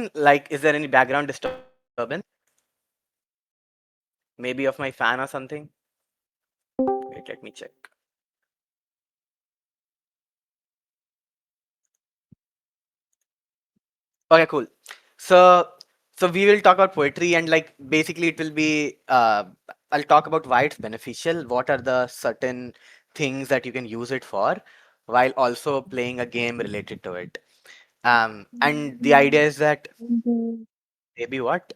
fine? Like, is there any background disturbance? Maybe of my fan or something? Wait, let me check. Okay, cool. So, so we will talk about poetry and like basically it will be I'll talk about why it's beneficial, what are the certain things that you can use it for, while also playing a game related to it. And the idea is that maybe what?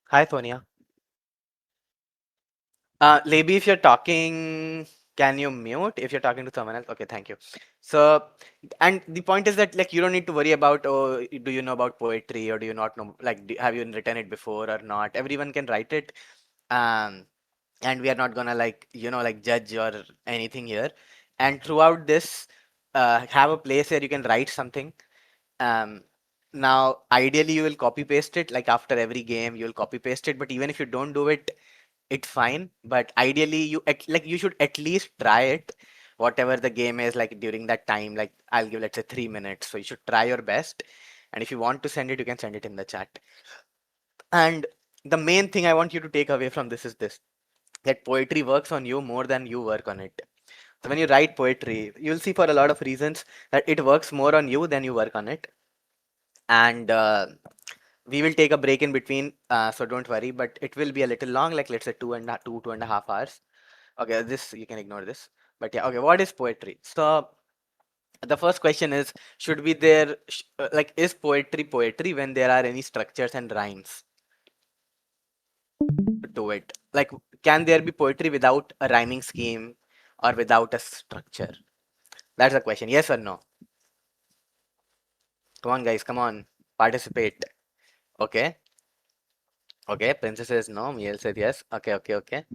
Hi, Sonia. Maybe if you're talking, can you mute if you're talking to someone else? Okay, thank you. So, and the point is that like you don't need to worry about, oh, do you know about poetry or do you not know, like, have you written it before or not? Everyone can write it. Um, and we are not gonna like, like judge or anything here. And throughout this, have a place where you can write something. Um, Now, ideally, you will copy paste it. Like after every game, you will copy paste it. But even if you don't do it, it's fine, but ideally you should at least try it, whatever the game is, like during that time, like I'll give, let's say, 3 minutes, so you should try your best. And if you want to send it, you can send it in the chat. And the main thing I want you to take away from this is this, that poetry works on you more than you work on it. So when you write poetry, you'll see for a lot of reasons that it works more on you than you work on it. And we will take a break in between, so don't worry, but it will be a little long, like let's say 2.5 hours. Okay, this you can ignore this. But yeah, okay, what is poetry? So the first question is, should be there, like, is poetry when there are any structures and rhymes to it? Like, can there be poetry without a rhyming scheme or without a structure? That's the question. Yes or no? Come on, guys, come on, participate. Okay, okay. Princess says no. Miel said yes. Okay, okay, okay.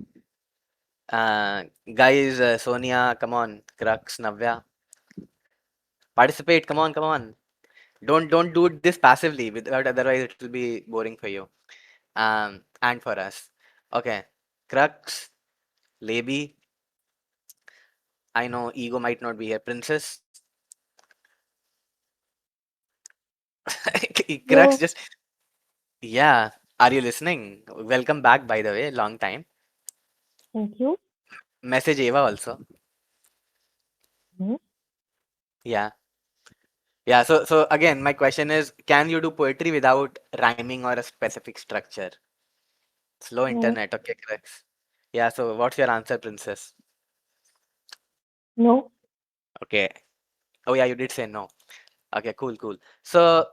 Guys, Sonia, come on. Crux, Navya, participate. Come on, come on. Don't do this passively, without, otherwise it will be boring for you. And for us. Okay. Crux, Laby, I know ego might not be here. Princess, Crux Hello, just, yeah. Are you listening? Welcome back, by the way. Long time. thank you. Message Eva also. Mhm. Yeah. Yeah. So again, my question is, can you do poetry without rhyming or a specific structure? Slow No, internet. Okay, Crux. Yeah. So what's your answer, Princess? no, Okay. Oh yeah, you did say no. Okay, cool, cool. So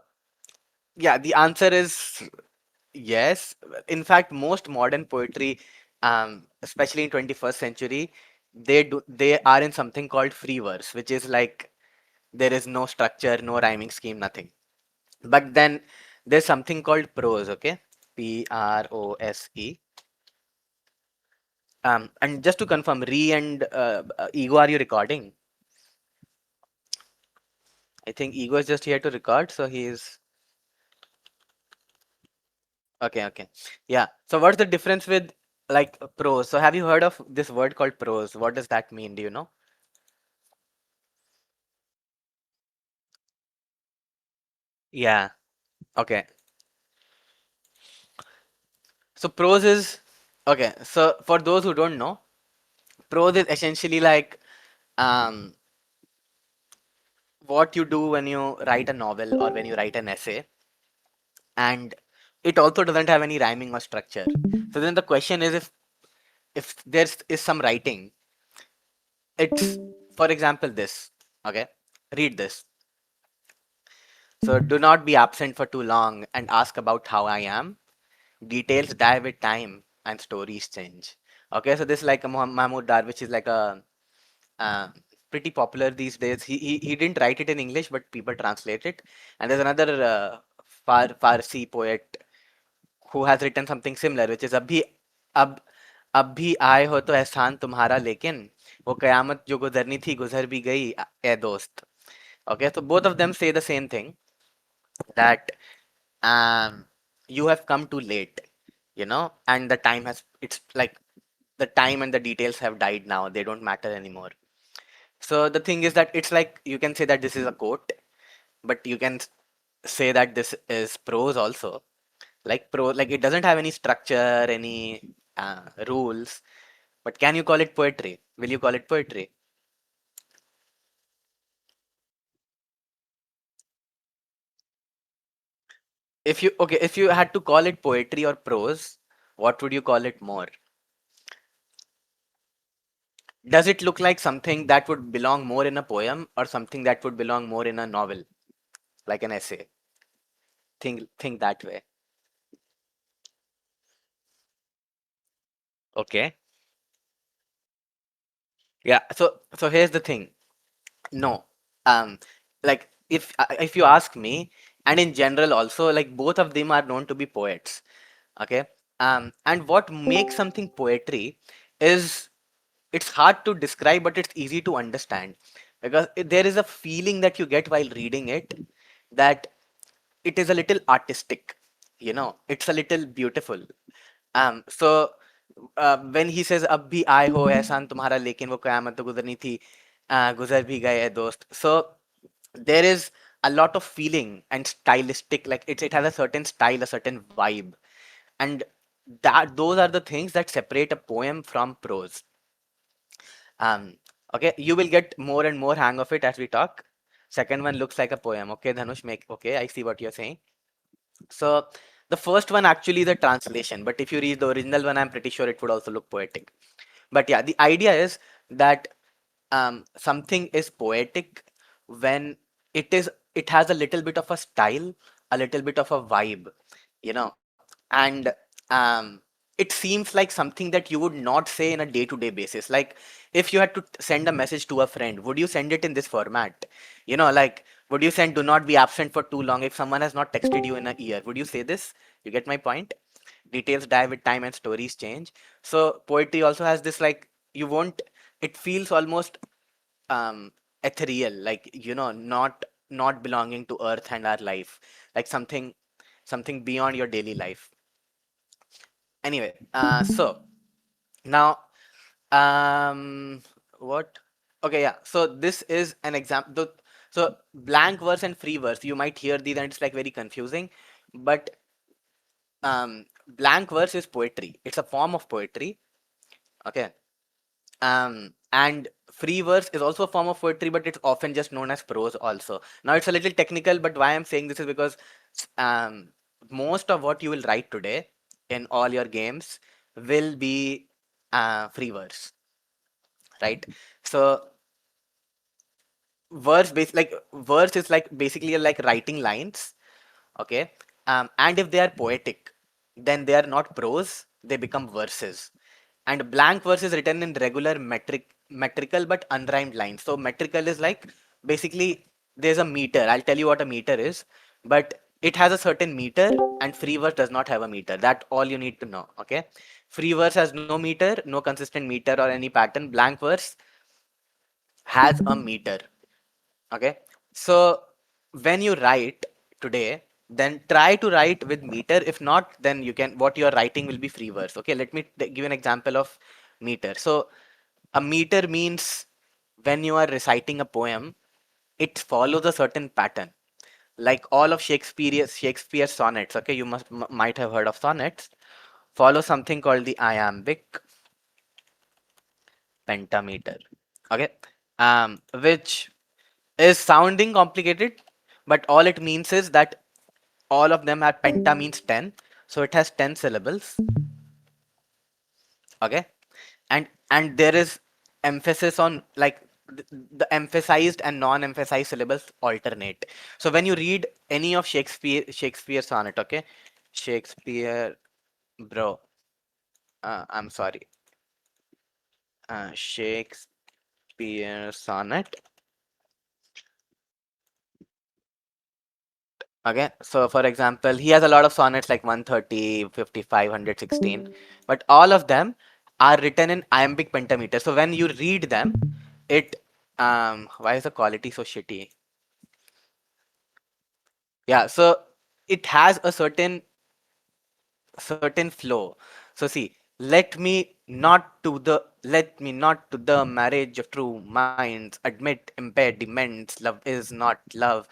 yeah, the answer is yes. In fact, most modern poetry, especially in 21st century, they are in something called free verse, which is like there is no structure, no rhyming scheme, nothing. But then there's something called prose, okay? Prose. And just to confirm, Re and Ego, are you recording? I think Ego is just here to record, so he's okay, okay. Yeah. So what's the difference with like prose? So have you heard of this word called prose? What does that mean? Do you know? Yeah. Okay. So prose is okay. So for those who don't know, prose is essentially like um what you do when you write a novel or when you write an essay, and it also doesn't have any rhyming or structure. So then the question is, if there's is some writing, it's, for example, this. Okay. Read this. So do not be absent for too long and ask about how I am. Details die with time and stories change. Okay, so this is like a Mahmoud Dar, which is like a uh, pretty popular these days. He didn't write it in English, but people translate it. And there's another Farsi poet who has written something similar, which is अब अब भी आए हो तो एहसान तुम्हारा लेकिन वो कयामत जो गुजरनी थी गुजर भी गई ए दोस्त. Okay, so both of them say the same thing, that um you have come too late, and the time has, it's like the time and the details have died now, they don't matter anymore. So the thing is that it's like you can say that this is a quote, but you can say that this is prose also. Like like it doesn't have any structure, any rules. But can you call it poetry? Will you call it poetry? If you had to call it poetry or prose, what would you call it more? Does it look like something that would belong more in a poem or something that would belong more in a novel, like an essay? Think that way. Okay. Yeah. So here's the thing. No. Um. Like if you ask me, and in general also, like both of them are known to be poets. Okay. And what makes something poetry is it's hard to describe, but it's easy to understand because there is a feeling that you get while reading it that it is a little artistic, it's a little beautiful. So when he says अब भी आए हो एहसान तुम्हारा लेकिन वो कयामत तो गुजरनी थी गुजर भी गए दोस्त. So there is a lot of feeling and stylistic, like it has a certain style, a certain vibe, and that those are the things that separate a poem from prose. um okay, you will get more and more hang of it as we talk. Second one looks like a poem. Okay, Dhanush, make okay, I see what you're saying. So the first one actually the translation, but if you read the original one, I'm pretty sure it would also look poetic. But yeah, the idea is that something is poetic when it has a little bit of a style, a little bit of a vibe, you know, and it seems like something that you would not say in a day-to-day basis. Like if you had to send a message to a friend, would you send it in this format? Like would you send "Do not be absent for too long" if someone has not texted you in a year? Would you say this? You get my point? Details die with time and stories change. So poetry also has this, like, you won't. It feels almost um ethereal, like not belonging to earth and our life, like something beyond your daily life. Anyway, so now, um what okay, yeah, so this is an example. So blank verse and free verse, you might hear these and it's like very confusing, but blank verse is poetry, it's a form of poetry. Okay. And free verse is also a form of poetry, but it's often just known as prose also. Now it's a little technical, but why I'm saying this is because um most of what you will write today in all your games will be free verse, right? So verse is like basically like writing lines. Okay. And if they are poetic, then they are not prose, they become verses. And blank verse is written in regular metrical but unrhymed lines. So metrical is like basically there's a meter. I'll tell you what a meter is, but it has a certain meter, and free verse does not have a meter. That all you need to know. Okay. Free verse has no meter, no consistent meter or any pattern. Blank verse has a meter. Okay. So when you write today, then try to write with meter. If not, then you can, what you're writing will be free verse. Okay. Let me give an example of meter. So a meter means when you are reciting a poem, it follows a certain pattern. Like all of Shakespeare's sonnets. Okay. You might have heard of sonnets. Follow something called the iambic pentameter. Okay. Which is sounding complicated, but all it means is that all of them have penta means 10, so it has 10 syllables. Okay. And there is emphasis on, like, the emphasized and non-emphasized syllables alternate. So when you read any of Shakespeare sonnet, okay, Shakespeare, bro, I'm sorry, Shakespeare sonnet. Okay, so for example, he has a lot of sonnets like 130, 55, 116, but all of them are written in iambic pentameter. So when you read them, it why is the quality so shitty? Yeah, so it has a certain flow. So see, let me not to the marriage of true minds admit impediments. Love is not love.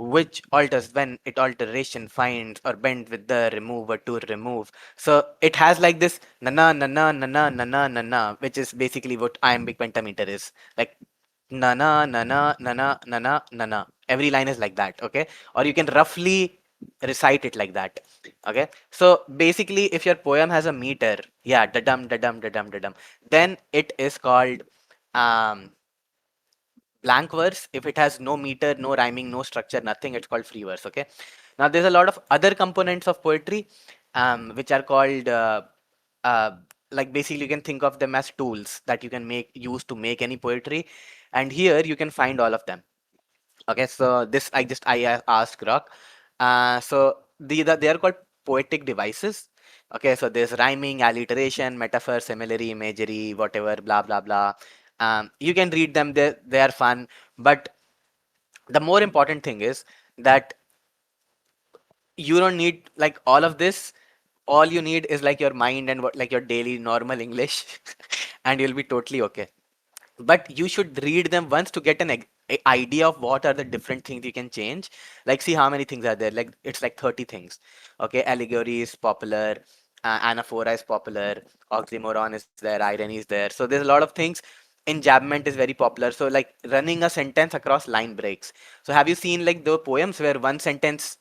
which alters when it alteration finds or bend with the remover to remove. So it has like this nana nana nana nana nana, which is basically what iambic pentameter is. Like nana nana nana nana nana. Every line is like that, okay? Or you can roughly recite it like that. Okay. So basically if your poem has a meter, yeah, dadum dadum dadum dadum, then it is called um blank verse. If it has no meter, no rhyming, no structure, nothing, it's called free verse. Okay. Now there's a lot of other components of poetry, which are called uh, like basically you can think of them as tools that you can make use to make any poetry, and here you can find all of them. Okay, so this I asked Rock. So they are called poetic devices. Okay, so there's rhyming, alliteration, metaphor, simile, imagery, whatever, blah blah blah. You can read them. They are fun, but the more important thing is that you don't need like all of this. All you need is like your mind and what like your daily normal English, and you'll be totally okay. But you should read them once to get an idea of what are the different things you can change. Like see how many things are there, like it's like 30 things. Okay, allegory is popular, anaphora is popular, oxymoron is there, irony is there. So there's a lot of things. Enjambment is very popular, so like running a sentence across line breaks. So have you seen like the poems where one sentence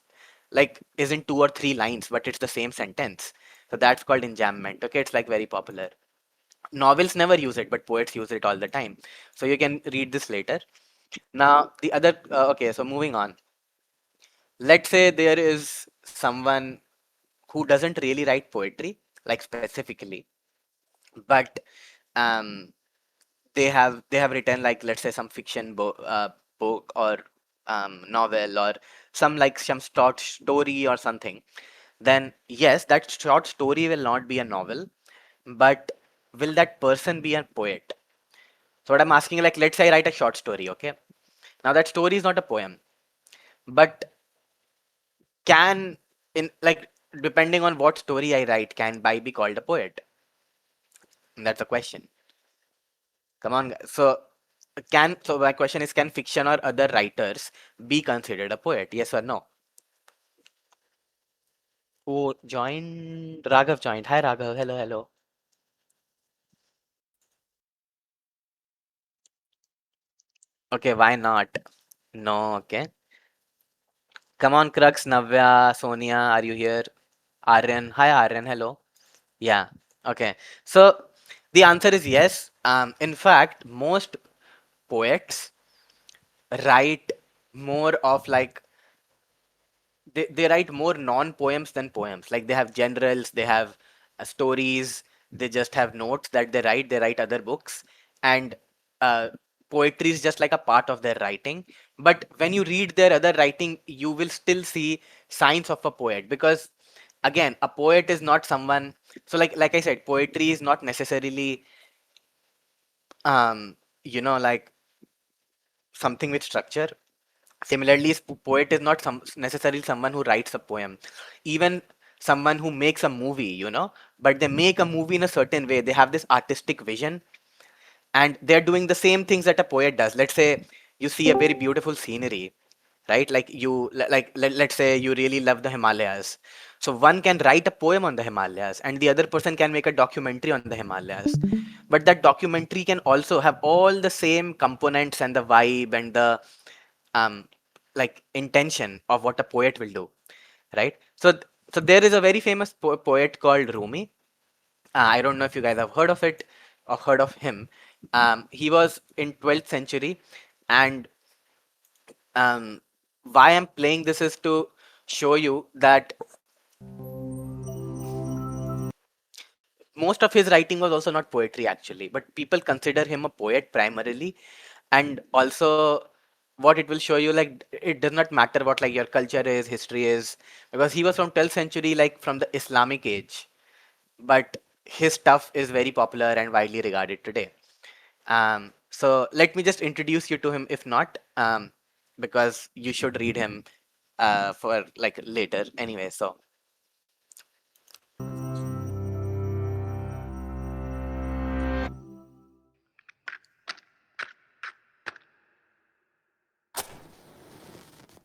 like isn't two or three lines but it's the same sentence? So that's called enjambment. Okay, it's like very popular. Novels never use it, but poets use it all the time. So you can read this later. Now, the other, okay, so moving on. Let's say there is someone who doesn't really write poetry, like specifically, but um, they have written like let's say some book or novel or some short story or something. Then yes, that short story will not be a novel, but will that person be a poet? So what I'm asking, like, let's say I write a short story, okay? Now that story is not a poem, but can in like depending on what story I write, can I be called a poet? And that's a question. Come on, guys. So my question is, can fiction or other writers be considered a poet? Yes or no? Who joined? Raghav joined. Hi Raghav. Hello, hello. Okay, why not? No, okay. Come on, Crux, Navya, Sonia, are you here? Aryan. Hi Aryan, hello. Yeah. Okay. So the answer is yes. In fact, most poets write more of like they write more non-poems than poems. Like they have generals, they have stories, they just have notes that they write other books, and uh, poetry is just like a part of their writing. But when you read their other writing, you will still see signs of a poet, because again, a poet is not someone. So like I said, poetry is not necessarily um like something with structure. Similarly, poet is not necessarily someone who writes a poem, even someone who makes a movie, but they make a movie in a certain way. They have this artistic vision, and they're doing the same things that a poet does. Let's say you see a very beautiful scenery, right? Like let's say you really love the Himalayas. So one can write a poem on the Himalayas, and the other person can make a documentary on the Himalayas. But that documentary can also have all the same components and the vibe and the um like intention of what a poet will do, right? So there is a very famous poet called Rumi. I don't know if you guys have heard of it or heard of him. He was in 12th century, and um, why I'm playing this is to show you that most of his writing was also not poetry actually, but people consider him a poet primarily. And also what it will show you, like it does not matter what like your culture is, history is, because he was from 12th century, like from the Islamic age, but his stuff is very popular and widely regarded today. So let me just introduce you to him, if not, because you should read him for like later anyway. So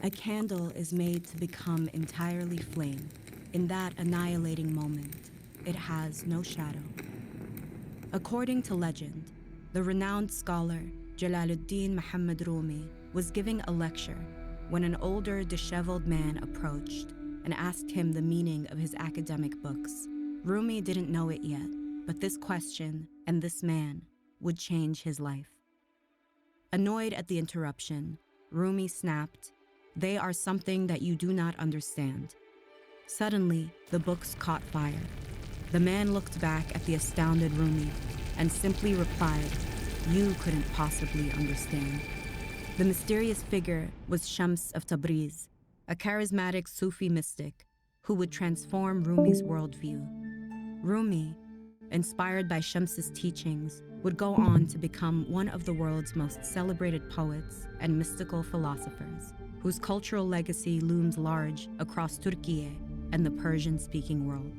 A candle is made to become entirely flame. In that annihilating moment, it has no shadow. According to legend, the renowned scholar Jalaluddin Muhammad Rumi was giving a lecture when an older, disheveled man approached and asked him the meaning of his academic books. Rumi didn't know it yet, but this question and this man would change his life. Annoyed at the interruption, Rumi snapped, "They are something that you do not understand." Suddenly, the books caught fire. The man looked back at the astounded Rumi and simply replied, "You couldn't possibly understand." The mysterious figure was Shams of Tabriz, a charismatic Sufi mystic who would transform Rumi's worldview. Rumi, inspired by Shams's teachings, would go on to become one of the world's most celebrated poets and mystical philosophers, whose cultural legacy looms large across Turkey and the Persian speaking world.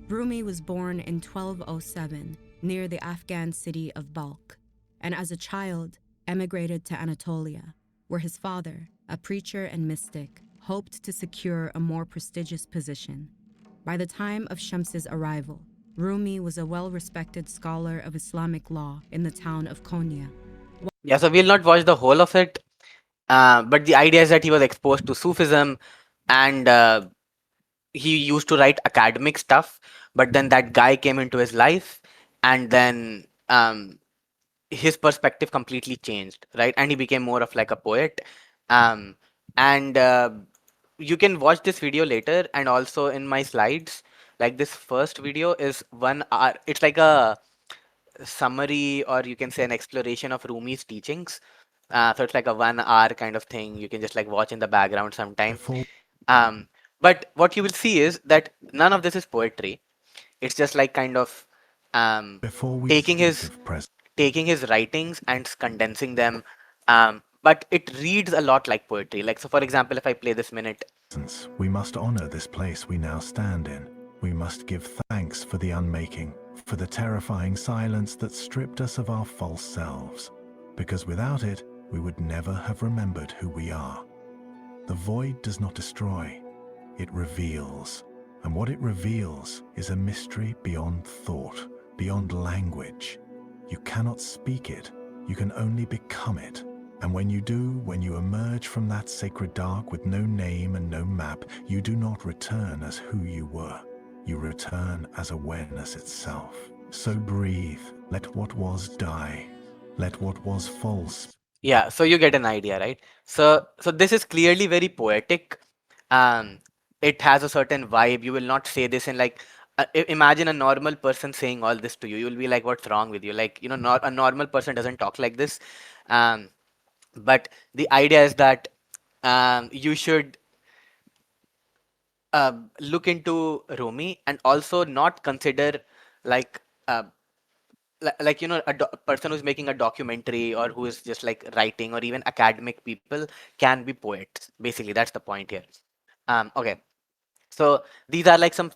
Rumi was born in 1207 near the Afghan city of Balkh, and as a child emigrated to Anatolia, where his father, a preacher and mystic, hoped to secure a more prestigious position. By the time of Shams's arrival, Rumi was a well-respected scholar of Islamic law in the town of Konya. Yeah, so we'll not watch the whole of it, but the idea is that he was exposed to Sufism, and he used to write academic stuff, but then that guy came into his life, and then his perspective completely changed, right? And he became more of like a poet. Um, and You can watch this video later, and also in my slides, like this first video is 1 hour. It's like a summary, or you can say an exploration of Rumi's teachings. So it's like a 1 hour kind of thing. You can just like watch in the background sometime. Before Um, but what you will see is that none of this is poetry. It's just like kind of um, before we taking speak his of presence, taking his writings and condensing them. But it reads a lot like poetry. Like, so for example, if I play this minute, we must honor this place we now stand in. We must give thanks for the unmaking, for the terrifying silence that stripped us of our false selves. Because without it, we would never have remembered who we are. The void does not destroy, it reveals. And what it reveals is a mystery beyond thought, beyond language. You cannot speak it, you can only become it. And when you do, when you emerge from that sacred dark with no name and no map, you do not return as who you were. You return as awareness itself. So breathe, let what was die, let what was false. yeah, so you get an idea, right? So this is clearly very poetic. Um, it has a certain vibe. You will not say this in like, imagine a normal person saying all this to you. You'll be like, what's wrong with you? Like, not a normal person doesn't talk like this. Um, but the idea is that you should look into Rumi, and also not consider like uh, a person who's making a documentary, or who is just like writing, or even academic people can be poets. Basically, that's the point here. Okay, so these are like some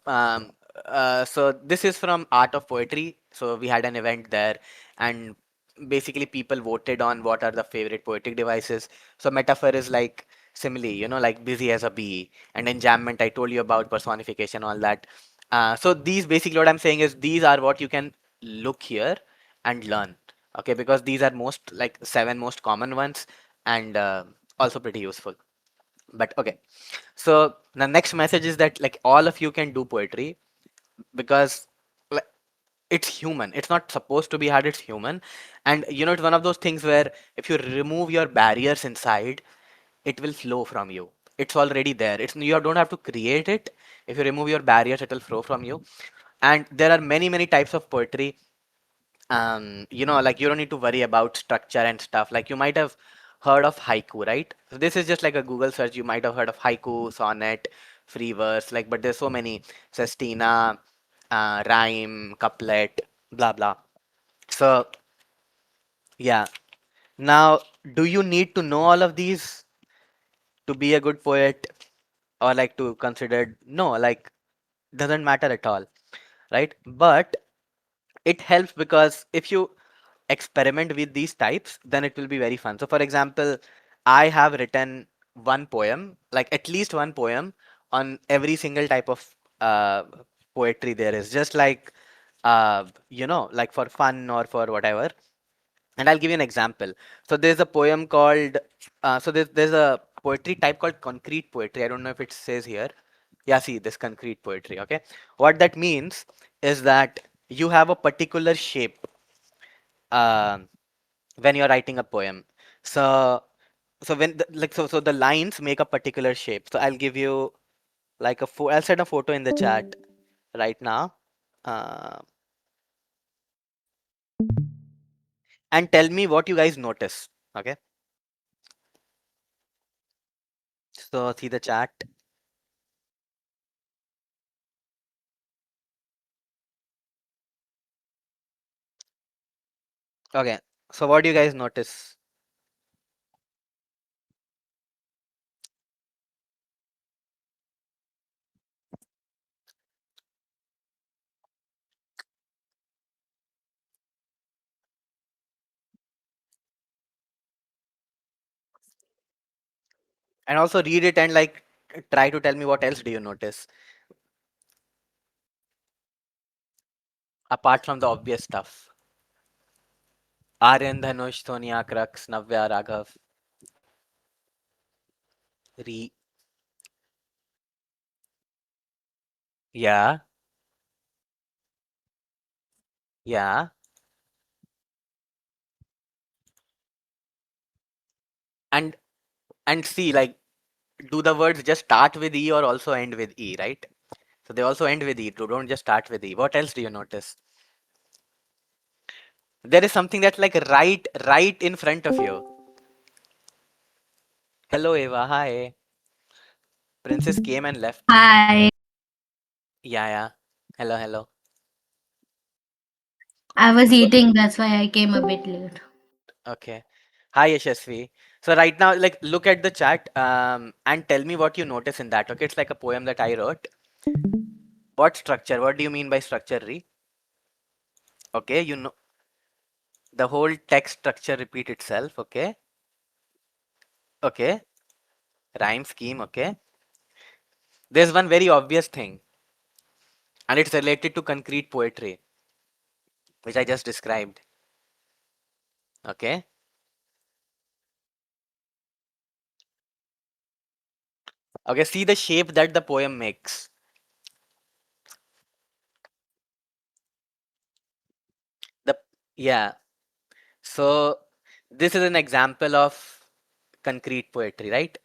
so this is from Art of Poetry. So we had an event there, and basically people voted on what are the favorite poetic devices. So metaphor is like simile, like busy as a bee, and enjambment I told you about, personification, all that. So these, basically what I'm saying is, these are what you can look here and learn. Okay, because these are most like 7 most common ones, and also pretty useful. But okay, so the next message is that like all of you can do poetry, because like, it's human. It's not supposed to be hard, it's human. And it's one of those things where if you remove your barriers inside, it will flow from you. It's already there. It's You don't have to create it. If you remove your barriers, it will flow from you. And there are many, many types of poetry. Like, you don't need to worry about structure and stuff. Like, you might have heard of haiku, right? So this is just like a Google search. You might have heard of haiku, sonnet, free verse, like, but there's so many: sestina, rhyme, couplet, blah blah. So yeah, now, do you need to know all of these to be a good poet, or like to consider? No, like, doesn't matter at all, right? But it helps, because if you experiment with these types, then it will be very fun. So for example, I have written one poem, like at least one poem on every single type of uh, poetry there is, just like like for fun or for whatever. And I'll give you an example. So there's a poem called there's a poetry type called concrete poetry. I don't know if it says here. Yeah, see this concrete poetry. Okay, what that means is that you have a particular shape um when you're writing a poem. So when so the lines make a particular shape. So I'll give you like I'll send a photo in the chat right now. Uh, and tell me what you guys notice. Okay. So see the chat. Okay. So what do you guys notice? And also read it and like try to tell me what else do you notice apart from the obvious stuff. Aryan, Dhanush, Sonia, Crux, Navya, Raghav, Re. Yeah, yeah. And see, like, do the words just start with E or also end with E, right? So they also end with E. Don't just start with E. What else do you notice? There is something that's like right in front of you. Hello, Eva. Hi. Princess came and left. Hi, Yeah, yeah. Hello, hello. I was So, eating, that's why I came a bit late. okay. Hi, Yashasvi. So right now, like, look at the chat and tell me what you notice in that. Okay, it's like a poem that I wrote. What structure? What do you mean by structure, Re? Okay, you know the whole text structure repeat itself. Okay, okay. Rhyme scheme. Okay. There's one very obvious thing, and it's related to concrete poetry, which I just described. Okay. Okay. See the shape that the poem makes. The Yeah. So this is an example of concrete poetry, right?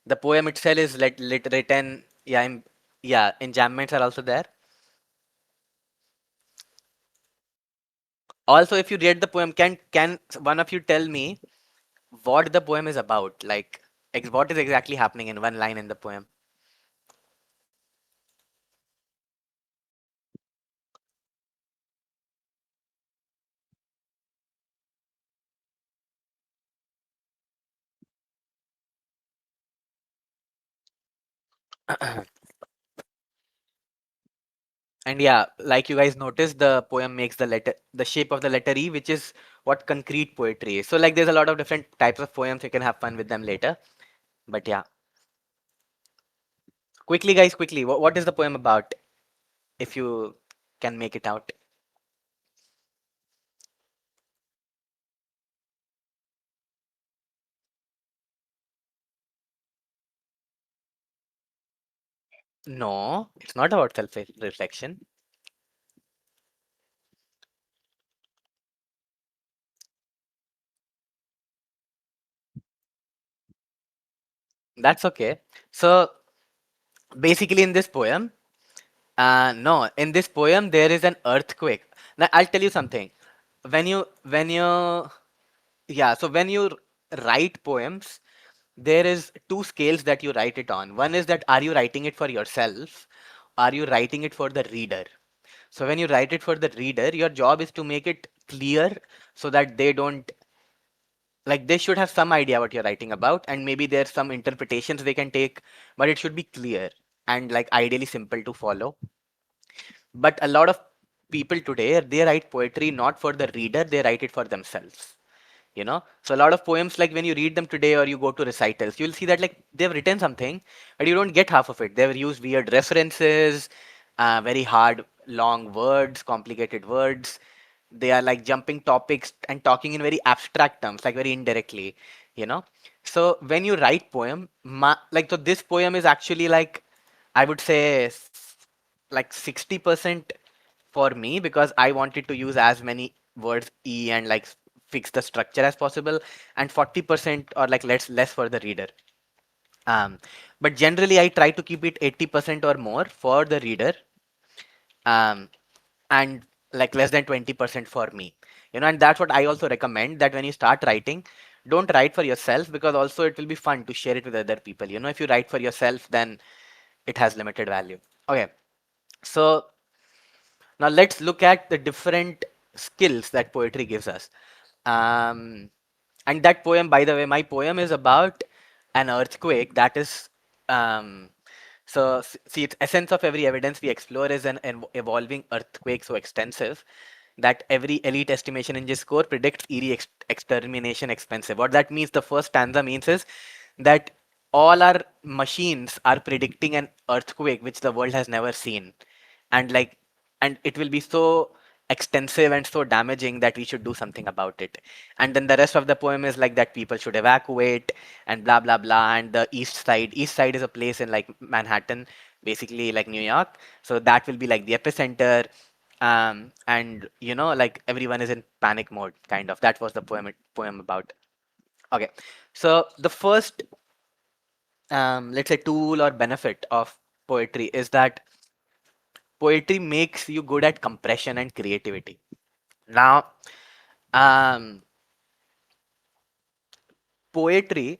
The poem itself is written, yeah, enjambments are also there. Also, if you read the poem, can one of you tell me what the poem is about? Like, what is exactly happening in one line in the poem? And yeah, like you guys noticed, the poem makes the shape of the letter E, which is what concrete poetry is. So like, there's a lot of different types of poems. You can have fun with them later. But yeah, quickly, guys, quickly. What is the poem about? If you can make it out. No, it's not about self-reflection. That's okay. So basically, in this poem, no, in this poem there is an earthquake. Now I'll tell you something. When you yeah, so when you write poems, there is two scales that you write it on. One is that are you writing it for yourself? Are you writing it for the reader? So when you write it for the reader, your job is to make it clear so that they don't, like, they should have some idea what you're writing about, and maybe there's some interpretations they can take, but it should be clear and like ideally simple to follow. But a lot of people today, they write poetry not for the reader, they write it for themselves. So a lot of poems, like when you read them today or you go to recitals, you'll see that like they've written something, but you don't get half of it. They've used weird references, very hard long words, complicated words. They are like jumping topics and talking in very abstract terms, like very indirectly you know so when you write poem, like, so this poem is actually like, I would say, like 60% for me, because I wanted to use as many words and like fix the structure as possible, and 40% or like less for the reader. um but generally I try to keep it 80% or more for the reader, um and like less than 20% for me. And that's what I also recommend, that when you start writing, don't write for yourself, because also it will be fun to share it with other people. If you write for yourself, then it has limited value. Okay, so now let's look at the different skills that poetry gives us. Um, and that poem, by the way, my poem is about an earthquake that is. Um, see, its essence of every evidence we explore is an evolving earthquake so extensive that every elite estimation engine score predicts eerie extermination expensive. What that means, the first stanza means, is that all our machines are predicting an earthquake which the world has never seen, and like, and it will be so extensive and so damaging that we should do something about it. And then the rest of the poem is like that people should evacuate and blah blah blah. And the east side is a place in like Manhattan, basically like New York. So that will be like the epicenter. And like everyone is in panic mode, kind of. That was the poem about. Okay, so the first, let's say, tool or benefit of poetry is that poetry makes you good at compression and creativity. Now, um, poetry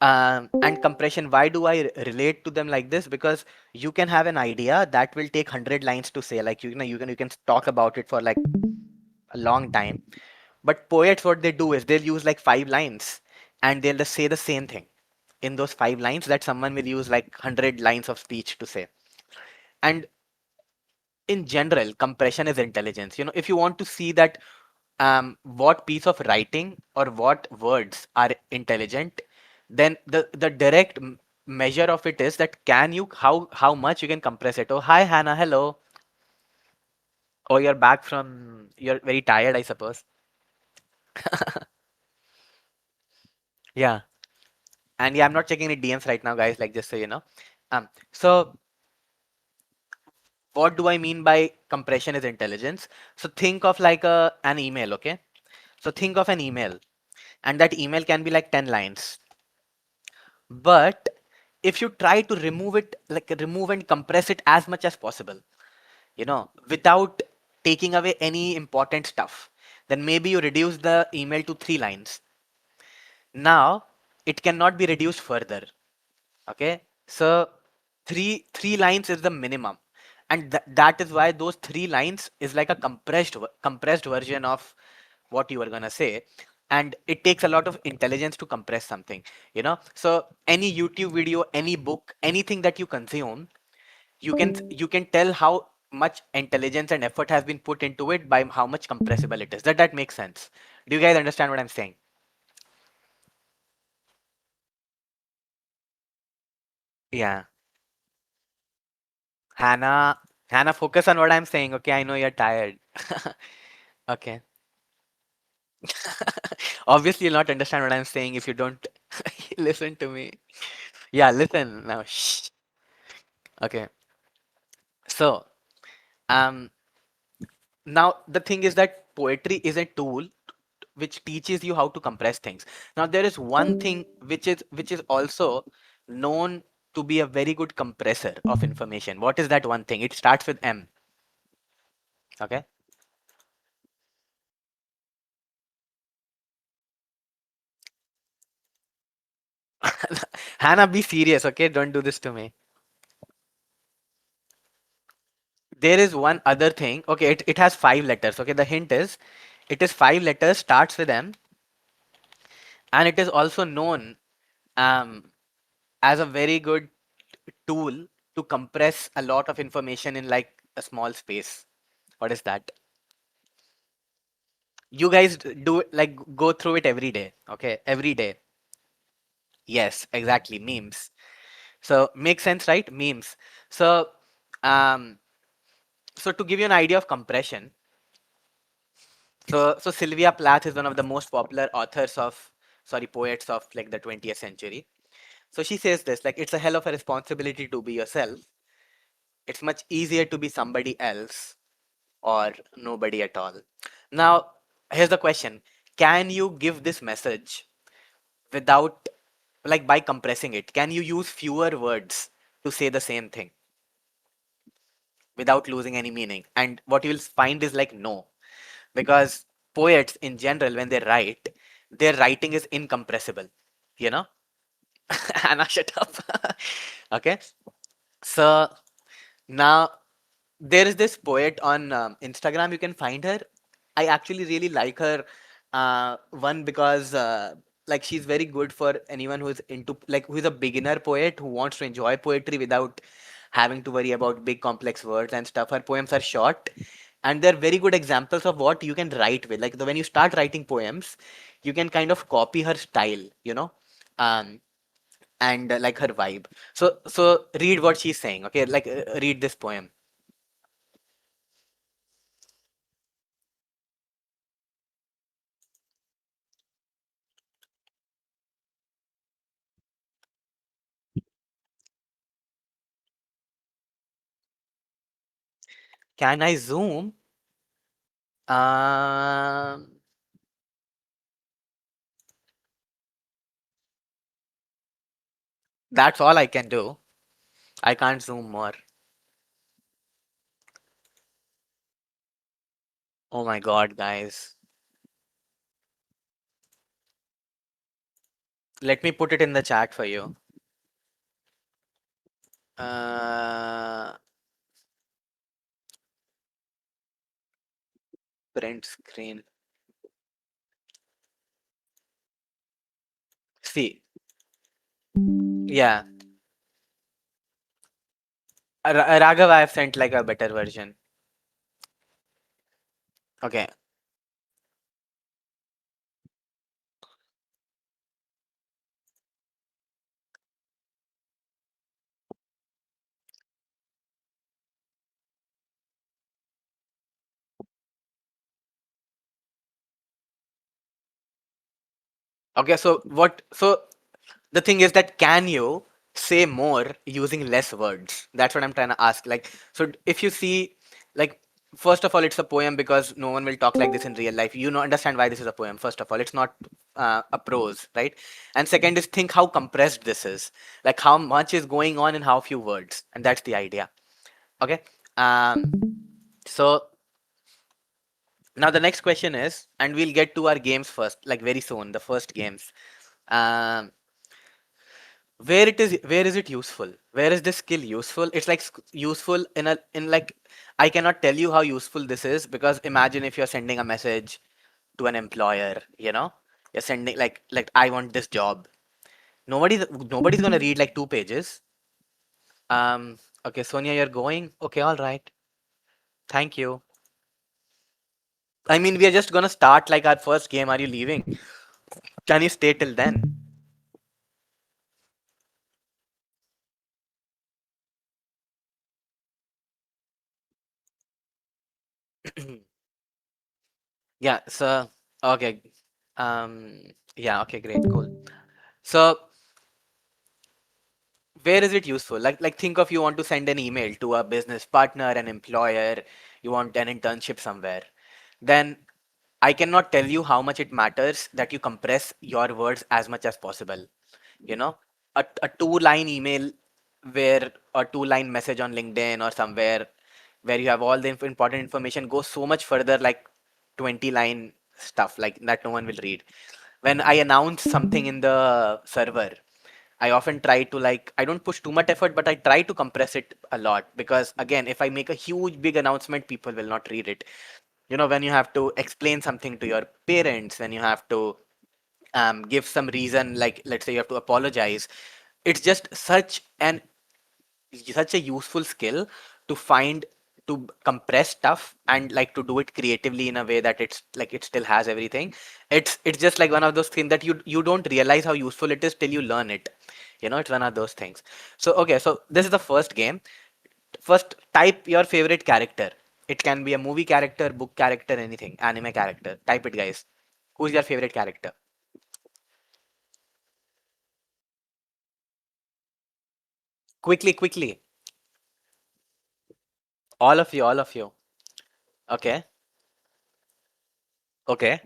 and compression, why do I relate to them like this? Because you can have an idea that will take 100 lines to say, like, you can talk about it for like a long time. But poets, what they do is they'll use like 5 lines, and they'll just say the same thing in those 5 lines that someone will use like 100 lines of speech to say. And in general, compression is intelligence. If you want to see that what piece of writing or what words are intelligent, then the direct measure of it is that can you how much you can compress it. Oh, hi Hannah, hello. Oh, you're very tired, I suppose. Yeah. And yeah, I'm not checking any DMs right now, guys, like, just so you know. So what do I mean by compression is intelligence? So think of like an email, okay? So think of an email, and that email can be like 10 lines. But if you try to remove it, like remove and compress it as much as possible, without taking away any important stuff, then maybe you reduce the email to 3 lines. Now it cannot be reduced further. Okay, so three lines is the minimum, and that is why those 3 lines is like a compressed version of what you were gonna say. And it takes a lot of intelligence to compress something. So any YouTube video, any book, anything that you consume, you can tell how much intelligence and effort has been put into it by how much compressible it is. That makes sense. Do you guys understand what I'm saying? Yeah. Hannah, focus on what I'm saying. Okay, I know you're tired. Okay. Obviously, you'll not understand what I'm saying if you don't listen to me. Yeah, listen now. Shh. Okay. So, um, now the thing is that poetry is a tool which teaches you how to compress things. Now, there is one thing which is also known to be a very good compressor of information. What is that one thing? It starts with M. Okay. Hannah, be serious. Okay, don't do this to me. There is one other thing. Okay, it has 5 letters. Okay, the hint is it is 5 letters, starts with M, and it is also known um, as a very good tool to compress a lot of information in like a small space. What is that? You guys do like go through it every day, okay? Every day. Yes, exactly. Memes. So makes sense, right? Memes. So, um, so to give you an idea of compression, so Sylvia Plath is one of the most popular authors of, sorry, poets of like the 20th century. So she says this, like, it's a hell of a responsibility to be yourself. It's much easier to be somebody else or nobody at all. Now, here's the question. Can you give this message without, like, by compressing it? Can you use fewer words to say the same thing without losing any meaning? And what you'll find is like, no. Because poets in general, when they write, their writing is incompressible, you know? Anna, shut up. Okay. So now there is this poet on Instagram. You can find her. I actually really like her. One because like she's very good for anyone who's into like who is a beginner poet who wants to enjoy poetry without having to worry about big complex words and stuff. Her poems are short and they're very good examples of what you can write with. Like when you start writing poems, you can kind of copy her style, you know. Um, and like her vibe. So read what she's saying. Okay, like read this poem. Can I zoom? Um, that's all I can do. I can't zoom more. Oh my God, guys. Let me put it in the chat for you. Uh, print screen. See, yeah. Raghav, I have sent like a better version. Okay. Okay, so what? So the thing is that can you say more using less words? That's what I'm trying to ask. Like, so if you see, like, first of all, it's a poem because no one will talk like this in real life. You know, understand why this is a poem. First of all, it's not a prose, right? And second is think how compressed this is. Like, how much is going on in how few words, and that's the idea. Okay. Um. So now the next question is, and we'll get to our games first, like very soon. The first games. Um where is it useful, where is this skill useful? It's like useful in a in like I cannot tell you how useful this is because imagine if you're sending a message to an employer, you know, you're sending like I want this job. Nobody's gonna read like 2 pages. Okay, Sonia, you're going. Okay, all right, thank you. I mean, we are just gonna start like our first game. Are you leaving? Can you stay till then? Yeah, so okay. Yeah, okay, great, cool. So where is it useful? Like think of you want to send an email to a business partner, an employer, you want an internship somewhere. Then I cannot tell you how much it matters that you compress your words as much as possible. You know, a two-line email where a two-line message on LinkedIn or somewhere where you have all the important information goes so much further like 20-line stuff like that no one will read. When I announce something in the server, I often try to like I don't push too much effort, but I try to compress it a lot because again, if I make a huge big announcement, people will not read it. You know, when you have to explain something to your parents, when you have to give some reason, like let's say you have to apologize, it's just such a useful skill to find to compress stuff and like to do it creatively in a way that it's like it still has everything. It's just like one of those things that you don't realize how useful it is till you learn it. It's one of those things. So okay, so this is the first game. First, type your favorite character. It can be a movie character, book character, anything, anime character. Type it, guys. Who's your favorite character? Quickly, quickly. All of you, all of you. Okay, okay.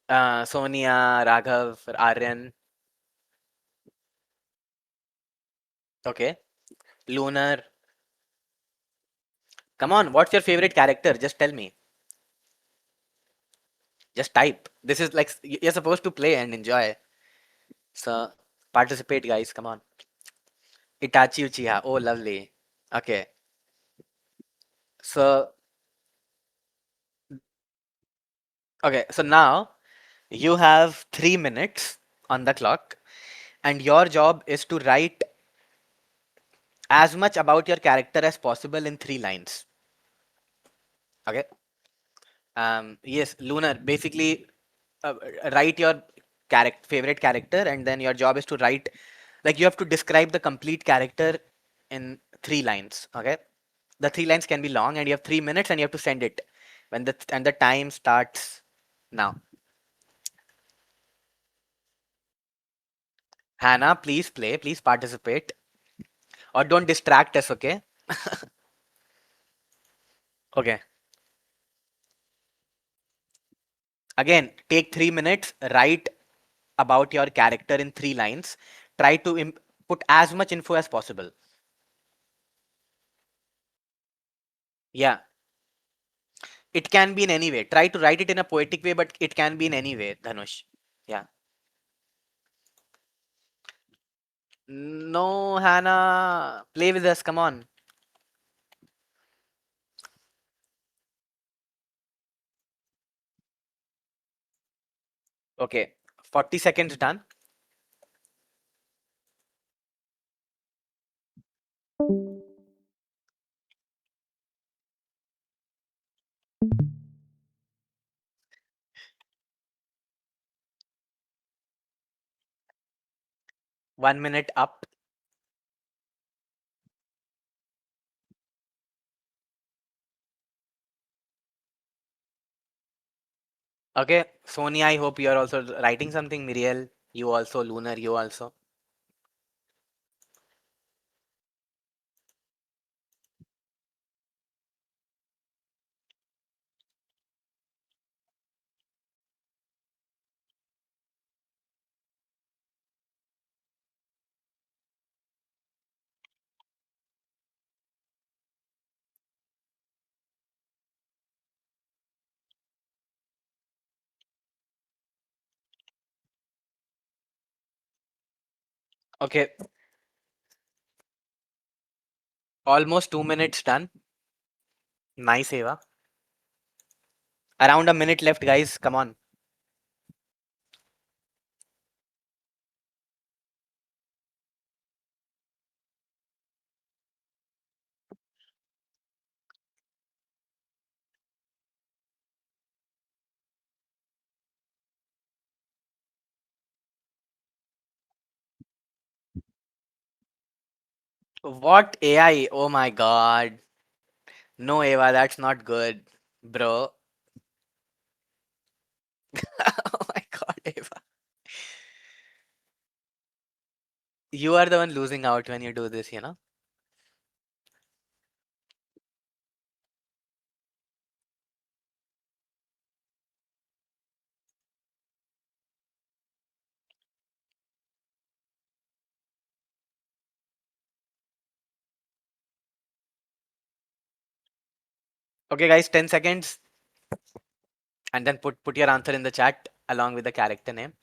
Sonia, Raghav, Aryan. Okay. Lunar. Come on, what's your favorite character? Just tell me. Just type. This is like you're supposed to play and enjoy. So participate, guys. Come on. Itachi Uchiha. Oh, lovely. Okay. So okay. So now you have 3 minutes on the clock, and your job is to write as much about your character as possible in 3 lines. Okay. Yes, Lunar. Basically, uh, write your favorite character, and then your job is to write, like you have to describe the complete character in 3 lines. Okay. The 3 lines can be long, and you have 3 minutes, and you have to send it the time starts now. Hannah, please play. Please participate, or don't distract us. Okay. Okay. Again, take 3 minutes. Write about your character in 3 lines. Try to put as much info as possible. Yeah, it can be in any way. Try to write it in a poetic way, but it can be in any way, Dhanush. Yeah. No, Hannah, play with us. Come on. Okay, 40 seconds done. One minute up. Okay, Sonia, I hope you are also writing something. Miriel, you also. Lunar, you also. Okay, almost 2 minutes done. Nice, Eva. Around a minute left, guys. Come on. What AI? Oh my god. No, Eva, that's not good, bro. Oh my god, Eva. You are the one losing out when you do this. Okay, guys, 10 seconds, and then put your answer in the chat along with the character name.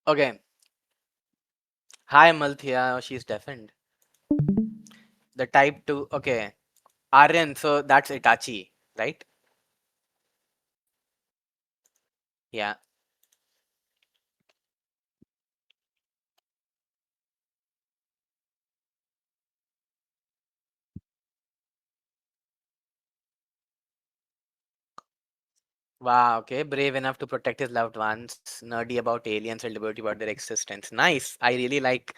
Okay. Hi, Malthia. Oh, she's deafened. The type 2. Okay. Aryan. So that's Itachi, right? Yeah. Wow. Okay. Brave enough to protect his loved ones. Nerdy about aliens and liberty about their existence. Nice. I really like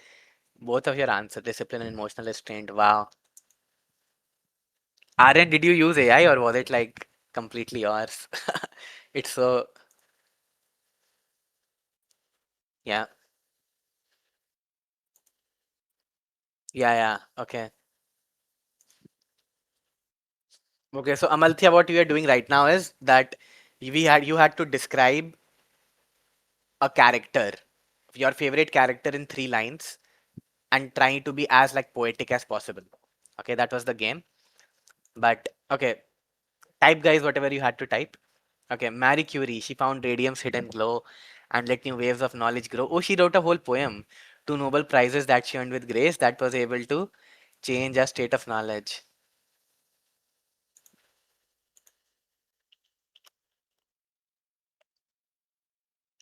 both of your answers. Discipline and emotional restraint. Wow. Aryan, did you use AI or was it like completely yours? It's so, yeah. Yeah, yeah. Okay. Okay, so Amalthya, what we are doing right now is that you had to describe a character, your favorite character in 3 lines, and trying to be as like poetic as possible. Okay, that was the game. But okay, type guys whatever you had to type. Okay, Marie Curie, she found radium's hidden glow and let new waves of knowledge grow. Oh, she wrote a whole poem, 2 Nobel Prizes that she earned with grace that was able to change our state of knowledge.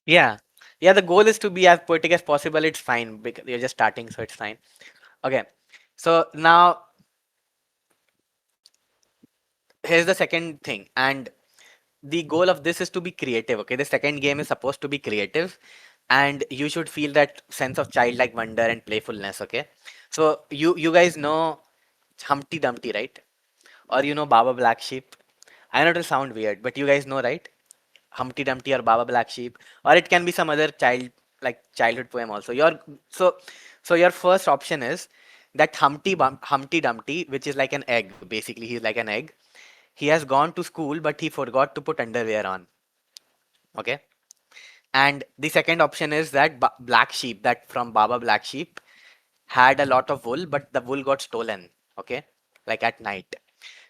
Yeah. Yeah, the goal is to be as poetic as possible. It's fine because you're just starting, so it's fine. Okay. So now here's the second thing. And the goal of this is to be creative. Okay. The second game is supposed to be creative. And you should feel that sense of childlike wonder and playfulness. Okay. So you guys know Humpty Dumpty, right? Or you know Baba Black Sheep. I know it'll sound weird, but you guys know, right? Humpty Dumpty or Baba Black Sheep, or it can be some other childhood poem also. So so your first option is that Humpty Dumpty, which is like an egg. Basically, he's like an egg. He has gone to school, but he forgot to put underwear on. Okay. And the second option is that Black Sheep, that from Baba Black Sheep, had a lot of wool, but the wool got stolen. Okay, like at night.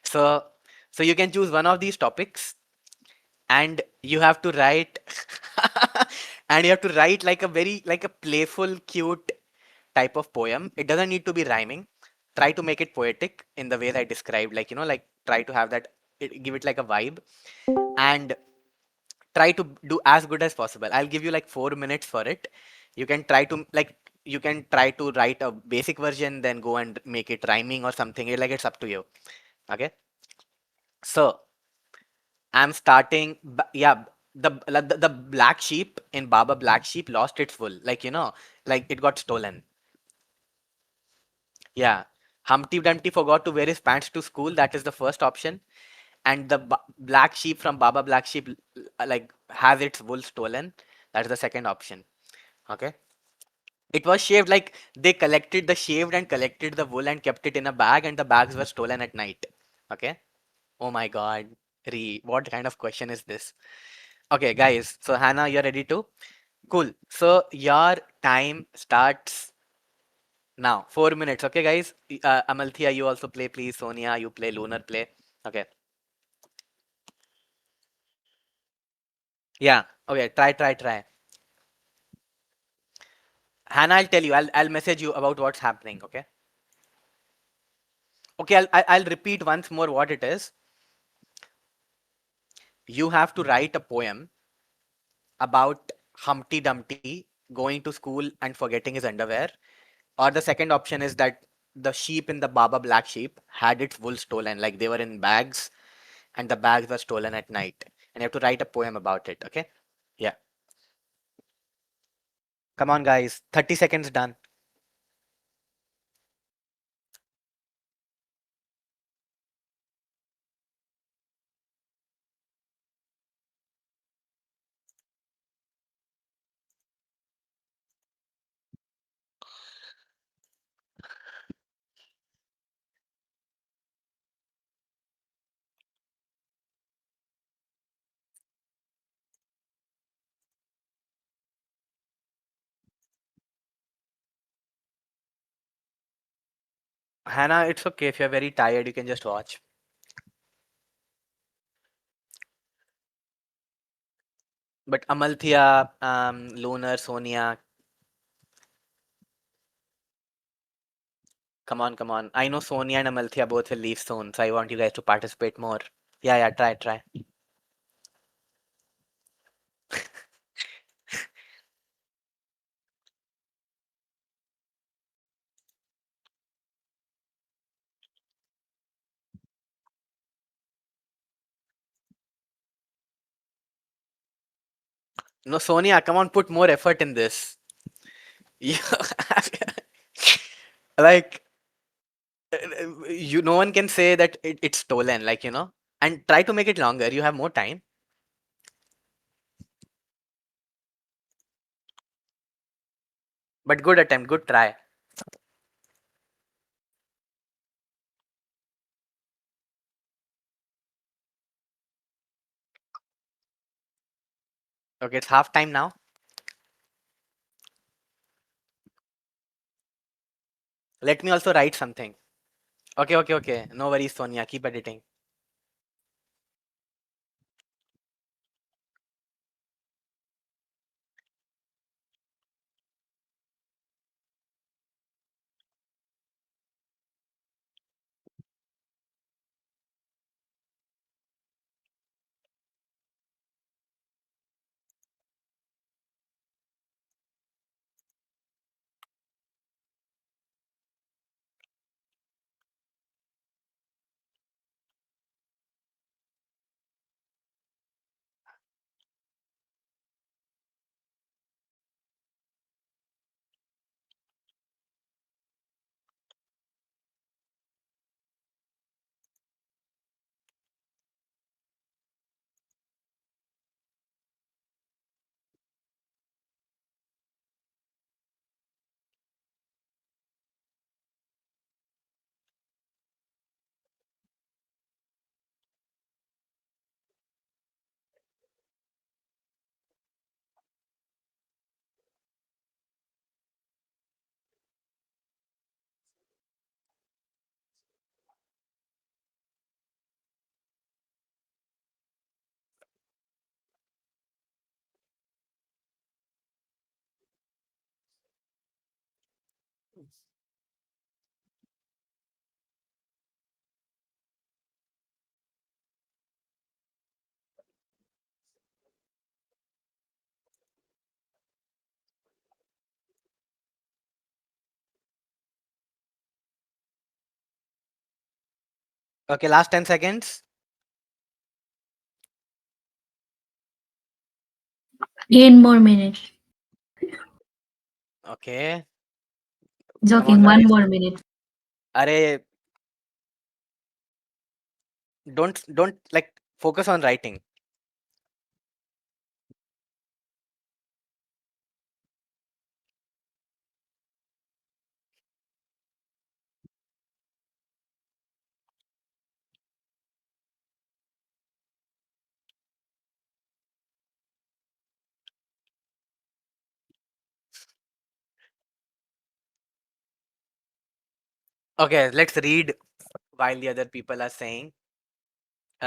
So so you can choose one of these topics and you have to write and you have to write like a very like a playful cute type of poem. It doesn't need to be rhyming. Try to make it poetic in the ways I described, like like try to have that give it like a vibe, and try to do as good as possible. I'll give you like 4 minutes for it. You can try to you can try to write a basic version, then go and make it rhyming or something. It's up to you. Okay, so I'm starting. Yeah, the black sheep in Baba Black Sheep lost its wool. Like it got stolen. Yeah. Humpty Dumpty forgot to wear his pants to school. That is the first option. And the black sheep from Baba Black Sheep like has its wool stolen. That's the second option. Okay. It was shaved, like they collected the shaved and collected the wool and kept it in a bag, and the bags were stolen at night. Okay. Oh my God. What kind of question is this? Okay, guys. So Hannah, you're ready to? Cool. So your time starts now. 4 minutes. Okay, guys. Amalthea, you also play, please. Sonia, you play. Lunar, play. Okay. Yeah. Okay. Try. Hannah, I'll tell you. I'll message you about what's happening. Okay. Okay. I'll repeat once more what it is. You have to write a poem about Humpty Dumpty going to school and forgetting his underwear. Or the second option is that the sheep in the Baba Black Sheep had its wool stolen, like they were in bags and the bags were stolen at night. And you have to write a poem about it, okay? Yeah. Come on, guys. 30 seconds done. Hannah, it's okay. If you're very tired, you can just watch. But Amalthea, Lunar, Sonia, come on, come on. I know Sonia and Amalthea both will leave soon, so I want you guys to participate more. Yeah, yeah, try, try. No, Sonia, come on, put more effort in this. You like no one can say that it's stolen, like and try to make it longer. You have more time. But good attempt, good try. Okay, it's half time now. Let me also write something. Okay, okay, okay. No worries, Sonia. Keep editing. Okay, last 10 seconds. 10 more minutes. Okay, come on, Joking, one guys. more minute. Arey, don't like focus on writing. Okay, let's read while the other people are saying.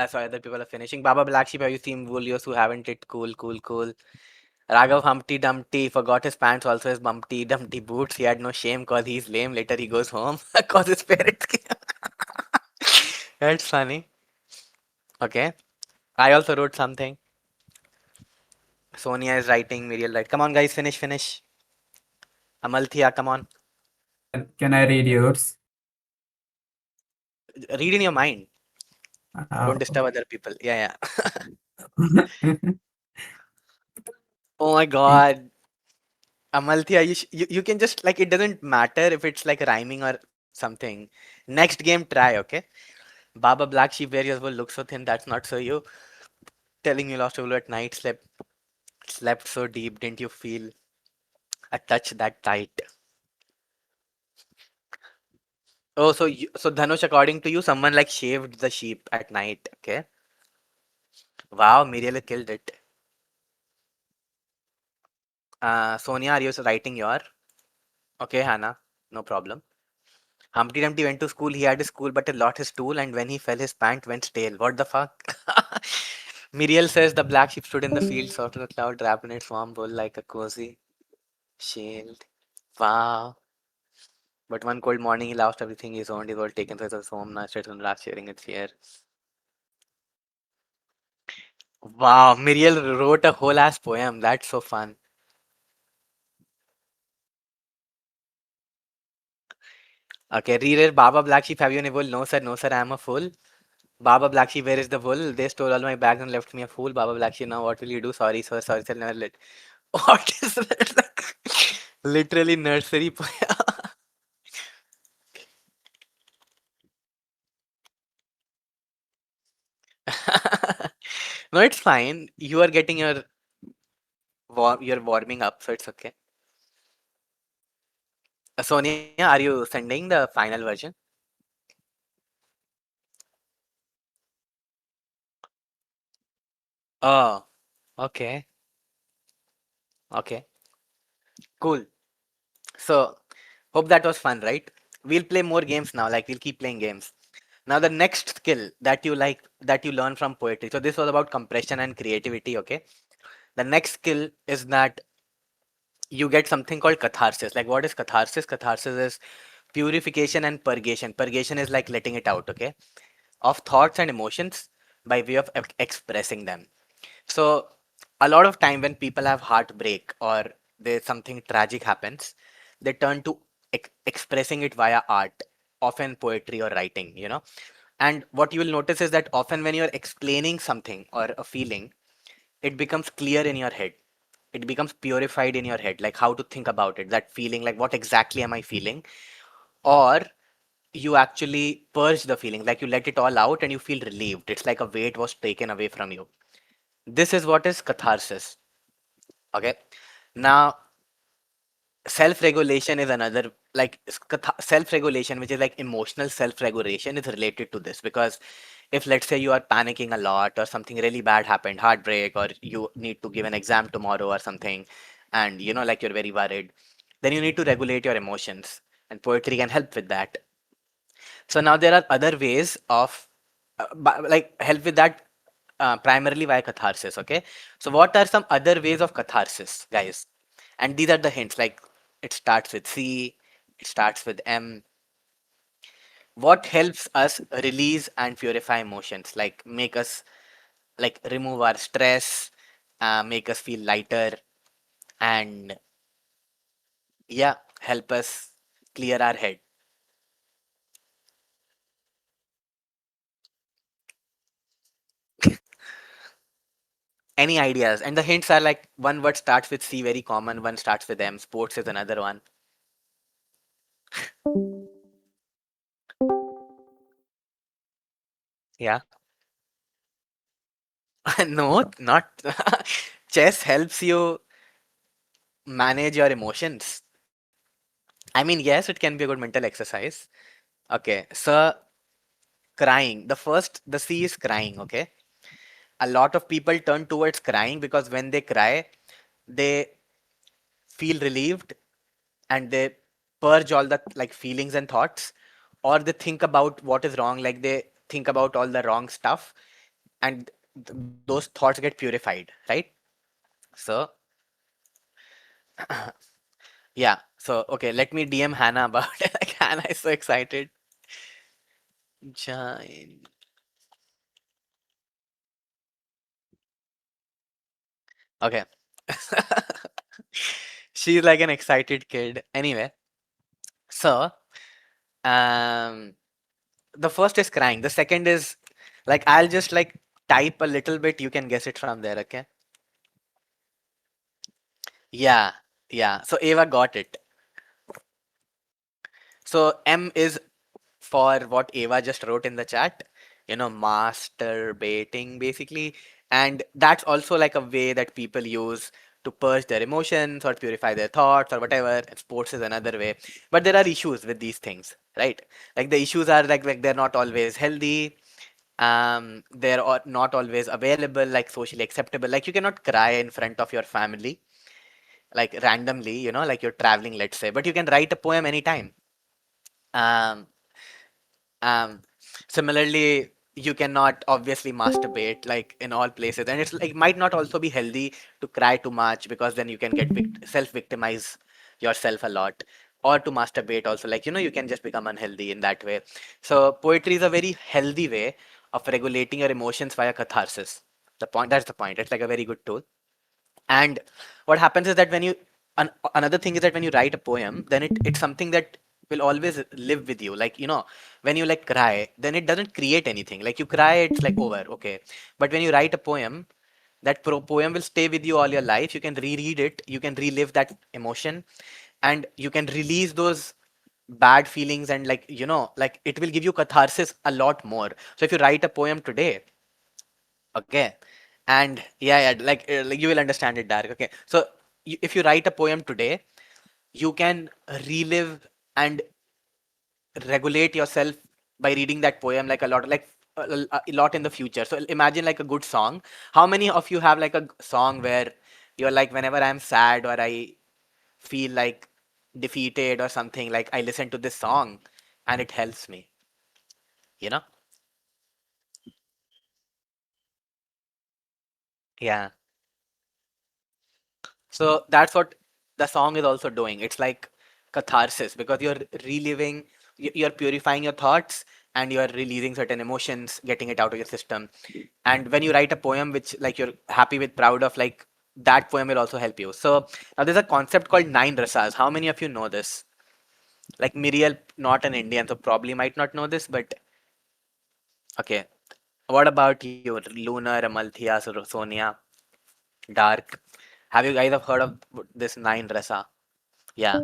Sorry, other people are finishing. Baba Black Sheep, have you seen Woolios who haven't it? Cool, cool, cool. Raghav Humpty Dumpty forgot his pants, also his Bumpty Dumpty boots. He had no shame cause he's lame. Later he goes home cause his parents. That's funny. Okay. I also wrote something. Sonia is writing, Muriel right. Come on, guys, finish, finish. Amalthea, come on. Can I read yours? Read in your mind. Don't Uh, disturb other people. Yeah, yeah. Oh my god. Amalthea, you can just like it doesn't matter if it's like rhyming or something. Next game, try, okay? Baba Black Sheep, where your will look so thin, that's not so you. Telling you lost all at night, slept so deep, didn't you feel a touch that tight? Oh, so Dhanush, according to you, someone like shaved the sheep at night, okay? Wow, Miriel killed it. Sonia, are you writing your? Okay, Hannah, no problem. Humpty Dumpty went to school. He had his school, but he lost his tool, and when he fell, his pant went stale. What the fuck? Miriel says the black sheep stood in the field, soft as a cloud, wrapped in its warm wool like a cozy shield. Wow. But one cold morning, he lost everything he owned. He was taken to his home, now sits on last sharing its fear. Wow, Miriel wrote a whole ass poem. That's so fun. Okay, reread Baba Black Sheep, have you any wool? No sir, I am a fool. Baba Black Sheep, where is the wool? They stole all my bags and left me a fool. Baba Black Sheep, now what will you do? Sorry sir, never let. What is that? Like, literally nursery poem. No, it's fine. You are getting your you're warming up, so it's okay. Sonia, are you sending the final version? Oh, okay, okay, cool. So, hope that was fun, right? We'll play more games now. Like we'll keep playing games. Now, the next skill that you like that you learn from poetry. So this was about compression and creativity. Okay. The next skill is that you get something called catharsis. Like what is catharsis? Catharsis is purification and purgation. Purgation is like letting it out. Okay, of thoughts and emotions by way of expressing them. So a lot of time when people have heartbreak or there's something tragic happens, they turn to expressing it via art, often poetry or writing, you know. And what you will notice is that often when you're explaining something or a feeling, it becomes clear in your head. It becomes purified in your head, like how to think about it, that feeling, like what exactly am I feeling? Or you actually purge the feeling, like you let it all out and you feel relieved. It's like a weight was taken away from you. This is what is catharsis. Okay. Now, self-regulation is another, like self-regulation, which is like emotional self-regulation, is related to this because if let's say you are panicking a lot or something really bad happened, heartbreak, or you need to give an exam tomorrow or something, and you know, like you're very worried, then you need to regulate your emotions, and poetry can help with that. So now there are other ways of like help with that, primarily via catharsis. Okay, so what are some other ways of catharsis, guys? And these are the hints. Like it starts with C, it starts with M. What helps us release and purify emotions? Like make us, like remove our stress, make us feel lighter, and yeah, help us clear our head. Any ideas? And the hints are like one word starts with C, very common. One starts with M. Sports is another one. Yeah. No, not chess helps you manage your emotions. I mean, yes, it can be a good mental exercise. Okay, so crying. The C is crying. Okay, a lot of people turn towards crying because when they cry, they feel relieved and they purge all the like feelings and thoughts, or they think about what is wrong, like they think about all the wrong stuff, and those thoughts get purified, right? So yeah, so okay, let me DM Hannah about it. Like Hannah is so excited. Join. Okay. She's like an excited kid. Anyway, so um the first is crying. The second is like I'll just like type a little bit, you can guess it from there, okay? Yeah, yeah. So Ava got it. So M is for what Ava just wrote in the chat, you know, masturbating basically. And that's also like a way that people use to purge their emotions or purify their thoughts or whatever. And sports is another way. But there are issues with these things, right? Like the issues are like they're not always healthy. They're not always available, like socially acceptable. Like you cannot cry in front of your family, like randomly, you know, like you're traveling, let's say, but you can write a poem anytime. Um, Um, Similarly, you cannot obviously masturbate like in all places, and it's like might not also be healthy to cry too much, because then you can get self victimize yourself a lot, or to masturbate also, like you can just become unhealthy in that way. So poetry is a very healthy way of regulating your emotions via catharsis. That's the point. It's like a very good tool. And what happens is that another thing is that when you write a poem, then it's something that will always live with you. Like, when you like cry, then it doesn't create anything. Like you cry, it's like over, okay. But when you write a poem, that poem will stay with you all your life. You can reread it, you can relive that emotion, and you can release those bad feelings, and like it will give you catharsis a lot more. So if you write a poem today, okay, and yeah, like you will understand it, Dark. Okay, so if you write a poem today, you can relive and regulate yourself by reading that poem like a lot, like a lot in the future. So imagine like a good song. How many of you have like a song where you're like, whenever I'm sad or I feel like defeated or something, like I listen to this song and it helps me, you know? Yeah. So that's what the song is also doing. It's like catharsis, because you're reliving, you're purifying your thoughts, and you're releasing certain emotions, getting it out of your system. And when you write a poem which like you're happy with, proud of, like that poem will also help you. So now there's a concept called nine rasas. How many of you know this? Like Miriel, not an Indian, so probably might not know this, but okay. What about you, Lunar, Amalthea, Sonia, Dark? Have you guys have heard of this nine rasa? Yeah.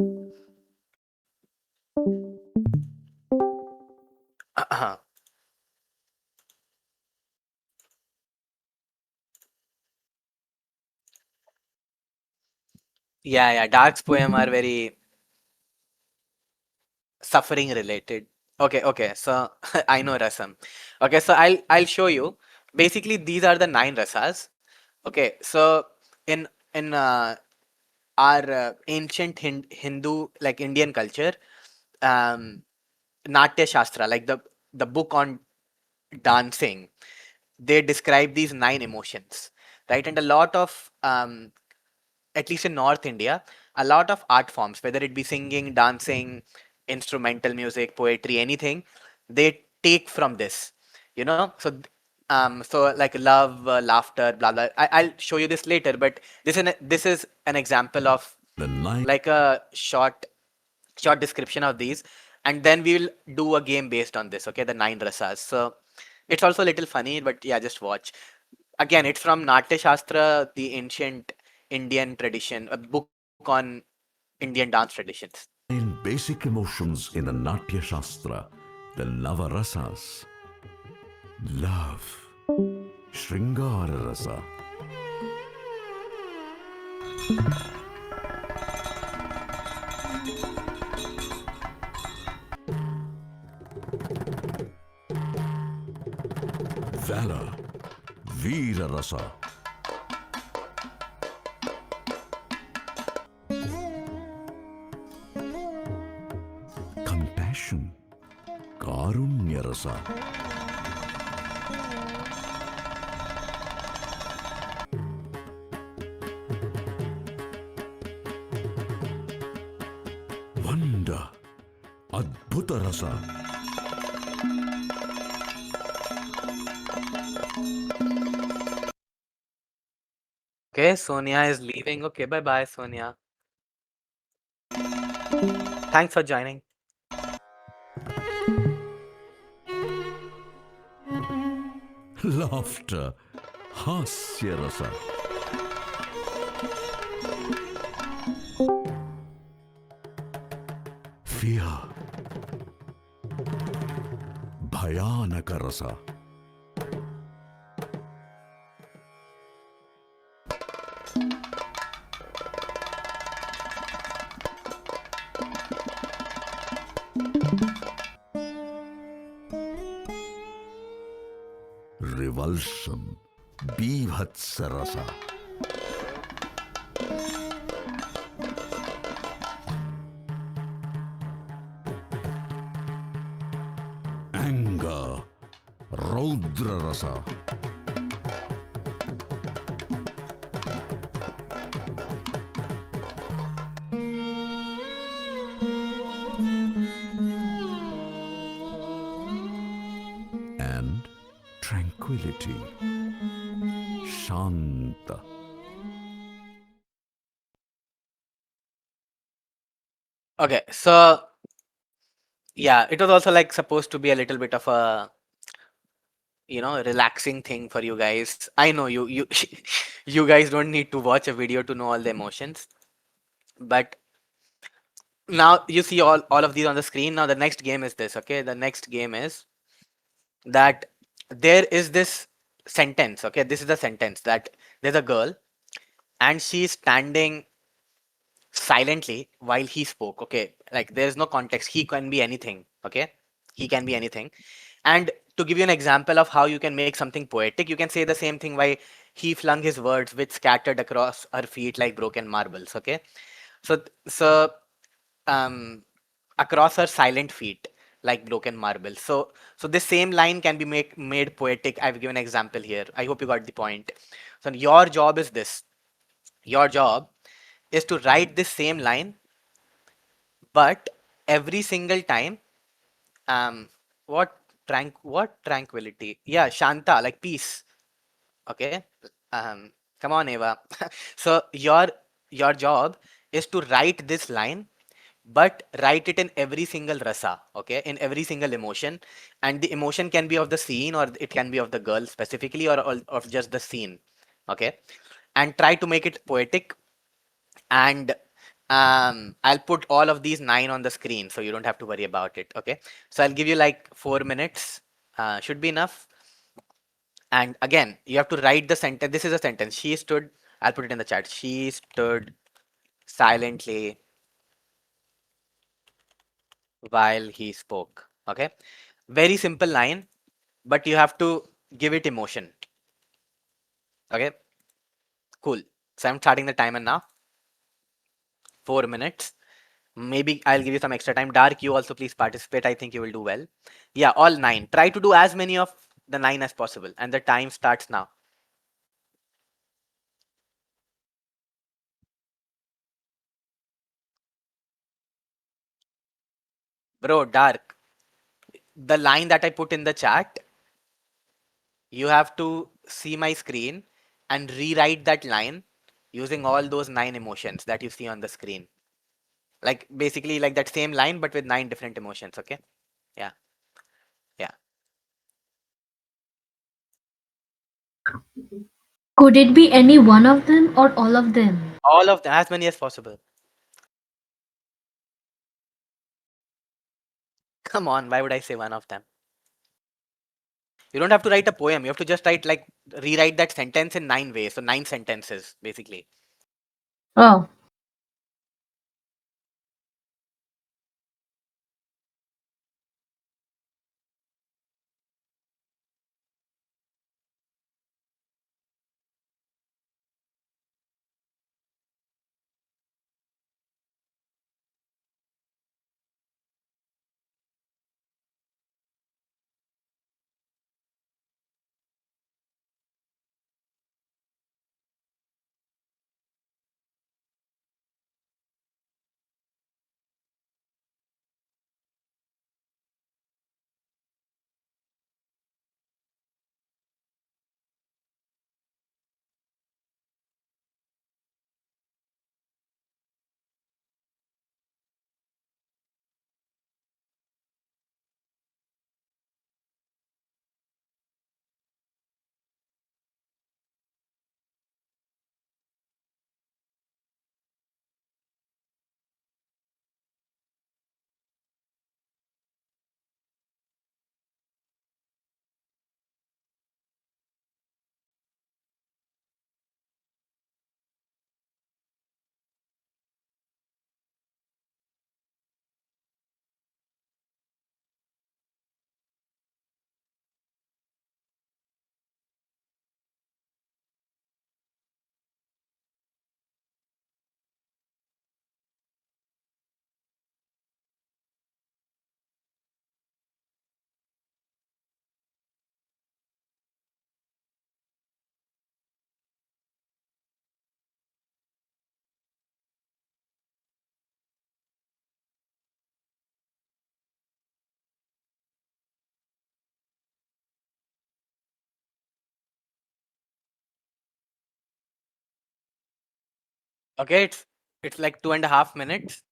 Yeah, yeah. Dark's poem are very suffering related. Okay, okay. So I know rasam. Okay, so I'll show you. Basically, these are the nine rasas. Okay, so in in our ancient Hindu, like Indian culture, um, Natya Shastra, like the book on dancing, they describe these nine emotions, right? And a lot of at least in North India, a lot of art forms, whether it be singing, dancing, instrumental music, poetry, anything, they take from this, so like love, laughter, blah blah. I'll show you this later, but this is an example of like a short description of these, and then we will do a game based on this. Okay, the nine rasas. So it's also a little funny, but yeah, just watch. Again, it's from Natya Shastra, the ancient Indian tradition, a book on Indian dance traditions. Nine basic emotions in the Natya Shastra, the Navarasas. Love, Shringara Rasa, Valor, Veera Rasa, Compassion, Karunya Rasa, Wonder, Adbhuta Rasa, Okay, Sonia is leaving. Okay, bye bye, Sonia. Thanks for joining. Laughter, Hasya Rasa, Fear, Bhayanaka Rasa, Revulsion, Bivhatsa Rasa, Anger, Raudra ರೌದ್ರರಸ. And tranquility. Shanta. Okay, so yeah, it was also like supposed to be a little bit of a relaxing thing for you guys. I know you you guys don't need to watch a video to know all the emotions, but now you see all of these on the screen. Now the next game is this. Okay, the next game is that there is this sentence. Okay, this is the sentence that there's a girl and she's standing silently while he spoke. Okay, like there's no context, he can be anything. Okay, he can be anything. And to give you an example of how you can make something poetic, you can say the same thing why he flung his words which scattered across her feet like broken marbles. Okay, so um across her silent feet like broken marble. So this same line can be made poetic. I've given an example here. I hope you got the point. So your job is this. Your job is to write this same line, but every single time, um, what tranquility? Yeah, Shanta, like peace. Okay. Um, Come on, Eva. So your job is to write this line, but write it in every single rasa, okay, in every single emotion, and the emotion can be of the scene or it can be of the girl specifically or of just the scene, okay, and try to make it poetic. And I'll put all of these 9 on the screen so you don't have to worry about it. Okay, so I'll give you like 4 minutes, should be enough. And again, you have to write the sentence. This is a sentence. She stood, I'll put it in the chat. She stood silently while he spoke. Okay, very simple line, but you have to give it emotion. Okay, cool. So I'm starting the timer now. 4 minutes. Maybe I'll give you some extra time. Dark, you also please participate. I think you will do well. Yeah, all 9. Try to do as many of the 9 as possible. And the time starts now. Bro, Dark, the line that I put in the chat, you have to see my screen and rewrite that line using all those 9 emotions that you see on the screen. Like basically like that same line, but with 9 different emotions. Okay. Yeah. Yeah. Could it be any one of them or all of them? All of them, as many as possible. Come on. Why would I say one of them? You don't have to write a poem. You have to just write like rewrite that sentence in 9 ways. So 9 sentences basically. Oh, Okay, it's like 2.5 minutes.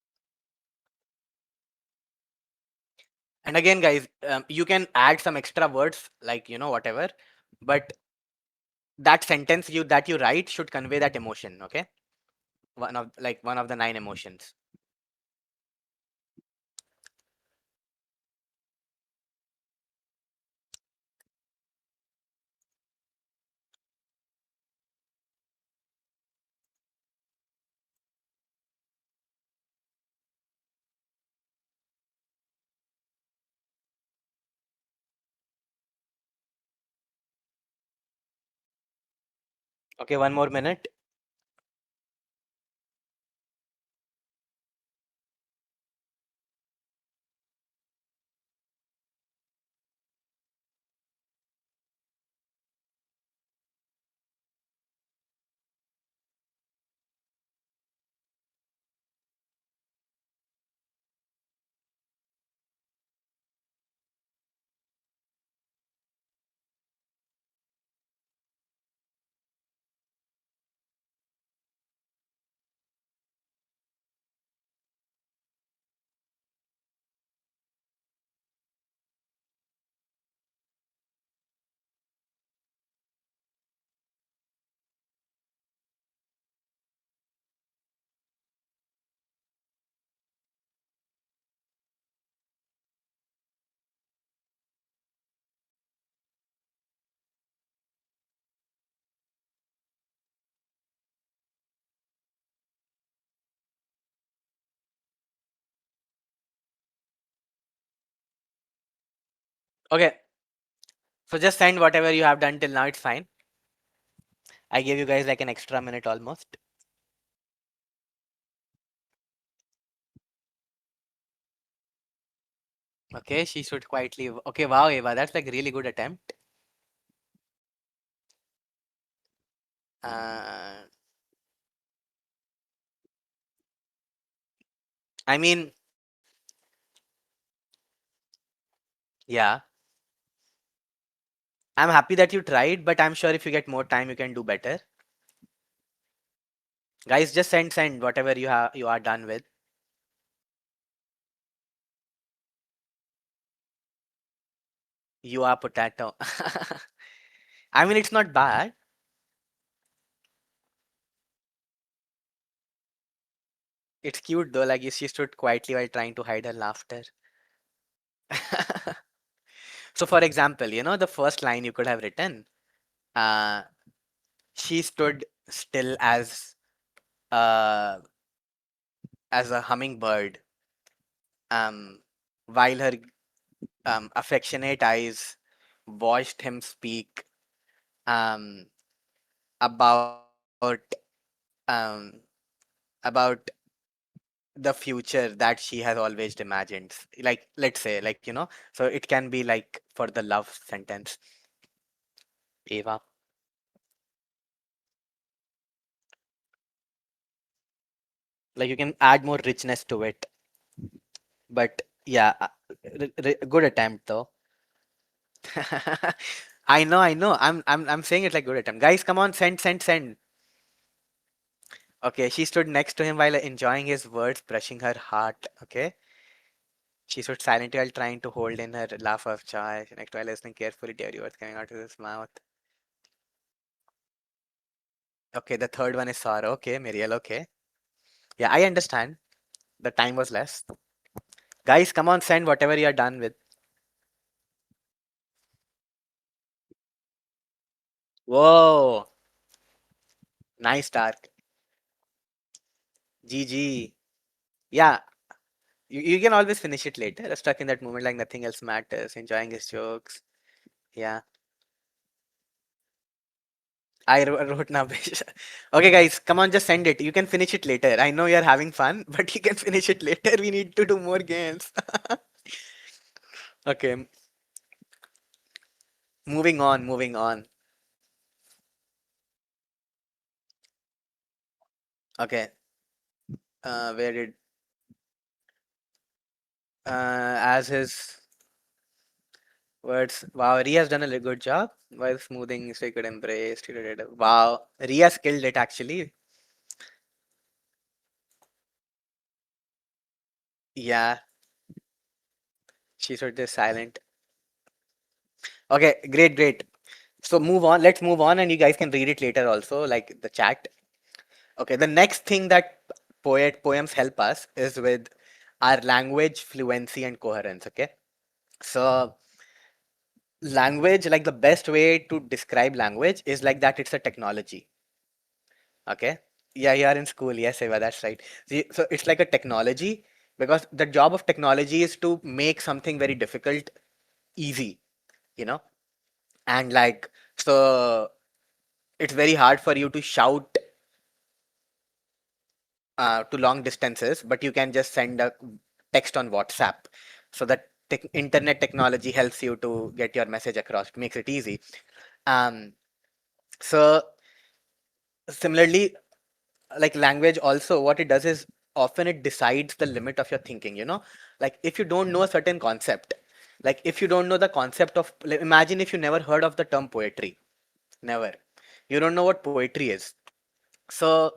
And again, guys, you can add some extra words like whatever, but that sentence you write should convey that emotion. Okay, one of the 9 emotions. Okay, one more minute. Okay, so just send whatever you have done till now. It's fine. I gave you guys like an extra minute almost. Okay, she should quietly. Okay, wow, Eva, that's like really good attempt. Uh, I mean, yeah, I'm happy that you tried, but I'm sure if you get more time, you can do better. Guys, just send whatever you are done with. You are potato. I mean, it's not bad. It's cute though. Like she stood quietly while trying to hide her laughter. So, for example, the first line you could have written, uh, she stood still uh, as a hummingbird, um, while her affectionate eyes watched him speak um, about um, about the future that she has always imagined. Like, let's say, like, so it can be like for the love sentence. Eva. Like, you can add more richness to it. But yeah, good attempt though. I know. I'm saying it like good attempt. Guys, come on, send. Okay, she stood next to him while enjoying his words, brushing her heart. Okay. She stood silently while trying to hold in her laugh of joy. Next while listening carefully to every word coming out of his mouth. Okay, the third one is sorrow. Okay, Miriel, okay. Yeah, I understand. The time was less. Guys, come on, send whatever you're done with. Whoa, nice dark. GG. Yeah, you can always finish it later. Stuck in that moment like nothing else matters, enjoying his jokes. Yeah, I wrote now. Okay, guys, come on, just send it. You can finish it later. I know you're having fun, but you can finish it later. We need to do more games. Okay, moving on. Okay, where did as his words? Wow, Ria's done a good job while smoothing so he could embrace. Wow, Ria's killed it actually. Yeah, she should be silent. Okay, great, great. So move on. Let's move on, and you guys can read it later also, like the chat. Okay, the next thing that poems help us is with our language fluency and coherence. Okay, so language, like the best way to describe language is like that it's a technology. Okay, yeah, you are in school. Yes, Eva, that's right. See, so it's like a technology because the job of technology is to make something very difficult easy. You know, and like so it's very hard for you to shout to long distances, but you can just send a text on WhatsApp. So that internet technology helps you to get your message across, makes it easy. Um, so similarly, like language also, what it does is often it decides the limit of your thinking. Like if you don't know a certain concept, like if you don't know the concept of, like, imagine if you never heard of the term poetry, never. You don't know what poetry is. So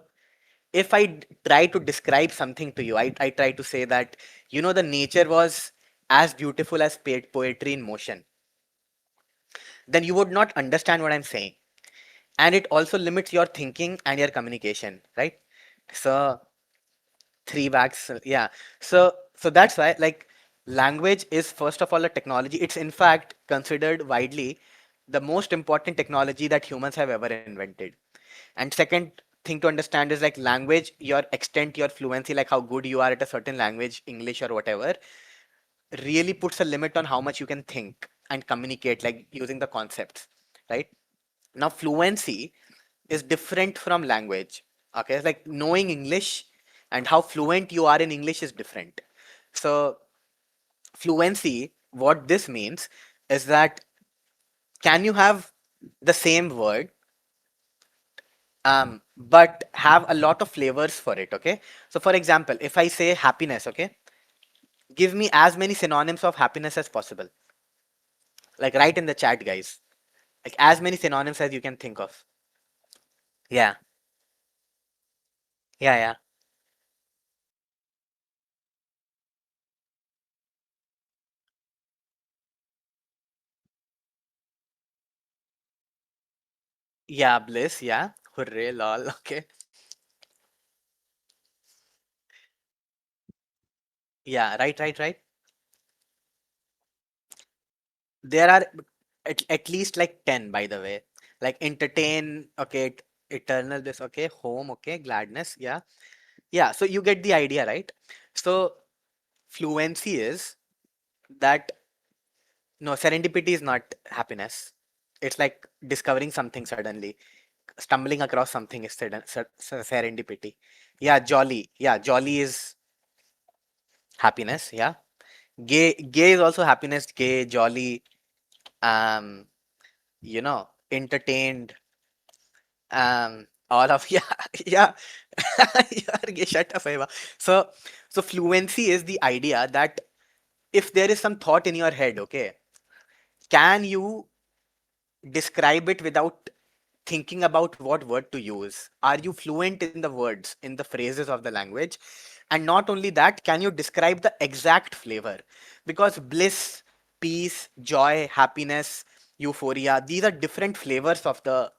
if I try to describe something to you, I try to say that, the nature was as beautiful as poetry in motion, then you would not understand what I'm saying. And it also limits your thinking and your communication, right? So, three bags, yeah. So that's why, like, language is first of all a technology. It's in fact considered widely the most important technology that humans have ever invented. And second thing to understand is like language, your extent, your fluency, like how good you are at a certain language, English or whatever, really puts a limit on how much you can think and communicate, like using the concepts, right? Now, fluency is different from language. Okay, it's like knowing English and how fluent you are in English is different. So, fluency, what this means is that can you have the same word but have a lot of flavors for it. Okay, so for example, if I say happiness, okay, give me as many synonyms of happiness as possible, like write in the chat, guys, like as many synonyms as you can think of. Yeah, yeah, yeah, bliss, yeah, hooray, lol. Okay, yeah, right. There are at least like 10, by the way, like entertain, okay, eternal bliss, okay, home, okay, gladness, yeah, yeah, so you get the idea, right? So fluency is that, no, serendipity is not happiness. It's like discovering something suddenly, stumbling across something is serendipity. Yeah, jolly. Yeah, jolly is happiness. Yeah, gay is also happiness. Gay, jolly. Um, entertained. All of yeah, yeah. Yaar, ye shut up, Eva. So, so fluency is the idea that if there is some thought in your head, okay, can you describe it without thinking about what word to use? Are you fluent in the words, in the phrases of the language? And not only that, can you describe the exact flavor? Because bliss, peace, joy, happiness, euphoria, these are different flavors of the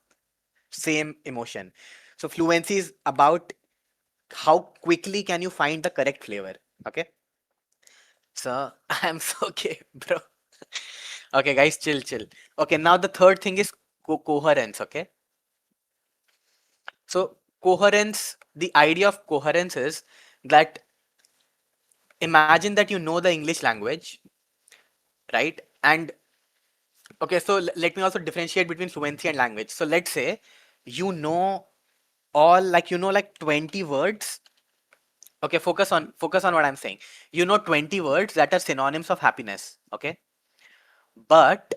same emotion. So fluency is about how quickly can you find the correct flavor. Okay. So I'm so okay, bro. Okay, guys, chill. Okay, now the third thing is coherence. Okay. So coherence, the idea of coherence is that imagine that you know the English language, right? And okay, so let me also differentiate between fluency and language. So let's say you know like 20 words. Okay, focus on what I'm saying. You know 20 words that are synonyms of happiness. Okay, but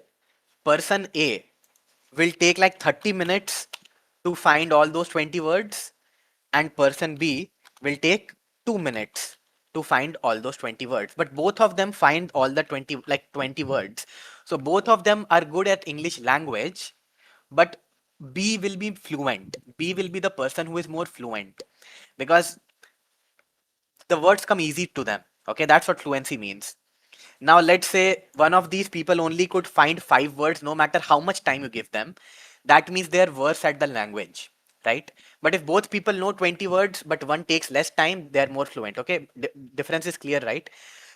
person A will take like 30 minutes to find all those 20 words, and person B will take 2 minutes to find all those 20 words. But both of them find all the 20 words. So both of them are good at English language, but B will be fluent. B will be the person who is more fluent because the words come easy to them. Okay, that's what fluency means. Now, let's say one of these people only could find 5 words no matter how much time you give them. That means they're worse at the language, right? But if both people know 20 words, but one takes less time, they're more fluent. Okay, difference is clear, right?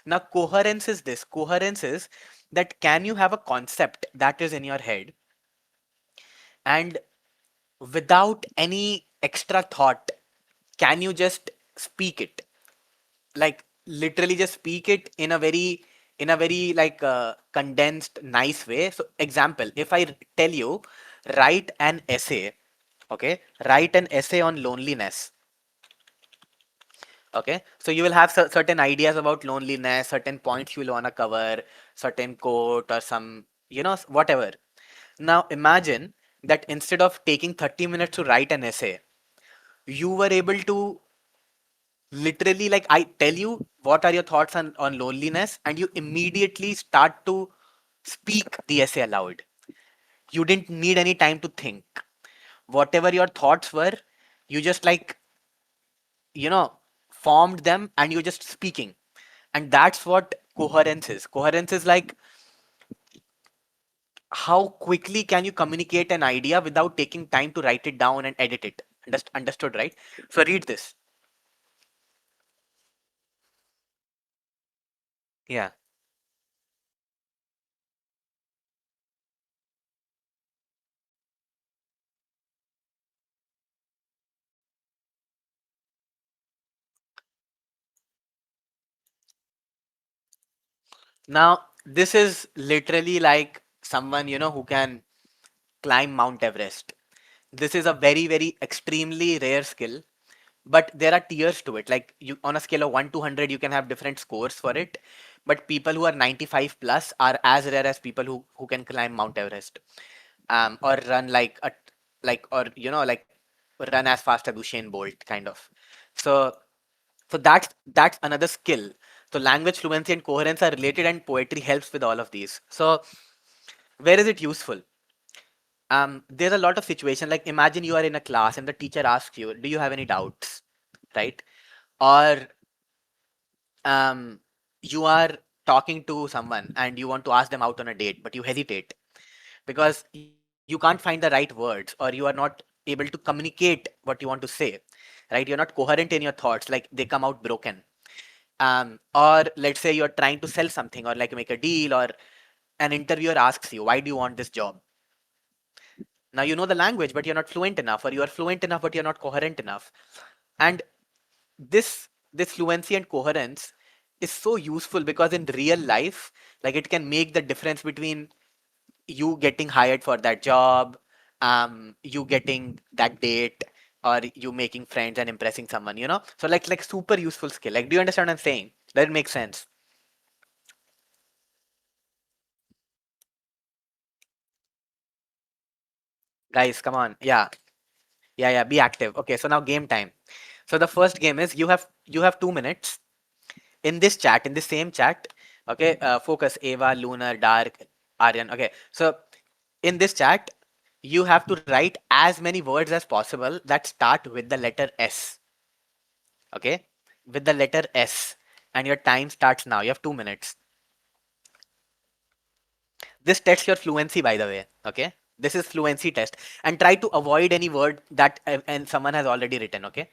Now, coherence is this. Coherence is that can you have a concept that is in your head and without any extra thought, can you just speak it? Like literally just speak it in a very like condensed nice way. So example, if I tell you write an essay, okay, write an essay on loneliness. Okay, so you will have certain ideas about loneliness, certain points you will want to cover, certain quote or some, whatever. Now imagine that instead of taking 30 minutes to write an essay, you were able to literally, like, I tell you what are your thoughts on loneliness, and you immediately start to speak the essay aloud. You didn't need any time to think. Whatever your thoughts were, you just like, you know, formed them and you're just speaking. And that's what coherence is. Coherence is like how quickly can you communicate an idea without taking time to write it down and edit it. Understood, right? So read this. Yeah. Now, this is literally like someone, who can climb Mount Everest. This is a very, very extremely rare skill, but there are tiers to it. Like you, on a scale of 1 to 100, you can have different scores for it. But people who are 95 plus are as rare as people who can climb Mount Everest, or run like run as fast as Usain Bolt, kind of. So, that's another skill. So language fluency and coherence are related, and poetry helps with all of these. So where is it useful? There's a lot of situation, like imagine you are in a class and the teacher asks you, do you have any doubts, right? Or you are talking to someone and you want to ask them out on a date, but you hesitate because you can't find the right words, or you are not able to communicate what you want to say, right? You're not coherent in your thoughts, like they come out broken. Or let's say you're trying to sell something or like make a deal, or an interviewer asks you, why do you want this job? Now you know the language, but you're not fluent enough, or you are fluent enough, but you're not coherent enough. And this fluency and coherence is so useful because in real life, like it can make the difference between you getting hired for that job, you getting that date, or you making friends and impressing someone, So like super useful skill. Like, do you understand what I'm saying? Does it make sense? Guys, come on. Yeah. Yeah, yeah, be active. Okay, so now game time. So the first game is you have 2 minutes in this chat, in the same chat. Okay, focus Ava, Lunar, Dark, Aryan. Okay, so in this chat, you have to write as many words as possible that start with the letter S. Okay, with the letter S, and your time starts now. You have 2 minutes. This tests your fluency, by the way. Okay, this is fluency test, and try to avoid any word that and someone has already written. Okay.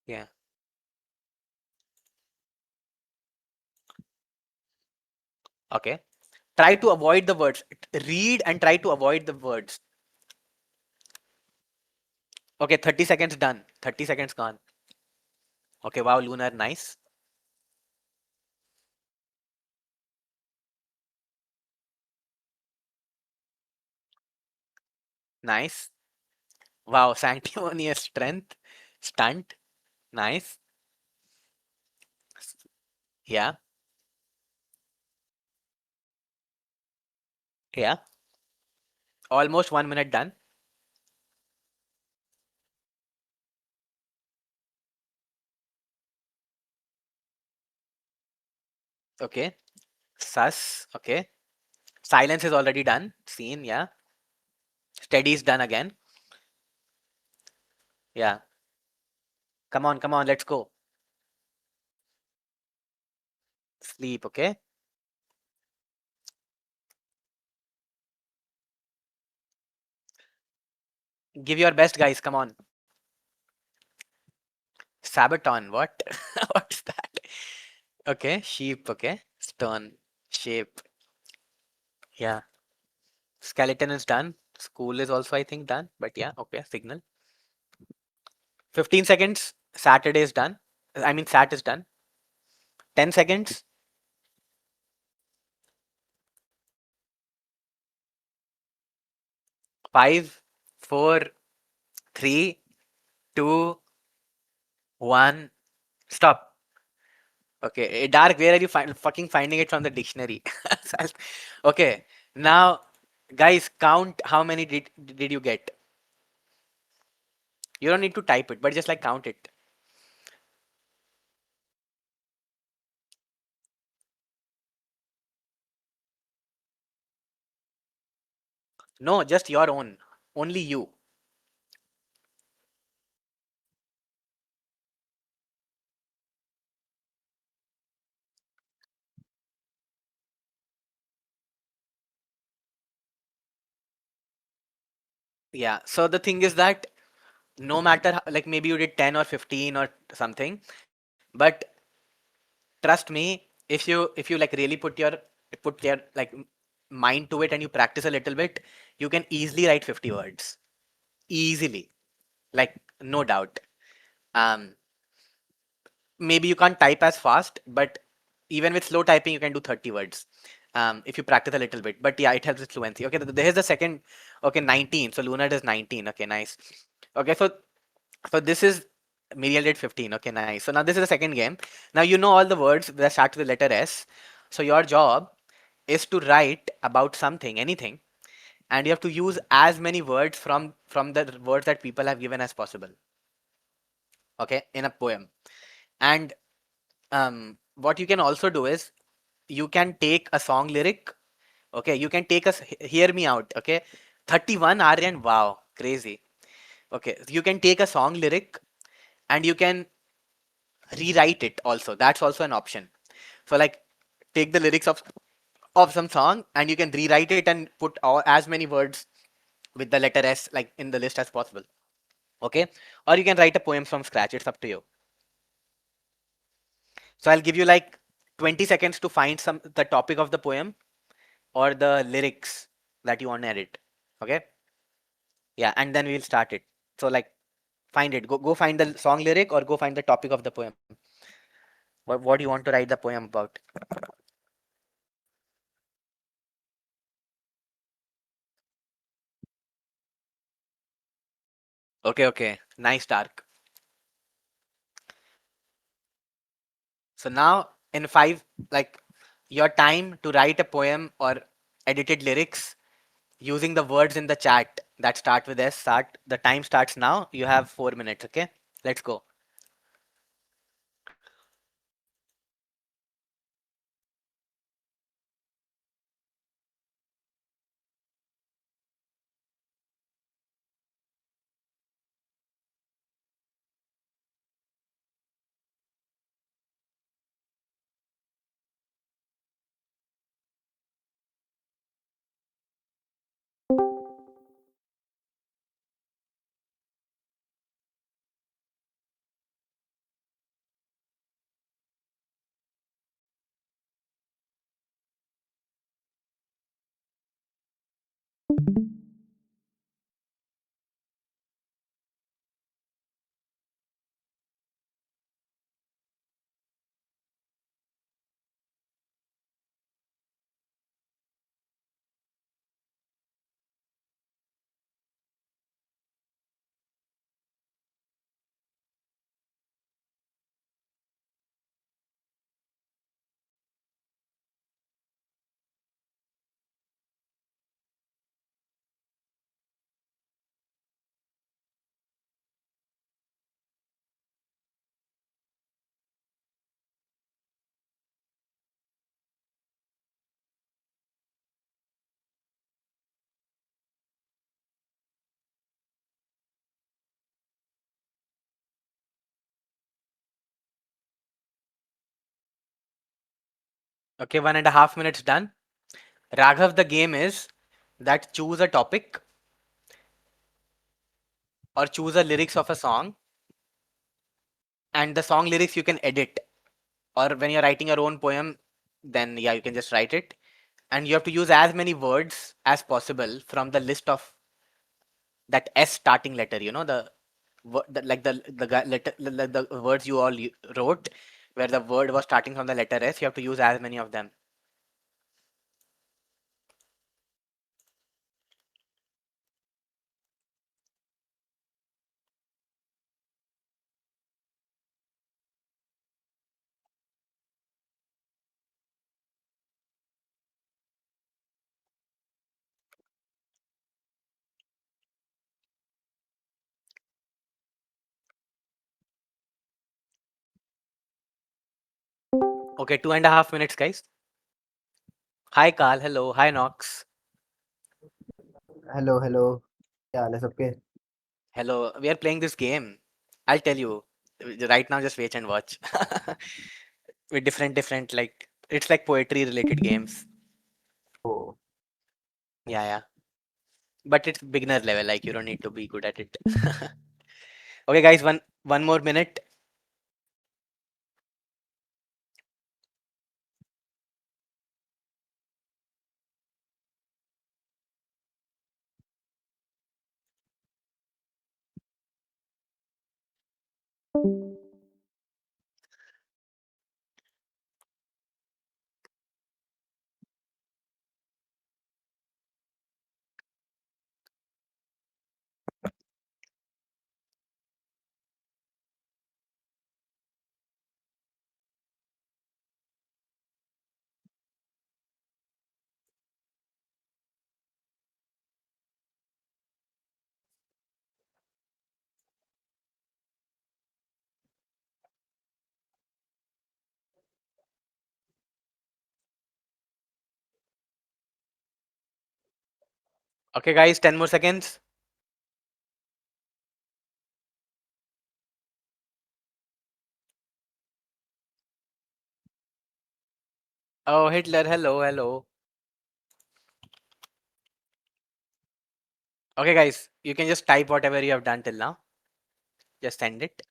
Yeah. Okay. Try to avoid the words. Read and try to avoid the words. Okay, 30 seconds done. 30 seconds gone. Okay, wow, Lunar, nice. Nice. Wow, sanctimonious strength. Stunt. Nice. Yeah. Yeah. Almost 1 minute done. Okay. Sus. Okay. Silence is already done. Seen. Yeah. Steady is done again. Yeah. Come on, let's go. Sleep, okay? Give your best, guys. Come on. Sabaton, what? What's that? Okay, sheep, okay. Stone, shape. Yeah. Skeleton is done. School is also, I think, done. But yeah, okay, signal. 15 seconds. Saturday is done. I mean, Sat is done. 10 seconds. 5, 4, 3, 2, 1. Stop. Okay, Dark, where are you fucking finding it from the dictionary? Okay, now, guys, count how many did you get? You don't need to type it, but just like count it. No, just your own. Only you. Yeah. So the thing is that no matter like maybe you did 10 or 15 or something, but trust me, if you like really put your like mind to it and you practice a little bit, you can easily write 50 words. Easily. Like no doubt. Um Maybe you can't type as fast, but even with slow typing, you can do 30 words. If you practice a little bit. But yeah, it helps with fluency. Okay, here's the second. Okay, 19. So Lunar does 19. Okay, nice. Okay, so this is Miriel did 15. Okay, nice. So now this is the second game. Now you know all the words that start with the letter S. So your job is to write about something, anything, and you have to use as many words from the words that people have given as possible. Okay, in a poem. And what you can also do is you can take a song lyric. Okay, you can take us hear me out. Okay, 31 Aryan, wow, crazy. Okay, you can take a song lyric and you can rewrite it also. That's also an option. So like take the lyrics of some song and you can rewrite it and put as many words with the letter S like in the list as possible. Okay, or you can write a poem from scratch. It's up to you. So I'll give you like 20 seconds to find some the topic of the poem or the lyrics that you want to edit. Okay, yeah, and then we'll start it. So like find it. Go find the song lyric or go find the topic of the poem. What do you want to write the poem about? Okay, okay, nice, Dark. So now in five, like your time to write a poem or edited lyrics using the words in the chat that start with S. Start. The time starts now. You have 4 minutes. Okay, let's go. Okay, 1.5 minutes done. Raghav, the game is that choose a topic or choose a lyrics of a song, and the song lyrics you can edit. Or when you're writing your own poem, then yeah, you can just write it. And you have to use as many words as possible from the list of that S starting letter, like the words you all wrote, where the word was starting from the letter S, you have to use as many of them. Okay, 2.5 minutes, guys. Hi, Carl. Hello. Hi, Nox. Hello hello क्या हाल है सबके Hello. We are playing this game. I'll tell you. Right now, just wait and watch. With different, like, it's like poetry related games. O Yeah, yeah. But it's beginner level, like, you don't need to be good at it. Okay, guys, one more minute. Okay, guys, 10 more seconds. Oh, Hitler, hello, hello. Okay, guys, you can just type whatever you have done till now. Just send it.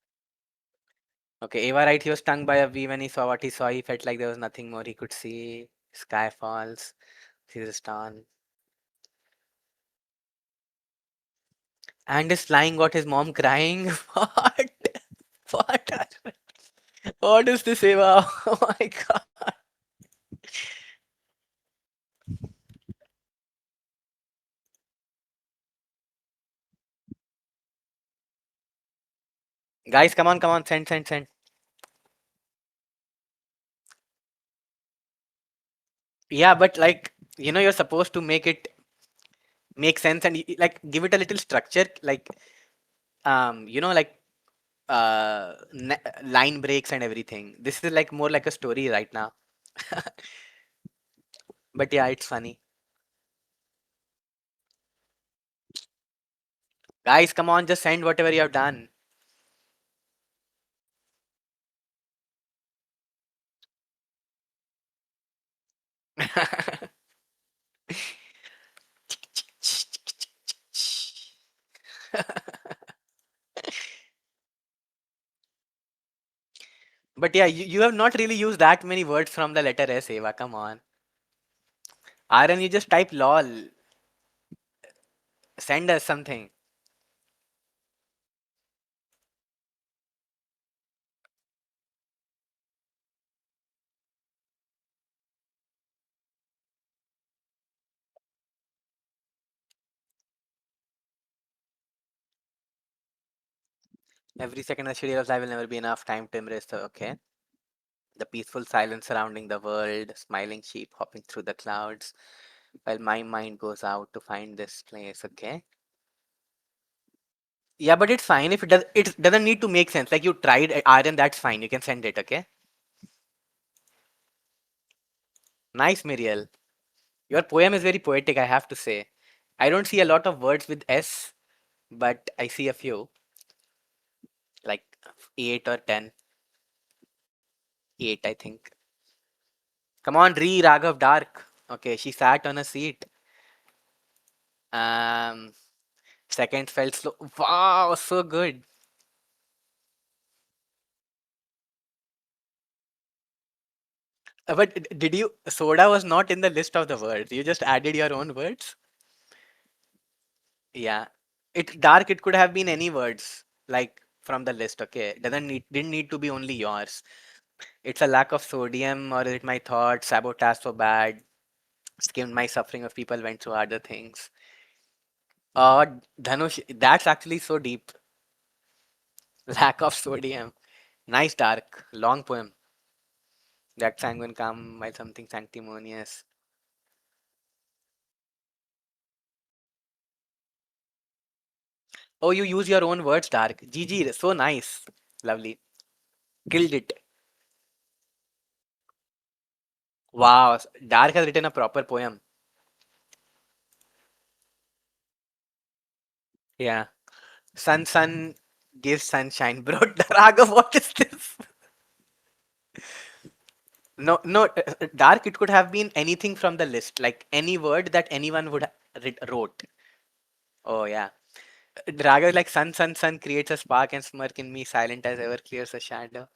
Okay, Ava, right? He was stung by a bee when he saw what he saw. He felt like there was nothing more he could see. Sky falls. Sees a star. And is flying, got his mom crying. What? What? What is this, Eva? Oh my god. Guys, come on, send. Yeah, but like, you're supposed to make it make sense and like give it a little structure, like, like line breaks and everything. This is like more like a story right now. But yeah, it's funny. Guys, come on, just send whatever you have done. But yeah, you have not really used that many words from the letter S, Eva. Come on. Aaron, you just type lol. Send us something. Every second of the schedule of life will never be enough time to embrace the okay. The peaceful silence surrounding the world, smiling sheep hopping through the clouds, while my mind goes out to find this place, okay? Yeah, but it's fine if it doesn't need to make sense. Like you tried Aryan, that's fine. You can send it, okay? Nice, Miriel. Your poem is very poetic, I have to say. I don't see a lot of words with S, but I see a few, like 8 or 10. 8, I think. Come on, re Raghav Dark. Okay, she sat on a seat. Um, Seconds felt slow. Wow, so good. But did you? Soda was not in the list of the words. You just added your own words. Yeah. It dark. It could have been any words like from the list. Okay, doesn't need didn't need to be only yours. It's a lack of sodium, or is it my thoughts? Sabotage so bad. Skimmed my suffering if people went through other things. Dhanush, that's actually so deep. Lack of sodium. Nice dark. Long poem. That sanguine calm by something sanctimonious. Oh, you use your own words, Dark. GG, so nice. Lovely. Killed it. Wow, Dark has written a proper poem. Yeah. Sun gives sunshine. Bro, Raga, what is this? No, no, Dark, it could have been anything from the list, like any word that anyone would wrote. Oh, yeah. Raga, like sun creates a spark and smirk in me, silent as ever clears a shadow.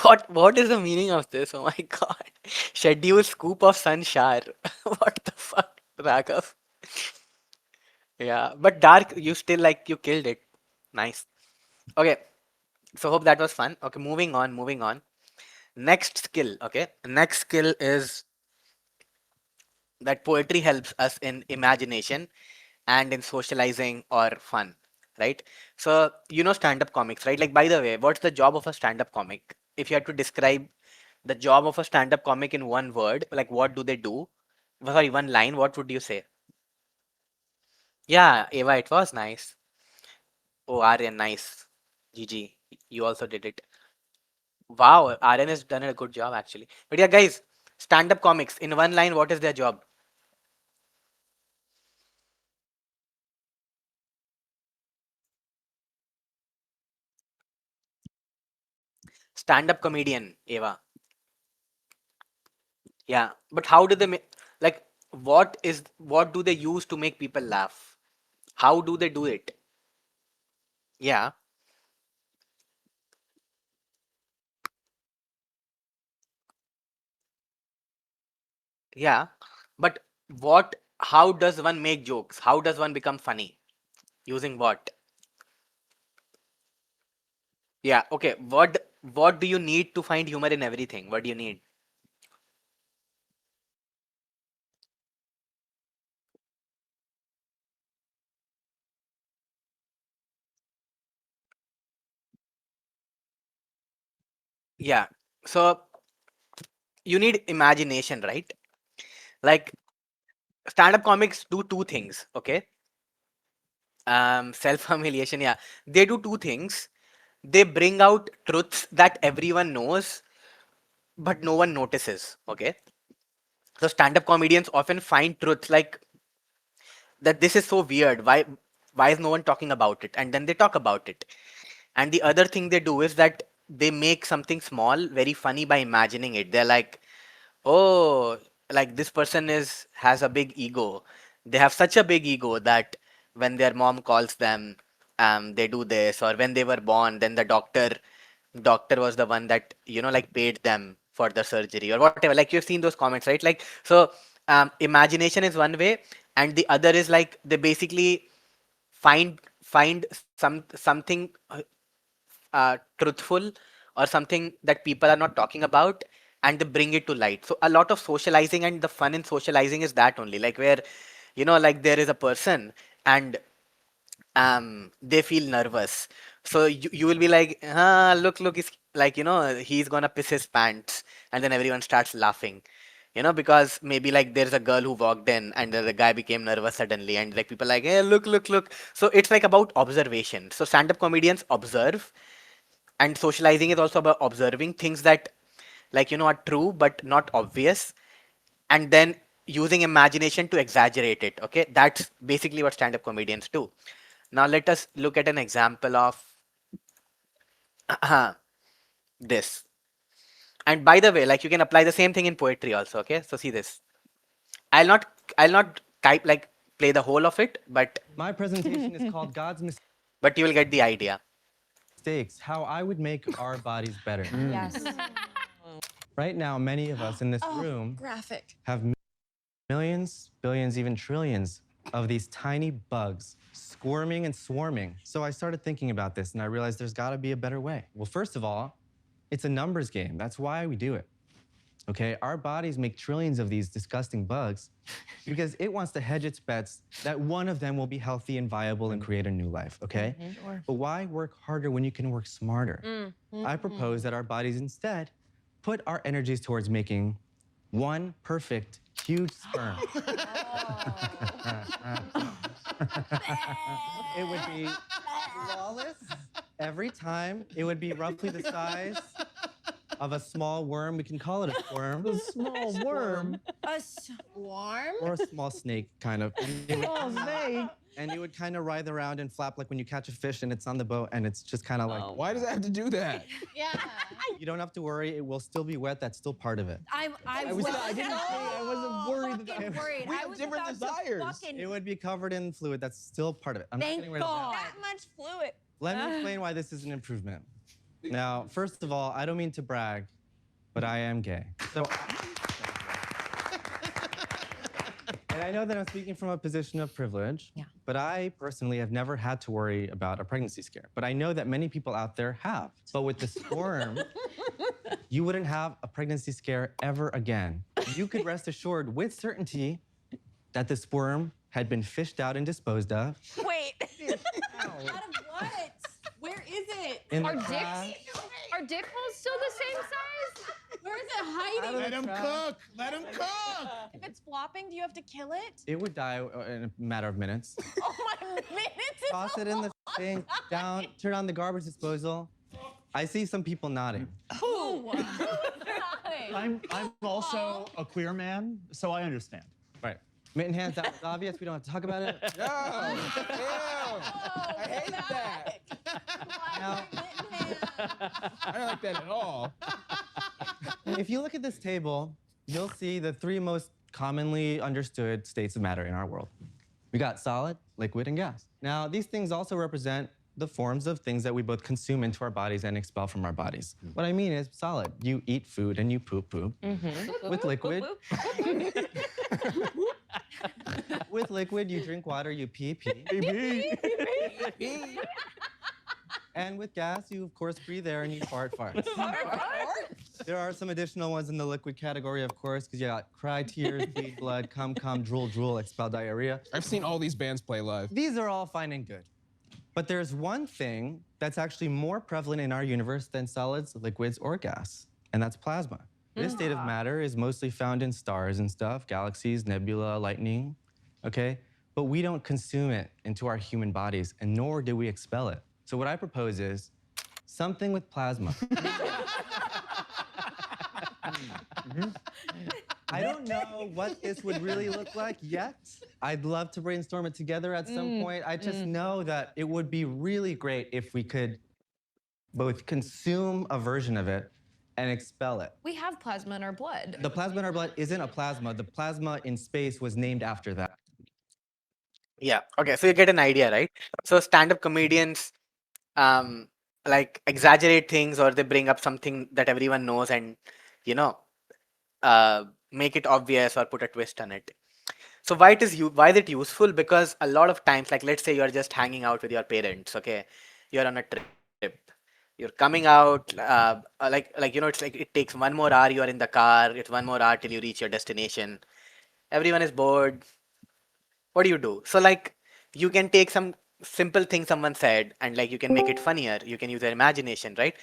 What is the meaning of this? Oh my god. Schedule scoop of sun shower. What the fuck, Raghav? Yeah, but dark, you still like you killed it. Nice. Okay, so hope that was fun. Okay, moving on. Next skill, okay? Next skill is that poetry helps us in imagination and in socializing or fun, right? So, you know stand-up comics, right? Like, by the way, what's the job of a stand-up comic? If you had to describe the job of a stand-up comic in one word, like what do they do? Sorry, one line, what would you say? Yeah, Eva, it was nice. Oh, Aryan, nice. GG. You also did it. Wow, Aryan has done a good job actually. But yeah, guys, stand-up comics in one line, what is their job? Stand-up comedian, Eva. Yeah, but how do they make, like, what do they use to make people laugh? How do they do it? Yeah, yeah. But how does one make jokes? How does one become funny? Using what? Yeah, okay. What do you need to find humor in everything? What do you need? Yeah. So you need imagination, right? Like stand-up comics do two things, okay? Self-humiliation, yeah. They do two things. They bring out truths that everyone knows, but no one notices, okay? So stand-up comedians often find truths like that this is so weird. Why is no one talking about it? And then they talk about it. And the other thing they do is that they make something small very funny by imagining it. They're like, oh, like this person is has a big ego. They have such a big ego that when their mom calls them, they do this, or when they were born, then the doctor was the one that like paid them for the surgery or whatever. Like you've seen those comments, right? Like so, imagination is one way, and the other is like they basically find something truthful or something that people are not talking about, and they bring it to light. So a lot of socializing and the fun in socializing is that only, like where like there is a person and they feel nervous, so you will be like, look, it's like he's gonna piss his pants, and then everyone starts laughing, because maybe like there's a girl who walked in and the guy became nervous suddenly, and like people like, hey, look. So it's like about observation. So stand-up comedians observe, and socializing is also about observing things that like are true but not obvious, and then using imagination to exaggerate it. Okay, that's basically what stand-up comedians do. Now let us look at an example of this. And by the way, like you can apply the same thing in poetry also. Okay, so see this. I'll not I'll not type like play the whole of it, but My presentation is called God's you will get the idea. Mistakes, how I would make our bodies better. Yes. Right now, many of us in this room Graphic. have millions, billions, even trillions of these tiny bugs squirming and swarming. So I started thinking about this and I realized there's got to be a better way. Well, first of all, it's a numbers game. That's why we do it. Okay, our bodies make trillions of these disgusting bugs because it wants to hedge its bets that one of them will be healthy and viable and create a new life, okay? But why work harder when you can work smarter? I propose that our bodies instead put our energies towards making one perfect, huge sperm. It would be flawless every time. It would be roughly the size of a small worm. We can call it a squirm. A small worm. A swarm? Or a small snake, kind of. Small snake? And you would kind of writhe around and flap like when you catch a fish and it's on the boat and it's just kind of like... Why does it have to do that? Yeah. You don't have to worry. It will still be wet. That's still part of it. I wasn't worried about worried. We have different desires. It would be covered in fluid. That's still part of it. I'm not Thank getting rid of that. God. That much fluid. Let me explain why this is an improvement. Now, first of all, I don't mean to brag, but I am gay. So, and I know that I'm speaking from a position of privilege, but I personally have never had to worry about a pregnancy scare. But I know that many people out there have. But with the squirm, you wouldn't have a pregnancy scare ever again. You could rest assured with certainty that the sperm had been fished out and disposed of. Wait. Out of what? Where is it? In Are the trash. dick holes still the same size? Where is it hiding? Let him cook. Let him cook. If it's flopping, do you have to kill it? It would die in a matter of minutes. Oh my minutes. Toss it in the thing, down, turn on the garbage disposal. I see some people nodding. Who? I'm also a queer man, so I understand. Right. Mitten hands, that was obvious. We don't have to talk about it. No. I hate that. Now, I don't like that at all. if you look at this table, you'll see the three most commonly understood states of matter in our world. We got solid, liquid, and gas. Now, these things also represent the forms of things that we both consume into our bodies and expel from our bodies. What I mean is solid. You eat food and you poop poop. With liquid, with liquid, you drink water, you pee pee. And with gas, you of course breathe air and you fart farts. There are some additional ones in the liquid category, of course, because you got cry, tears, bleed blood, cum, drool, drool, expel diarrhea. I've seen all these bands play live. These are all fine and good. But there's one thing that's actually more prevalent in our universe than solids, liquids, or gas, and that's plasma. This state of matter is mostly found in stars and stuff, galaxies, nebula, lightning, okay? But we don't consume it into our human bodies, and nor do we expel it. So what I propose is something with plasma. I don't know what this would really look like yet. I'd love to brainstorm it together at some point. I just know that it would be really great if we could both consume a version of it and expel it. We have plasma in our blood. The plasma in our blood isn't a plasma. The plasma in space was named after that. Yeah. Okay. So you get an idea, right? So stand-up comedians, like exaggerate things, or they bring up something that everyone knows, and you know, make it obvious or put a twist on it. So why is it useful? Because a lot of times, like let's say you're just hanging out with your parents. Okay, you're on a trip. You're coming out, like you know, it's like it takes 1 more hour. You are in the car. It's 1 more hour till you reach your destination. Everyone is bored. What do? So like you can take some simple thing someone said and like you can make it funnier. You can use your imagination, right?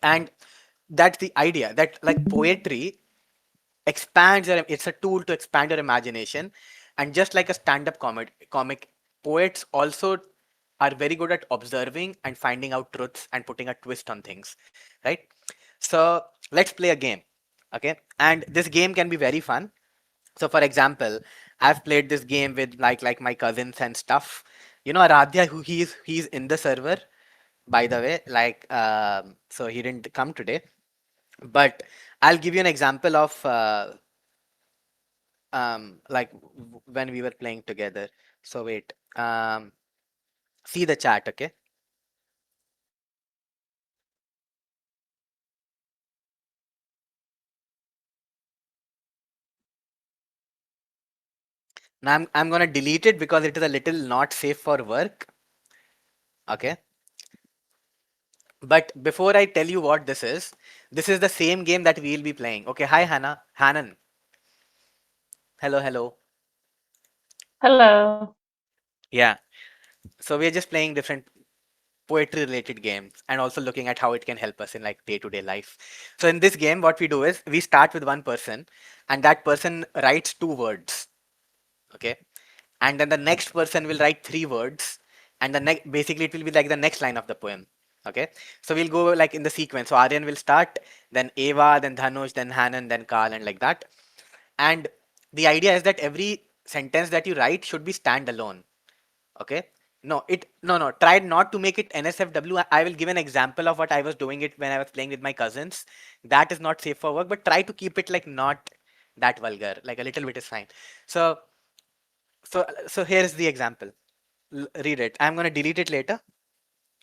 And that's the idea, that like poetry it's a tool to expand your imagination. And just like a stand-up comic, poets also are very good at observing and finding out truths and putting a twist on things, right? So let's play a game, okay? And this game can be very fun. So for example, I've played this game with like my cousins and stuff. You know, Aradhya, who he's in the server, by the way, like so he didn't come today. But I'll give you an example of like when we were playing together. So wait, see the chat, okay? Now I'm gonna delete it because it is a little not safe for work. Okay. But before I tell you what this is the same game that we'll be playing. Okay, hi Hannah. Hannan. Hello, hello. Hello. Yeah. So we're just playing different poetry related games and also looking at how it can help us in like day-to-day life. So in this game, what we do is we start with one person and that person writes two words. Okay. And then the next person will write three words and the next basically it will be like the next line of the poem. Okay, so we'll go like in the sequence. So Aryan will start, then Eva, then Dhanush, then Hanan, then Karl, and like that. And the idea is that every sentence that you write should be standalone. Okay, no, try not to make it NSFW. I will give an example of what I was doing it when I was playing with my cousins. That is not safe for work, but try to keep it like not that vulgar, like a little bit is fine. So so here is the example. Read it. I'm gonna delete it later,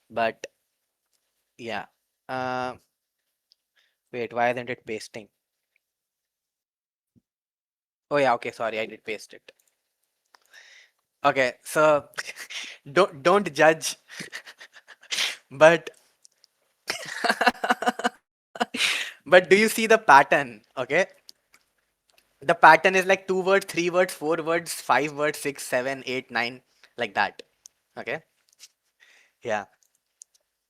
but yeah. Uh, wait, why isn't it pasting? Oh yeah, okay, sorry, I did paste it. Okay, so don't judge, but but do you see the pattern? Okay, the pattern is like two words, three words, four words, five words, six, seven, eight, nine, like that. Okay, yeah.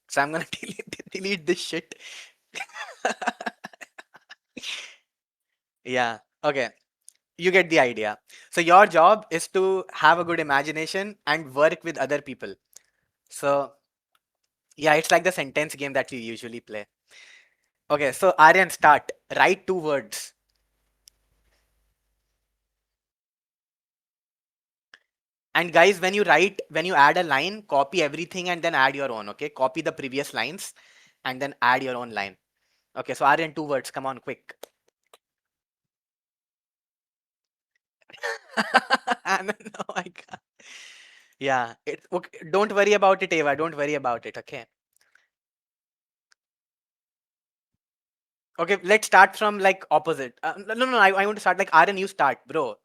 So I'm gonna delete this shit. Yeah. Okay. You get the idea. So your job is to have a good imagination and work with other people. So yeah, it's like the sentence game that we usually play. Okay, so Aryan, start. Write two words. And guys, when you add a line, copy everything and then add your own. Okay, copy the previous lines and then add your own line. Okay, so Aryan, two words. Come on, quick. And then, oh my God. Yeah, okay. Don't worry about it, Eva. Don't worry about it. Okay. Okay, let's start from like opposite. No. I want to start like Aryan. You start, bro.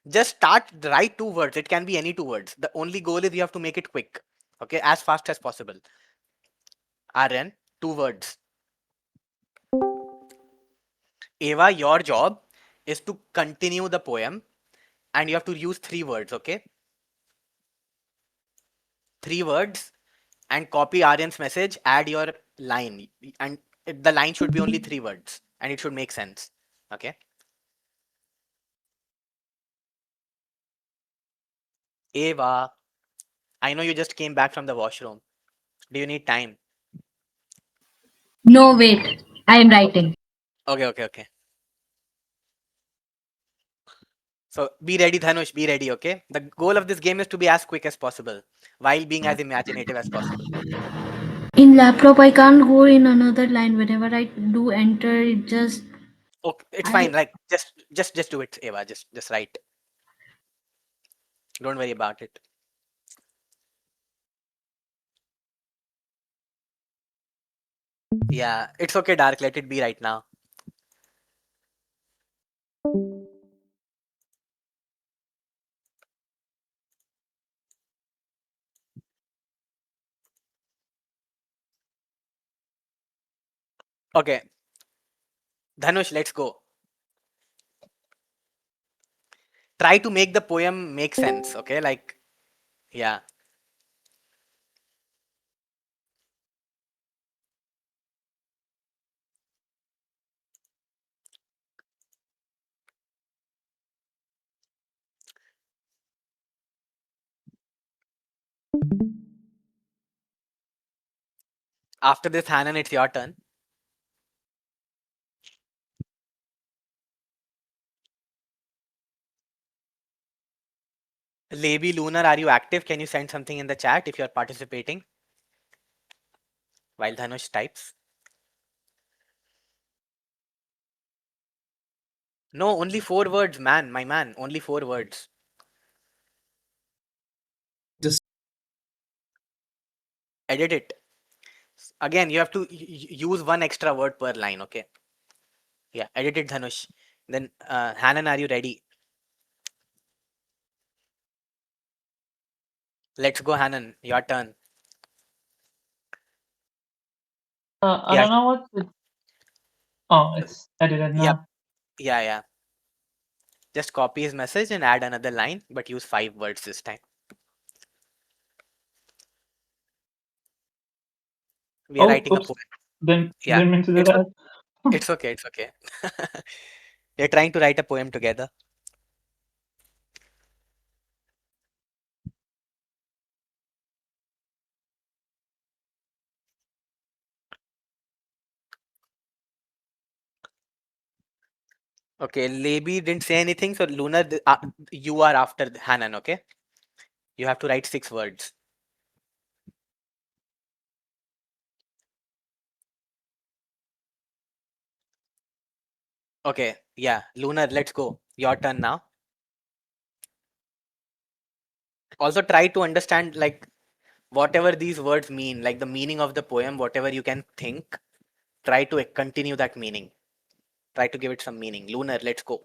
Just start. Write two words. It can be any two words. The only goal is you have to make it quick. Okay, as fast as possible. Aryan, two words. Eva, your job is to continue the poem and you have to use three words. Okay, three words and copy Aryan's message. Add your line and the line should be only three words and it should make sense. Okay, Eva, I know you just came back from the washroom. Do you need time? No, wait. I am writing. Okay. So be ready, Dhanush, be ready, okay? The goal of this game is to be as quick as possible while being as imaginative as possible. In laptop, I can't go in another line. Whenever I do enter, it just Okay, it's I fine. Like just do it, Eva. Just write. Don't worry about it. Yeah, it's okay, Dark. Let it be right now. Okay, Dhanush, let's go. Try to make the poem make sense, okay? Like, yeah. After this, Hanan, it's your turn. Laby Lunar, are you active? Can you send something in the chat if you're participating while Dhanush types? No, only 4 words, man. My man, only 4 words. Just Edit it. Again, you have to use one extra word per line, okay? Yeah, edit it, Dhanush. Then, Hanan, are you ready? Let's go, Hanan. Your turn. I Yeah, don't know what to. Oh, it's edited yep, now. yeah. Just copy his message and add another line, but use 5 words this time. We are Oh, writing a oops. poem. Yeah, Didn't mean to do it's that. it's okay, it's okay. We're trying to write a poem together. Okay, Lebi didn't say anything, so Lunar, you are after Hanan, okay? You have to write 6 words. Okay, yeah, Lunar, let's go. Your turn now. Also, try to understand like whatever these words mean, like the meaning of the poem, whatever you can think, try to continue that meaning. Try to give it some meaning. Lunar, let's go.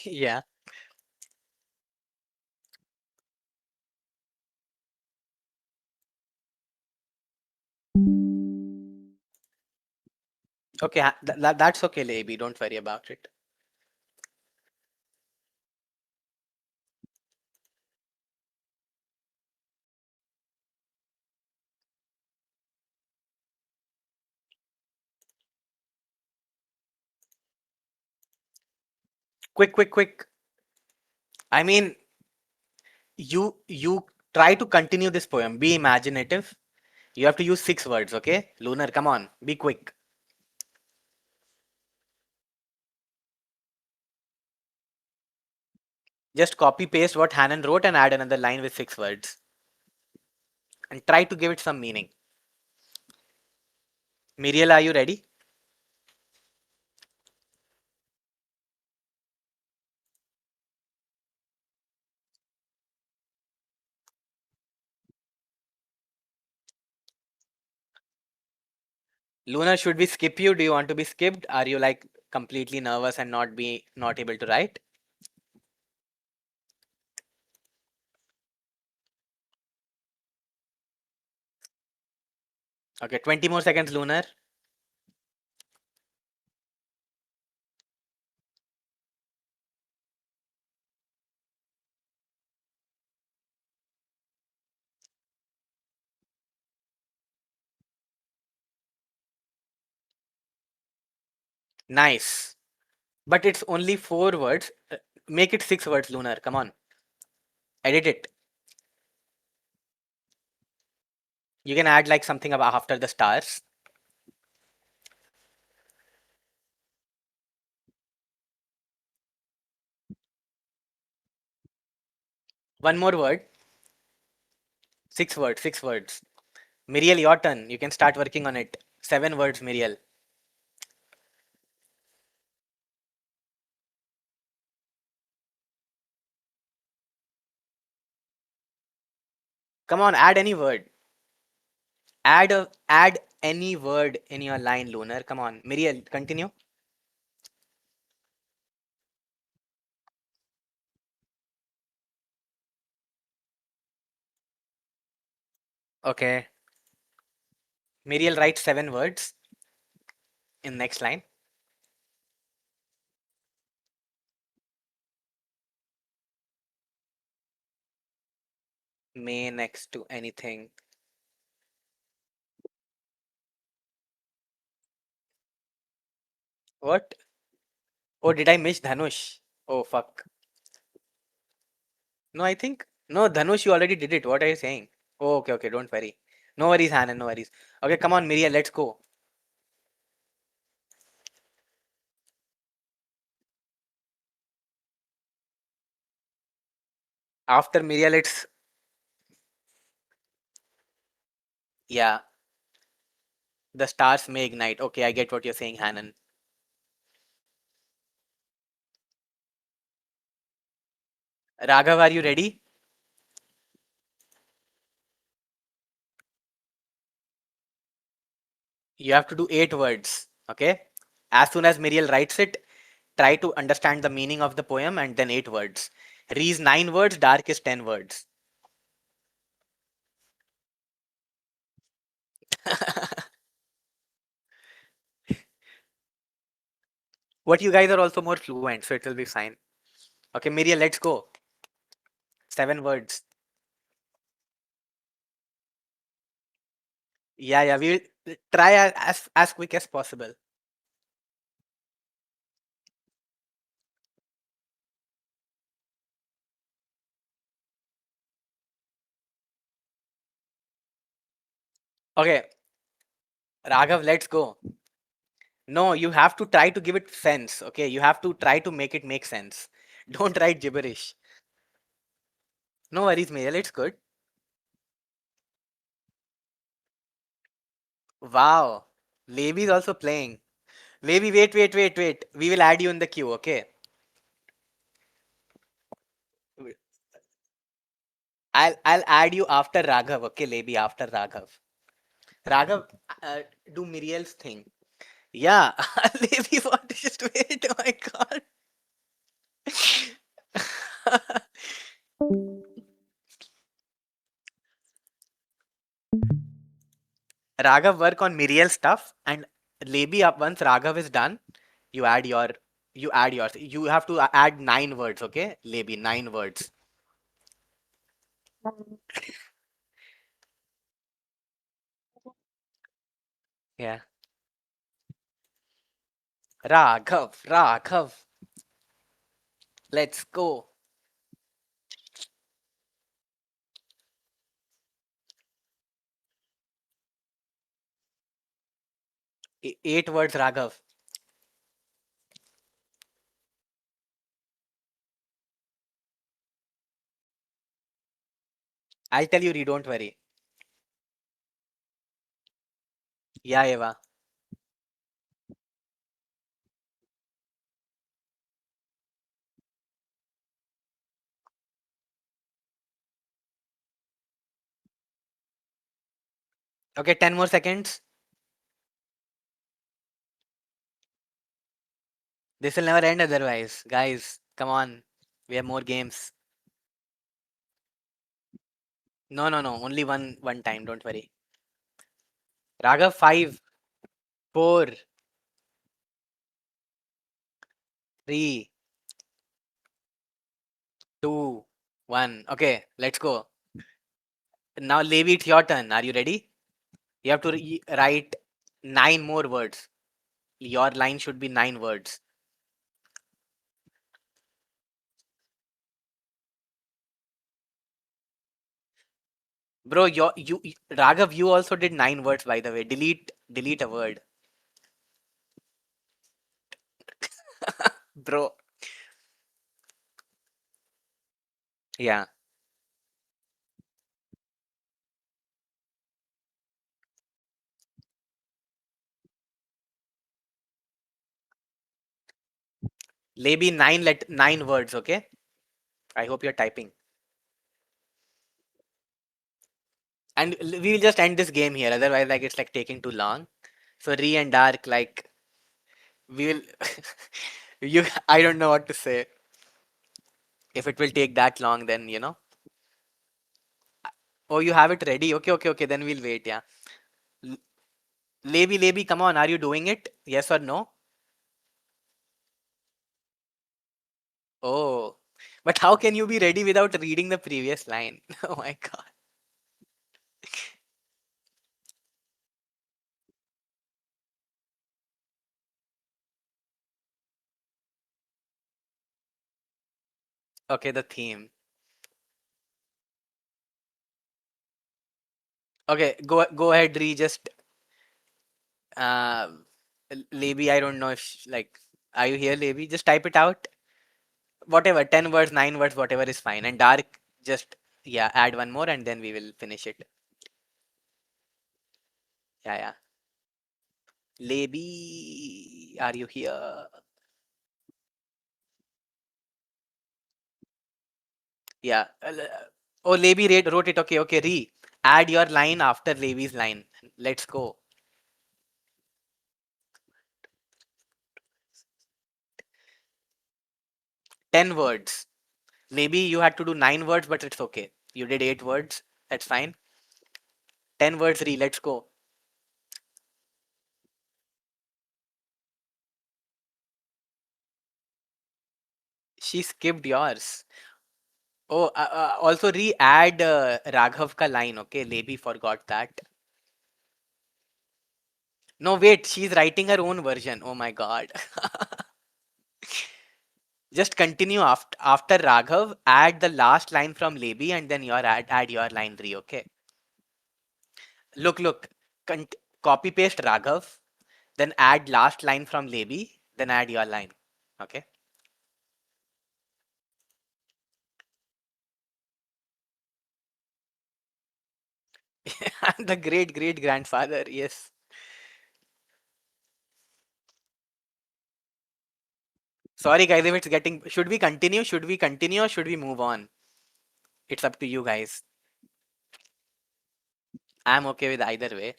Yeah. Okay, that's okay, Lebi. Don't worry about it. Quick. I mean, you try to continue this poem. Be imaginative. You have to use 6 words, okay? Lunar, come on, be quick. Just copy paste what Hanan wrote and add another line with 6 words. And try to give it some meaning. Miriel, are you ready? Lunar, should we skip you? Do you want to be skipped? Are you like completely nervous and not able to write? Okay, 20 more seconds, Lunar. Nice. But it's only 4 words. Make it 6 words, Lunar. Come on. Edit it. You can add like something about after the stars. One more word. 6 words, 6 words. Miriel, your turn. You can start working on it. 7 words, Miriel. Come on, add any word. Add any word in your line, Lunar. Come on. Miriel, continue. Okay. Miriel writes 7 words in next line. May next to anything. What? Oh, did I miss Dhanush? Oh, fuck. No, I think. No, Dhanush, you already did it. What are you saying? Oh, okay. Don't worry. No worries, Hanan. No worries. Okay, come on, Miriel. Let's go. After Miriel, it's yeah. The stars may ignite. Okay, I get what you're saying, Hanan. Raghav, are you ready? You have to do 8 words. Okay. As soon as Miriel writes it, try to understand the meaning of the poem and then 8 words. Re is 9 words, dark is 10 words. What you guys are also more fluent, so it will be fine. Okay, Miriel, let's go. 7 words. Yeah, we'll try as quick as possible. Okay, Raghav, let's go. No, you have to try to give it sense. Okay, you have to try to make it make sense. Don't write gibberish. No worries, Miriel, it's good. Wow, Levi is also playing. Levi, wait. We will add you in the queue, okay? I'll add you after Raghav, okay, Levi, after Raghav. Raghav, do Miriel's thing. Yeah, Levi, what? Just wait. Oh my god. Raghav, work on Miriel stuff, and Levi, up once Raghav is done, you add your, you add yours. You have to add 9 words, okay, Levi, 9 words. Yeah, Raghav, let's go. 8 words, Raghav. I'll tell you, Re, don't worry. Yeah, Eva. Okay, 10 more seconds. This will never end otherwise. Guys, come on. We have more games. No. Only one time. Don't worry. Raghav, 5, 4, 3, 2, 1. Okay, let's go. Now, Levi, it's your turn. Are you ready? You have to write 9 more words. Your line should be 9 words. Bro, Raghav, you also did 9 words, by the way. Delete a word. Bro, yeah. Maybe 9 words, okay? I hope you're typing. And we will just end this game here. Otherwise, like it's like taking too long. So Re and Dark, like we will you I don't know what to say. If it will take that long, then Oh, you have it ready. Okay. Then we'll wait, yeah. L- Levi, come on, are you doing it? Yes or no? Oh. But how can you be ready without reading the previous line? Oh my god. Okay, the theme. Okay, go ahead, Re. Just uh, Levi, I don't know if like, are you here, Levi? Just type it out. Whatever, 10 words, 9 words, whatever is fine. And Dark, Just, yeah, add one more and then we will finish it. Yeah, yeah. Lebi, are you here? Yeah. Oh, Lebi wrote it. Okay, okay. Add your line after Levi's line. Let's go. Ten words. Maybe you had to do 9 words, but it's okay. You did 8 words. That's fine. 10 words. Let's go. She skipped yours. Oh, also add Raghav ka line. Okay, Lebi forgot that. No, wait. She's writing her own version. Oh my god. Just continue after Raghav. Add the last line from Lebi, and then your add your line Re. Okay. Look. Copy paste Raghav. Then add last line from Lebi. Then add your line. Okay. I'm the great great grandfather. Yes. Sorry, guys, if it's getting. Should we continue? Should we continue or should we move on? It's up to you guys. I'm okay with either way.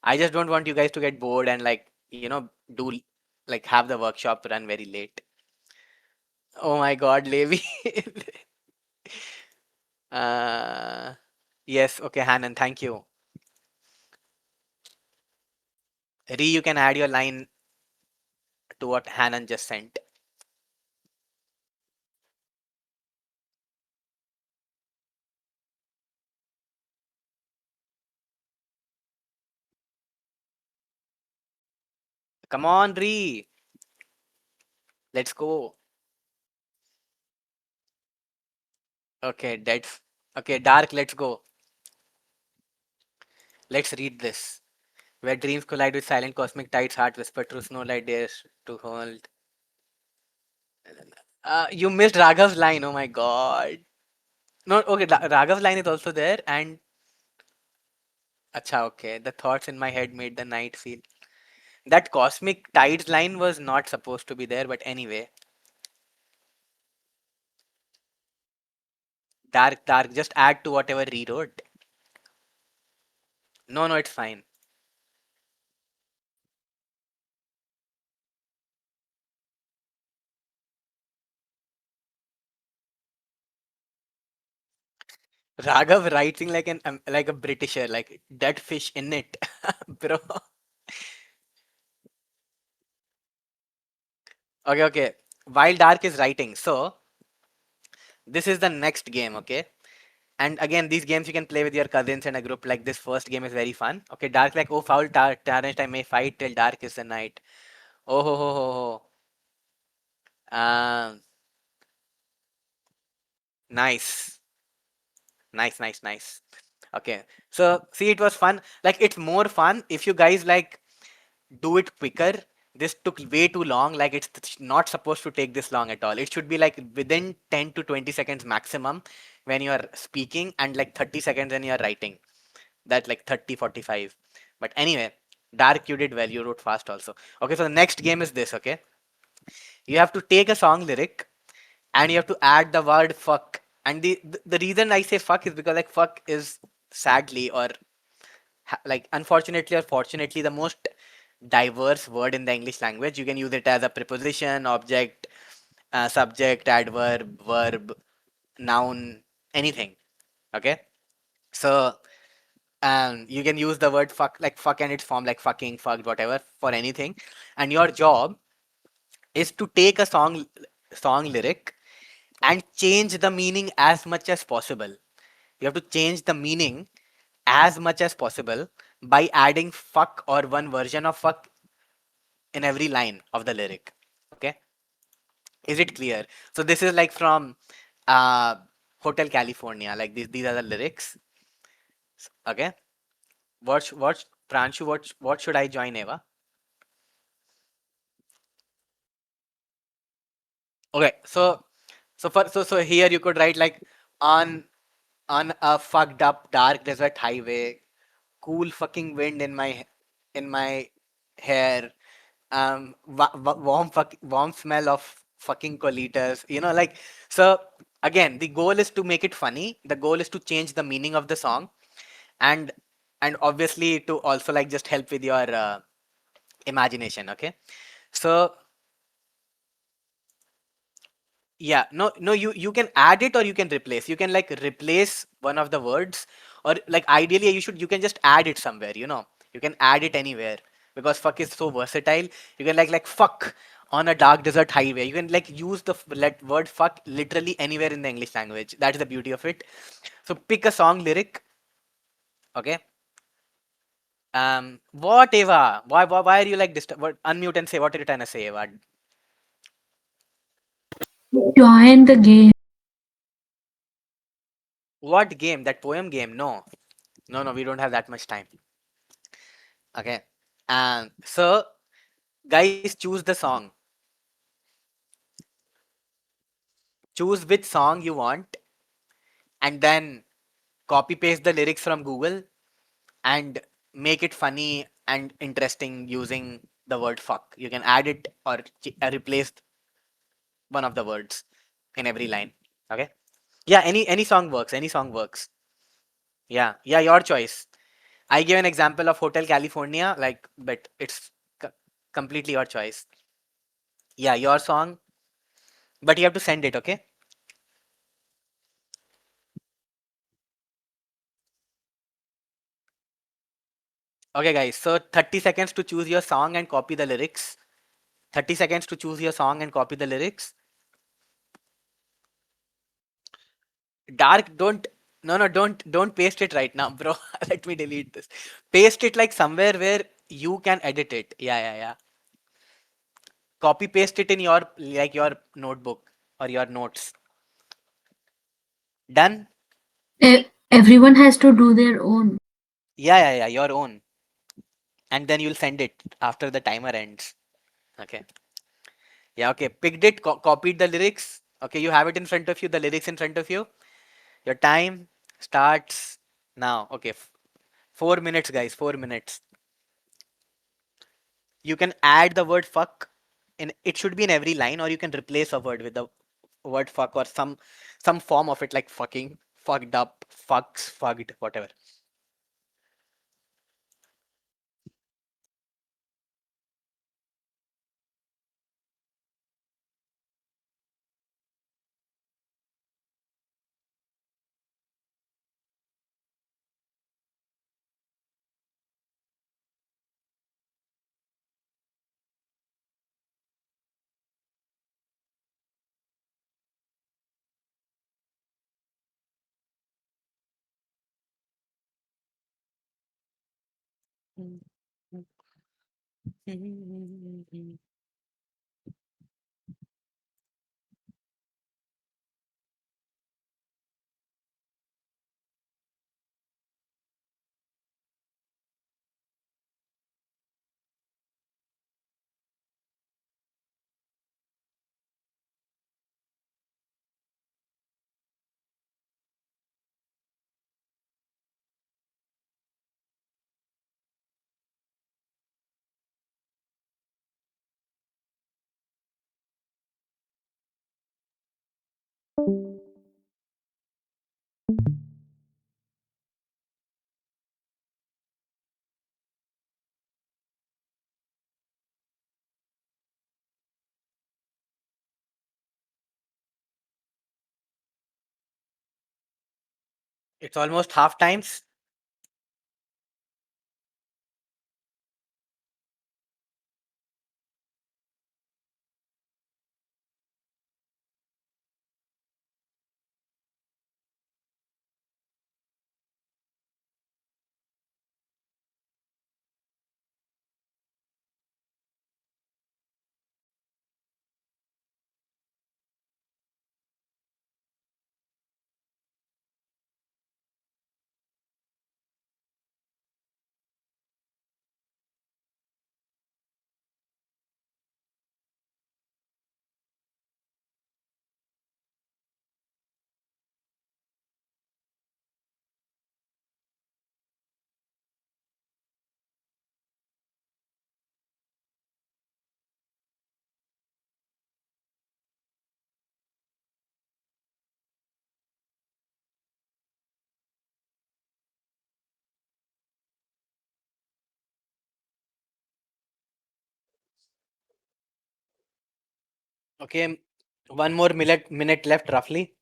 I just don't want you guys to get bored and like, do like have the workshop run very late. Oh my god, Levi. uh, yes, okay, Hanan, thank you. You can add your line to what Hanan just sent. Come on, Let's go. Okay, that's okay, Dark, let's go. Let's read this. Where dreams collide with silent cosmic tides, heart whisper truth, no light dares to hold. You missed Raghav's line. Oh my god. No, okay. Raghav's line is also there, and acha, okay. The thoughts in my head made the night feel. That cosmic tides line was not supposed to be there, but anyway. Dark. Just add to whatever rewrote. No, it's fine. Raghav writing like like a Britisher, like dead fish in it, bro. Okay. While Dark is writing, so this is the next game, okay? And again, these games you can play with your cousins in a group. Like this first game is very fun. Okay, Dark like, oh, foul tarnished, I may fight till dark is the night. Oh, ho. Um, nice. Nice. Okay, so see, it was fun. Like, it's more fun if you guys like do it quicker. This took way too long. Like, it's not supposed to take this long at all. It should be like within 10 to 20 seconds maximum when you are speaking, and like 30 seconds when you are writing. That like 30, 45. But anyway, Dark, you did well. You wrote fast also. Okay, so the next game is this, okay? You have to take a song lyric and you have to add the word fuck. And the reason I say fuck is because like fuck is sadly or like unfortunately or fortunately the most diverse word in the English language. You can use it as a preposition, object, subject, adverb, verb, noun, anything. Okay, so you can use the word fuck, like fuck and its form, like fucking, fucked, whatever, for anything. And your job is to take a song lyric and change the meaning as much as possible. You have to change the meaning as much as possible by adding fuck or one version of fuck in every line of the lyric. Okay, is it clear? So this is like from uh Hotel California. Like these are the lyrics. Okay, what Pranshu, what should I join, Eva? Okay, so here you could write like on on a fucked up dark desert highway, cool fucking wind in my hair, warm smell of fucking colitas, like. So again, the goal is to make it funny. The goal is to change the meaning of the song, and obviously to also like just help with your imagination. Okay, so yeah, no, you can add it or you can replace. You can like replace one of the words, or like ideally you can just add it somewhere. You can add it anywhere, because fuck is so versatile. You can like fuck on a dark desert highway. You can like use the word fuck literally anywhere in the English language. That is the beauty of it. So pick a song lyric. Okay. What Eva? Why are you like disturb? What, unmute and say what are you trying to say, Eva? Join the game. What game? That poem game? No, no, we don't have that much time. Okay. So guys, choose the song. Choose which song you want, and then copy paste the lyrics from Google and make it funny and interesting using the word fuck. You can add it or replace one of the words in every line. Okay. Yeah, any song works. Any song works. Yeah, yeah, your choice. I gave an example of Hotel California, like, but it's completely your choice. Yeah, your song, but you have to send it. Okay. Okay, guys. So 30 seconds to choose your song and copy the lyrics. 30 seconds to choose your song and copy the lyrics. Dark, don't. No, don't paste it right now, bro. Let me delete this. Paste it like somewhere where you can edit it. Yeah. Copy paste it in your like your notebook or your notes. Done? Everyone has to do their own. Yeah, your own. And then you'll send it after the timer ends. Okay. Yeah, okay. Picked it, copied the lyrics. Okay, you have it in front of you, the lyrics in front of you. Your time starts now. Okay, 4 minutes, guys. 4 minutes. You can add the word fuck in. It should be in every line, or you can replace a word with the word fuck or some form of it, like fucking, fucked up, fucks, fucked, whatever. It's almost half times. Okay, one more minute left roughly.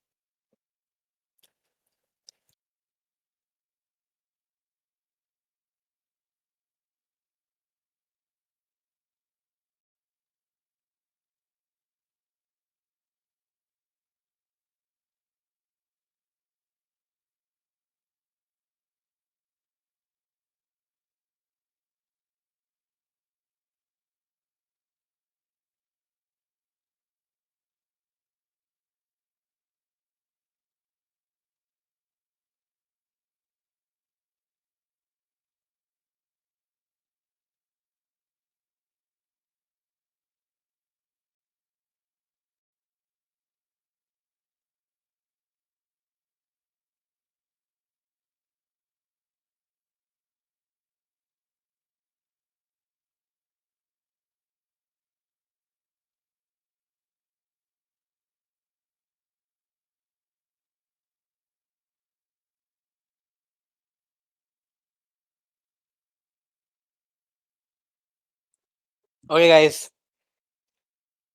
Okay, guys,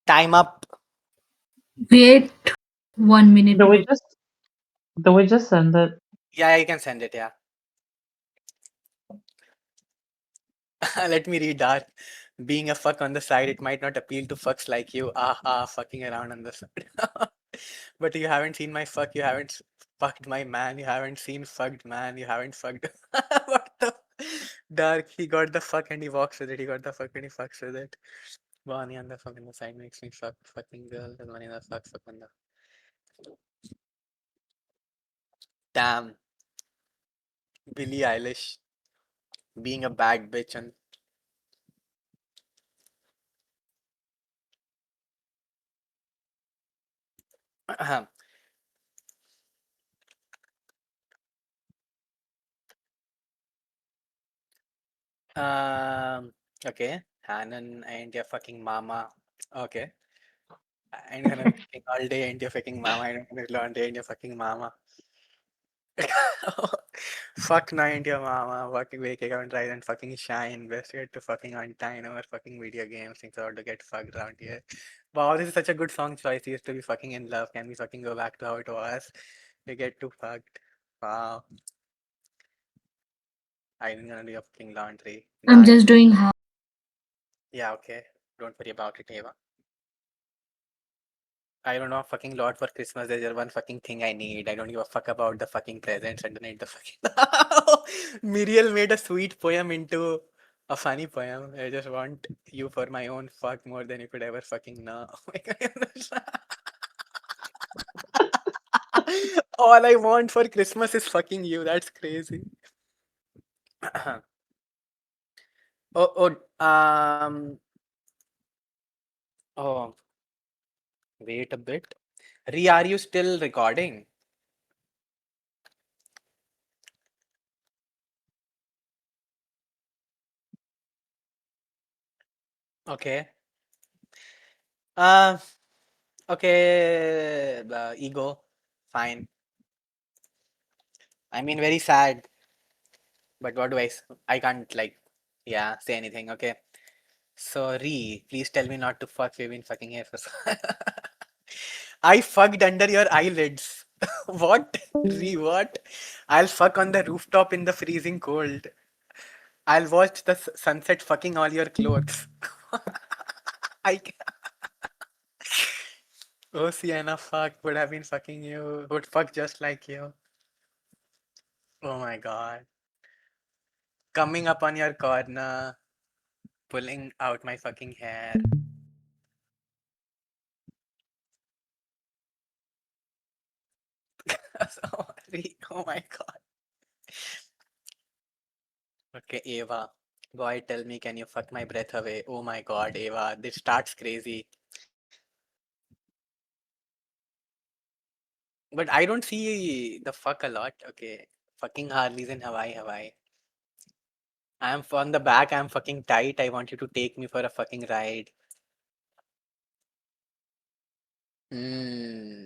time up. Wait 1 minute Do more. we just send it? Yeah, you can send it. Yeah. Let me read that. Being a fuck on the side, it might not appeal to fucks like you. Fucking around on the side. But you haven't seen my fuck. You haven't fucked my man. You haven't seen fucked man. You haven't fucked. What the? Dark. He got the fuck and he walks with it. He got the fuck and he fucks with it. Bonnie on the fuck on the side makes me fuck. Fucking girl. The money on the fuck. Fuck on the. Damn. Billie Eilish being a bad bitch and. Um, okay. Hanan and your fucking mama. Okay. I'm gonna be fucking all day and your fucking mama. I'm gonna be all day and your fucking mama. Fuck no and your mama. Fucking wake up and rise and fucking shine. Best get to fucking untie our fucking video games. Things are to get fucked around here. Wow, this is such a good song choice. He used to be fucking in love. Can we fucking go back to how it was? We get too fucked. Wow. I'm gonna do your fucking laundry. I'm Bye. just doing half. Yeah, okay. Don't worry about it, Eva. I don't know, fucking Lord for Christmas. There's just one fucking thing I need. I don't give a fuck about the fucking presents underneath the fucking. Muriel made a sweet poem into a funny poem. I just want you for my own fuck more than you could ever fucking know. Oh my goodness. All I want for Christmas is fucking you. That's crazy. Oh, oh, wait a bit. Re, are you still recording? Okay. Uh, okay, ego, fine. I mean, very sad, but what do I can't like, yeah, say anything. Okay. So, Re, please tell me not to fuck. We've been fucking here for. I fucked under your eyelids. What? Re, what? I'll fuck on the rooftop in the freezing cold. I'll watch the sunset fucking all your clothes. I. Oh, Sienna, fuck. Would have been fucking you. Would fuck just like you. Oh my god. Coming up on your corner, pulling out my fucking hair. Sorry. Oh my god. Okay, Ava. Boy, tell me, can you fuck my breath away? Oh my god, Ava. This starts crazy. But I don't see the fuck a lot. Okay. Fucking Harleys in Hawaii, Hawaii. I'm on the back, I'm fucking tight. I want you to take me for a fucking ride. Hmm.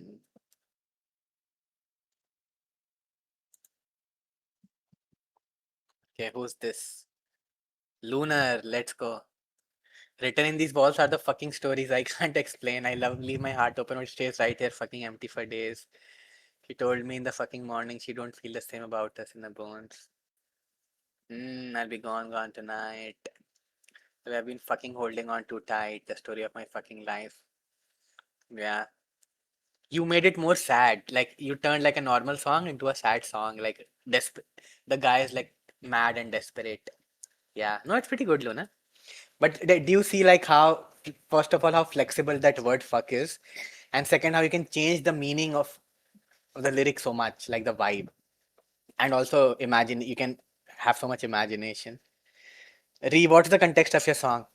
Okay, who's this? Lunar, let's go. Written in these walls are the fucking stories I can't explain. I leave my heart open, it stays right here fucking empty for days. She told me in the fucking morning she don't feel the same about us in the bones. I'll be gone tonight. Well, I've been fucking holding on too tight. The story of my fucking life. Yeah. You made it more sad. Like you turned like a normal song into a sad song. Like the guy is like mad and desperate. Yeah. No, it's pretty good, Luna. But do you see like how, first of all, how flexible that word fuck is, and second, how you can change the meaning of the lyric so much, like the vibe, and also imagine you can have so much imagination. Ree, what's the context of your song?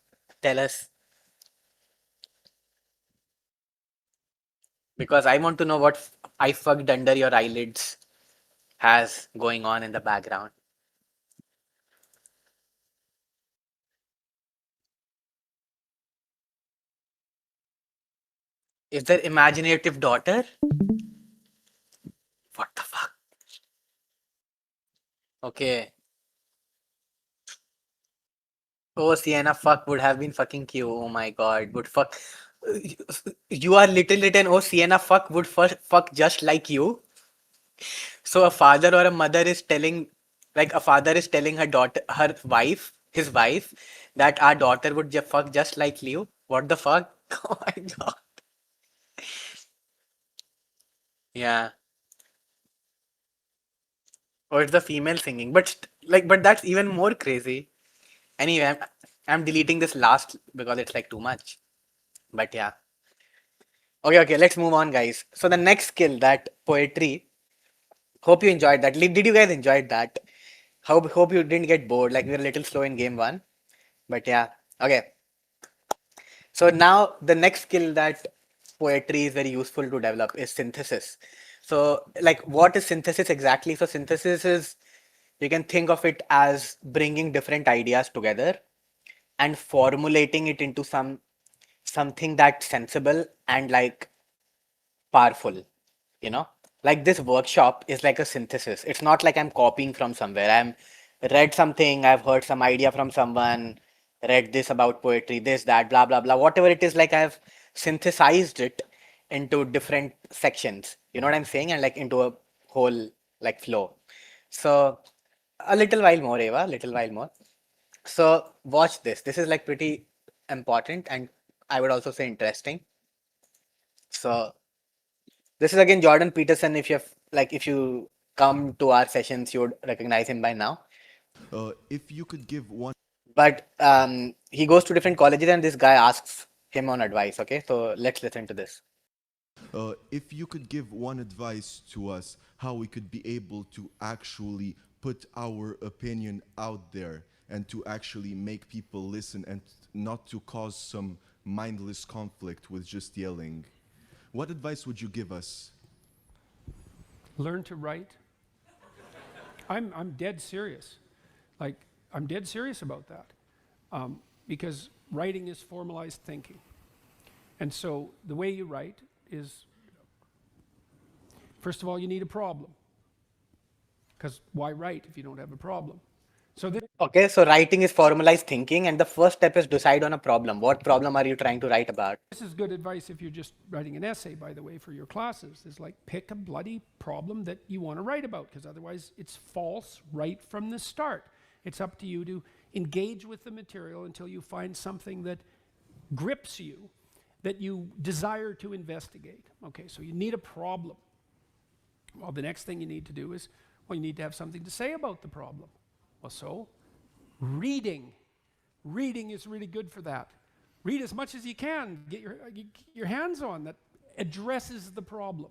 Tell us, because I want to know what I fucked under your eyelids has going on in the background. Is there imaginative daughter? What the fuck? Okay. Oh, Sienna, fuck would have been fucking cute. Oh my god, would fuck. You are little written. Oh, Sienna, fuck would fuck just like you. So a father or a mother is telling, like a father is telling her daughter, his wife, that our daughter would fuck just like you. What the fuck? Oh my god. Yeah. Or it's the female singing, but but that's even more crazy. Anyway, I'm deleting this last because it's like too much. But yeah. Okay, let's move on, guys. So the next skill, that poetry. Hope you enjoyed that. Did you guys enjoy that? Hope you didn't get bored. Like we were a little slow in game one, but yeah. Okay. So now the next skill that poetry is very useful to develop is synthesis. So like, what is synthesis exactly? So synthesis is, you can think of it as bringing different ideas together and formulating it into something that's sensible and like powerful, you know. Like this workshop is like a synthesis. It's not like I'm copying from somewhere. I'm read something, I've heard some idea from someone, read this about poetry, this, that, blah, blah, blah, whatever it is, like I've synthesized it into different sections, you know what I'm saying, and like into a whole like flow. So a little while more, Eva, little while more. So watch this. This is like pretty important and I would also say interesting. So this is again Jordan Peterson. If you come to our sessions, you would recognize him by now. If you could give one But he goes to different colleges and this guy asks him on advice. Okay, so let's listen to this. if you could give one advice to us how we could be able to actually put our opinion out there and to actually make people listen and not to cause some mindless conflict with just yelling, what advice would you give us? Learn to write. I'm dead serious. Like, I'm dead serious about that. Because writing is formalized thinking. And so the way you write is, first of all, you need a problem. Because why write if you don't have a problem? Okay, so writing is formalized thinking, and the first step is decide on a problem. What problem are you trying to write about? This is good advice if you're just writing an essay, by the way, for your classes. Is like, pick a bloody problem that you want to write about, because otherwise it's false right from the start. It's up to you to engage with the material until you find something that grips you, that you desire to investigate. Okay, so you need a problem. Well, the next thing you need to do is, well, you need to have something to say about the problem. Well, so reading is really good for that. Read as much as you can. Get your hands on that addresses the problem.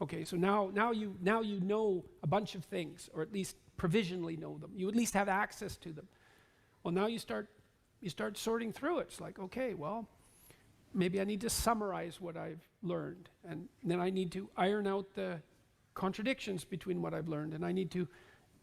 Okay, so now you know a bunch of things, or at least provisionally know them. You at least have access to them. Well, now you start sorting through it. It's like, okay, well, maybe I need to summarize what I've learned, and then I need to iron out the contradictions between what I've learned, and I need to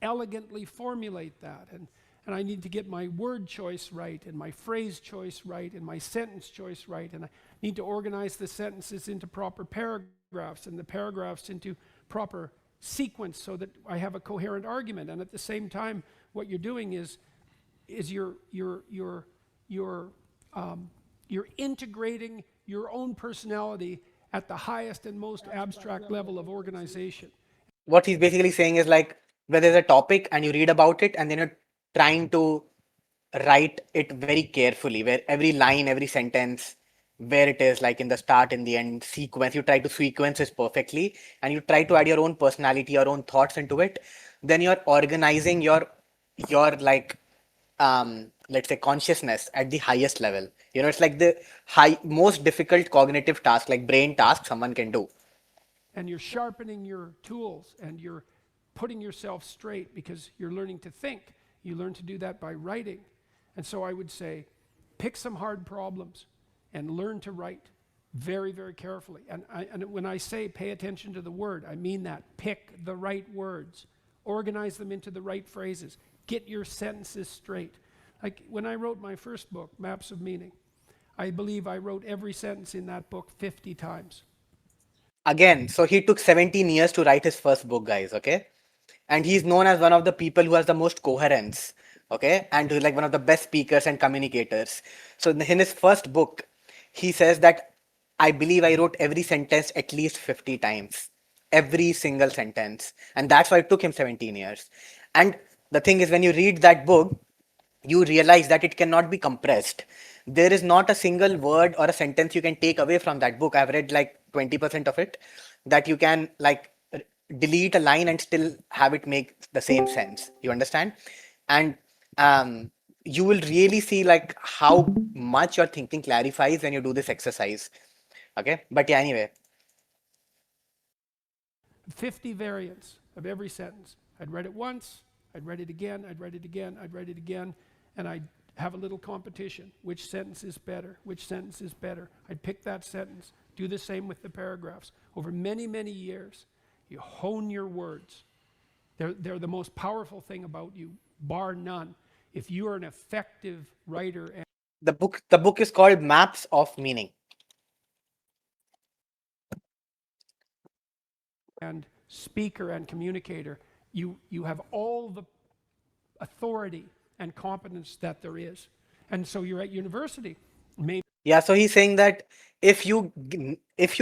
elegantly formulate that, and I need to get my word choice right, and my phrase choice right, and my sentence choice right, and I need to organize the sentences into proper paragraphs, and the paragraphs into proper sequence so that I have a coherent argument. And at the same time, what you're doing is you're you're integrating your own personality at the highest and most abstract level of organization. What he's basically saying is like where there's a topic and you read about it and then you're trying to write it very carefully, where every line, every sentence, where it is, like in the start, in the end, sequence, you try to sequence it perfectly and you try to add your own personality, your own thoughts into it. Then you're organizing your like let's say consciousness at the highest level. You know, it's like the most difficult cognitive task, like brain task someone can do. And you're sharpening your tools and you're putting yourself straight because you're learning to think. You learn to do that by writing. And so I would say, pick some hard problems and learn to write very, very carefully. And when I say pay attention to the word, I mean that. Pick the right words, organize them into the right phrases, get your sentences straight. Like when I wrote my first book, Maps of Meaning, I believe I wrote every sentence in that book 50 times. Again, so he took 17 years to write his first book, guys, okay? And he's known as one of the people who has the most coherence, okay? And who's like one of the best speakers and communicators. So in his first book, he says that I believe I wrote every sentence at least 50 times, every single sentence. And that's why it took him 17 years. And the thing is, when you read that book, you realize that it cannot be compressed. There is not a single word or a sentence you can take away from that book. I've read like 20% of it, that you can like delete a line and still have it make the same sense. You understand? And um, you will really see like how much your thinking clarifies when you do this exercise. Okay, but yeah, anyway. 50 variants of every sentence. I'd read it once, I'd read it again, I'd read it again, I'd read it again, and I'd have a little competition. Which sentence is better? Which sentence is better? I'd pick that sentence. Do the same with the paragraphs. Over many, many years, you hone your words. They're the most powerful thing about you, bar none. If you are an effective writer and The book is called Maps of Meaning. and speaker and communicator, you have all the authority and competence that there is. And so you're at university. Maybe Yeah, so he's saying that if you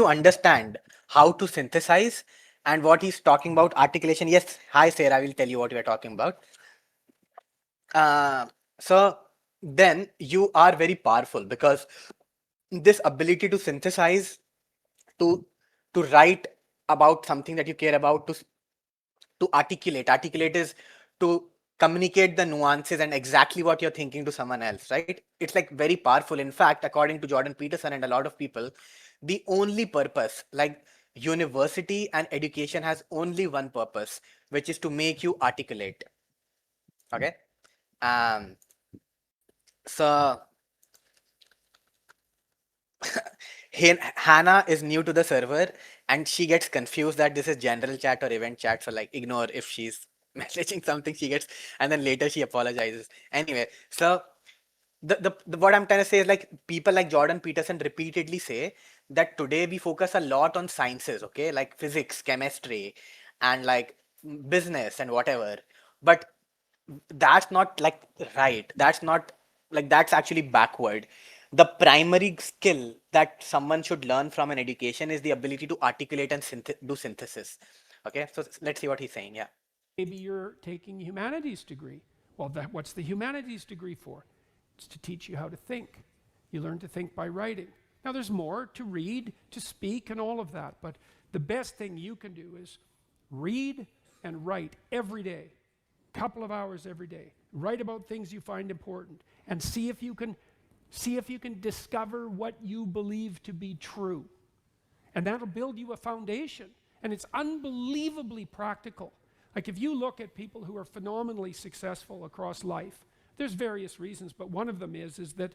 understand how to synthesize, and what he's talking about articulation. Yes, hi Sarah, I will tell you what we are talking about. So then you are very powerful because this ability to synthesize, to write about something that you care about, to articulate is to communicate the nuances and exactly what you're thinking to someone else, right? It's like very powerful. In fact, according to Jordan Peterson and a lot of people, the only purpose, like university and education has only one purpose, which is to make you articulate. Okay. um so Hannah is new to the server and she gets confused that this is general chat or event chat. So like ignore if she's messaging something she gets, and then later she apologizes. Anyway, so the what I'm trying to say is like people like Jordan Peterson repeatedly say that today we focus a lot on sciences, okay, like physics, chemistry, and like business and whatever. But that's not like right. That's not like that's actually backward. The primary skill that someone should learn from an education is the ability to articulate and do synthesis. Okay, so let's see what he's saying. Yeah. maybe you're taking a humanities degree. Well, what's the humanities degree for? It's to teach you how to think. You learn to think by writing. Now, there's more to read, to speak, and all of that, but the best thing you can do is read and write every day, couple of hours every day. Write about things you find important and see if you can discover what you believe to be true. And that'll build you a foundation. And it's unbelievably practical. Like if you look at people who are phenomenally successful across life, there's various reasons, but one of them is that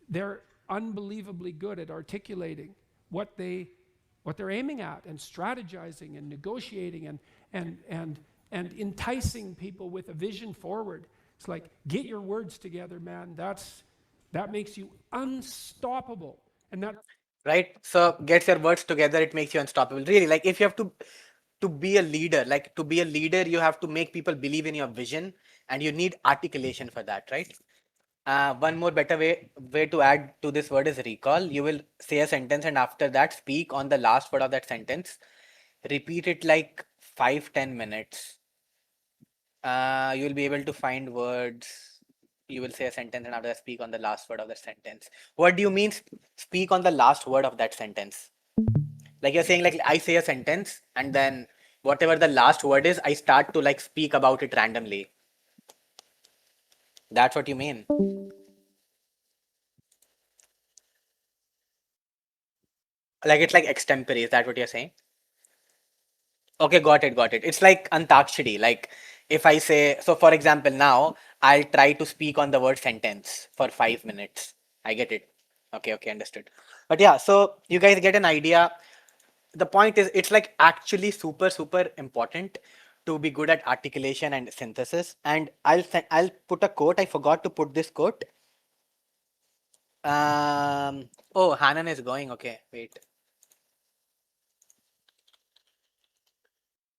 they're unbelievably good at articulating what they're aiming at and strategizing and negotiating and enticing people with a vision forward. It's like, get your words together, man. That makes you unstoppable. And that Right, so get your words together, it makes you unstoppable. Really, like if you have to be a leader, like to be a leader you have to make people believe in your vision, and you need articulation for that, right? One more better way to add to this word is recall. You will say a sentence and after that speak on the last word of that sentence. Repeat it like 5-10 minutes. You'll be able to find words. You will say a sentence and after that speak on the last word of the sentence. What do you mean speak on the last word of that sentence? Like you're saying like I say a sentence and then whatever the last word is, I start to like speak about it randomly. That's what you mean. Like it's like extempore. Is that what you're saying? Okay, got it, got it. It's like Antakshari. Like if I say, so for example, now I'll try to speak on the word sentence for 5 minutes. I get it. Okay, okay, understood. But yeah, so you guys get an idea. The point is, it's like actually super, super important to be good at articulation and synthesis. And I'll put a quote. I forgot to put this quote. Oh, Hanan is going. Okay, wait.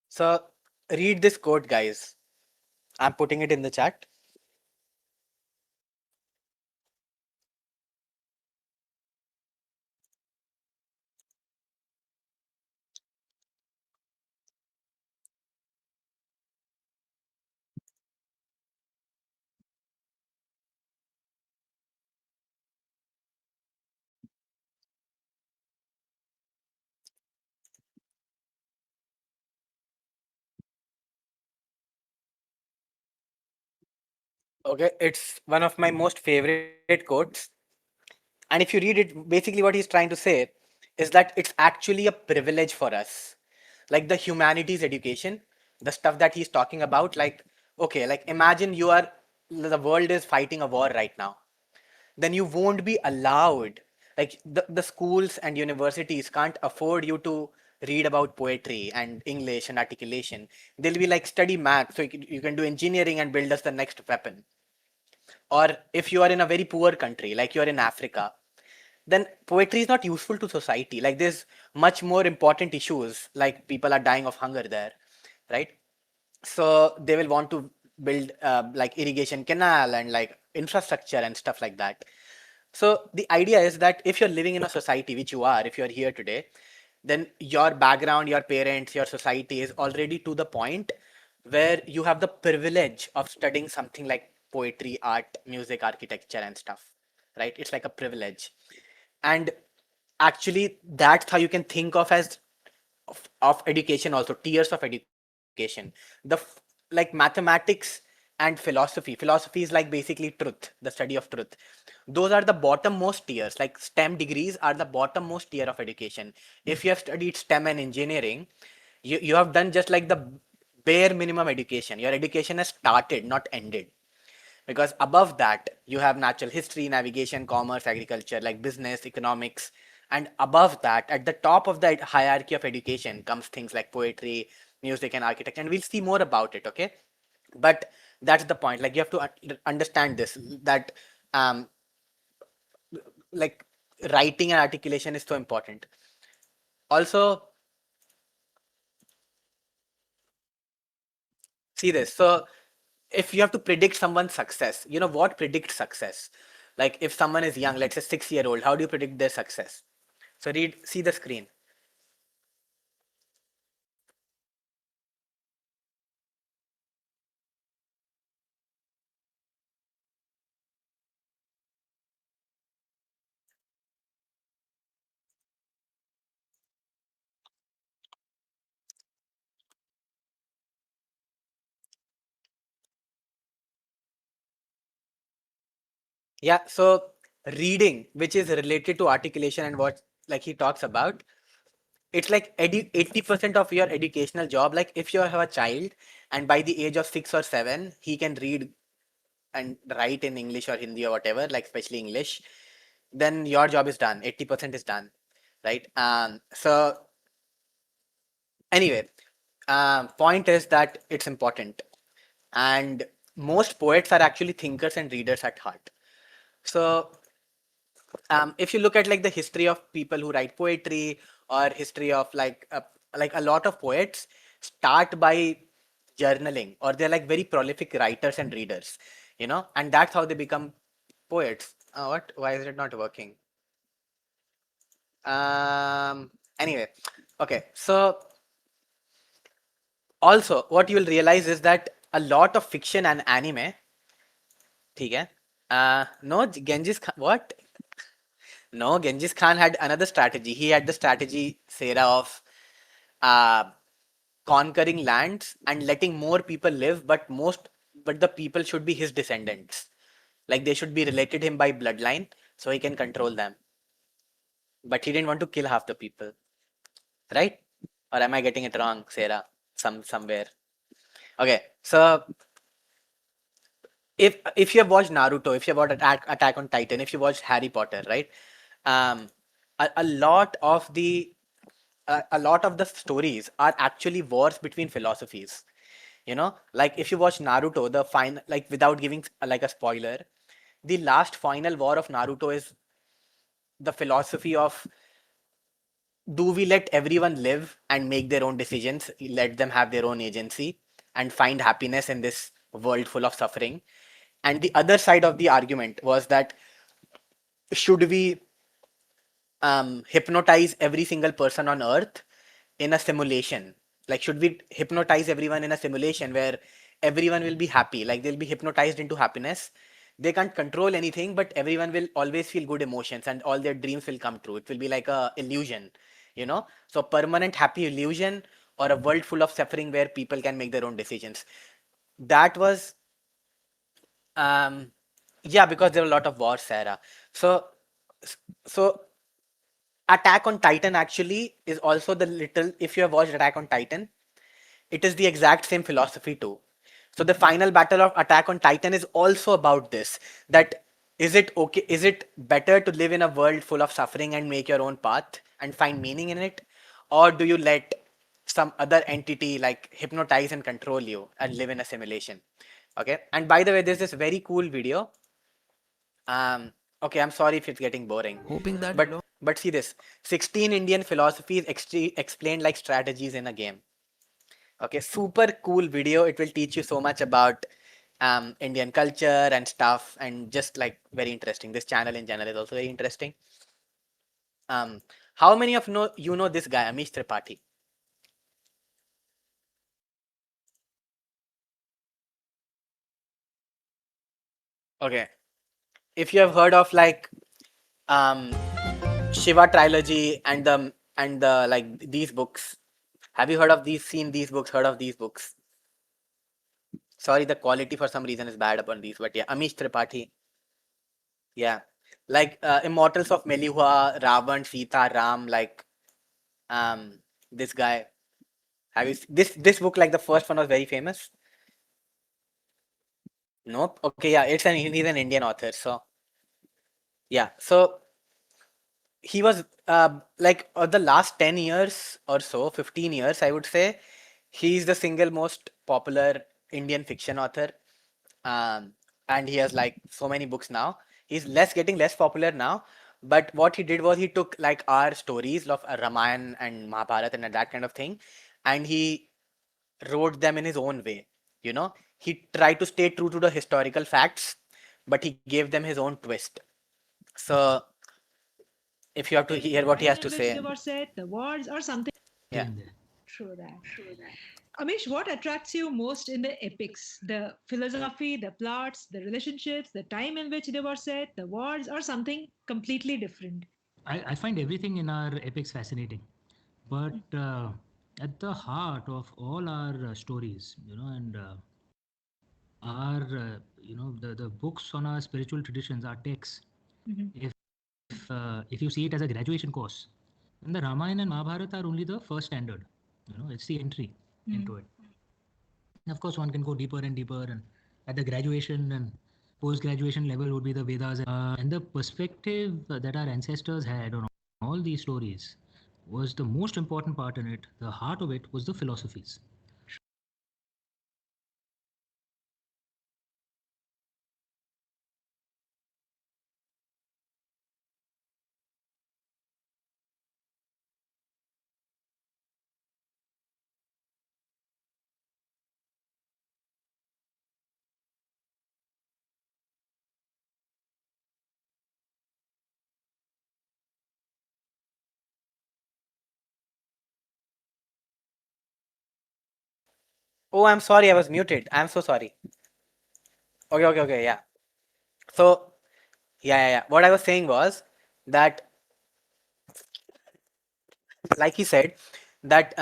So read this quote, guys. I'm putting it in the chat. Okay, it's one of my most favorite quotes. And if you read it, basically what he's trying to say is that it's actually a privilege for us. Like the humanities education, the stuff that he's talking about, like, okay, like imagine the world is fighting a war right now. Then you won't be allowed, like the schools and universities can't afford you to read about poetry and English and articulation. They'll be like, study math so you can do engineering and build us the next weapon. Or if you are in a very poor country, like you're in Africa, then poetry is not useful to society. Like there's much more important issues, like people are dying of hunger there, right? So they will want to build like irrigation canal and like infrastructure and stuff like that. So the idea is that if you're living in a society, which you are, if you're here today, then your background, your parents, your society is already to the point where you have the privilege of studying something like poetry, art, music, architecture, and stuff, right? It's like a privilege. And actually, that's how you can think of as of education also, tiers of education. Like mathematics and philosophy is like basically truth, the study of truth. Those are the bottommost tiers. Like STEM degrees are the bottommost tier of education. If you have studied STEM and engineering, you have done just like the bare minimum education. Your education has started, not ended. Because above that you have natural history, navigation, commerce, agriculture, like business, economics. And above that, at the top of the hierarchy of education, comes things like poetry, music, and architecture, and we'll see more about it. Okay, but that's the point. Like you have to understand this, that um like writing and articulation is so important. Also, see this. So if you have to predict someone's success, you know what predicts success? Like if someone is young, let's say 6 year old, how do you predict their success? So see the screen. Yeah, so reading, which is related to articulation and what like he talks about, it's like 80% of your educational job. Like if you have a child and by the age of 6 or 7, he can read and write in English or Hindi or whatever, like especially English, then your job is done. 80% is done, right? So anyway, point is that it's important. And most poets are actually thinkers and readers at heart. So if you look at like the history of people who write poetry or history of like a lot of poets start by journaling, or they're like very prolific writers and readers, and that's how they become Poets. What? Why is it not working? Anyway, okay. So also, what you will realize is that a lot of fiction and anime, ठीक है? No, Genghis Khan. What? No, Genghis Khan had another strategy. He had the strategy, Sarah, of uh, conquering lands and letting more people live, but the people should be his descendants. Like they should be related him by bloodline, so he can control them. But he didn't want to kill half the people, right? Or am I getting it wrong, Sarah? Somewhere. Okay, so if you have watched Naruto, if you have watched Attack on Titan, if you watched Harry Potter, right? Um, a lot of the stories are actually wars between philosophies. You know, like if you watch Naruto, the final, like without giving like a spoiler, the last final war of Naruto is the philosophy of, do we let everyone live and make their own decisions, let them have their own agency and find happiness in this world full of suffering? And the other side of the argument was that, should we hypnotize every single person on earth in a simulation? Like, should we hypnotize everyone in a simulation where everyone will be happy? Like, they'll be hypnotized into happiness. They can't control anything, but everyone will always feel good emotions and all their dreams will come true. It will be like a illusion, you know? So, permanent happy illusion or a world full of suffering where people can make their own decisions. That was, yeah, because there were a lot of wars, Sarah. So, so Attack on Titan actually is also the little, if you have watched Attack on Titan, it is the exact same philosophy too. So the final battle of Attack on Titan is also about this, that is it better to live in a world full of suffering and make your own path and find meaning in it? Or do you let some other entity like hypnotize and control you and live in a simulation? Okay. And by the way, there's this very cool video. Okay, I'm sorry if it's getting boring. Hoping that But see this, 16 Indian philosophies explained like strategies in a game. Okay, super cool video. It will teach you so much about Indian culture and stuff, and just like very interesting. This channel in general is also very interesting. Um, how many of you know this guy, Amish Tripathi? Okay, if you have heard of like um Shiva trilogy and the like these books, have you heard of these, seen these books, heard of these books? Sorry, the quality for some reason is bad upon these, but yeah, Amish Tripathi. Yeah, like Immortals of Melihua, Ravan, Sita, Ram, like this guy. Have you this book? Like the first one was very famous. Nope. Okay, yeah, he's an Indian author. So yeah, so he was like the last 10 years or so, 15 years, I would say, he's the single most popular Indian fiction author. Um, and he has like so many books now. He's getting less popular now. But what he did was he took like our stories of Ramayana and Mahabharata and that kind of thing, and he wrote them in his own way. You know, he tried to stay true to the historical facts, but he gave them his own twist. So if you have to hear what he has to say, They were said, the words or something yeah. in there. True that. Amish, what attracts you most in the epics? The philosophy, the plots, the relationships, the time in which they were set, the words, or something completely different? I find everything in our epics fascinating, but at the heart of all our stories, and our, the books on our spiritual traditions, our texts. Mhm. If you see it as a graduation course, then the Ramayana and Mahabharata are only the first standard. It's the entry into it. And of course, one can go deeper and deeper, and at the graduation and post-graduation level would be the Vedas, and the perspective that our ancestors had on all these stories was the most important part in it. The heart of it was the philosophies. Oh, I'm sorry, I was muted. I'm so sorry. Okay, okay, okay, yeah. So, yeah. What I was saying was that, like he said, that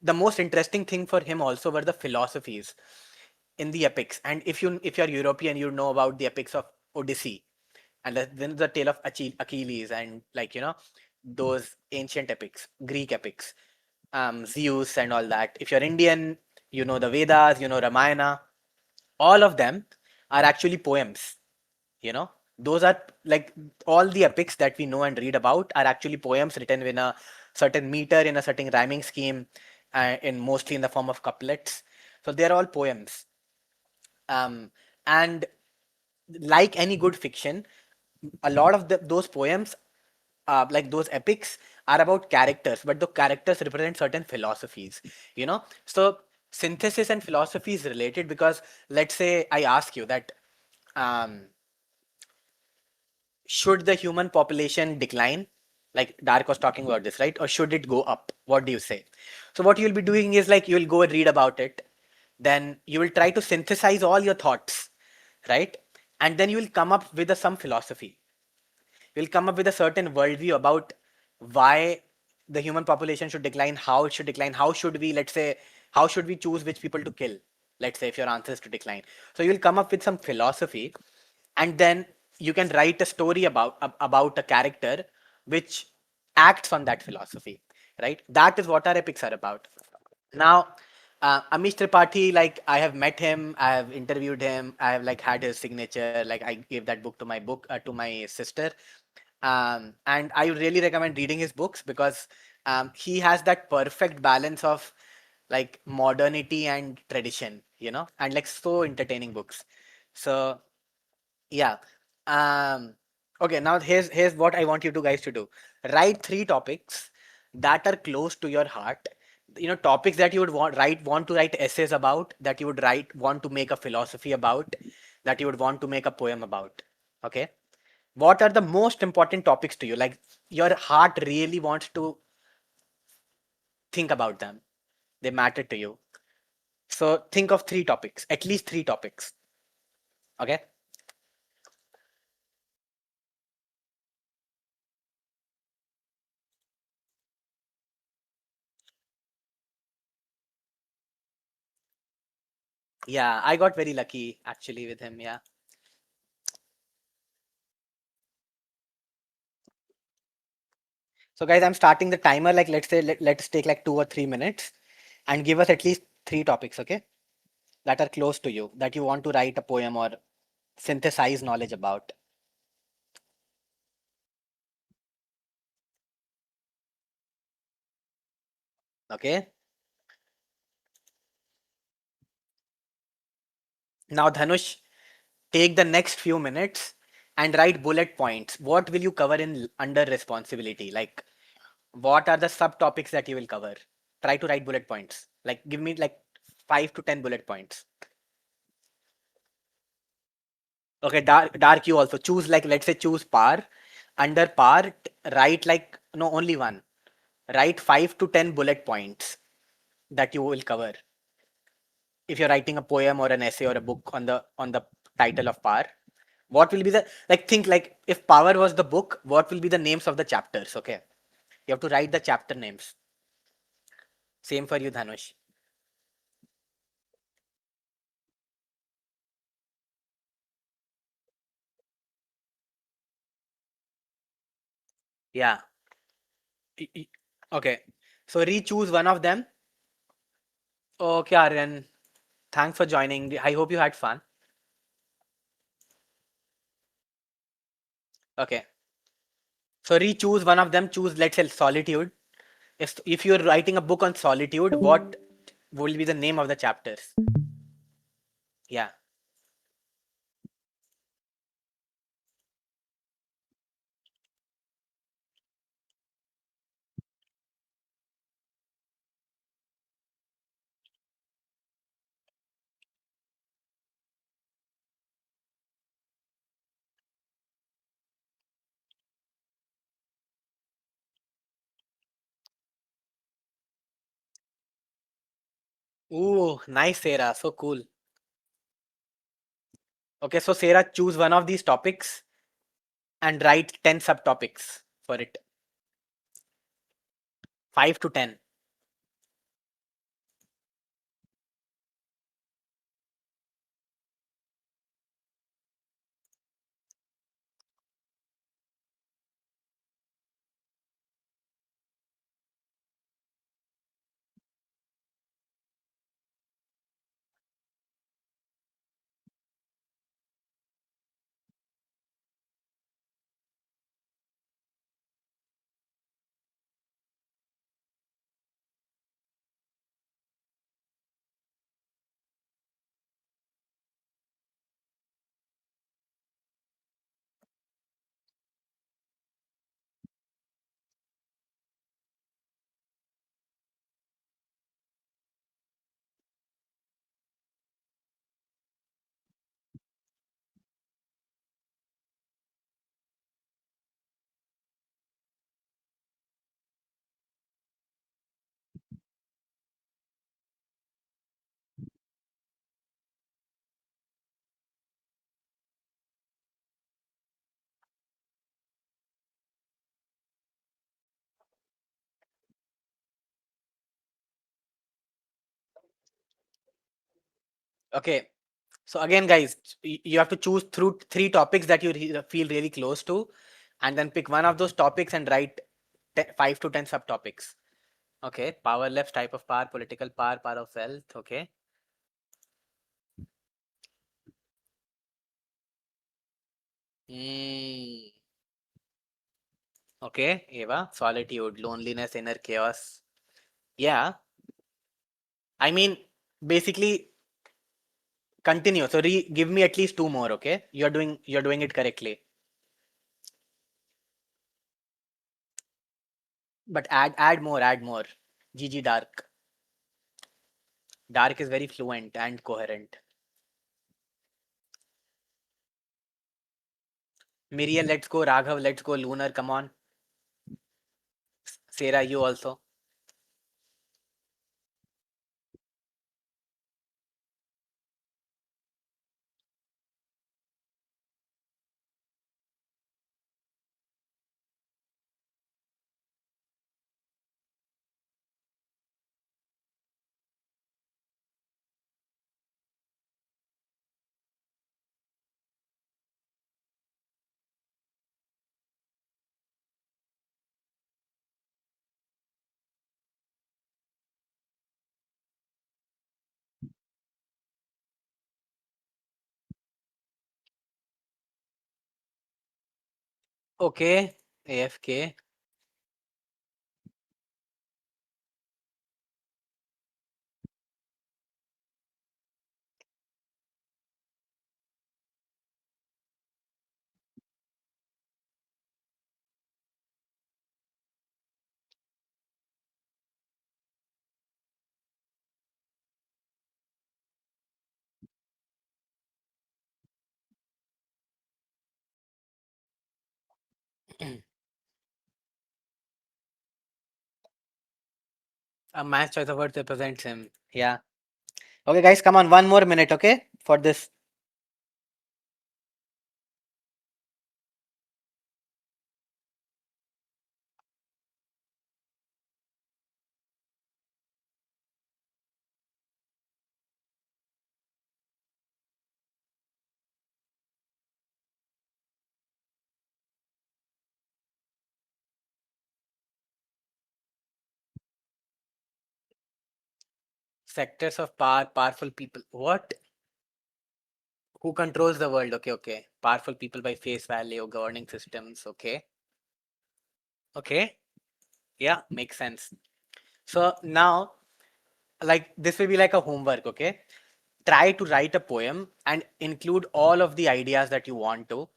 the most interesting thing for him also were the philosophies in the epics. And if you're European, you know about the epics of Odyssey, and then the tale of Achilles, and like those ancient epics, Greek epics, Zeus and all that. If you're Indian, you know the Vedas, you know Ramayana. All of them are actually poems. You know, those are like all the epics that we know and read about are actually poems written in a certain meter, in a certain rhyming scheme, in mostly in the form of couplets. So they're all poems. And like any good fiction, a lot of those poems, like those epics, are about characters, but the characters represent certain philosophies. So synthesis and philosophy is related because, let's say I ask you that, um, should the human population decline? Like Dark was talking about this, right? Or should it go up? What do you say? So what you'll be doing is, like, you'll go and read about it, then you will try to synthesize all your thoughts, right? And then you will come up with some philosophy. You'll come up with a certain worldview about why the human population should decline, how it should decline, how should we, let's say, how should we choose which people to kill, let's say, if your answer is to decline. So you'll come up with some philosophy, and then you can write a story about a character which acts on that philosophy, right? That is what our epics are about. Now, Amish Tripathi, like, I have met him, I have interviewed him, I have like had his signature, like I gave that book to my sister, and I really recommend reading his books because he has that perfect balance of like modernity and tradition, and like so entertaining books. So yeah. Um, okay, now here's what I want you two guys to do. Write three topics that are close to your heart. Topics that you would want to write essays about, that you would want to make a philosophy about, that you would want to make a poem about. Okay? What are the most important topics to you? Like your heart really wants to think about them. They matter to you. So think of three topics, at least three topics. Okay? Yeah, I got very lucky actually with him. Yeah. So guys, I'm starting the timer. Like, let's say let's take like 2 or 3 minutes and give us at least three topics, okay? That are close to you, that you want to write a poem or synthesize knowledge about. Okay. Now, Dhanush, take the next few minutes and write bullet points. What will you cover in under responsibility? Like, what are the subtopics that you will cover? Try to write bullet points. Like, give me like 5 to 10 bullet points. Okay, dark you also choose, like, let's say choose par. Under par, write like, no, only one. Write 5 to 10 bullet points that you will cover. If you're writing a poem or an essay or a book on the title of power, what will be the, like, think like if power was the book, what will be the names of the chapters? Okay, you have to write the chapter names. Same for you, Dhanush. Yeah. Okay, so re-choose one of them. Okay, Aryan, thanks for joining. I hope you had fun. Okay, so re-choose one of them. Choose, let's say, solitude. If you're writing a book on solitude, what will be the name of the chapters? Yeah. Ooh, nice, Sarah. So cool. Okay, so Sarah, choose one of these topics and write 10 subtopics for it. 5 to 10. Okay. So again, guys, you have to choose through 3 topics that you feel really close to, and then pick one of those topics and write 5 to 10 subtopics. Okay. Power left, type of power, political power, power of wealth. Okay. Mm. Okay, Eva, solitude, loneliness, inner chaos. Yeah. I mean, basically continue. So give me at least 2 more, okay? You're doing it correctly. But add more. GG Dark. Dark is very fluent and coherent. Miriam, let's go. Raghav, let's go. Lunar, come on. Sarah, you also. Okay, AFK. A man's choice of words represents him. Yeah. Okay, guys, come on. 1 more minute, okay? For this. Sectors of power, powerful people. What? Who controls the world? Okay, okay. Powerful people by face value, governing systems. Okay. Okay. Yeah, makes sense. So now, like, this will be like a homework, okay? Try to write a poem and include all of the ideas that you want to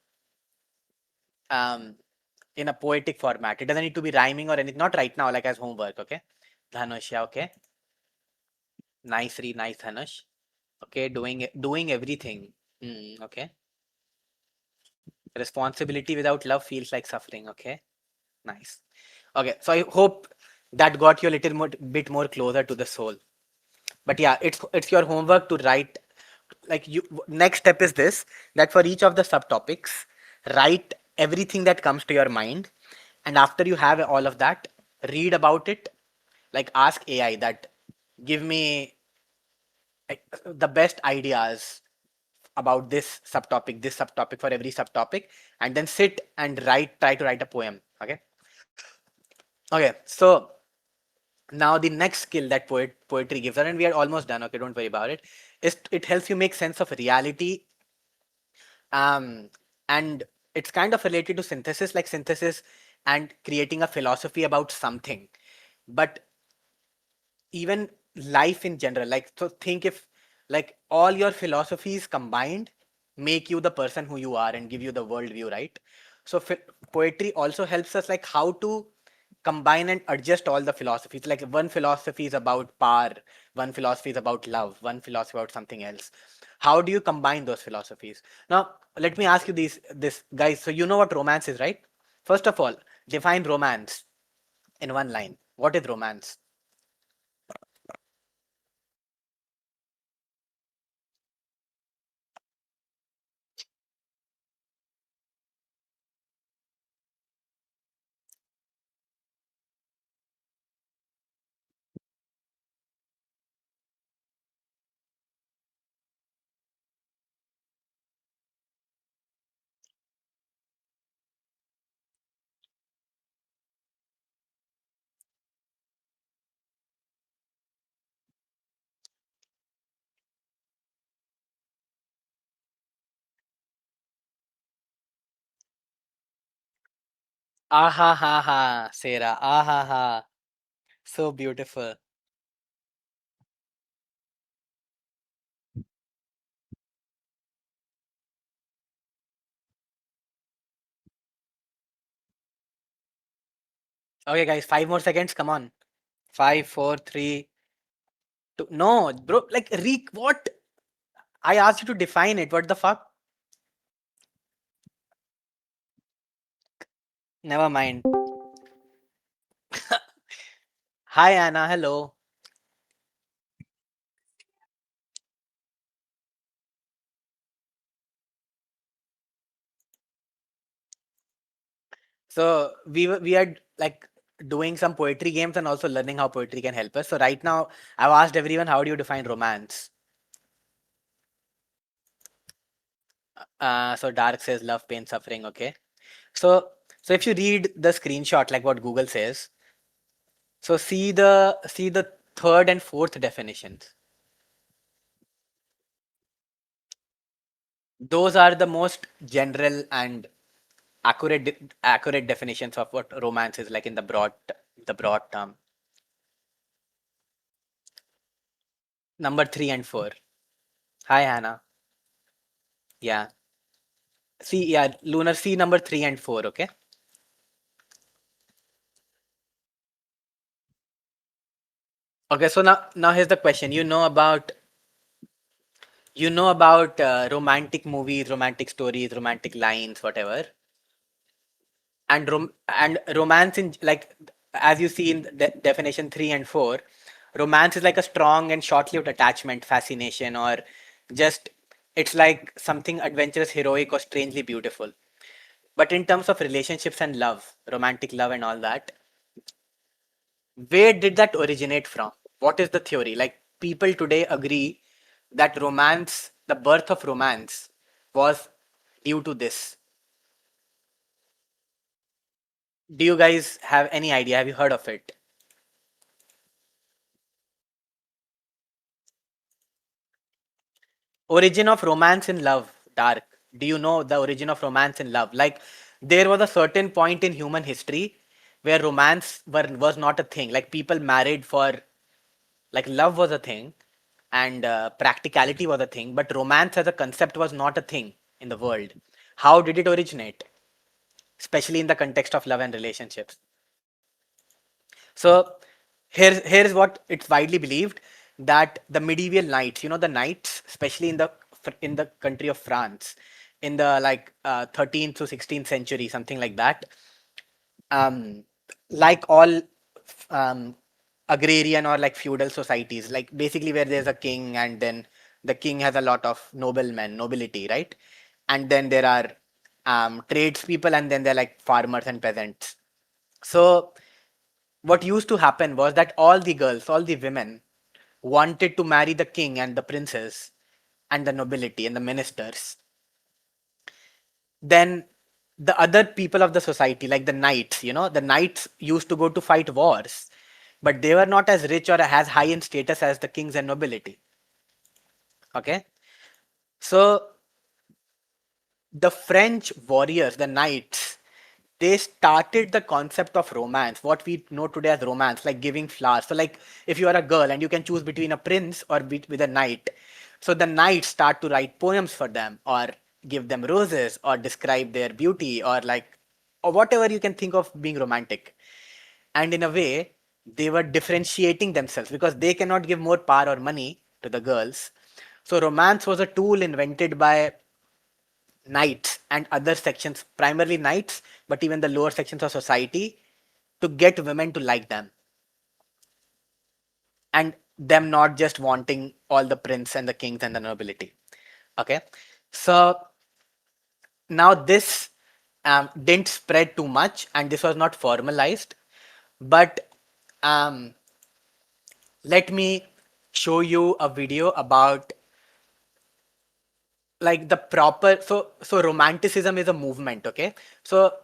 um in a poetic format. It doesn't need to be rhyming or anything. Not right now, like as homework, okay? Dhanush, yeah, okay. Nice, nice, Dhanush. Okay, doing everything. Okay. Responsibility without love feels like suffering. Okay. Nice. Okay, so I hope that got you a little bit more closer to the soul. But yeah, it's your homework to write. Like you, next step is this: that for each of the subtopics, write everything that comes to your mind, and after you have all of that, read about it. Like ask AI that give me like, the best ideas about this subtopic for every subtopic, and then sit and try to write a poem. Okay. Okay. So now the next skill that poetry gives us, and we are almost done. Okay, don't worry about it. Is it helps you make sense of reality, um, and it's kind of related to synthesis, like synthesis and creating a philosophy about something. But even life in general, like so think if like all your philosophies combined make you the person who you are and give you the worldview, right? So poetry also helps us like how to combine and adjust all the philosophies. Like one philosophy is about power, one philosophy is about love, one philosophy about something else. How do you combine those philosophies? Now let me ask you this guys, so you know what romance is, right? First of all, define romance in one line. What is romance? Ah ha ha ha, Sarah. Ah ha ha. So beautiful. Okay, guys, 5 more seconds. Come on. Five, four, three, two. No, bro. Like, what? I asked you to define it. What the fuck? Never mind. Hi, Anna. Hello. So we are like doing some poetry games and also learning how poetry can help us. So right now, I've asked everyone, how do you define romance? So Dark says love, pain, suffering. Okay. So if you read the screenshot, like what Google says, so see the third and fourth definitions. Those are the most general and accurate definitions of what romance is like in the broad term. Number 3 and 4. Hi Hannah. Yeah. See, yeah, Lunar, see number 3 and 4. Okay. Okay. So now here's the question. You know about romantic movies, romantic stories, romantic lines, whatever. And romance in like as you see in definition 3 and 4, romance is like a strong and short-lived attachment, fascination, or just it's like something adventurous, heroic, or strangely beautiful. But in terms of relationships and love, romantic love and all that, where did that originate from? What is the theory? Like people today agree that romance, the birth of romance, was due to this. Do you guys have any idea? Have you heard of it? Origin of romance in love, Dark. Do you know the origin of romance in love? Like there was a certain point in human history where was not a thing. Like people married for like love was a thing, and practicality was a thing, but romance as a concept was not a thing in the world. How did it originate? Especially in the context of love and relationships. So here's what it's widely believed, that the medieval knights, the knights, especially in the country of France, in the like 13th to 16th century, something like that. Um, like all um, agrarian or like feudal societies, like basically where there's a king and then the king has a lot of noblemen, nobility, right? And then there are tradespeople and then they're like farmers and peasants. So what used to happen was that all the girls, all the women wanted to marry the king and the princes and the nobility and the ministers. Then the other people of the society, like the knights, the knights used to go to fight wars, but they were not as rich or as high in status as the kings and nobility. Okay. So the French warriors, the knights, they started the concept of romance, what we know today as romance, like giving flowers. So, like, if you are a girl and you can choose between a prince or with a knight, so the knights start to write poems for them, or give them roses, or describe their beauty, or like, or whatever you can think of being romantic. And in a way, they were differentiating themselves because they cannot give more power or money to the girls. So, romance was a tool invented by knights and other sections, primarily knights, but even the lower sections of society, to get women to like them. And them not just wanting all the prince and the kings and the nobility. Okay. So now this didn't spread too much and this was not formalized. But um, let me show you a video about like the proper, so romanticism is a movement. Okay, so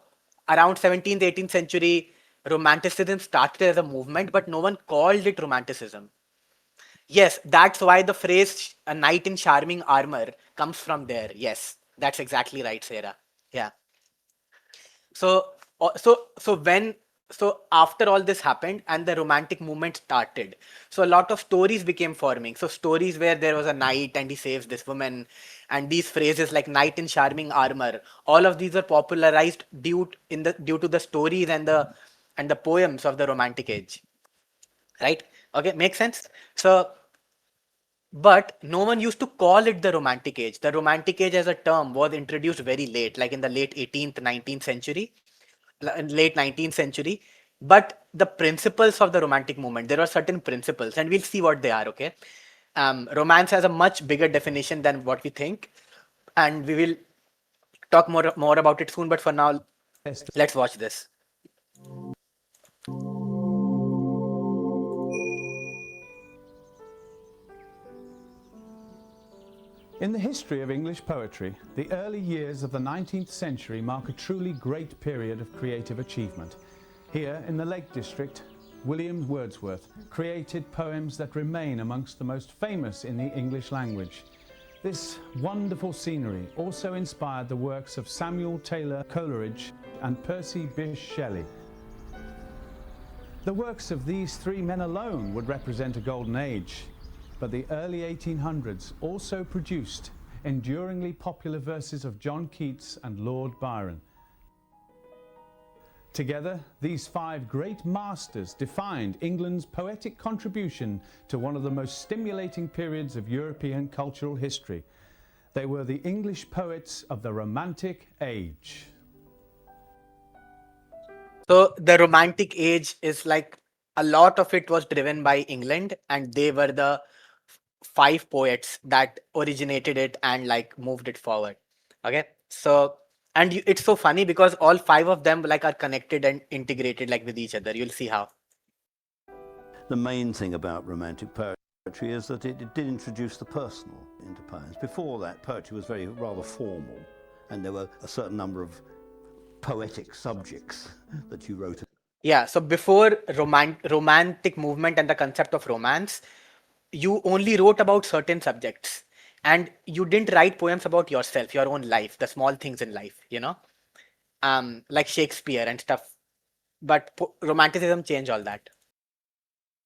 around 17th 18th century, romanticism started as a movement, but no one called it romanticism. Yes, that's why the phrase a knight in charming armor comes from there. Yes, that's exactly right, Sarah. Yeah. So, so after all this happened and the romantic movement started, so a lot of stories became forming. So stories where there was a knight and he saves this woman, and these phrases like knight in charming armor, all of these are popularized due to the stories and the poems of the Romantic Age. Right? Okay, makes sense. So but no one used to call it the Romantic Age. The Romantic Age as a term was introduced very late, like in the late 18th, 19th century, late 19th century. But the principles of the Romantic movement, there are certain principles, and we'll see what they are, okay? Romance has a much bigger definition than what we think, and we will talk more about it soon. But for now, let's watch this. In the history of English poetry, the early years of the 19th century mark a truly great period of creative achievement. Here in the Lake District, William Wordsworth created poems that remain amongst the most famous in the English language. This wonderful scenery also inspired the works of Samuel Taylor Coleridge and Percy Bysshe Shelley. The works of these three men alone would represent a golden age. But the early 1800s also produced enduringly popular verses of John Keats and Lord Byron. Together, these five great masters defined England's poetic contribution to one of the most stimulating periods of European cultural history. They were the English poets of the Romantic Age. So the Romantic Age is like a lot of it was driven by England, and they were the five poets that originated it and like moved it forward. Okay, so and it's so funny because all five of them like are connected and integrated like with each other. You'll see how. The main thing about Romantic poetry is that it did introduce the personal into poems. Before that, poetry was rather formal, and there were a certain number of poetic subjects that you wrote. Yeah, so before romantic movement and the concept of romance, you only wrote about certain subjects, and you didn't write poems about yourself, your own life, the small things in life, like Shakespeare and stuff. But romanticism changed all that.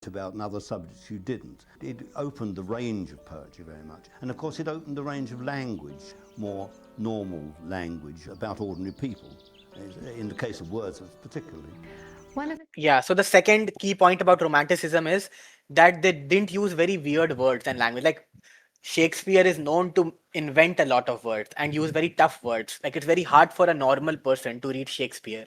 About and other subjects you didn't. It opened the range of poetry very much. And of course it opened the range of language, more normal language about ordinary people, in the case of Wordsworth particularly. Yeah, so the second key point about romanticism is that they didn't use very weird words and language. Like Shakespeare is known to invent a lot of words and use very tough words. Like it's very hard for a normal person to read Shakespeare.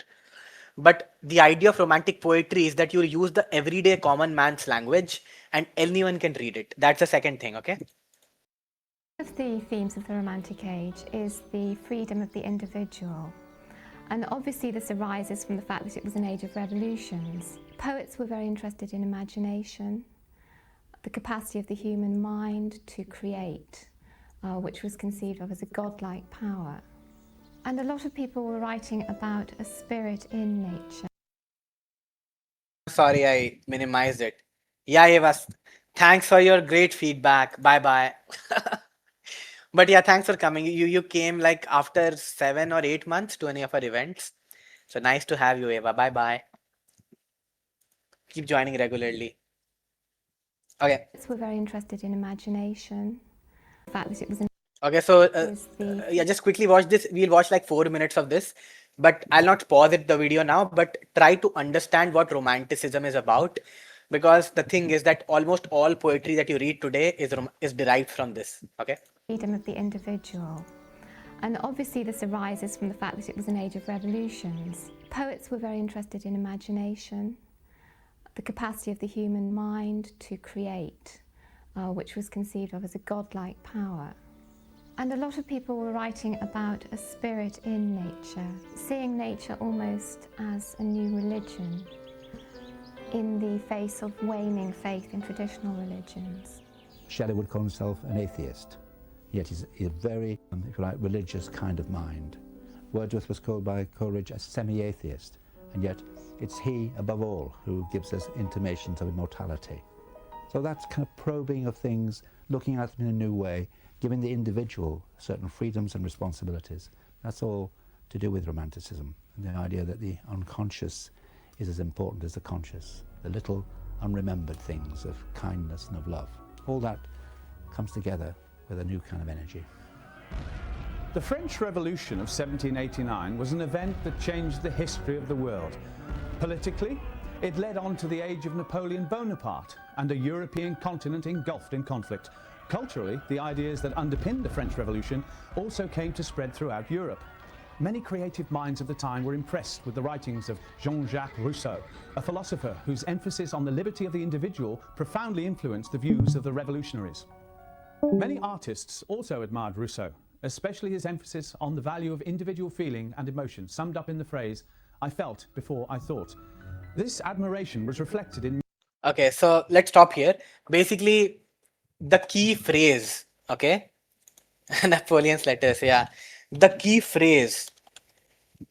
But the idea of romantic poetry is that you use the everyday common man's language and anyone can read it. That's the second thing, okay? One of the themes of the Romantic Age is the freedom of the individual. And obviously this arises from the fact that it was an age of revolutions. Poets were very interested in imagination, the capacity of the human mind to create, which was conceived of as a godlike power. And a lot of people were writing about a spirit in nature. Sorry, I minimized it. Yeah, Eva, thanks for your great feedback. Bye bye. But yeah, thanks for coming. You came like after 7 or 8 months to any of our events. So nice to have you, Eva. Bye bye. Keep joining regularly. Okay. Poets were very interested in imagination, the fact that it was an Okay, so yeah, just quickly watch this. We'll watch like 4 minutes of this, but I'll not pause it the video now, but try to understand what romanticism is about, because the thing is that almost all poetry that you read today is derived from this. Okay. freedom of the individual. And obviously this arises from the fact that it was an age of revolutions. Poets were very interested in imagination, the capacity of the human mind to create, which was conceived of as a godlike power. And a lot of people were writing about a spirit in nature, seeing nature almost as a new religion in the face of waning faith in traditional religions. Shelley would call himself an atheist, yet he's a very, if you like, religious kind of mind. Wordsworth was called by Coleridge a semi-atheist, and yet it's he, above all, who gives us intimations of immortality. So that's kind of probing of things, looking at them in a new way, giving the individual certain freedoms and responsibilities. That's all to do with Romanticism, and the idea that the unconscious is as important as the conscious, the little unremembered things of kindness and of love. All that comes together with a new kind of energy. The French Revolution of 1789 was an event that changed the history of the world. Politically, it led on to the age of Napoleon Bonaparte and a European continent engulfed in conflict. Culturally, the ideas that underpinned the French Revolution also came to spread throughout Europe. Many creative minds of the time were impressed with the writings of Jean-Jacques Rousseau, a philosopher whose emphasis on the liberty of the individual profoundly influenced the views of the revolutionaries. Many artists also admired Rousseau, especially his emphasis on the value of individual feeling and emotion, summed up in the phrase, "I felt before I thought." This admiration was reflected in... Okay, so let's stop here. Basically, the key phrase, okay? Napoleon's letters, yeah. The key phrase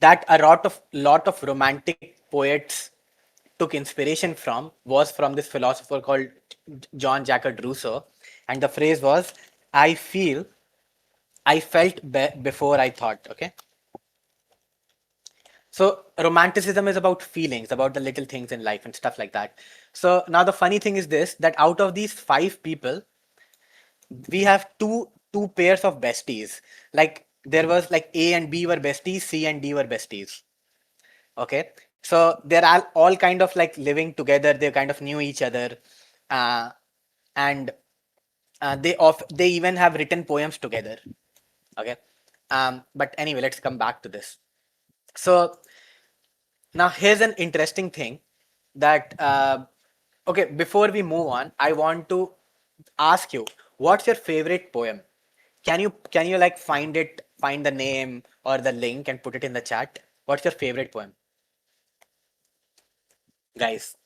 that a lot of romantic poets took inspiration from was from this philosopher called Jean-Jacques Rousseau, and the phrase was, I felt before I thought, okay? So romanticism is about feelings, about the little things in life and stuff like that. So now the funny thing is this, that out of these 5 people, we have two pairs of besties. Like there was like A and B were besties, C and D were besties. Okay, so they're all kind of like living together. They kind of knew each other, and they even have written poems together. Okay, but anyway, let's come back to this. So now here's an interesting thing that okay, before we move on, I want to ask you, what's your favorite poem? Can you like find the name or the link and put it in the chat? What's your favorite poem, guys?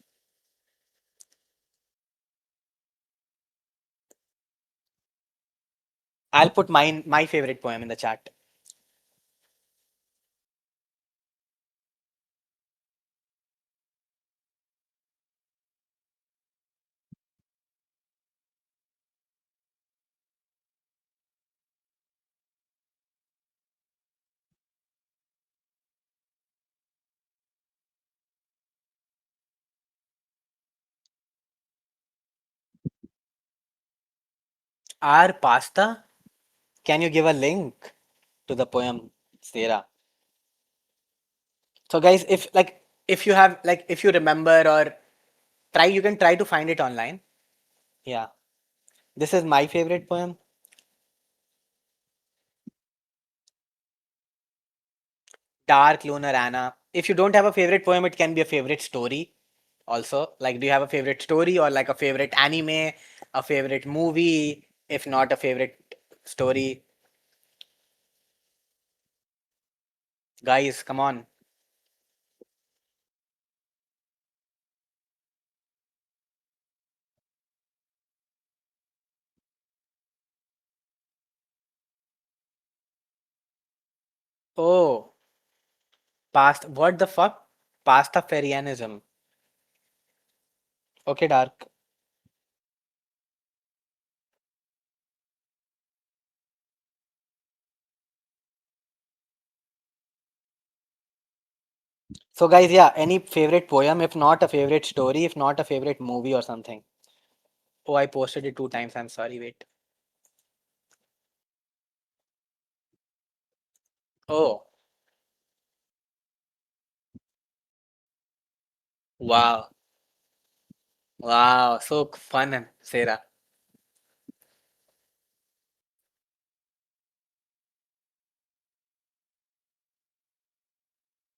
I'll put my favorite poem in the chat. Our pasta? Can you give a link to the poem, Sarah? So guys, if you have if you remember or you can try to find it online. Yeah. This is my favorite poem. Dark Lunar Anna. if you don't have a favorite poem, it can be a favorite story also. Like, do you have a favorite story or like a favorite anime, a favorite movie? If not a favorite story, guys, come on. Oh, past what the fuck? Pastafarianism. Okay, Dark. So guys, yeah, any favorite poem, if not a favorite story, if not a favorite movie or something. Oh, I posted it 2 times. I'm sorry, wait. Oh, wow. Wow, so fun, Sarah.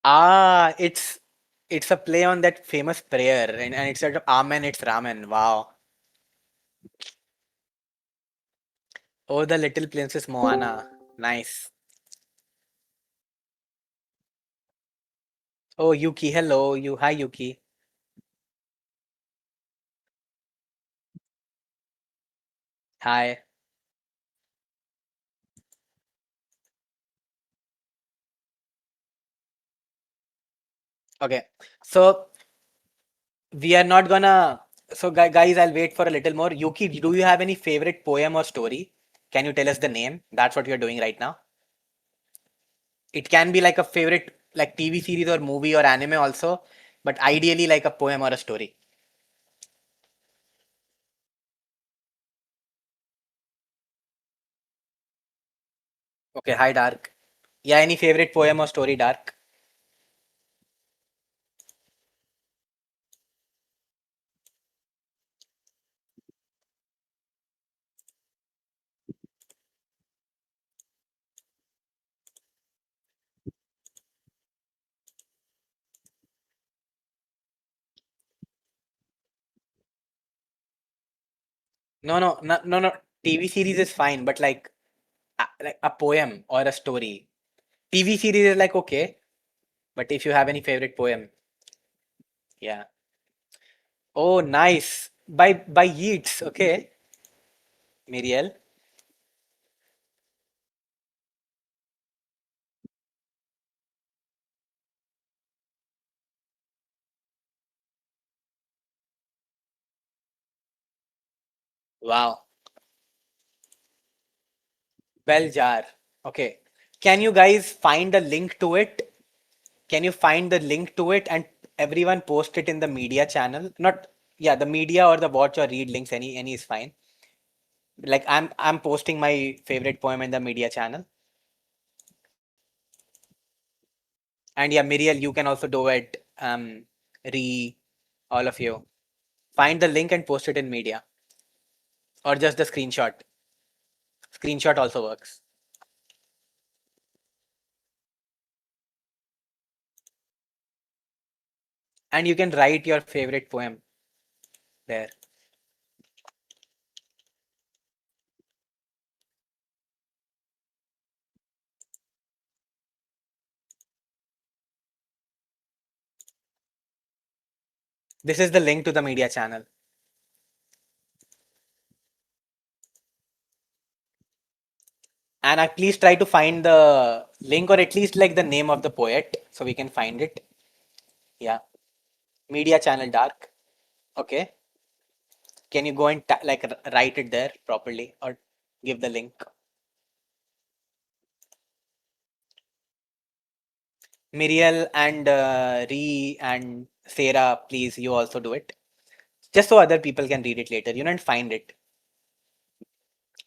Ah, it's a play on that famous prayer, and instead of Amen, it's Ramen. Wow. Oh, the little princess Moana. Nice. Oh, Yuki, hello. Hi, Yuki. Hi. Okay. So we are not gonna. So guys, I'll wait for a little more. Yuki, do you have any favorite poem or story? Can you tell us the name? That's what we are doing right now. It can be like a favorite, like TV series or movie or anime also, but ideally like a poem or a story. Okay, hi Dark. Yeah, any favorite poem or story, Dark? No, no, no, no, no. TV series is fine, but like a poem or a story. TV series is like okay, but if you have any favorite poem, yeah. Oh, nice. By Yeats. Okay, Miriel. Wow. Bell jar. Okay. Can you guys find a link to it? Can you find the link to it and everyone post it in the media channel? Not yeah, the media or the watch or read links. Any is fine. Like I'm posting my favorite poem in the media channel. And yeah, Miriel, you can also do it. All of you. Find the link and post it in media. Or just the screenshot. Screenshot also works. And you can write your favorite poem there. This is the link to the media channel. And I please try to find the link or at least like the name of the poet so we can find it. Yeah. Media channel dark. Okay. Can you go and write it there properly or give the link? Miriel and Ree and Sarah, please, you also do it. Just so other people can read it later, and find it.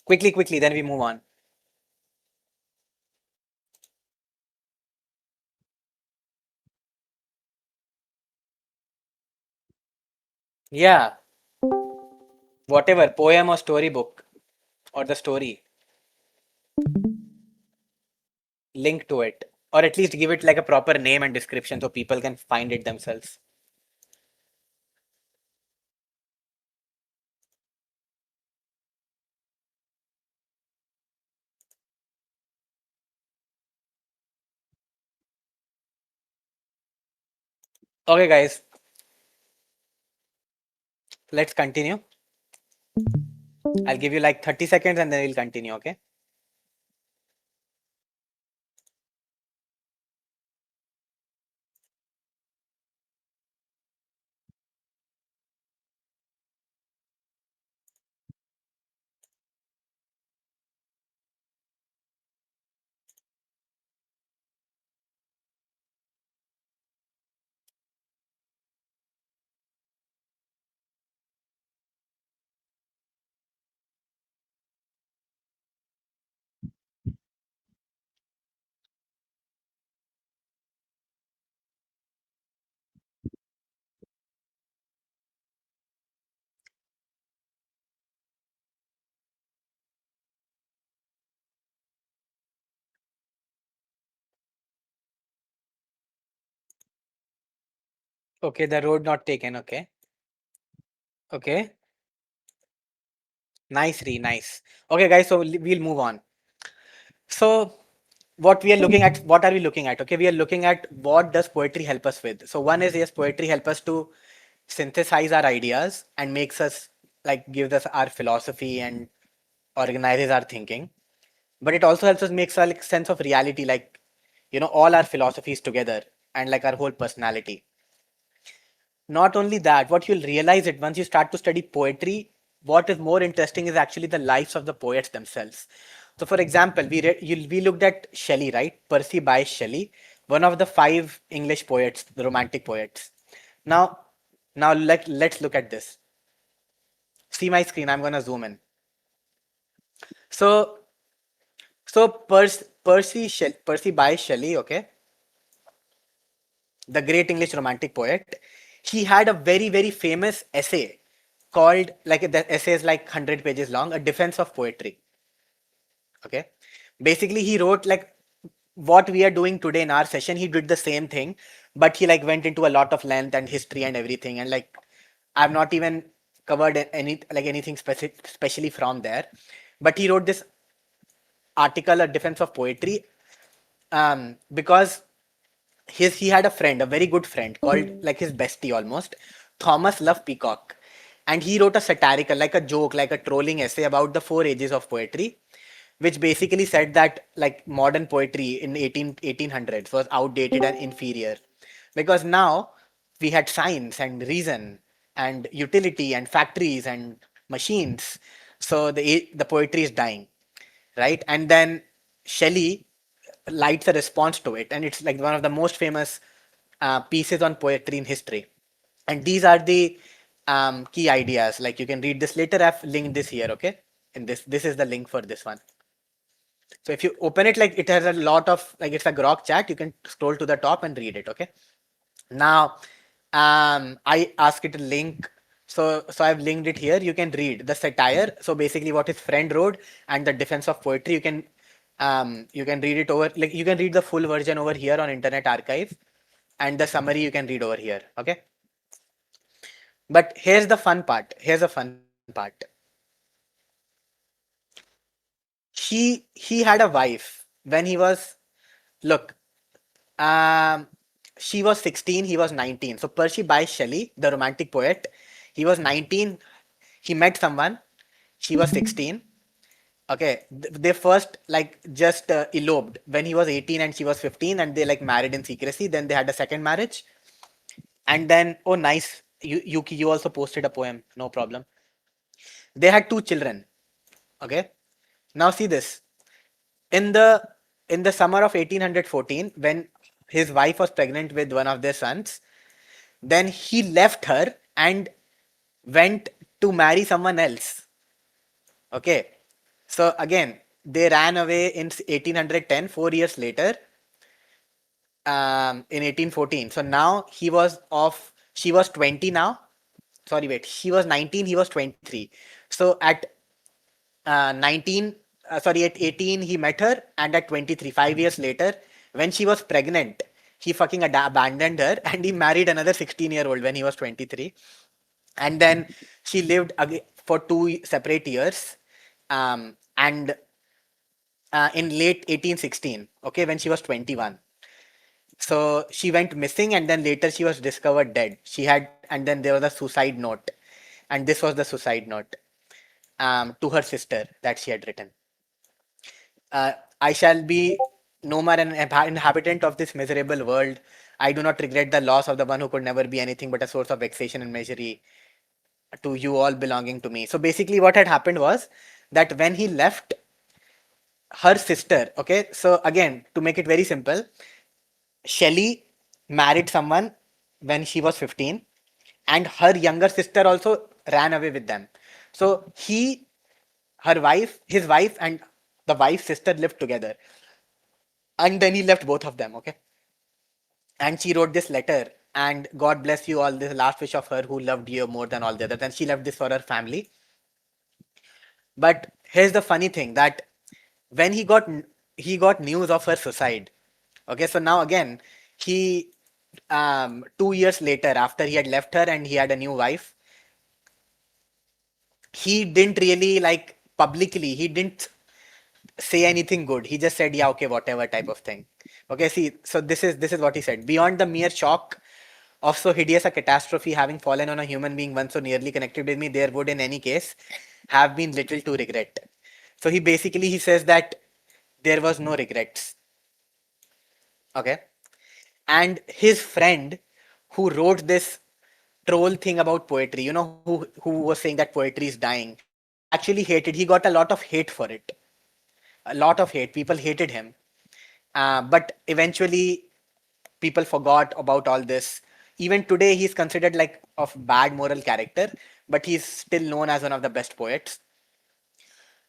Quickly, quickly, then we move on. Yeah, whatever, poem or storybook or the story, link to it. or at least give it like a proper name and description so people can find it themselves. Okay, guys, let's continue. I'll give you like 30 seconds and then we'll continue, okay? Okay, the road not taken, okay. Okay. Nice, nice. Okay, guys, so we'll move on. So what we are looking at, what are we looking at? Okay, we are looking at what does poetry help us with. So one is, yes, poetry help us to synthesize our ideas and makes us like gives us our philosophy and organizes our thinking. But it also helps us makes a like, sense of reality, like all our philosophies together and like our whole personality. Not only that, what you'll realize it once you start to study poetry, what is more interesting is actually the lives of the poets themselves. So, for example, we looked at Shelley, right? Percy Bysshe Shelley, one of the five English poets, the Romantic poets. Now, let's look at this. See my screen. I'm gonna zoom in. So, Percy Bysshe Shelley, okay, the great English Romantic poet, he had a very famous essay called, like the essay is like 100 pages long, a defense of poetry. Okay, basically he wrote like what we are doing today in our session. He did the same thing, but he like went into a lot of length and history and everything, and like I've not even covered anything specific, especially from there. But he wrote this article, a defense of poetry, because he had a friend, a very good friend called like his bestie almost, Thomas Love Peacock, and he wrote a satirical, like a joke, like a trolling essay about the four ages of poetry, which basically said that like modern poetry in 1800s was outdated and inferior because now we had science and reason and utility and factories and machines, so the poetry is dying, right? And then Shelley lights a response to it, and it's like one of the most famous pieces on poetry in history. And these are the key ideas. Like you can read this later. I've linked this here, okay? And this is the link for this one. So if you open it, like it has a lot of like it's a grok chat. You can scroll to the top and read it, okay? Now, I ask it a link. So I've linked it here. You can read the satire. So basically, what his friend wrote and the defense of poetry. You can read it over. Like you can read the full version over here on Internet Archive, and the summary you can read over here. Okay. But here's the fun part. Here's the fun part. He had a wife when he was, look, um she was 16, he was 19. So Percy Bysshe Shelley, the romantic poet, he was 19, he met someone, she was 16. Okay, they first like just eloped when he was 18 and she was 15, and they like married in secrecy. Then they had a second marriage, and then, oh nice, you also posted a poem, no problem. They had two children. Okay, now see this. In the summer of 1814, when his wife was pregnant with one of their sons, then he left her and went to marry someone else. Okay, so again they ran away in 1810. 4 years later, in 1814. So now she was 20 now. Sorry, wait, she was 19, he was 23. So at 19, sorry, at 18 he met her, and at 23, 5 years later, When she was pregnant, he fucking abandoned her and he married another 16-year-old when he was 23. And then she lived for 2 separate years. And in late 1816, okay, when she was 21. So she went missing and then later she was discovered dead. She had, and then there was a suicide note. And this was the suicide note to her sister that she had written. I shall be no more an inhabitant of this miserable world. I do not regret the loss of the one who could never be anything but a source of vexation and misery to you all belonging to me. So basically, what had happened was that when he left her sister, okay, so again, to make it very simple, Shelley married someone when she was 15, and her younger sister also ran away with them. So her wife, his wife, and the wife's sister lived together. And then he left both of them, okay? And she wrote this letter, and God bless you all, this last wish of her who loved you more than all the others. And she left this for her family. But here's the funny thing that when he got news of her suicide. Okay, so now again, he 2 years later, after he had left her and he had a new wife, he didn't really like publicly, he didn't say anything good. He just said, yeah, okay, whatever type of thing. Okay, see, so this is what he said. Beyond the mere shock of so hideous a catastrophe having fallen on a human being once so nearly connected with me, there would in any case have been little to regret. So he says that there was no regrets. Okay. And his friend who wrote this troll thing about poetry, who was saying that poetry is dying, he actually hated, he got a lot of hate for it. A lot of hate. People hated him. But eventually, people forgot about all this. Even today, he's considered like of bad moral character, but he's still known as one of the best poets.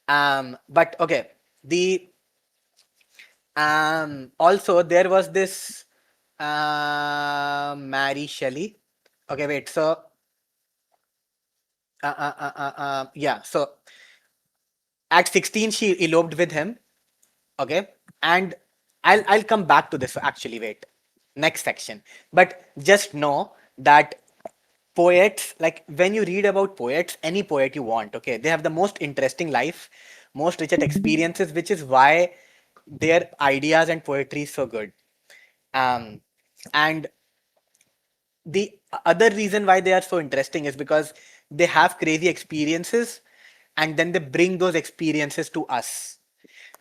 But okay, the also there was this Mary Shelley. Okay, wait. So yeah. So at 16, she eloped with him. Okay, and I'll come back to this actually. Wait, next section. But just know that poets, like when you read about poets, any poet you want, okay, they have the most interesting life, most richer experiences, which is why their ideas and poetry is so good. Um, and the other reason why they are so interesting is because they have crazy experiences and then they bring those experiences to us.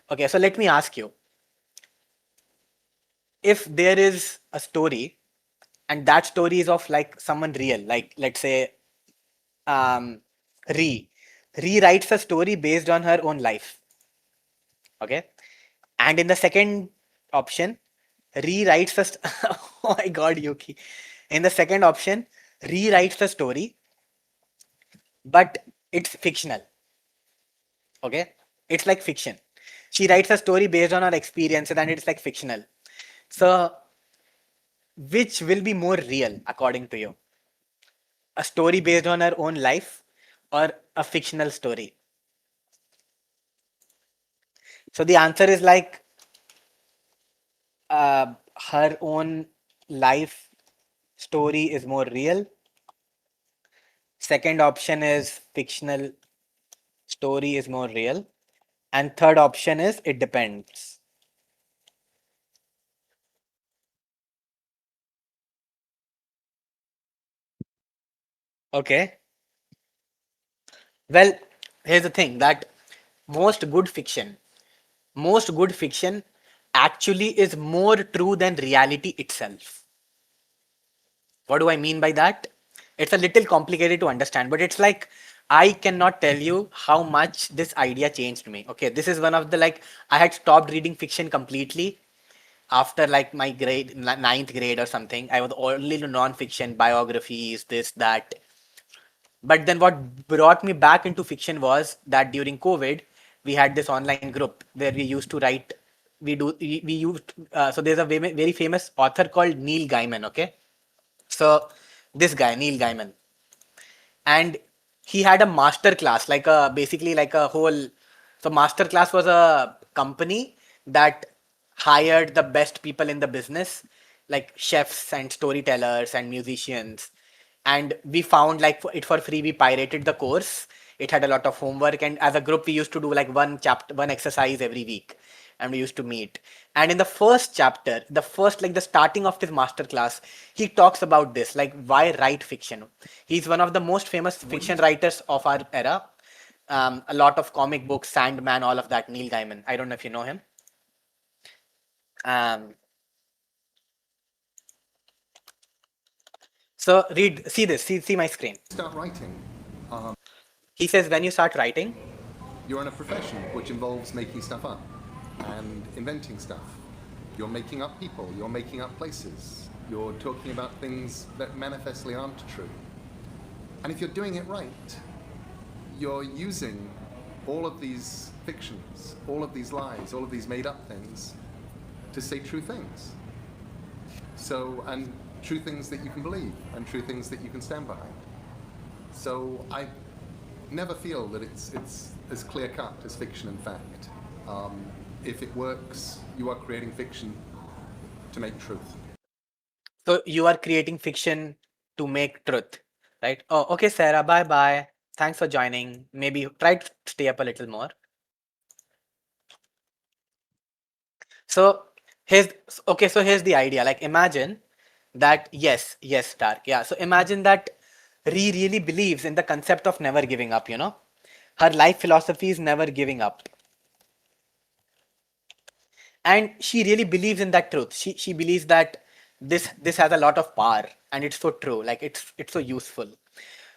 Okay, so let me ask you, if there is a story and that story is of like someone real, like let's say um Ree. Ree writes a story based on her own life. Okay. And in the second option, rewrites the oh my god, Yuki. In the second option, rewrites the story, but it's fictional. Okay, it's like fiction. She writes a story based on her experiences, and it's like fictional. So, which will be more real according to you? A story based on her own life, or a fictional story? So the answer is like her own life story is more real. Second option is fictional story is more real. And third option is it depends. Okay. Well, here's the thing that most good fiction, most good fiction actually is more true than reality itself. What do I mean by that? It's a little complicated to understand, but it's like I cannot tell you how much this idea changed me. Okay, this is one of the like I had stopped reading fiction completely after like my ninth grade or something. I was only into non-fiction, biographies, this, that. But then what brought me back into fiction was that during COVID, we had this online group where we used to write. We used so there's a very famous author called Neil Gaiman. Okay, so this guy Neil Gaiman, and he had a master class, like a basically like a whole. So master class was a company that hired the best people in the business, like chefs and storytellers and musicians. And we found like it for free. We pirated the course. It had a lot of homework, and as a group, we used to do like one exercise every week, and we used to meet. And in the first chapter, the starting of this master class, he talks about this, like why write fiction. He's one of the most famous fiction writers of our era. A lot of comic books, Sandman, all of that. Neil Gaiman. I don't know if you know him. Um, so see this, see my screen. Start writing. He says when you start writing, You're in a profession which involves making stuff up and inventing stuff. You're making up people, you're making up places, you're talking about things that manifestly aren't true. And if you're doing it right, you're using all of these fictions, all of these lies, all of these made up things to say true things. So, and true things that you can believe and true things that you can stand behind. So I never feel that it's as clear cut as fiction and fact. If it works, you are creating fiction to make truth. so you are creating fiction to make truth, right? Oh, okay, Sarah, bye bye. Thanks for joining. Maybe try to stay up a little more. So here's okay. So here's the idea. Like imagine that yes, Dark. Yeah. So imagine that Ree really believes in the concept of never giving up. You know, her life philosophy is never giving up, and she really believes in that truth. She believes that this has a lot of power, and it's so true. Like it's so useful.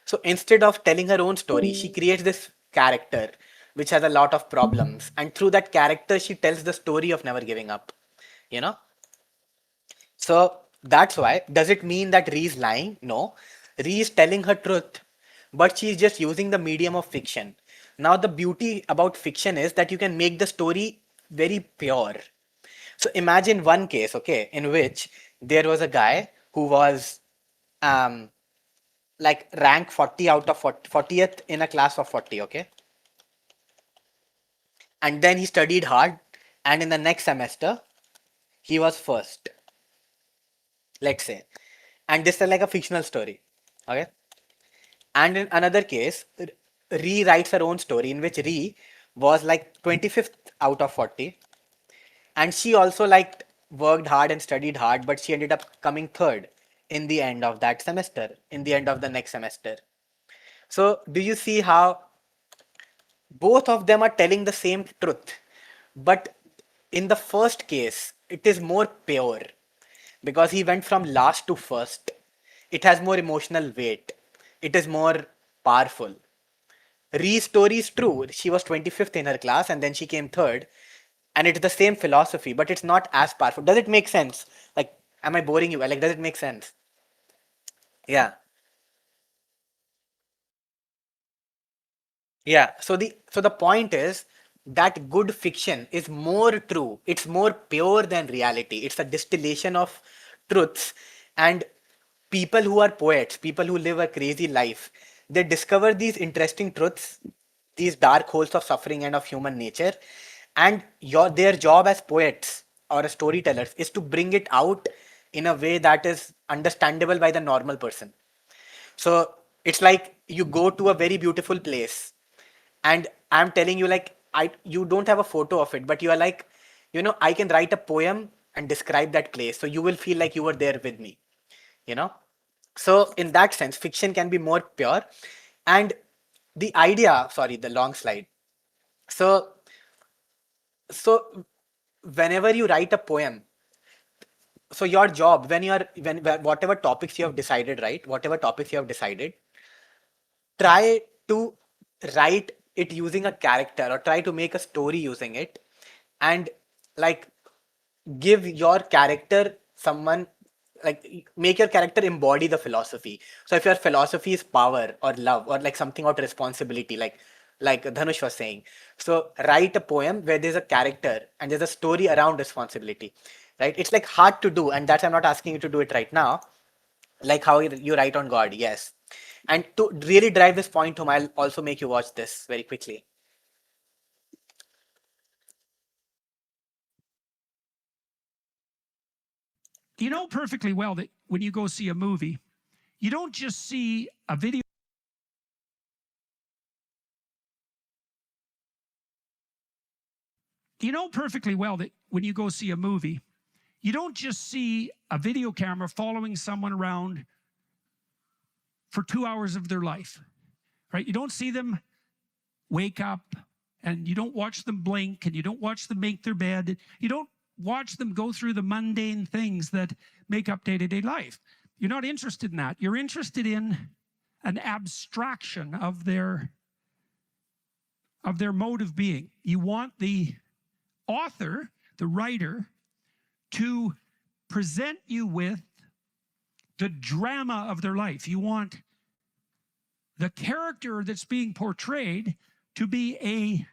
So instead of telling her own story, she creates this character which has a lot of problems, and through that character, she tells the story of never giving up. You know. So that's why. Does it mean that Ree is lying? No. Ree is telling her truth, but she is just using the medium of fiction. Now, the beauty about fiction is that you can make the story very pure. So imagine one case, okay, in which there was a guy who was um, like rank 40 out of 40th in a class of 40, okay? And then he studied hard, and in the next semester, he was first, let's say. And this is like a fictional story, okay? And in another case, Ree writes her own story in which Ree was like 25th out of 40. And she also like worked hard and studied hard, but she ended up coming third in the end of that semester, in the end of the next semester. So do you see how both of them are telling the same truth? But in the first case, it is more pure because he went from last to first. It has more emotional weight. It is more powerful. Ree's story is true. She was 25th in her class and then she came third. And it's the same philosophy, but it's not as powerful. Does it make sense? Like, am I boring you? Like, does it make sense? Yeah. Yeah. So the point is that good fiction is more true. It's more pure than reality. It's a distillation of truths. And people who are poets, people who live a crazy life, they discover these interesting truths, these dark holes of suffering and of human nature. And their job as poets or as storytellers is to bring it out in a way that is understandable by the normal person. So it's like you go to a very beautiful place and I'm telling you like you don't have a photo of it, but you are like, I can write a poem and describe that place. So you will feel like you were there with me, you know? So in that sense, fiction can be more pure. And the idea, sorry, the long slide. So so whenever you write a poem, so your job when whatever topics you have decided, right? Whatever topics you have decided, try to write it using a character or try to make a story using it and like give your character someone like make your character embody the philosophy. So if your philosophy is power or love or like something about responsibility, like Dhanush was saying, so write a poem where there's a character and there's a story around responsibility, right? It's like hard to do, and that's I'm not asking you to do it right now, like how you write on God, yes. And to really drive this point home, I'll also make you watch this very quickly. You know perfectly well that when you go see a movie, you don't just see a video. You know perfectly well that when you go see a movie, you don't just see a video camera following someone around for 2 hours of their life, right? You don't see them wake up, and you don't watch them blink, and you don't watch them make their bed. You don't watch them go through the mundane things that make up day-to-day life. You're not interested in that. You're interested in an abstraction of their mode of being. You want the author, the writer, to present you with the drama of their life. You want the character that's being portrayed to be an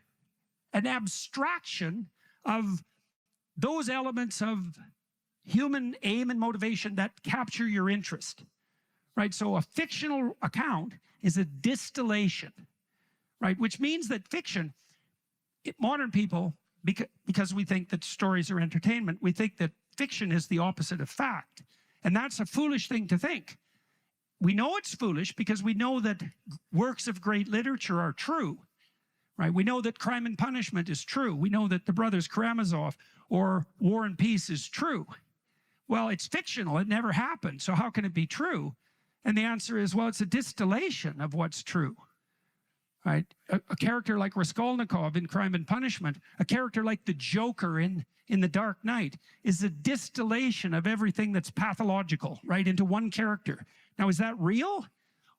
abstraction of those elements of human aim and motivation that capture your interest, right? So a fictional account is a distillation, right? Which means that fiction, modern people, because we think that stories are entertainment, we think that fiction is the opposite of fact. And that's a foolish thing to think. We know it's foolish because we know that works of great literature are true, right? We know that Crime and Punishment is true. We know that The Brothers Karamazov or War and Peace is true. Well, it's fictional. It never happened. So how can it be true? And the answer is, well, it's a distillation of what's true, right? A character like Raskolnikov in Crime and Punishment, a character like the Joker in The Dark Knight is a distillation of everything that's pathological, right, into one character. Now, is that real?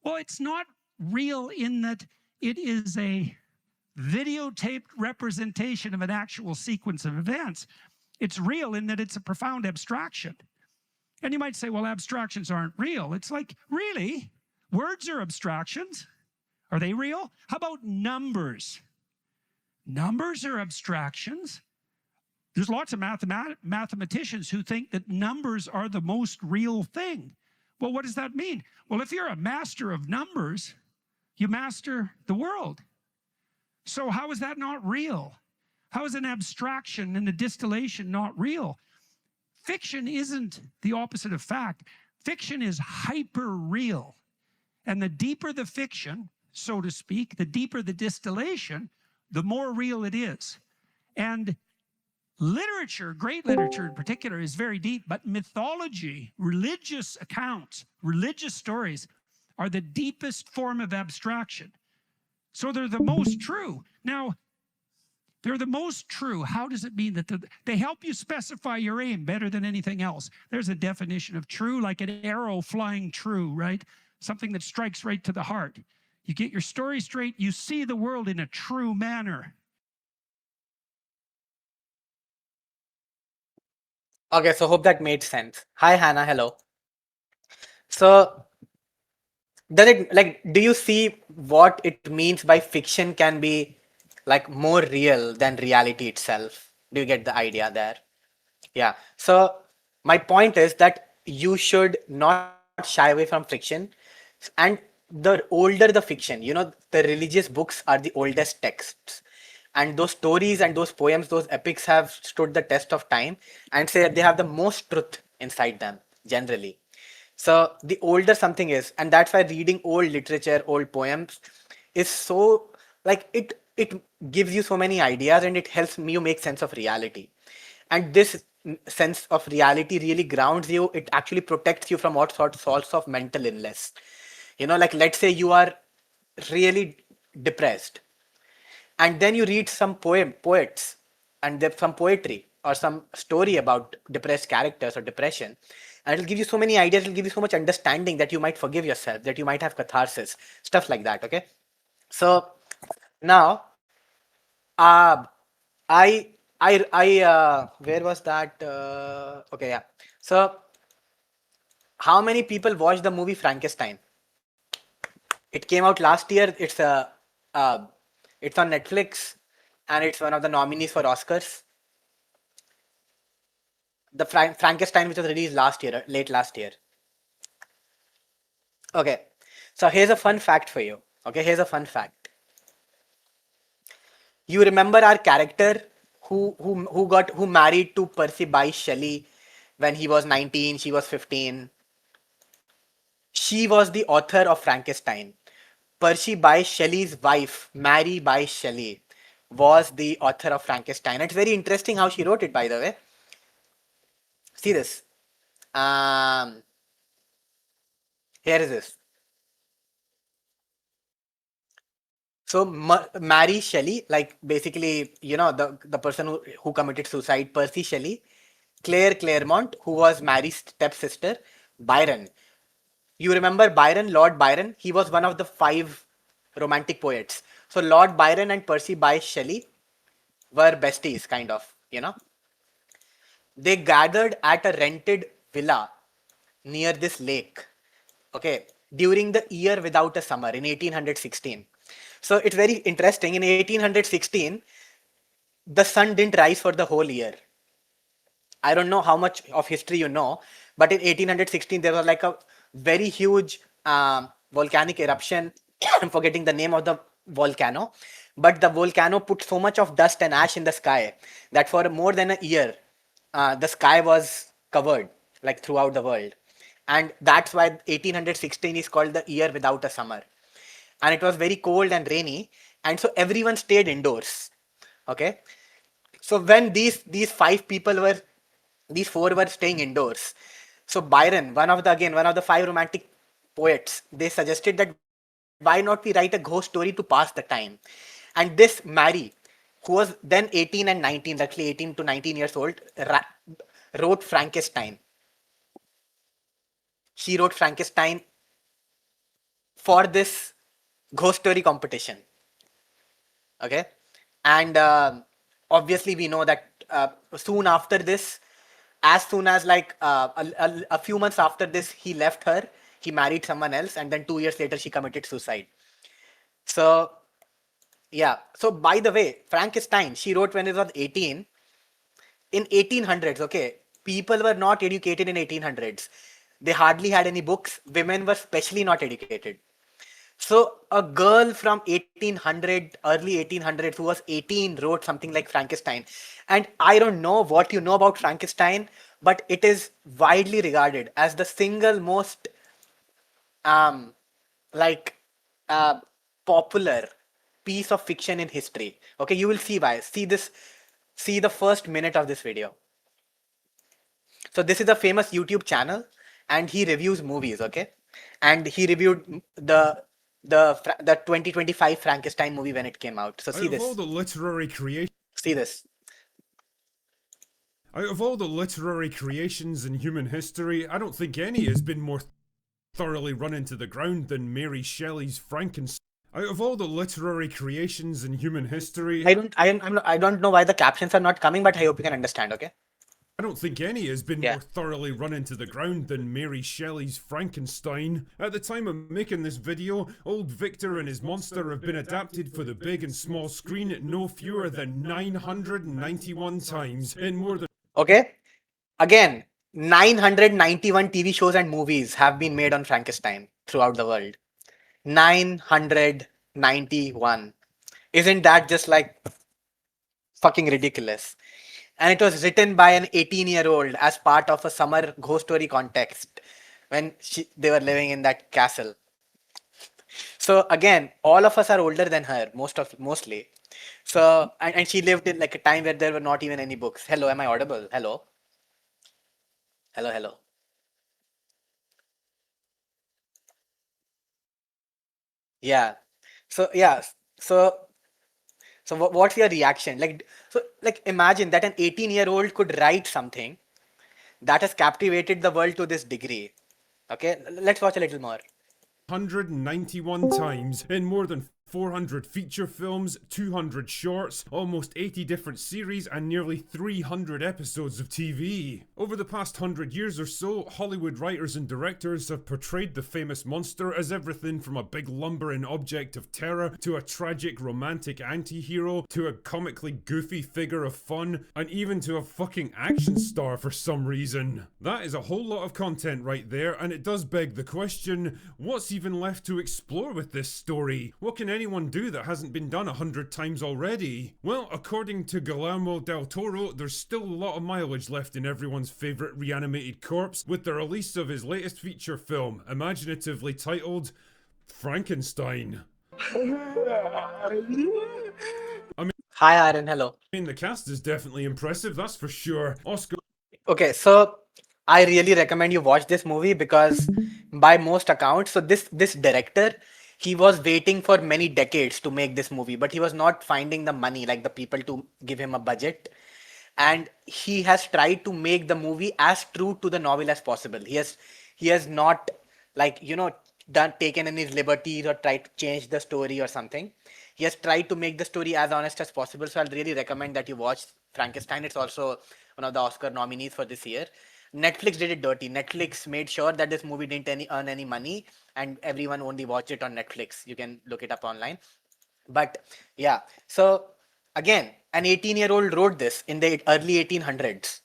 Well, it's not real in that it is a videotaped representation of an actual sequence of events. It's real in that it's a profound abstraction. And you might say, well, abstractions aren't real. It's like, really? Words are abstractions. Are they real? How about numbers? Numbers are abstractions. There's lots of mathematicians who think that numbers are the most real thing. Well, what does that mean? Well, if you're a master of numbers, you master the world. So how is that not real? How is an abstraction and a distillation not real? Fiction isn't the opposite of fact. Fiction is hyper-real. And the deeper the fiction, so to speak, the deeper the distillation, the more real it is. And literature, great literature in particular, is very deep, but mythology, religious accounts, religious stories are the deepest form of abstraction. So they're the most true. Now, they're the most true. How does it mean that they help you specify your aim better than anything else? There's a definition of true, like an arrow flying true, right? Something that strikes right to the heart. You get your story straight, you see the world in a true manner. Okay, so hope that made sense. Hi, Hannah. Hello. So, do you see what it means by fiction can be like more real than reality itself? Do you get the idea there? Yeah. So, my point is that you should not shy away from fiction. And the older the fiction, the religious books are the oldest texts. And those stories and those poems, those epics have stood the test of time and say that they have the most truth inside them, generally. So the older something is, and that's why reading old literature, old poems is so, like, it gives you so many ideas and it helps you make sense of reality. And this sense of reality really grounds you. It actually protects you from all sorts of mental illness. Like, let's say you are really depressed, and then you read some poets, and there's some poetry or some story about depressed characters or depression, and it'll give you so many ideas, it'll give you so much understanding that you might forgive yourself, that you might have catharsis, stuff like that. Okay, so now I where was that? Okay, yeah. So how many people watched the movie Frankenstein? It came out last year. It's on Netflix, and it's one of the nominees for Oscars. The Frankenstein, which was released last year, late last year. Okay, so here's a fun fact for you. Okay, here's a fun fact. You remember our character who married to Percy Bysshe Shelley, when he was 19, she was 15. She was the author of Frankenstein. Percy Bysshe Shelley's wife, Mary Bysshe Shelley, was the author of Frankenstein. It's very interesting how she wrote it, by the way. See this. Here is this. So Mary Shelley, like basically, the person who committed suicide, Percy Shelley, Claire Claremont, who was Mary's stepsister, Byron. You remember Byron, Lord Byron? He was one of the 5 romantic poets. So Lord Byron and Percy Bysshe Shelley were besties, kind of, They gathered at a rented villa near this lake, okay, during the year without a summer in 1816. So it's very interesting. In 1816, the sun didn't rise for the whole year. I don't know how much of history you know, but in 1816, there was like a very huge volcanic eruption. I'm forgetting the name of the volcano, but the volcano put so much of dust and ash in the sky that for more than a year, the sky was covered like throughout the world. And that's why 1816 is called the year without a summer. And it was very cold and rainy. And so everyone stayed indoors. Okay. So when these 4 were staying indoors. So Byron, one of the 5 romantic poets, they suggested that why not we write a ghost story to pass the time? And this Mary, who was then 18 and 19, actually 18 to 19 years old, wrote Frankenstein. She wrote Frankenstein for this ghost story competition. Okay. And obviously we know that soon after this, as soon as like a few months after this, he left her, he married someone else, and then 2 years later, she committed suicide. So, yeah. So, by the way, Frankenstein, she wrote when it was 18. In 1800s, okay, people were not educated in 1800s. They hardly had any books. Women were specially not educated. So a girl from 1800, early 1800s who was 18 wrote something like Frankenstein. And I don't know what you know about Frankenstein, but it is widely regarded as the single most like popular piece of fiction in history. Okay, you will see why. See the first minute of this video. So this is a famous YouTube channel and he reviews movies, okay? And he reviewed the 2025 Frankenstein movie when it came out. So see Out of this. all the literary creations. See this. Out of all the literary creations in human history, I don't think any has been more thoroughly run into the ground than Mary Shelley's Frankenstein. Out of all the literary creations in human history, I don't know why the captions are not coming, but I hope you can understand, okay? I don't think any has been Yeah. more thoroughly run into the ground than Mary Shelley's Frankenstein. At the time of making this video, Old Victor and his monster have been adapted for the big and small screen no fewer than 991 times in more than... Okay? Again, 991 TV shows and movies have been made on Frankenstein throughout the world. 991. Isn't that just like fucking ridiculous? And it was written by an 18-year-old as part of a summer ghost story context when they were living in that castle. So again, all of us are older than her, mostly. So and she lived in like a time where there were not even any books. Hello, am I audible? Hello. Hello. Yeah. So yeah. So what's your reaction? Like imagine that an 18-year-old could write something that has captivated the world to this degree. Okay, let's watch a little more. 191 times in more than 400 feature films, 200 shorts, almost 80 different series, and nearly 300 episodes of TV. Over the past 100 years or so, Hollywood writers and directors have portrayed the famous monster as everything from a big lumbering object of terror to a tragic romantic anti-hero to a comically goofy figure of fun and even to a fucking action star for some reason. That is a whole lot of content right there, and it does beg the question, what's even left to explore with this story? What can anyone do that hasn't been done 100 times already? Well, according to Guillermo del Toro, there's still a lot of mileage left in everyone's favourite reanimated corpse with the release of his latest feature film, imaginatively titled Frankenstein. Hi, Aaron. Hello. I mean, the cast is definitely impressive, that's for sure. Oscar. Okay, so I really recommend you watch this movie because by most accounts, so this director, he was waiting for many decades to make this movie, but he was not finding the money, like the people to give him a budget. And he has tried to make the movie as true to the novel as possible. He has not, like, done taken any liberties or tried to change the story or something. He has tried to make the story as honest as possible. So I'll really recommend that you watch Frankenstein. It's also one of the Oscar nominees for this year. Netflix did it dirty. Netflix made sure that this movie didn't earn any money, and everyone only watched it on Netflix. You can look it up online. But yeah, so again, an 18-year-old wrote this in the early 1800s,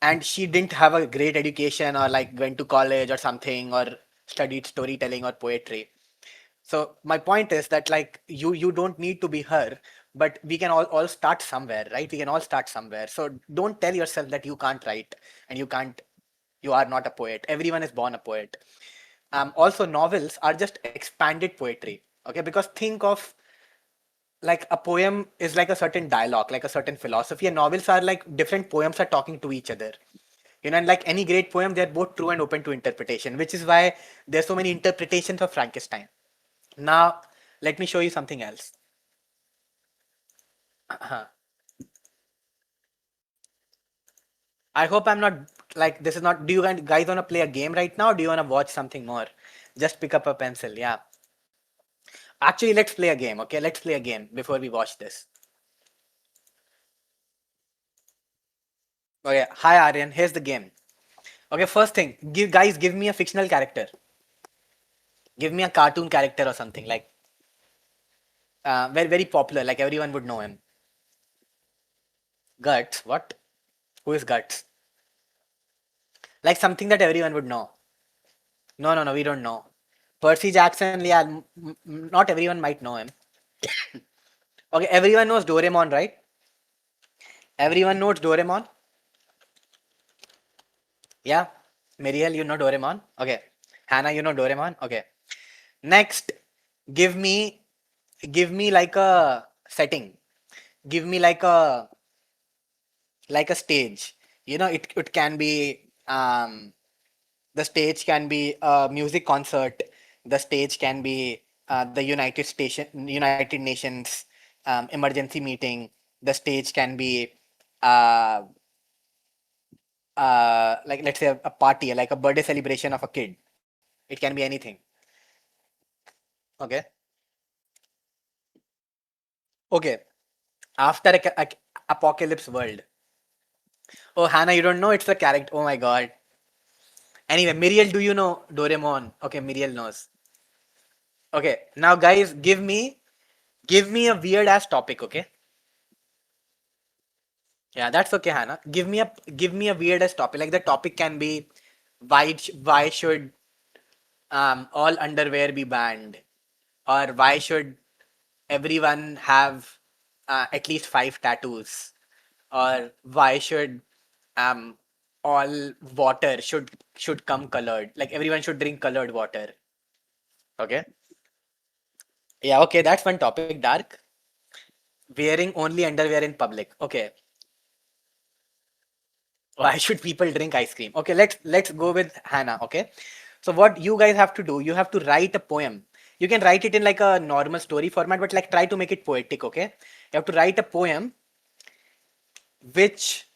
and she didn't have a great education or like went to college or something or studied storytelling or poetry. So my point is that, like, you don't need to be her, but we can all start somewhere, right? We can all start somewhere. So don't tell yourself that you can't write and you are not a poet. Everyone is born a poet. Also, novels are just expanded poetry. Okay, because think of, like, a poem is like a certain dialogue, like a certain philosophy, and novels are like different poems are talking to each other. And like any great poem, they're both true and open to interpretation, which is why there's so many interpretations of Frankenstein. Now, let me show you something else. I hope I'm not, like, this is not. Do you guys want to play a game right now? Or do you want to watch something more? Just pick up a pencil. Yeah. Actually, let's play a game. Okay, let's play a game before we watch this. Okay. Hi, Aryan. Here's the game. Okay, first thing, give me a fictional character. Give me a cartoon character or something, like very very popular, like everyone would know him. Guts. What? Who is Guts? Like something that everyone would know. No, no, no, we don't know. Percy Jackson. Yeah, not everyone might know him. Okay, everyone knows Doraemon, right? Everyone knows Doraemon. Yeah, Miriel, you know Doraemon. Okay, Hannah, you know Doraemon. Okay, next, give me give me like a setting. Give me like a stage. It can be, the stage can be a music concert. The stage can be the United Nations emergency meeting. The stage can be uh, like, let's say, a party, like a birthday celebration of a kid. It can be anything. Okay. Okay. After a apocalypse world. Oh, Hannah, you don't know? It's the character. Oh my god. Anyway, Miriel, do you know Doraemon? Okay, Miriel knows. Okay, now guys, give me a weird ass topic, okay? Yeah, that's okay, Hannah. Give me a weird ass topic. Like, the topic can be, why should all underwear be banned, or why should everyone have at least 5 tattoos, or why should um all water should come colored, like everyone should drink colored water. Okay. Yeah, okay, that's one topic. Dark. Wearing only underwear in public. Okay. Why should people drink ice cream? Okay, let's go with Hannah. Okay. So what you guys have to do, you have to write a poem. You can write it in like a normal story format, but like try to make it poetic, okay? You have to write a poem which,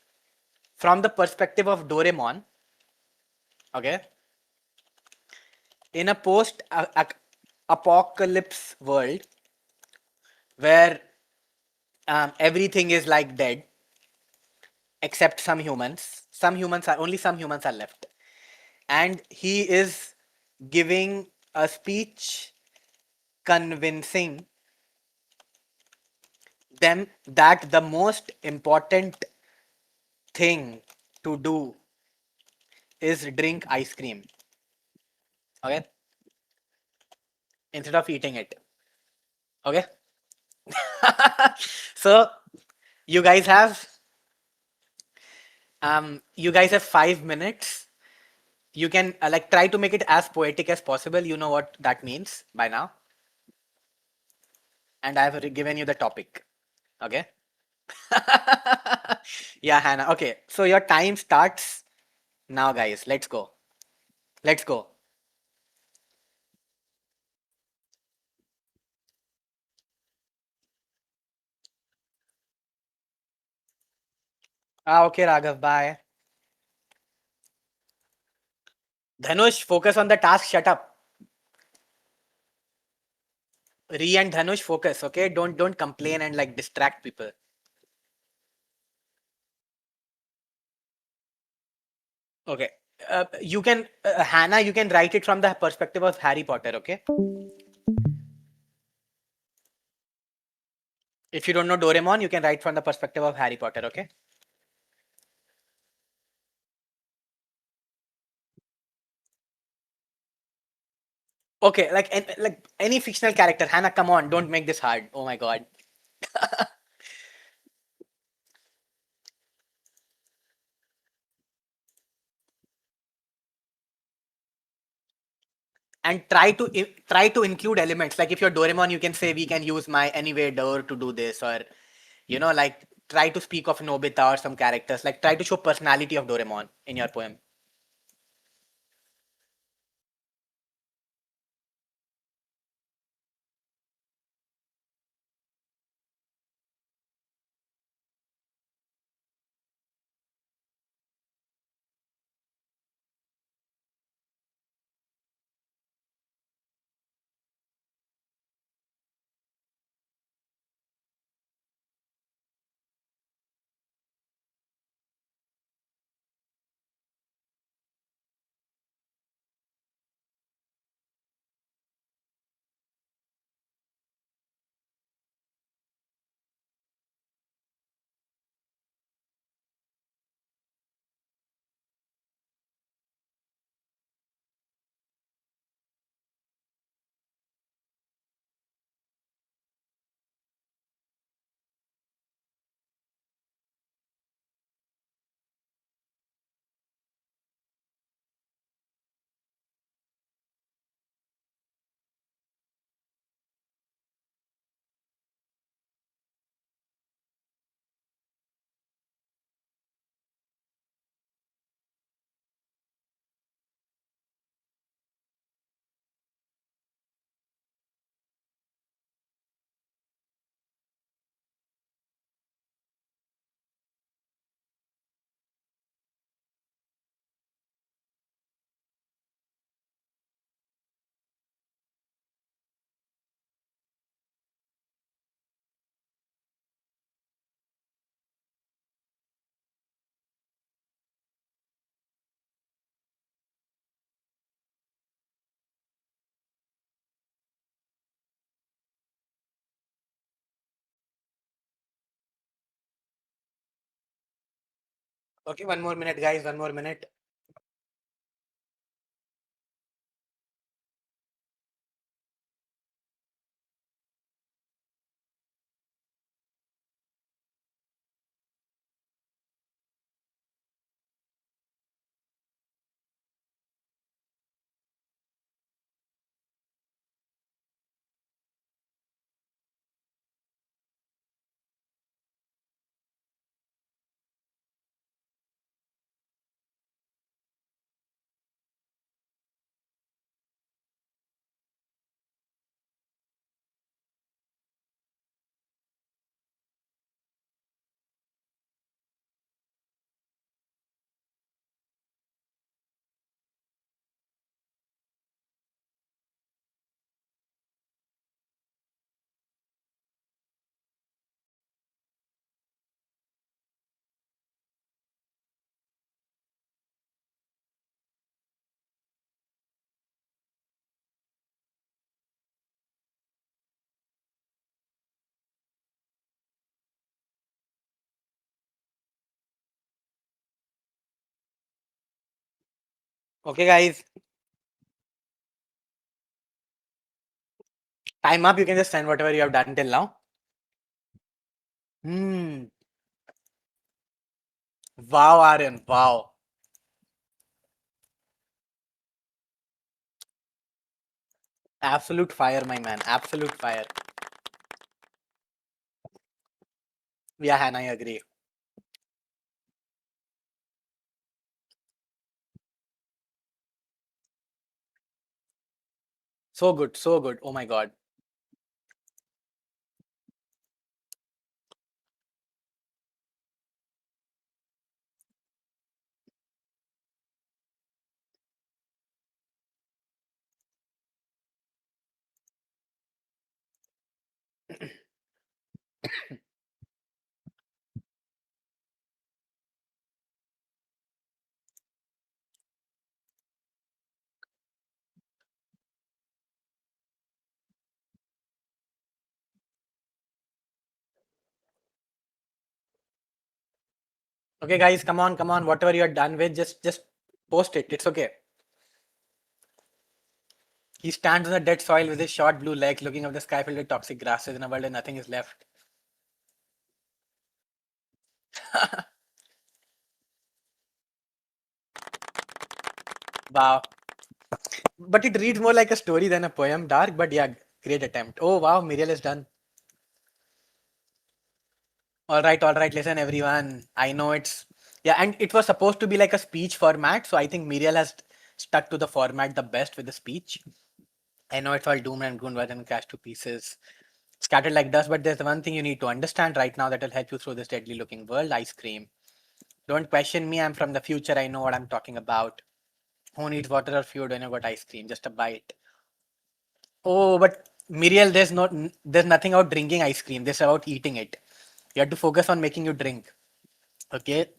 from the perspective of Doraemon, okay, in a post apocalypse world where everything is like dead except some humans. Some humans are left, and he is giving a speech convincing them that the most important thing to do is drink ice cream. Okay, instead of eating it. Okay. So you guys have you guys have 5 minutes. You can like try to make it as poetic as possible. You know what that means by now. And I have given you the topic. Okay. Yeah, Hannah. Okay. So your time starts now, guys. Let's go. Let's go. Okay, Raghav. Bye. Dhanush, focus on the task. Shut up. Ree and Dhanush, focus. Okay. Don't complain and like distract people. Okay. You can Hannah. You can write it from the perspective of Harry Potter. Okay. If you don't know Doraemon, you can write from the perspective of Harry Potter. Okay. Okay. Like any fictional character. Hannah, come on. Don't make this hard. Oh my god. And try to include elements like if you're Doraemon you can say we can use my anyway door to do this or like try to speak of Nobita or some characters like try to show personality of Doraemon in your poem. Okay, 1 more minute guys, 1 more minute. Okay guys, Time up. You can just send whatever you have done till now. Wow, Aryan. Wow. Absolute fire, my man. Absolute fire. Yeah, Hannah, I agree. So good. So good. Oh my God. Okay, guys, come on, come on. Whatever you're done with, just post it. It's okay. He stands on the dead soil with his short blue legs, looking up the sky filled with toxic grasses in a world where nothing is left. Wow. But it reads more like a story than a poem, dark, but yeah, great attempt. Oh wow, Muriel is done. All right, listen everyone. I know it's yeah, and it was supposed to be like a speech format, so I think Muriel has stuck to the format the best with the speech. I know it's all doom and gloom and crash to pieces, scattered like dust, but there's the one thing you need to understand right now that will help you through this deadly looking world, ice cream. Don't question me, I'm from the future, I know what I'm talking about. Who needs water or food when you got ice cream? Just a bite. Oh, but Muriel, there's nothing about drinking ice cream. This is about eating it. You have to focus on making you drink. Okay.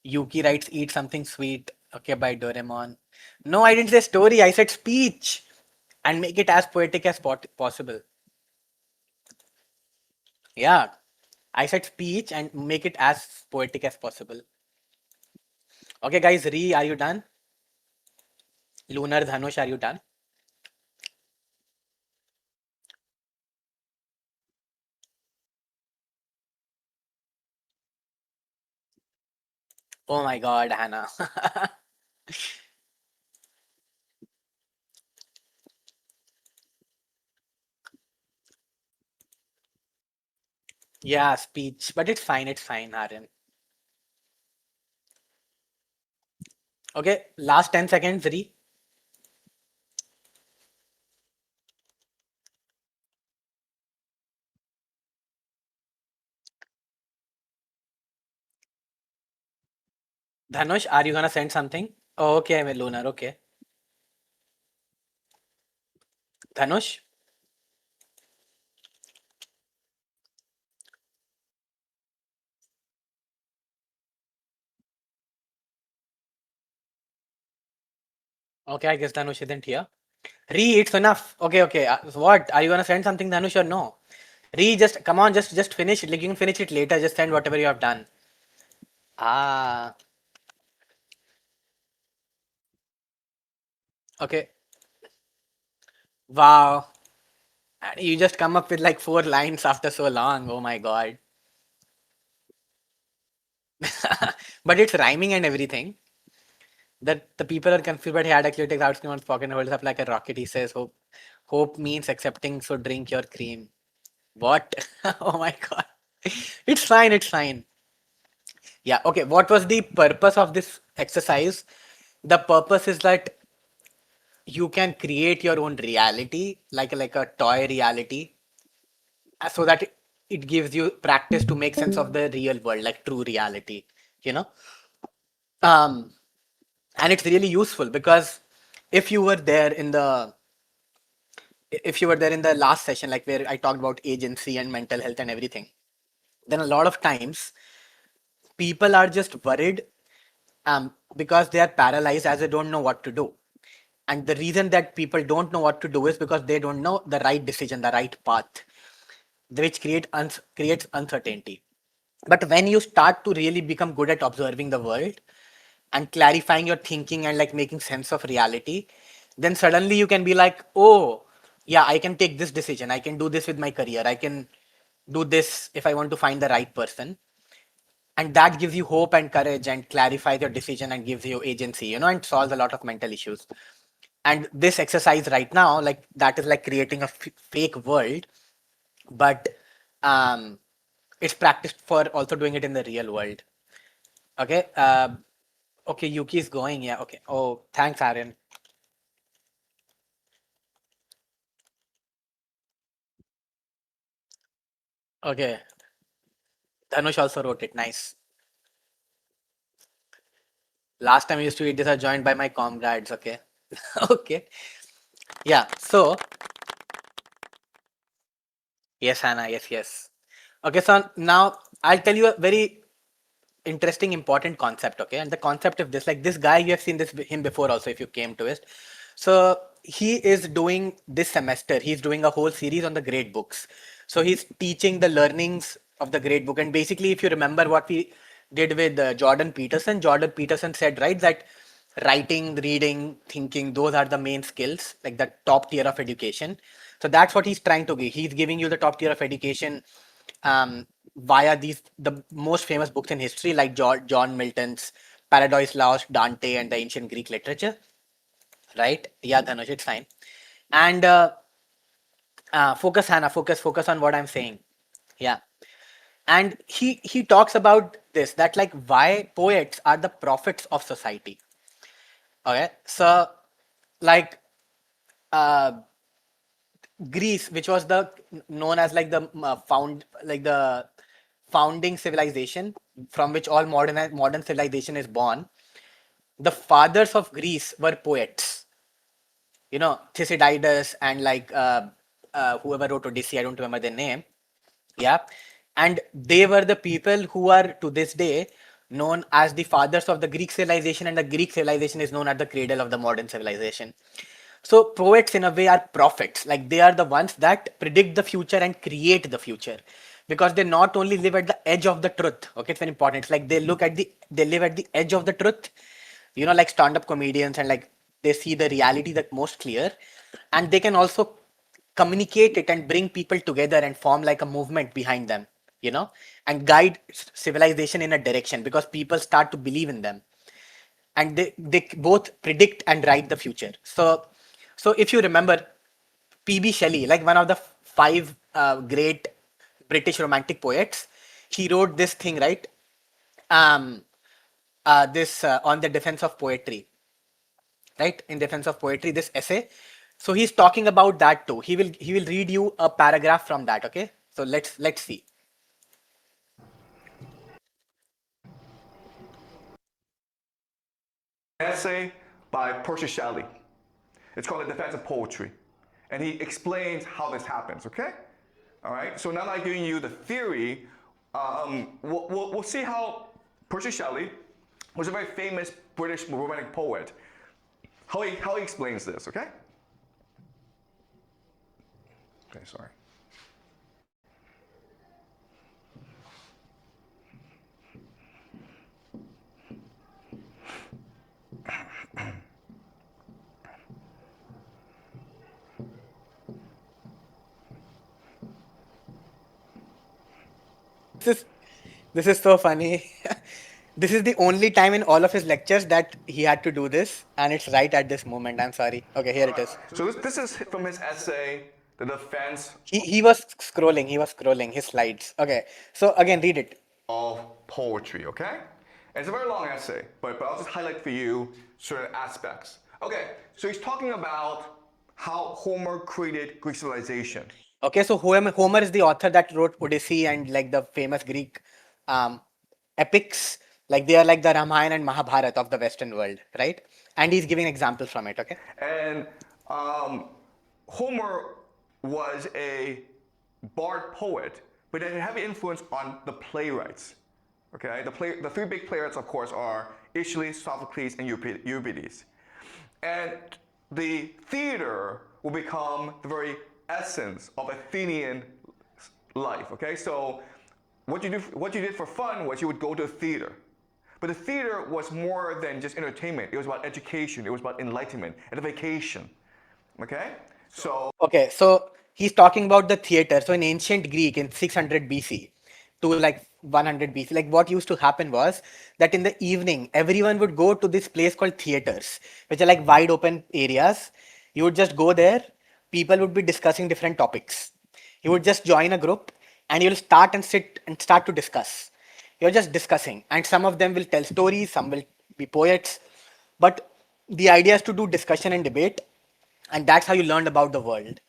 Yuki writes, eat something sweet. Okay, by Doraemon. No, I didn't say story. I said speech. And make it as poetic as possible. Yeah. I said speech and make it as poetic as possible. Okay, guys. Re, are you done? Lunar, Dhanush, are you done? Oh my God, Hannah. Yeah, speech. But it's fine. It's fine, Aryan. Okay, last 10 seconds, Re. Dhanush, are you gonna send something? Oh, okay, I'm a Lunar. Okay. Dhanush? Okay, I guess Dhanush isn't here. Re, it's enough. Okay, okay. So what? Are you gonna send something, Dhanush, or no? Re, just come on, just finish it. Like you can finish it later. Just send whatever you have done. Ah, okay. Wow. And you just come up with like 4 lines after so long. Oh my God. But it's rhyming and everything. That the people are confused, but he had actually takes out on spoken holds up like a rocket. He says, hope means accepting, so drink your cream. What? Oh my God. It's fine, it's fine. Yeah, okay. What was the purpose of this exercise? The purpose is that you can create your own reality, like a toy reality, so that it gives you practice to make sense of the real world, like true reality, you know? Um, and it's really useful because if you were there in the if you were there in the last session, like where I talked about agency and mental health and everything, then a lot of times people are just worried because they are paralyzed as they don't know what to do. And the reason that people don't know what to do is because they don't know the right decision, the right path, which creates uncertainty. But when you start to really become good at observing the world and clarifying your thinking and like making sense of reality, then suddenly you can be like, oh, yeah, I can take this decision. I can do this with my career. I can do this if I want to find the right person. And that gives you hope and courage and clarifies your decision and gives you agency, and solves a lot of mental issues. And this exercise right now, like that is like creating a fake world, but um, it's practiced for also doing it in the real world. Okay. Okay, Yuki is going. Yeah. Okay. Oh, thanks, Aaron. Okay. Dhanush also wrote it. Nice. Last time I used to eat this, I joined by my comrades. Okay. Okay. Yeah. So, yes, Hannah. Yes, yes. Okay. So now I'll tell you a very interesting, important concept. Okay. And the concept of this, like this guy, you have seen him before also if you came to it. So he is doing this semester, he's doing a whole series on the great books. So he's teaching the learnings of the great book. And basically, if you remember what we did with Jordan Peterson said, right, that writing, reading, thinking, those are the main skills, like the top tier of education. So that's what he's trying to give. He's giving you the top tier of education via the most famous books in history, like John Milton's Paradise Lost, Dante, and the ancient Greek literature. Right? Yeah, Dhanush, it's fine. And focus, Hannah, focus on what I'm saying. Yeah. And he talks about this, that like why poets are the prophets of society. Okay. So like uh Greece, which was the known as like the the founding civilization from which all modern civilization is born. The fathers of Greece were poets. Thucydides and like whoever wrote Odyssey, I don't remember their name. Yeah. And they were the people who are to this day known as the fathers of the Greek civilization, and the Greek civilization is known as the cradle of the modern civilization. So poets in a way are prophets, like they are the ones that predict the future and create the future, because they not only live at the edge of the truth. Okay, it's very important. It's like they live at the edge of the truth, like stand-up comedians, and like they see the reality that most clear, and they can also communicate it and bring people together and form like a movement behind them, and guide civilization in a direction because people start to believe in them, and they both predict and write the future. So if you remember P.B. Shelley, like one of the five great British romantic poets, he wrote this thing, right? This on the defense of poetry, right? In defense of poetry, this essay. So he's talking about that too. He will read you a paragraph from that. Okay. So let's see. Essay by Percy Shelley. It's called The Defense of Poetry. And he explains how this happens, okay? All right, so now that I'm giving you the theory, we'll see how Percy Shelley was a very famous British romantic poet, how he explains this, okay? Okay, sorry. This is so funny. This is the only time in all of his lectures that he had to do this, and it's right at this moment. I'm sorry. Okay, here it is. So this is from his essay, The Defense He was scrolling. He was scrolling his slides. Okay, so again, read it. of Poetry, okay? And it's a very long essay, but I'll just highlight for you certain aspects. Okay, so he's talking about how Homer created Greek civilization. Okay, so Homer is the author that wrote Odyssey and like the famous Greek epics. Like they are like the Ramayana and Mahabharata of the Western world, right? And he's giving examples from it. Okay. And Homer was a bard poet, but it had heavy influence on the playwrights. Okay, the three big playwrights, of course, are Aeschylus, Sophocles, and Euripides. And the theater will become the very essence of Athenian life. Okay, so what you did for fun was you would go to a theater. But the theater was more than just entertainment. It was about education. It was about enlightenment, edification. Okay? Okay, so he's talking about the theater. So in ancient Greek in 600 BC to like 100 BC, like what used to happen was that in the evening, everyone would go to this place called theaters, which are like wide open areas. You would just go there, people would be discussing different topics. You would just join a group and you'll start and sit and start to discuss. You're just discussing, and some of them will tell stories, some will be poets, but the idea is to do discussion and debate, and that's how you learned about the world.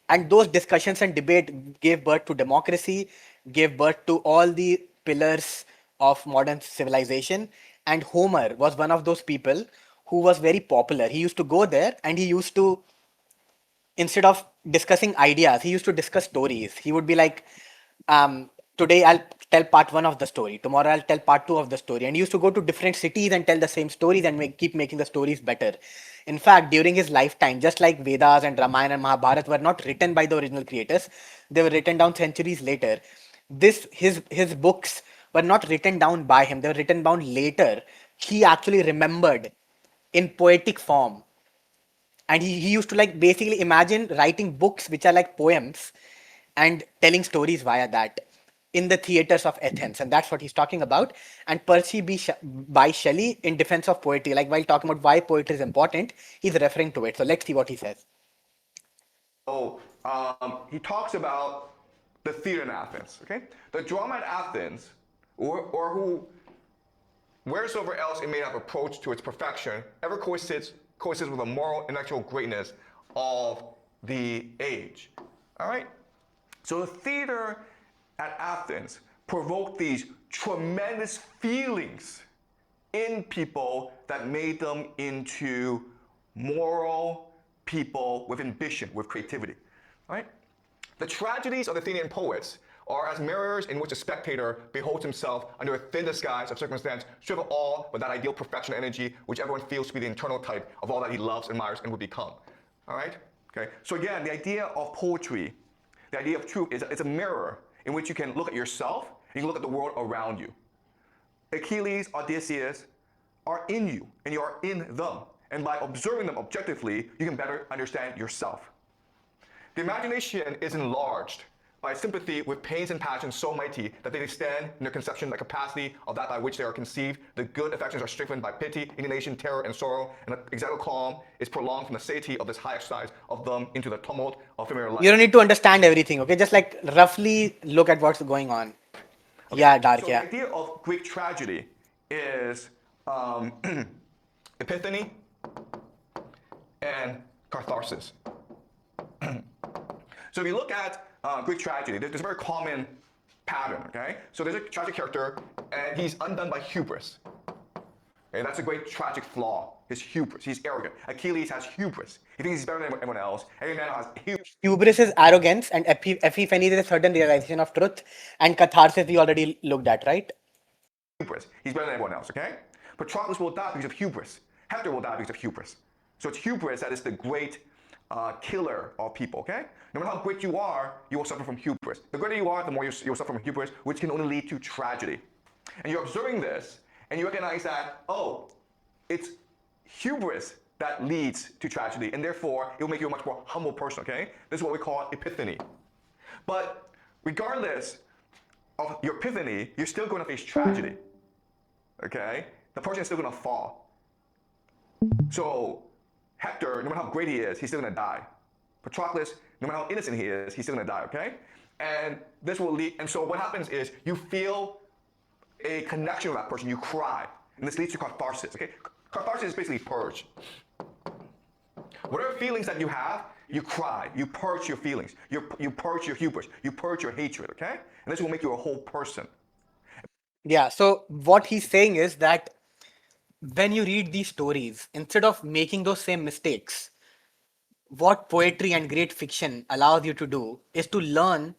And those discussions and debate gave birth to democracy, gave birth to all the pillars of modern civilization. And Homer was one of those people who was very popular. He used to go there and he used to, instead of discussing ideas, he used to discuss stories. He would be like, today I'll tell part one of the story, tomorrow I'll tell part two of the story. And he used to go to different cities and tell the same stories and keep making the stories better. In fact, during his lifetime, just like Vedas and Ramayana and Mahabharata were not written by the original creators, they were written down centuries later. His books were not written down by him, they were written down later. He actually remembered in poetic form, and he used to like basically imagine writing books which are like poems and telling stories via that in the theaters of Athens, and that's what he's talking about. And by Shelley in defense of poetry, like while talking about why poetry is important, he's referring to it. So let's see what he says. So he talks about the theater in Athens. Okay, the drama at Athens, or who wheresoever else it may have approached to its perfection, ever coincides with the moral intellectual greatness of the age. All right? So the theater at Athens provoked these tremendous feelings in people that made them into moral people with ambition, with creativity. All right? The tragedies of the Athenian poets are as mirrors in which a spectator beholds himself under a thin disguise of circumstance, stripped of all but that ideal perfection and energy which everyone feels to be the internal type of all that he loves, admires, and would become. All right? Okay. So again, the idea of poetry, the idea of truth, is it's a mirror in which you can look at yourself, you can look at the world around you. Achilles, Odysseus are in you, and you are in them. And by observing them objectively, you can better understand yourself. The imagination is enlarged by sympathy with pains and passions so mighty that they extend in their conception the capacity of that by which they are conceived. The good affections are strengthened by pity, indignation, terror, and sorrow, and the exalted calm is prolonged from the satiety of this high exercise of them into the tumult of familiar life. You don't need to understand everything, okay? Just like roughly look at what's going on. Okay. Yeah, Dark, so yeah. The idea of Greek tragedy is epiphany and catharsis. So if you look at Greek tragedy, there's a very common pattern, okay? So there's a tragic character, and he's undone by hubris. Okay, that's a great tragic flaw, his hubris. He's arrogant. Achilles has hubris. He thinks he's better than everyone else. Every man has hubris. Hubris is arrogance, and epiphany is a certain realization of truth, and catharsis we already looked at, right? Hubris. He's better than everyone else, okay? Patroclus will die because of hubris. Hector will die because of hubris. So it's hubris that is the great killer of people, okay? No matter how great you are, you will suffer from hubris. The greater you are, the more you'll suffer from hubris, which can only lead to tragedy. And you're observing this, and you recognize that, oh, it's hubris that leads to tragedy, and therefore, it will make you a much more humble person, okay? This is what we call epiphany. But regardless of your epiphany, you're still going to face tragedy, okay? The person is still going to fall. So Hector, no matter how great he is, he's still going to die. Patroclus, no matter how innocent he is, he's still going to die, okay? And this will lead, and so what happens is you feel a connection with that person, you cry, and this leads to catharsis, okay? Catharsis is basically purge. Whatever feelings that you have, you cry, you purge your feelings, you purge your hubris, you purge your hatred, okay? And this will make you a whole person. Yeah, so what he's saying is that when you read these stories, instead of making those same mistakes, what poetry and great fiction allows you to do is to learn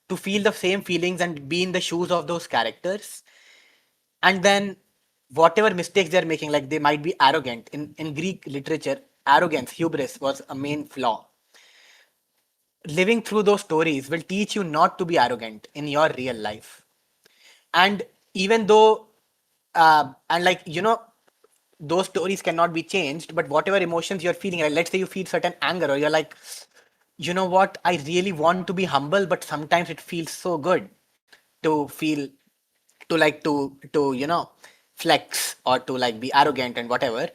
to feel the same feelings and be in the shoes of those characters. And then whatever mistakes they're making, like they might be arrogant. In Greek literature, arrogance, hubris was a main flaw. Living through those stories will teach you not to be arrogant in your real life. And even though, and like, you know, those stories cannot be changed, but whatever emotions you're feeling, like let's say you feel certain anger, or you're like, you know what, I really want to be humble, but sometimes it feels so good to feel, to like to flex, or to like be arrogant and whatever.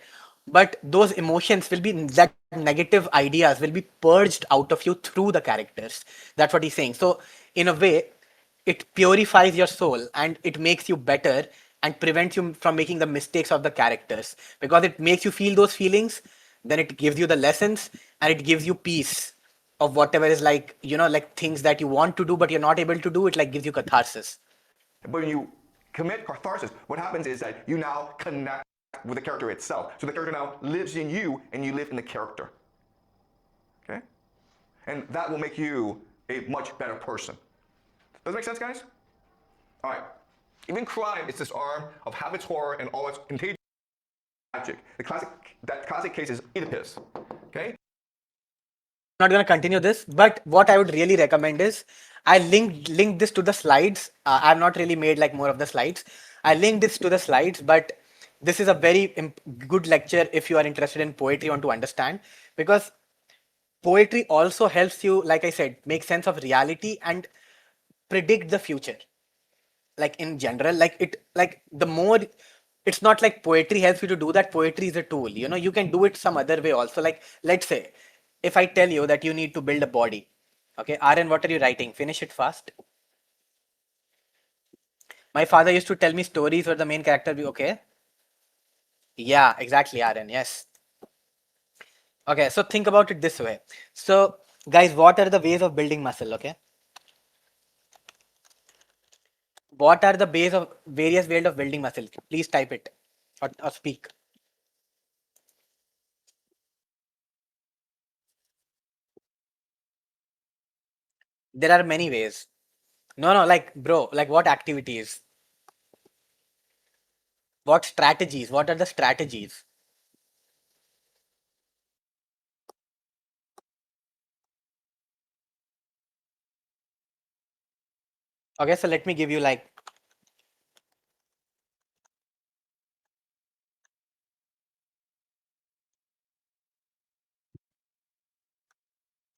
But those emotions will be, that negative ideas will be purged out of you through the characters. That's what he's saying. So in a way, it purifies your soul and it makes you better, and prevents you from making the mistakes of the characters, because it makes you feel those feelings, then it gives you the lessons, and it gives you peace of whatever is like, like things that you want to do but you're not able to do. It like gives you catharsis. But when you commit catharsis, what happens is that you now connect with the character itself. So the character now lives in you, and you live in the character. Okay? And that will make you a much better person. Does that make sense, guys? All right. Even crime is this arm of habits, horror, and all its contagion magic. That classic case is Oedipus. Okay? Not going to continue this, but what I would really recommend is I linked this to the slides. I've not really made like more of the slides. I linked this to the slides, but this is a very good lecture if you are interested in poetry, want to understand, because poetry also helps you, like I said, make sense of reality and predict the future. Like in general, like the more, it's not like poetry helps you to do that. Poetry is a tool, you can do it some other way also. Like let's say if I tell you that you need to build a body, okay, Aaron, what are you writing? Finish it fast. My father used to tell me stories where the main character be okay. Yeah, exactly, Aaron. Yes. Okay, so think about it this way. So guys, what are the ways of building muscle? Okay, what are the ways of various ways of building muscle? Please type it, or speak. There are many ways. No, like bro, like what activities? What strategies? What are the strategies? Okay, so let me give you like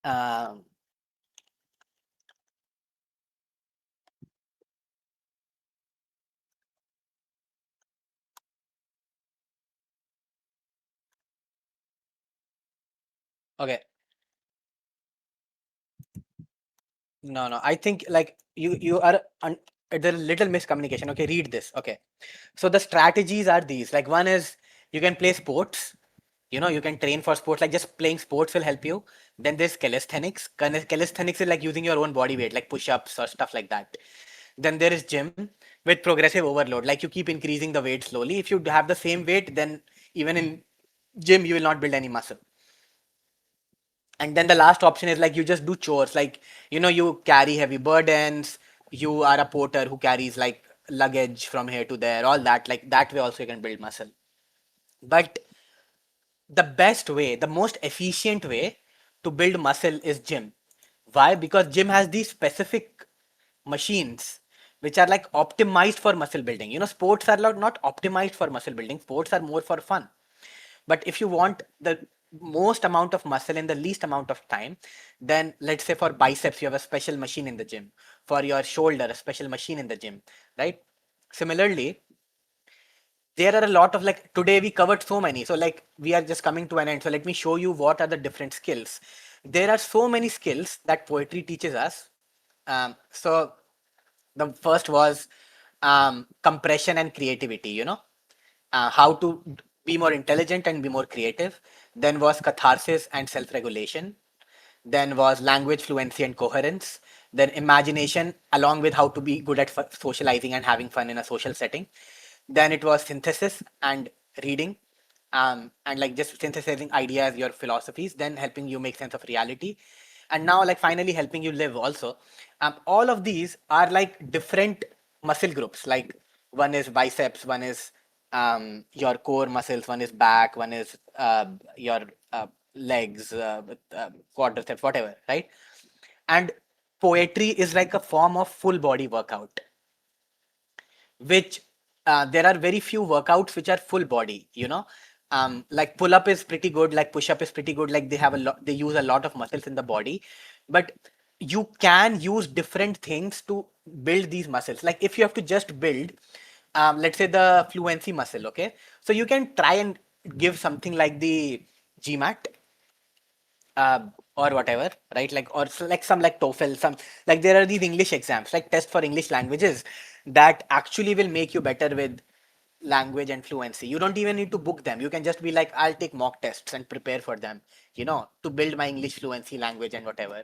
um okay. No. I think like you are there's a little miscommunication. Okay, read this. Okay. So the strategies are these. Like one is you can play sports. You can train for sports. Like just playing sports will help you. Then there's calisthenics. Calisthenics is like using your own body weight, like push-ups or stuff like that. Then there is gym with progressive overload. Like you keep increasing the weight slowly. If you have the same weight, then even in gym you will not build any muscle. And then the last option is like you just do chores, like you carry heavy burdens, you are a porter who carries like luggage from here to there, all that. Like that way also you can build muscle. But the best way, the most efficient way to build muscle is gym. Why? Because gym has these specific machines which are like optimized for muscle building. Sports are not optimized for muscle building. Sports are more for fun. But if you want the most amount of muscle in the least amount of time, then let's say for biceps, you have a special machine in the gym. For your shoulder, a special machine in the gym, right? Similarly, there are a lot of like today we covered so many. So like we are just coming to an end. So let me show you what are the different skills. There are so many skills that poetry teaches us. So the first was compression and creativity, how to be more intelligent and be more creative. Then was catharsis and self-regulation. Then was language fluency and coherence. Then imagination, along with how to be good at socializing and having fun in a social setting. Then it was synthesis and reading, and like just synthesizing ideas, your philosophies, then helping you make sense of reality. And now like finally helping you live also. All of these are like different muscle groups. Like one is biceps, one is your core muscles, one is back, one is your legs, quadriceps, whatever, right? And poetry is like a form of full body workout, which there are very few workouts which are full body, like pull up is pretty good, like push up is pretty good, like they use a lot of muscles in the body, but you can use different things to build these muscles. Like if you have to just build, let's say the fluency muscle, okay, so you can try and give something like the GMAT, uh, or whatever, right? Like, or like some like TOEFL, some like there are these English exams, like test for English languages that actually will make you better with language and fluency. You don't even need to book them. You can just be like, I'll take mock tests and prepare for them, to build my English fluency language and whatever.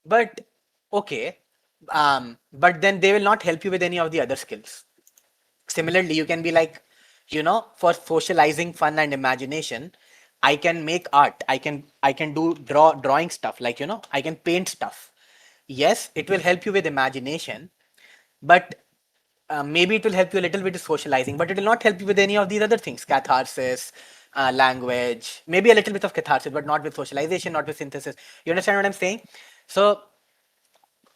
But okay, but then they will not help you with any of the other skills. Similarly, you can be like, for socializing fun and imagination, I can make art. I can do drawing stuff, like, I can paint stuff. Yes, it will help you with imagination, but maybe it will help you a little bit with socializing, but it will not help you with any of these other things: catharsis, language, maybe a little bit of catharsis, but not with socialization, not with synthesis. You understand what I'm saying? So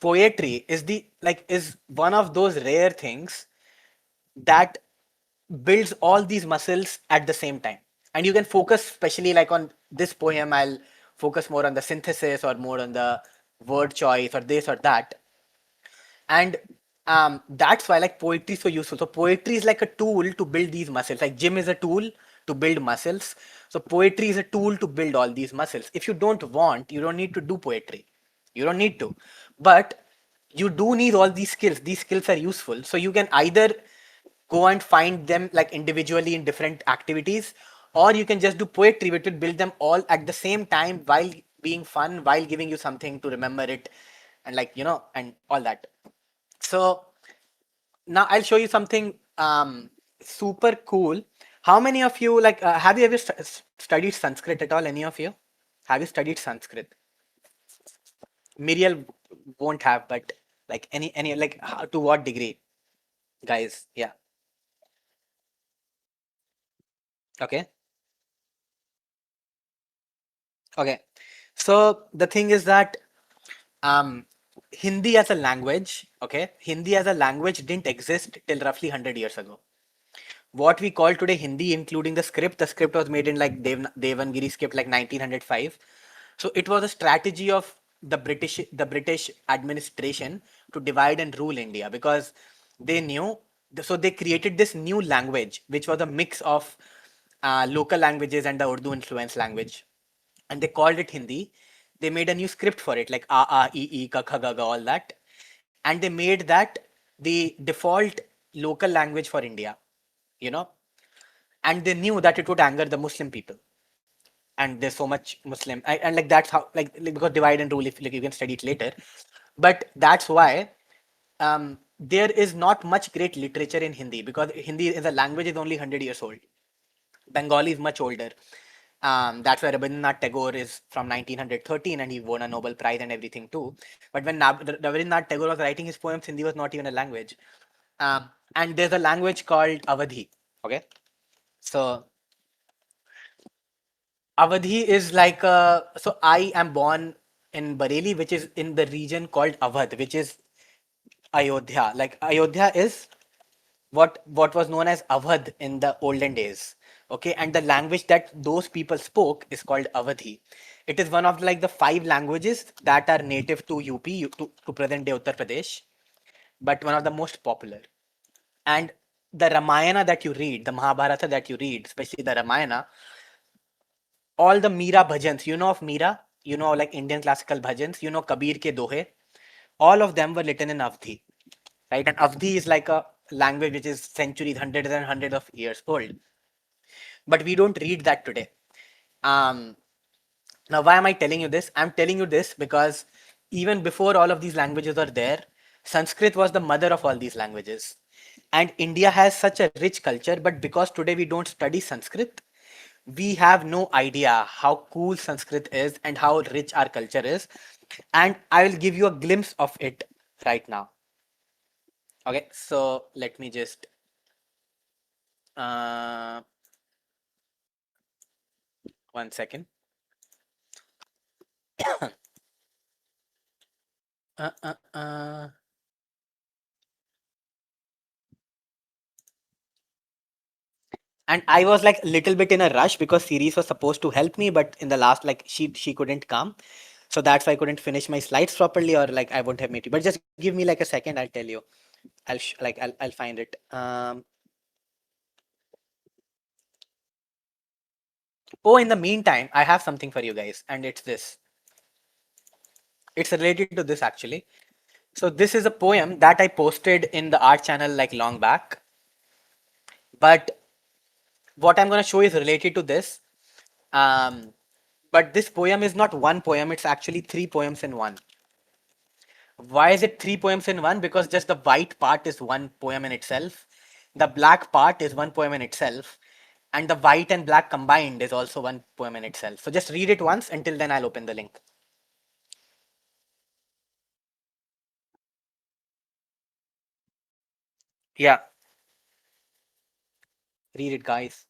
poetry is one of those rare things that builds all these muscles at the same time, and you can focus, especially like on this poem, I'll focus more on the synthesis or more on the word choice or this or that. And that's why like poetry is so useful. So poetry is like a tool to build these muscles, like gym is a tool to build muscles. So poetry is a tool to build all these muscles. If you don't want, you don't need to do poetry, you don't need to, but you do need all these skills. These skills are useful, so you can either go and find them like individually in different activities, or you can just do poetry, which will build them all at the same time while being fun, while giving you something to remember it, and like, and all that. So now I'll show you something super cool. How many of you like have you ever studied Sanskrit at all? Any of you? Have you studied Sanskrit? Miriel won't have, but like any like to what degree, guys? Yeah. Okay. Okay. So the thing is that um Hindi as a language, okay? Hindi as a language didn't exist till roughly 100 years ago. What we call today Hindi, including the script was made in like Devangiri script like 1905. So it was a strategy of the British administration to divide and rule India, because they knew. So they created this new language, which was a mix of local languages and the Urdu influence language, and they called it Hindi. They made a new script for it, like A, Ka, Kha, Ga, Ga, all that, and they made that the default local language for India. You know, and they knew that it would anger the Muslim people, and there's so much Muslim, and like that's how like because divide and rule, if like you can study it later, but that's why there is not much great literature in Hindi, because Hindi as a language is only 100 years old. Bengali is much older. That's why Rabindranath Tagore is from 1913, and he won a Nobel Prize and everything too. But when Rabindranath Tagore was writing his poems, Hindi was not even a language. And there's a language called Awadhi. Okay, so Awadhi is like so I am born in Bareilly, which is in the region called Awadh, which is Ayodhya. Like Ayodhya is what was known as Awadh in the olden days. Okay, and the language that those people spoke is called Awadhi. It is one of like the 5 languages that are native to UP, to present day Uttar Pradesh, but one of the most popular. And the Ramayana that you read, the Mahabharata that you read, especially the Ramayana, all the Meera bhajans, you know of Meera, like Indian classical bhajans, Kabir ke dohe, all of them were written in Avdhi, right? And Avdhi is like a language which is centuries, hundreds and hundreds of years old. But we don't read that today. Um, Now, why am I telling you this? I'm telling you this because even before all of these languages are there, Sanskrit was the mother of all these languages. And India has such a rich culture, but because today we don't study Sanskrit, we have no idea how cool Sanskrit is and how rich our culture is. And I will give you a glimpse of it right now. Okay, so let me just uh, 1 second. uh, uh, uh. And I was like a little bit in a rush because series was supposed to help me, but in the last, like, she couldn't come, so that's why I couldn't finish my slides properly, or like I wouldn't have made it. But just give me like a second, I'll tell you. I'll find it. Oh, in the meantime, I have something for you guys, and it's this. It's related to this actually. So this is a poem that I posted in the art channel like long back. But what I'm going to show is related to this. But this poem is not one poem, it's actually three poems in one. Why is it three poems in one? Because just the white part is one poem in itself. The black part is one poem in itself. And the white and black combined is also one poem in itself. So just read it once. Until then, I'll open the link. Yeah. Read it, guys.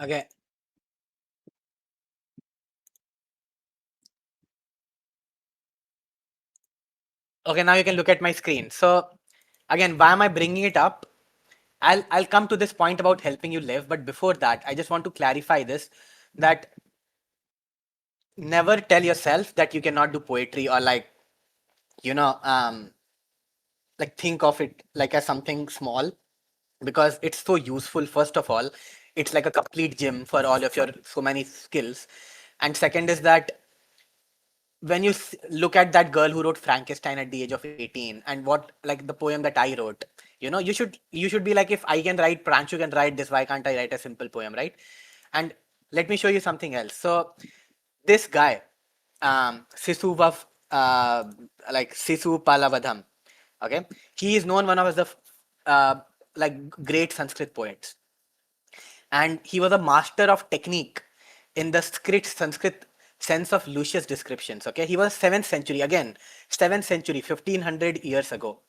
Okay. Okay, now you can look at my screen. So again, why am I bringing it up? I'll come to this point about helping you live, but before that, I just want to clarify this, that never tell yourself that you cannot do poetry, or like, you know, like think of it like as something small, because it's so useful. First of all, it's like a complete gym for all of your so many skills. And second is that when you look at that girl who wrote Frankenstein at the age of 18, and what, like the poem that I wrote, you should be like, if I can write, Pranchu can write this, why can't I write a simple poem, right? And let me show you something else. So this guy, Sisu Vav, like Sisu Palavadham, okay, he is known one of the like great Sanskrit poets, and he was a master of technique in the Sanskrit sense of Lucius descriptions. Okay, he was 7th century, again 7th century, 1500 years ago,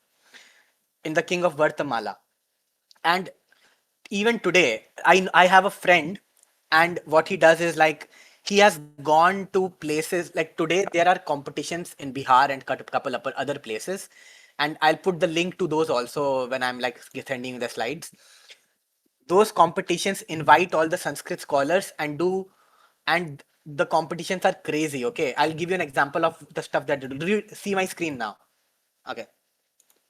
in the king of Vartamala. And even today, I have a friend, and what he does is like, he has gone to places like, today there are competitions in Bihar and couple of other places, and I'll put the link to those also when I'm like sending the slides. Those competitions invite all the Sanskrit scholars and do, and the competitions are crazy. Okay, I'll give you an example of the stuff that they do. Do you see my screen now? Okay.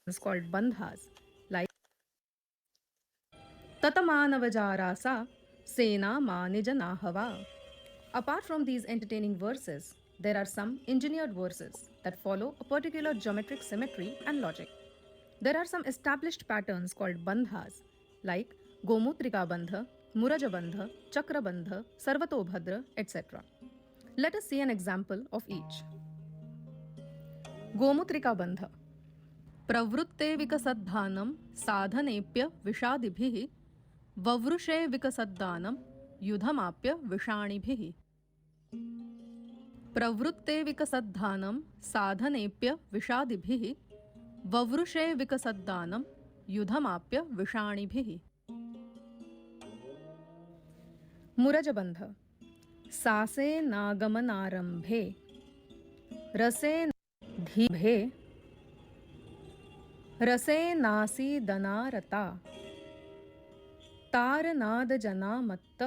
It's called bandhas, like Tatamanavajarasa Sena Manijana. Apart from these entertaining verses, there are some engineered verses that follow a particular geometric symmetry and logic. There are some established patterns called bandhas, like Gomutrika Bandha, Muraja Bandha, Chakra Bandha, Sarvatobhadra, etc. Let us see an example of each. Gomutrika Bandha. प्रवृत्ते विकसद्धानं साधनेप्य विषादिभिः ववृषे विकसद्दानं युधमाप्य विषाणिभिः प्रवृत्ते विकसद्धानं साधनेप्य विषादिभिः ववृषे विकसद्दानं युधमाप्य विषाणिभिः मुरजबन्ध सासे नागमनारम्भे रसे धीभे रसे नासीदनारता तारनादजनामत्त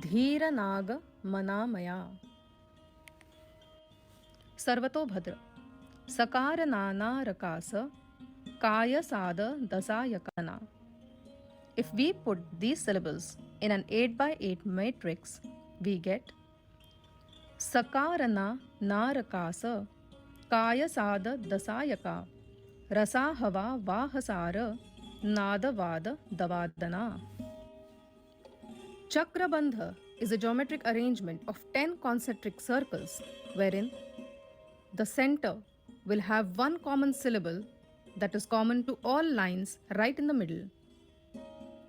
धीरनाग मनामया सर्वतोभद्र सकार नानारकास कायसाद दसायकना. If we put these syllables in an 8 by 8 matrix, we get Sakarana Narakasa Kayasada Dasayaka Rasahava Vahasara Nadavada Davadana. Chakrabandha is a geometric arrangement of 10 concentric circles wherein the center will have one common syllable that is common to all lines right in the middle.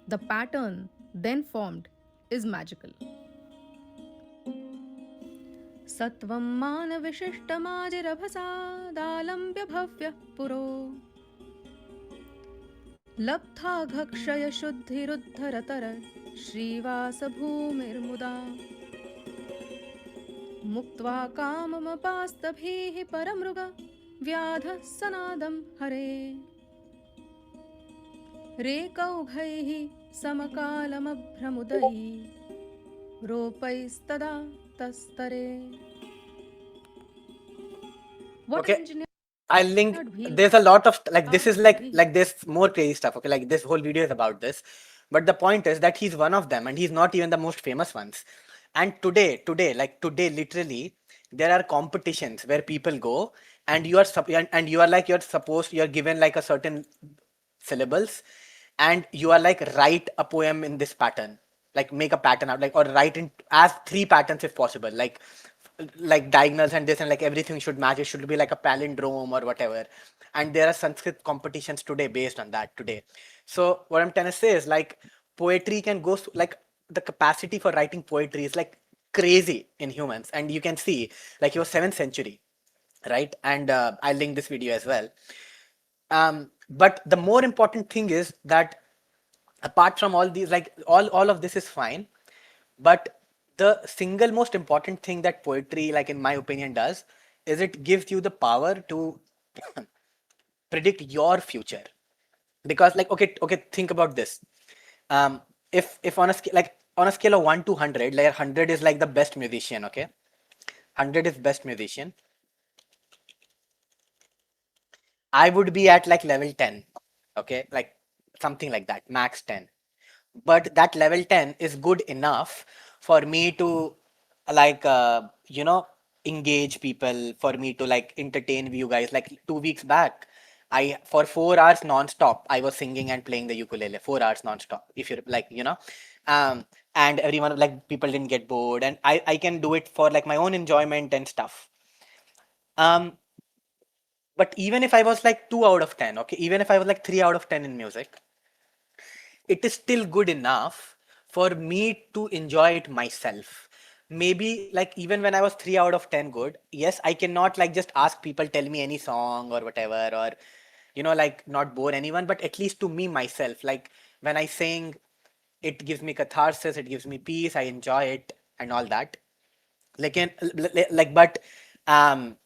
The pattern then formed is magical. Sattvam mana vishishtamadirabhasadalambya bhavya puro labdha shuddhiruddharatar Shrivasa bhumirmuda मुक्त्वा काममपास्तभीः परमृग व्याधः सनादं Hare रेकौघैः समकालमभ्रमुदैः रोपैस्तदा तस्तरे. What Okay, engineered I'll link. wheel There's a lot of like this are is like this more crazy stuff. Okay, like this whole video is about this, but the point is that he's one of them, and he's not even the most famous ones. And today, literally, there are competitions where people go, and and you are like you're given like a certain syllables, and you are like write a poem in this pattern, like make a pattern out, like or write in as three patterns if possible, like diagonals and this and like everything should match. It should be like a palindrome or whatever. And there are Sanskrit competitions today based on that today. So what I'm trying to say is like poetry can go like the capacity for writing poetry is like crazy in humans, and you can see like your 7th century, right? And I'll link this video as well. But the more important thing is that apart from all these, like all of this is fine, but the single most important thing that poetry, like in my opinion, does is it gives you the power to predict your future. Because like okay, think about this. Um, if on a scale on a scale of 1 to 100, like 100 is like the best musician, okay? 100 is best musician. I would be at like level 10, okay? Like something like that, max 10. But that level 10 is good enough for me to like engage people, for me to like entertain you guys. Like 2 weeks back, I for 4 hours non-stop I was singing and playing the ukulele, 4 hours non-stop, if you're like um and everyone, like people didn't get bored, and I can do it for like my own enjoyment and stuff. um but even if I was like 2 out of 10, okay, even if I was like 3 out of 10 in music, it is still good enough for me to enjoy it myself. Maybe like even when I was 3 out of 10 good, yes, I cannot like just ask people tell me any song or whatever, or like not bore anyone, but at least to me myself, like when I sing, it gives me catharsis, it gives me peace, I enjoy it and all that. But um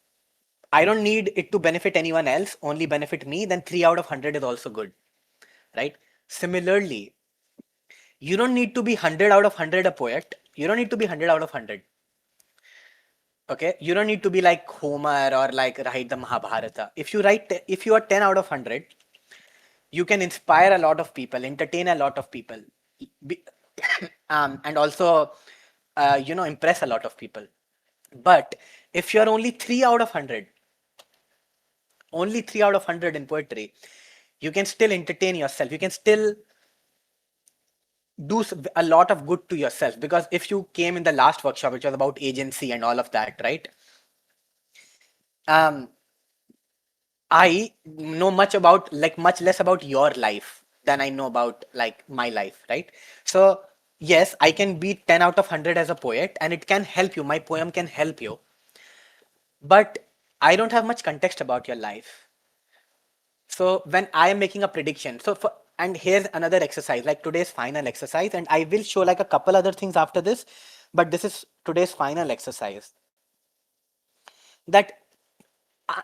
I don't need it to benefit anyone else, only benefit me, then 3 out of 100 is also good, right? Similarly, you don't need to be 100 out of 100 a poet. You don't need to be 100 out of 100. Okay? You don't need to be like Homer or like write the Mahabharata. If you are 10 out of 100, you can inspire a lot of people, entertain a lot of people, be, and also, impress a lot of people. But if you're only 3 out of 100, only 3 out of 100 in poetry, you can still entertain yourself. You can still do a lot of good to yourself, because if you came in the last workshop which was about agency and all of that, right? um I know much less about your life than I know about like my life, right? So yes, I can be 10 out of 100 as a poet, and it can help you, my poem can help you, but I don't have much context about your life. So when I am making a prediction, and here's another exercise, like today's final exercise, and I will show like a couple other things after this, but this is today's final exercise. That uh,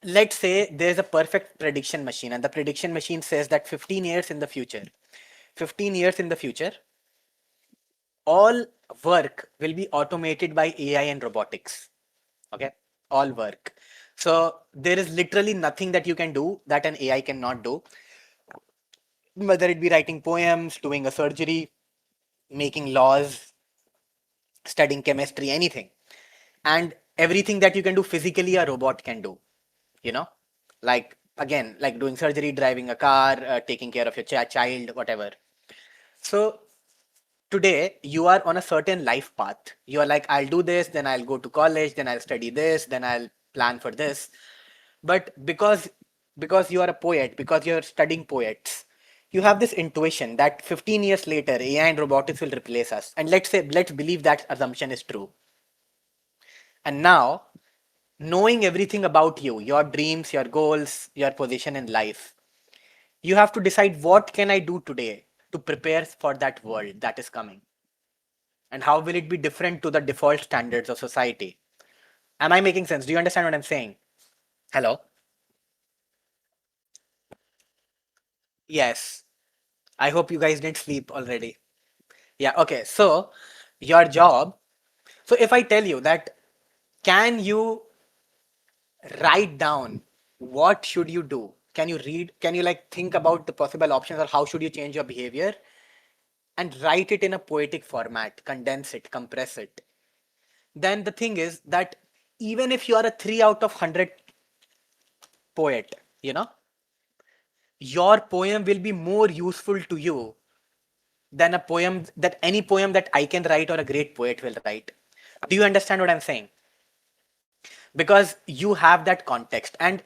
let's say there's a perfect prediction machine, and the prediction machine says that 15 years in the future, all work will be automated by AI and robotics. Okay, all work. So there is literally nothing that you can do that an AI cannot do, whether it be writing poems, doing a surgery, making laws, studying chemistry, anything. And everything that you can do physically, a robot can do, you know, like again, like doing surgery, driving a car, taking care of your child, whatever. So today you are on a certain life path. You are like, I'll do this, then I'll go to college, then I'll study this, then I'll plan for this. But because you are a poet, because you're studying poets, you have this intuition that 15 years later AI and robotics will replace us. And let's believe that assumption is true. And now, knowing everything about you, your dreams, your goals, your position in life, you have to decide, what can I do today to prepare for that world that is coming? And how will it be different to the default standards of society? Am I making sense? Do you understand what I'm saying? Hello? Yes. I hope you guys didn't sleep already. Yeah, okay. So, your job. So, if I tell you that, can you write down what should you do? Can you read? Can you like think about the possible options, or how should you change your behavior? And write it in a poetic format, condense it, compress it. Then the thing is that even if you are a 3 out of 100 poet, your poem will be more useful to you than any poem that I can write or a great poet will write. Do you understand what I'm saying? Because you have that context, and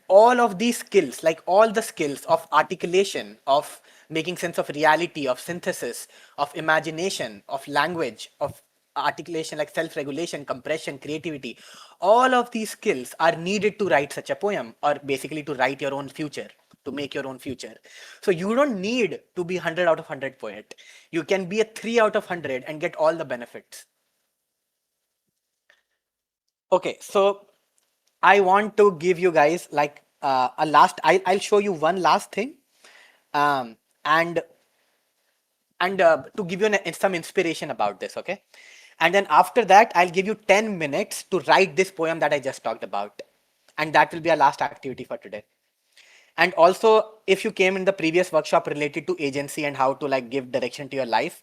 all of these skills, like all the skills of articulation, of making sense of reality, of synthesis, of imagination, of language, of articulation, like self-regulation, compression, creativity, all of these skills are needed to write such a poem, or basically to write your own future, to make your own future. So you don't need to be 100 out of 100 poet. You can be a 3 out of 100 and get all the benefits. Okay, so I want to give you guys like a last. I'll show you one last thing, um, and to give you some inspiration about this. Okay, and then after that, I'll give you 10 minutes to write this poem that I just talked about, and that will be our last activity for today. And also, if you came in the previous workshop related to agency and how to like give direction to your life,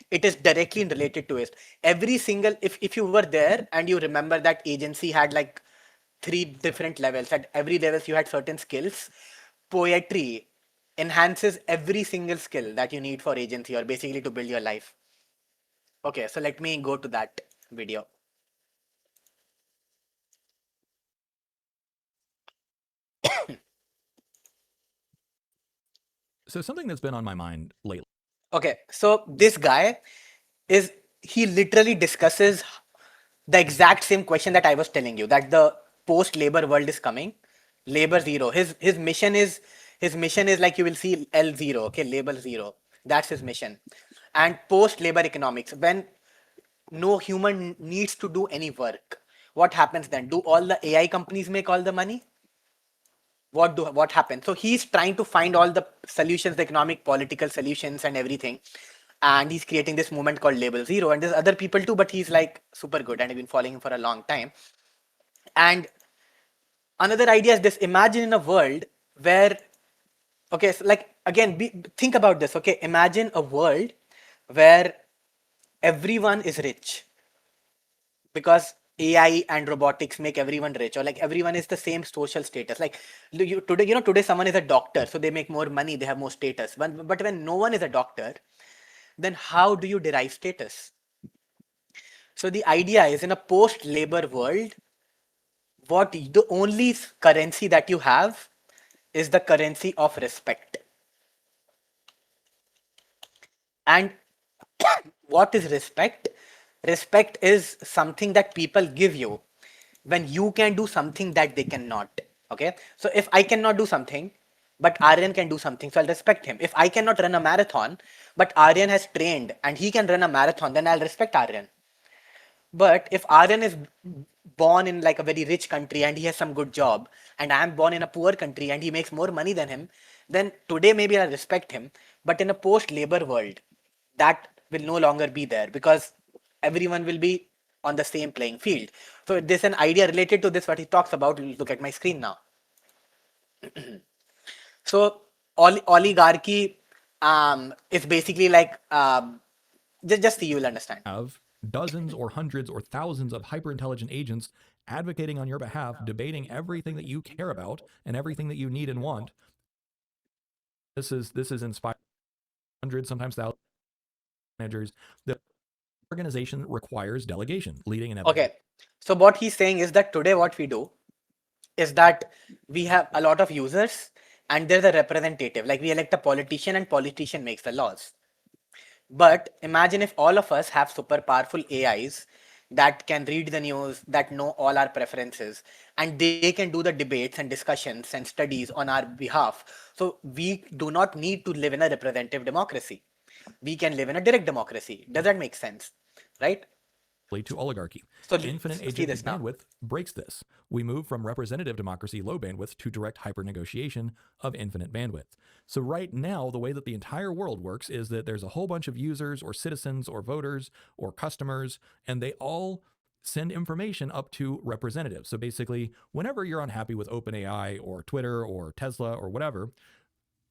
it is directly related to it. Every single, if you were there and you remember that agency had like 3 different levels. At every level, you had certain skills. Poetry enhances every single skill that you need for agency, or basically to build your life. Okay, so let me go to that video. So something that's been on my mind lately. Okay, so this guy he literally discusses the exact same question that I was telling you, that the post-labor world is coming. Labor zero. His mission is like, you will see L0, okay, labor zero. That's his mission. And post-labor economics, when no human needs to do any work, what happens then? Do all the AI companies make all the money? What happens? So he's trying to find all the solutions, the economic, political solutions and everything. And he's creating this movement called Label Zero. And there's other people too, but he's like super good, and I've been following him for a long time. And another idea is this: imagine in a world where, okay, so like again, think about this, okay? Imagine a world where everyone is rich, because AI and robotics make everyone rich, or like everyone is the same social status. Like today someone is a doctor, so they make more money, they have more status. But when no one is a doctor, then how do you derive status? So the idea is, in a post-labor world, the only currency that you have is the currency of respect. And what is respect? Respect is something that people give you when you can do something that they cannot. Okay, so if I cannot do something, but Aryan can do something, so I'll respect him. If I cannot run a marathon, but Aryan has trained and he can run a marathon, then I'll respect Aryan. But if Aryan is born in like a very rich country and he has some good job, and I am born in a poor country and he makes more money than him, then today maybe I'll respect him. But in a post-labor world, that will no longer be there, because everyone will be on the same playing field. So there's an idea related to this, what he talks about. Look at my screen now. So oligarchy is basically like, just see, you will understand. Have dozens or hundreds or thousands of hyper-intelligent agents advocating on your behalf, debating everything that you care about and everything that you need and want. This is inspired hundreds, sometimes thousands of managers. The organization requires delegation, leading and Okay. So what he's saying is that today what we do is that we have a lot of users and there's a representative. Like we elect a politician and politician makes the laws. But imagine if all of us have super powerful AIs that can read the news, that know all our preferences, and they can do the debates and discussions and studies on our behalf. So we do not need to live in a representative democracy. We can live in a direct democracy. Does that make sense? Right? to oligarchy. So Infinite see this agent now. bandwidth breaks this. We move from representative democracy, low bandwidth, to direct hyper negotiation of infinite bandwidth. So right now, the way that the entire world works is that there's a whole bunch of users or citizens or voters or customers, and they all send information up to representatives. So basically, whenever you're unhappy with OpenAI or Twitter or Tesla or whatever,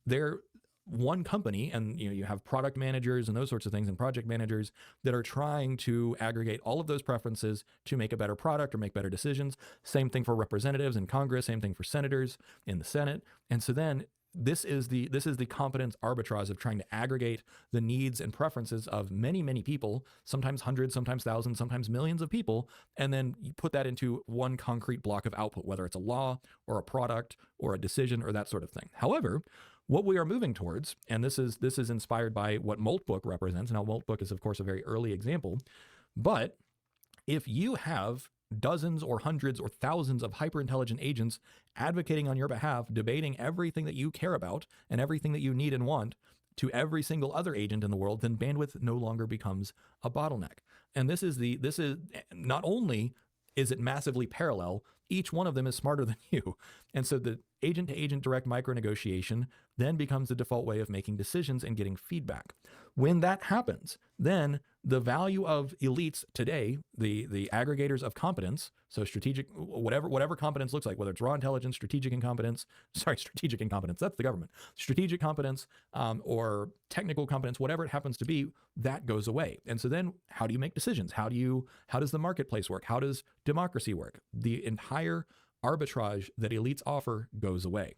they're one company, and you have product managers and those sorts of things and project managers that are trying to aggregate all of those preferences to make a better product or make better decisions. Same thing for representatives in Congress, same thing for senators in the Senate. And so then this is the competence arbitrage of trying to aggregate the needs and preferences of many people, sometimes hundreds, sometimes thousands, sometimes millions of people, and then you put that into one concrete block of output, whether it's a law or a product or a decision or that sort of thing. However, what we are moving towards, and this is inspired by what Moltbook represents. Now, Moltbook is, of course, a very early example, but if you have dozens or hundreds or thousands of hyper-intelligent agents advocating on your behalf, debating everything that you care about and everything that you need and want to every single other agent in the world, then bandwidth no longer becomes a bottleneck. And this is not only is it massively parallel, each one of them is smarter than you. And so the agent-to-agent direct micro-negotiation then becomes the default way of making decisions and getting feedback. When that happens, then the value of elites today, the aggregators of competence, so strategic, whatever competence looks like, whether it's raw intelligence, strategic incompetence, that's the government, strategic competence or technical competence, whatever it happens to be, that goes away. And so then how do you make decisions? How does the marketplace work? How does democracy work? The entire arbitrage that elites offer goes away.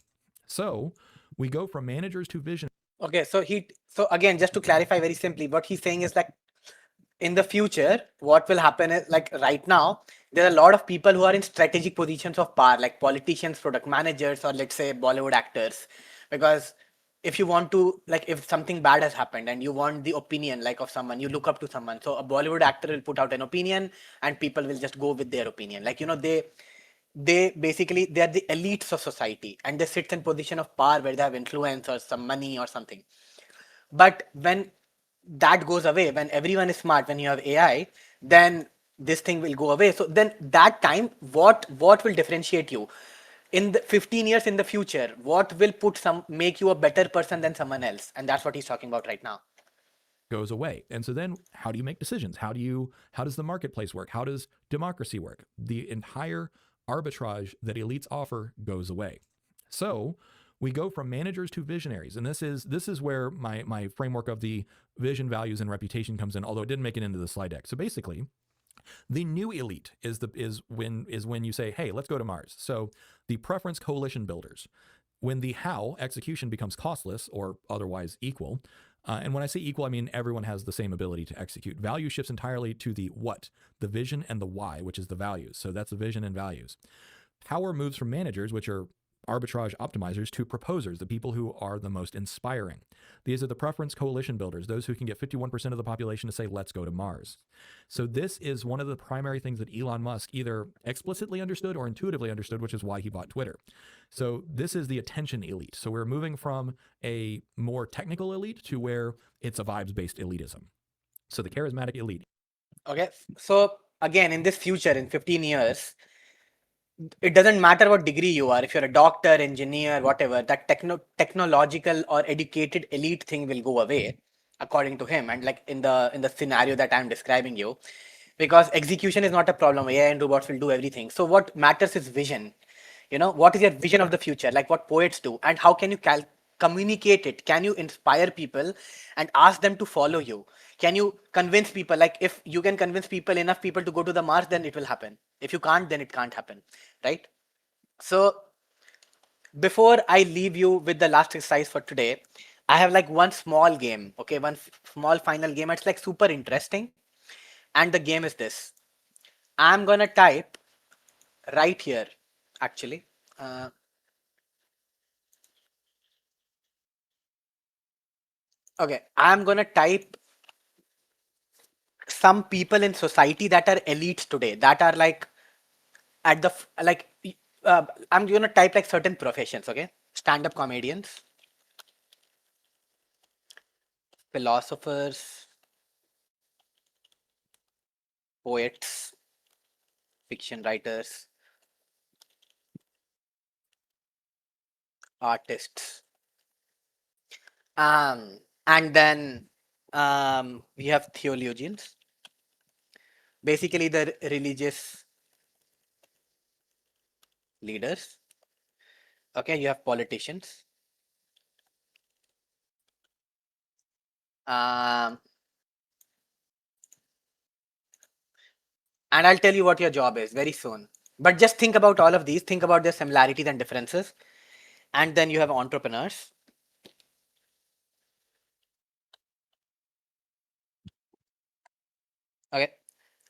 So we go from managers to vision. Okay, so again, just to clarify very simply, what he's saying is like in the future, what will happen is like right now, there are a lot of people who are in strategic positions of power, like politicians, product managers, or let's say Bollywood actors. Because if you want to, like, if something bad has happened and you want the opinion like of someone, you look up to someone. So a Bollywood actor will put out an opinion and people will just go with their opinion. Like, they basically, they are the elites of society and they sit in position of power where they have influence or some money or something. But when that goes away, when everyone is smart, when you have AI, then this thing will go away. So then that time, what will differentiate you? In the 15 years in the future, what will make you a better person than someone else? And that's what he's talking about right now. Goes away. And so then how do you make decisions? How does the marketplace work? How does democracy work? The entire arbitrage that elites offer goes away. So we go from managers to visionaries. And this is where my framework of the vision, values, and reputation comes in, although it didn't make it into the slide deck. So basically, the new elite is when you say, hey, let's go to Mars. So the preference coalition builders. When the how execution becomes costless or otherwise equal, and when I say equal, I mean everyone has the same ability to execute. Value shifts entirely to the what, the vision, and the why, which is the values. So that's the vision and values. Power moves from managers, which are arbitrage optimizers, to proposers, the people who are the most inspiring. These are the preference coalition builders, those who can get 51% of the population to say, let's go to Mars. So this is one of the primary things that Elon Musk either explicitly understood or intuitively understood, which is why he bought Twitter. So this is the attention elite. So we're moving from a more technical elite to where it's a vibes-based elitism. So the charismatic elite. Okay, so again, in this future, in 15 years, it doesn't matter what degree you are. If you're a doctor, engineer, whatever, that technological or educated elite thing will go away, according to him. And like in the scenario that I'm describing you, because execution is not a problem. AI and robots will do everything. So what matters is vision. What is your vision of the future? Like what poets do, and how can you communicate it? Can you inspire people and ask them to follow you? Can you convince people? Like, if you can convince people, enough people to go to the Mars, then it will happen. If you can't, then it can't happen, right? So before I leave you with the last exercise for today, I have like one small game, okay, one small final game. It's like super interesting. And the game is this. I'm gonna type right here, actually. Uh, okay, I'm gonna type some people in society that are elites today, that are like at the I'm gonna type like certain professions, okay? Stand-up comedians, philosophers, poets, fiction writers, artists, and then we have theologians, basically the religious leaders. Okay, you have politicians. Um, and I'll tell you what your job is very soon. But just think about all of these. Think about their similarities and differences. And then you have entrepreneurs. Okay.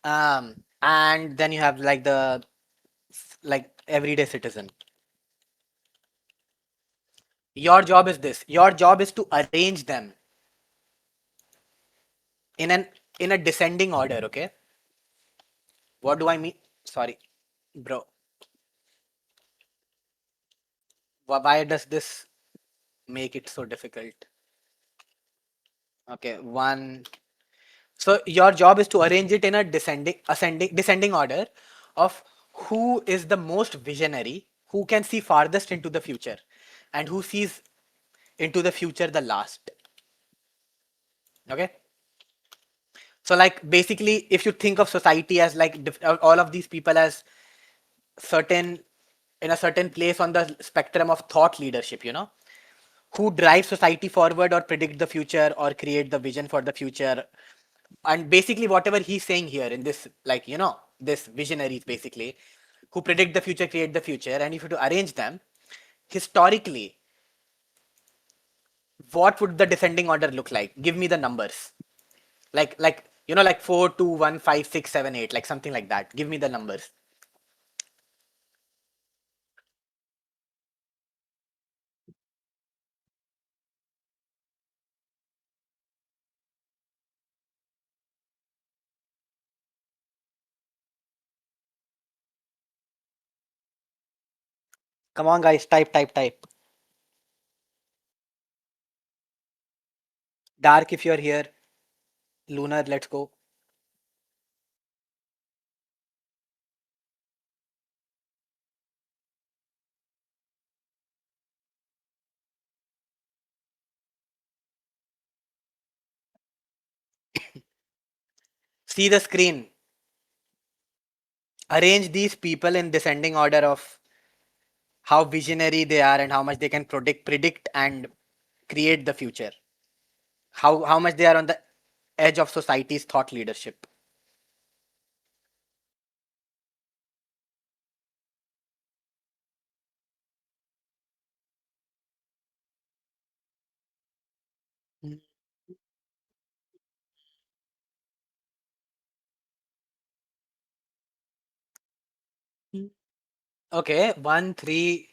And then you have like the like everyday citizen. Your job is this. Your job is to arrange them in an in a descending order. Okay. What do I mean? Sorry, bro. Why does this make it so difficult? Okay, one. So your job is to arrange it in a descending order of who is the most visionary, who can see farthest into the future, and who sees into the future the last. Okay. So like basically, if you think of society as like all of these people as certain in a certain place on the spectrum of thought leadership, who drive society forward or predict the future or create the vision for the future. And basically whatever he's saying here in this, like, this visionaries basically who predict the future, create the future, and if you to arrange them historically, what would the descending order look like? Give me the numbers. Like 4, 2, 1, 5, 6, 7, 8, like something like that. Give me the numbers. Come on, guys, type. Dark, if you're here. Lunar, let's go. See the screen. Arrange these people in descending order of how visionary they are and how much they can predict and create the future. How much they are on the edge of society's thought leadership. Okay, 1, 3.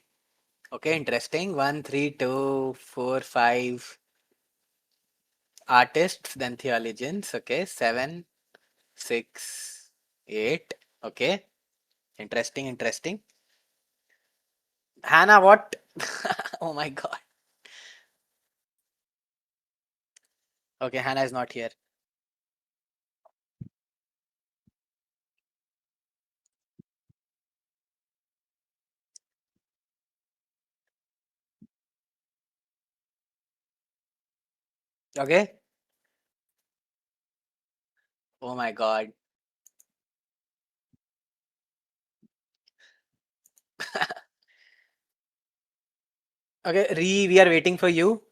Okay, interesting. 1, 3, 2, 4, 5 artists, then theologians. Okay, 7, 6, 8. Okay, interesting. Hannah, what? Oh my God. Okay, Hannah is not here. Okay. Oh my God. Okay, Ree, we are waiting for you.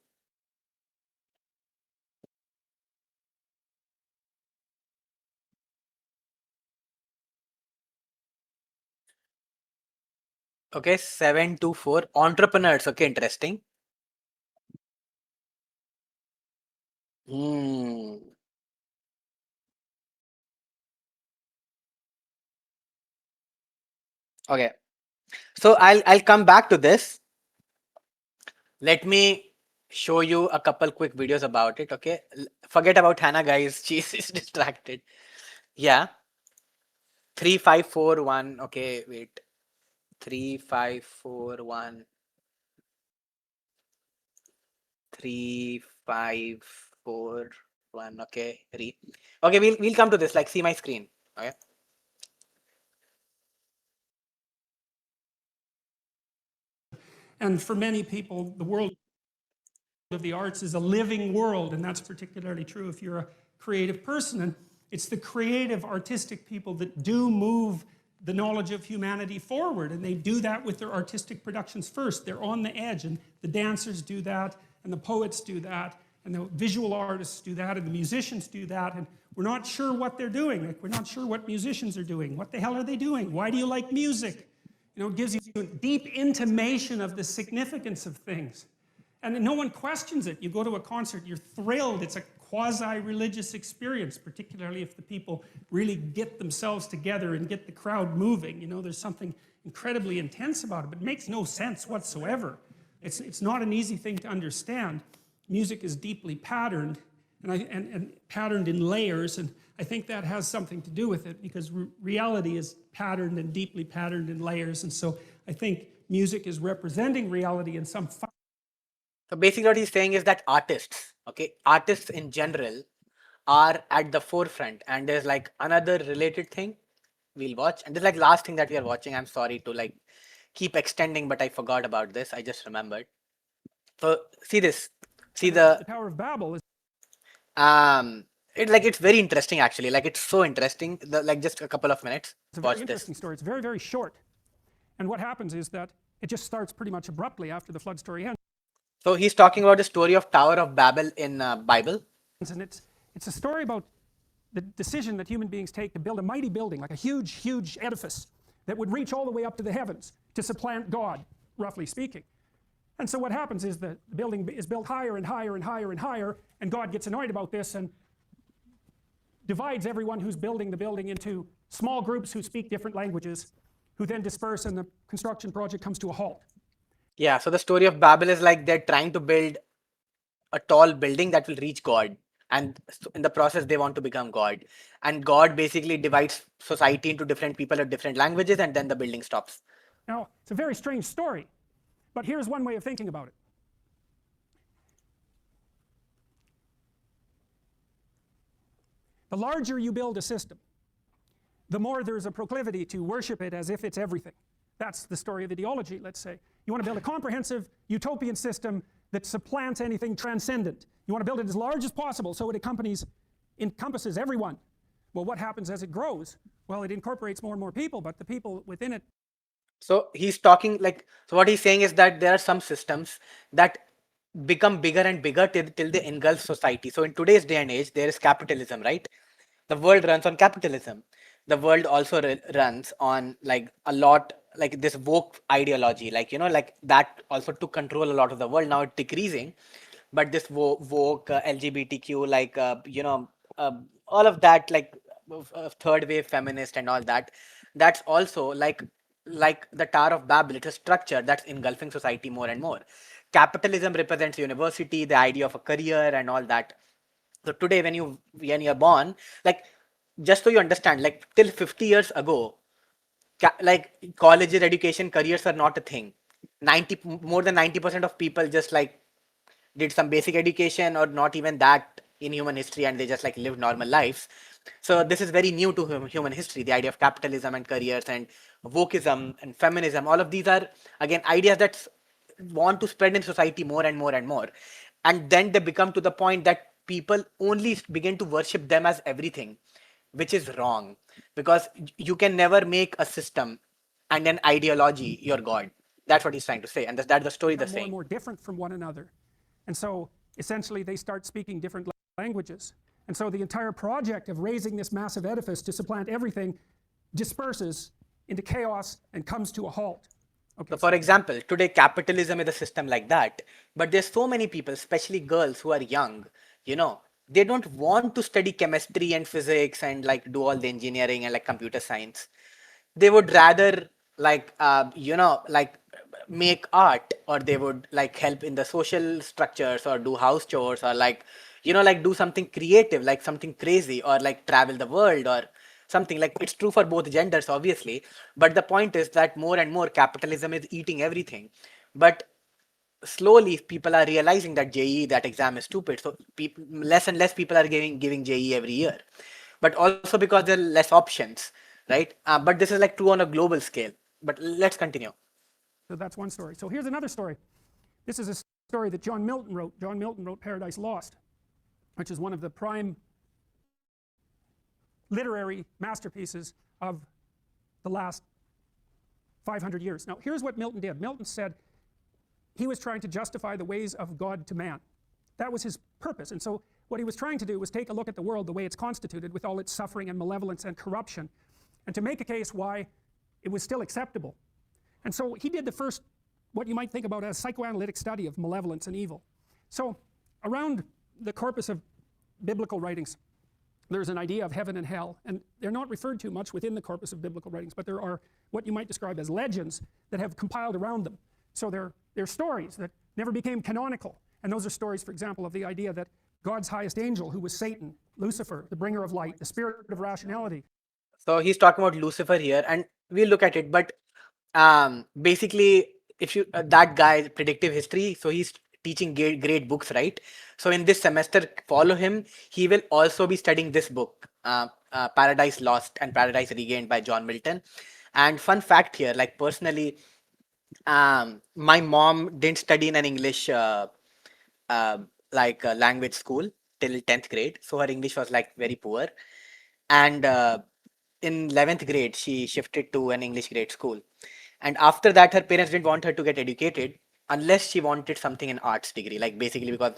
Okay, 724 entrepreneurs. Okay, interesting. Hmm. Okay, so I'll come back to this. Let me show you a couple quick videos about it. Okay, forget about Hannah, guys. She's distracted. Yeah, 3541. Okay, wait. 3541. 3541. Okay, okay, we'll come to this. Like, see my screen. Okay. And for many people, the world of the arts is a living world, and that's particularly true if you're a creative person. And it's the creative, artistic people that do move the knowledge of humanity forward, and they do that with their artistic productions first. They're on the edge, and the dancers do that, and the poets do that, and the visual artists do that, and the musicians do that, and we're not sure what they're doing. Like, we're not sure what musicians are doing. What the hell are they doing? Why do you like music? You know, it gives you a deep intimation of the significance of things. And no one questions it. You go to a concert, you're thrilled. It's a quasi-religious experience, particularly if the people really get themselves together and get the crowd moving. You know, there's something incredibly intense about it, but it makes no sense whatsoever. It's not an easy thing to understand. Music is deeply patterned, and patterned in layers, and I think that has something to do with it, because reality is patterned and deeply patterned in layers, and so I think music is representing reality in some So basically what he's saying is that artists in general are at the forefront, and there's like another related thing we'll watch, and this is like last thing that we are watching. I'm sorry to like keep extending, but I forgot about this. I just remembered. So see this. See the Tower of Babel is it's very interesting actually. Like, it's so interesting. Like, just a couple of minutes. a Watch very this. interesting story. It's very, very short. And what happens is that it just starts pretty much abruptly after the flood story ends. So he's talking about the story of Tower of Babel in Bible. And it's a story about the decision that human beings take to build a mighty building, like a huge, huge edifice that would reach all the way up to the heavens to supplant God, roughly speaking. And so what happens is the building is built higher and higher and higher and higher, and God gets annoyed about this and divides everyone who's building the building into small groups who speak different languages, who then disperse, and the construction project comes to a halt. Yeah, so the story of Babel is like they're trying to build a tall building that will reach God, and in the process they want to become God, and God basically divides society into different people of different languages, and then the building stops. Now, it's a very strange story, but here's one way of thinking about it. The larger you build a system, the more there's a proclivity to worship it as if it's everything. That's the story of ideology, let's say. You want to build a comprehensive utopian system that supplants anything transcendent. You want to build it as large as possible so it encompasses everyone. Well, what happens as it grows? Well, it incorporates more and more people, but the people within it. So he's talking like, so what he's saying is that there are some systems that become bigger and bigger till they engulf society. So in today's day and age, there is capitalism, right? The world runs on capitalism. The world also runs on like a lot, like this woke ideology, like, you know, like that also took control a lot of the world. Now it's decreasing, but this woke LGBTQ, like, all of that, like third wave feminist and all that, that's also like the Tower of Babel. It's a structure that's engulfing society more and more. Capitalism represents university, the idea of a career and all that. So today when you're born, like, just so you understand, like till 50 years ago, like colleges, education, careers are not a thing. More than 90% of people just like did some basic education or not even that in human history, and they just like lived normal lives. So this is very new to human history, the idea of capitalism and careers and wokeism and feminism. All of these are again ideas that want to spread in society more and more and more, and then they become to the point that people only begin to worship them as everything, which is wrong, because you can never make a system and an ideology your god. That's what he's trying to say, and that's the story they're more and saying. more different from one another. And so essentially they start speaking different languages. And so the entire project of raising this massive edifice to supplant everything disperses into chaos and comes to a halt. So for example, today capitalism is a system like that, but there's so many people, especially girls who are young, you know, they don't want to study chemistry and physics and like do all the engineering and like computer science. They would rather like like make art, or they would like help in the social structures, or do house chores, or like like do something creative, like something crazy, or like travel the world, or something. Like it's true for both genders obviously, but the point is that more and more capitalism is eating everything. But slowly people are realizing that JEE, that exam, is stupid, so people, less and less people are giving JEE every year, but also because there are less options, right? But this is like true on a global scale. But let's continue. So that's one story. So here's another story. This is a story that John Milton wrote. John Milton wrote Paradise Lost, which is one of the prime literary masterpieces of the last 500 years. Now here's what Milton did. Milton said he was trying to justify the ways of God to man. That was his purpose. And so what he was trying to do was take a look at the world the way it's constituted, with all its suffering and malevolence and corruption, and to make a case why it was still acceptable. And so he did the first, what you might think about as psychoanalytic study of malevolence and evil. So around the corpus of biblical writings, there's an idea of heaven and hell, and they're not referred to much within the corpus of biblical writings, but there are what you might describe as legends that have compiled around them. So they're stories that never became canonical, and those are stories, for example, of the idea that God's highest angel, who was Satan, Lucifer, the bringer of light, the spirit of rationality. So he's talking about Lucifer here, and we'll look at it. But basically, if you that guy, predictive history, so he's teaching great books, right? So in this semester, follow him. He will also be studying this book, Paradise Lost and Paradise Regained by John Milton. And fun fact here, like personally, my mom didn't study in an English language school till 10th grade, so her English was like very poor. And in 11th grade she shifted to an English grade school, and after that her parents didn't want her to get educated unless she wanted something in arts degree, like basically because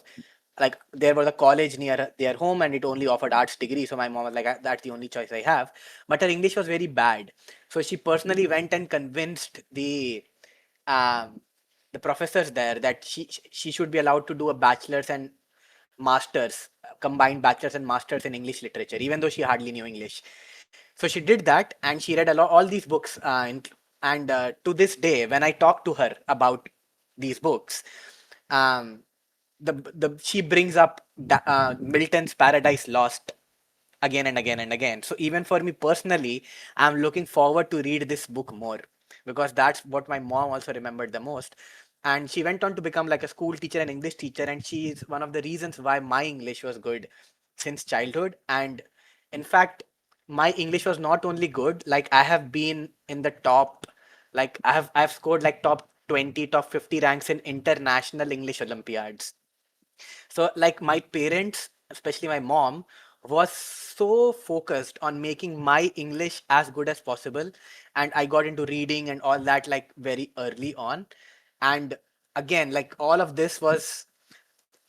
like there was a college near their home and it only offered arts degree. So my mom was like, that's the only choice I have." But her English was very bad, so she personally went and convinced um, the professors there that she should be allowed to do a bachelor's and master's, combined bachelor's and master's in English literature, even though she hardly knew English. So she did that, and she read all these books. And to this day, when I talk to her about these books, um, she brings up Milton's Paradise Lost again and again and again. So even for me personally, I'm looking forward to read this book more, because that's what my mom also remembered the most. And she went on to become like a school teacher and English teacher, and she's one of the reasons why my English was good since childhood. And in fact, my English was not only good, like I have been in the top, like I've scored like top 20, top 50 ranks in international English Olympiads. So like my parents, especially my mom, was so focused on making my English as good as possible. And I got into reading and all that like very early on. And again, like all of this was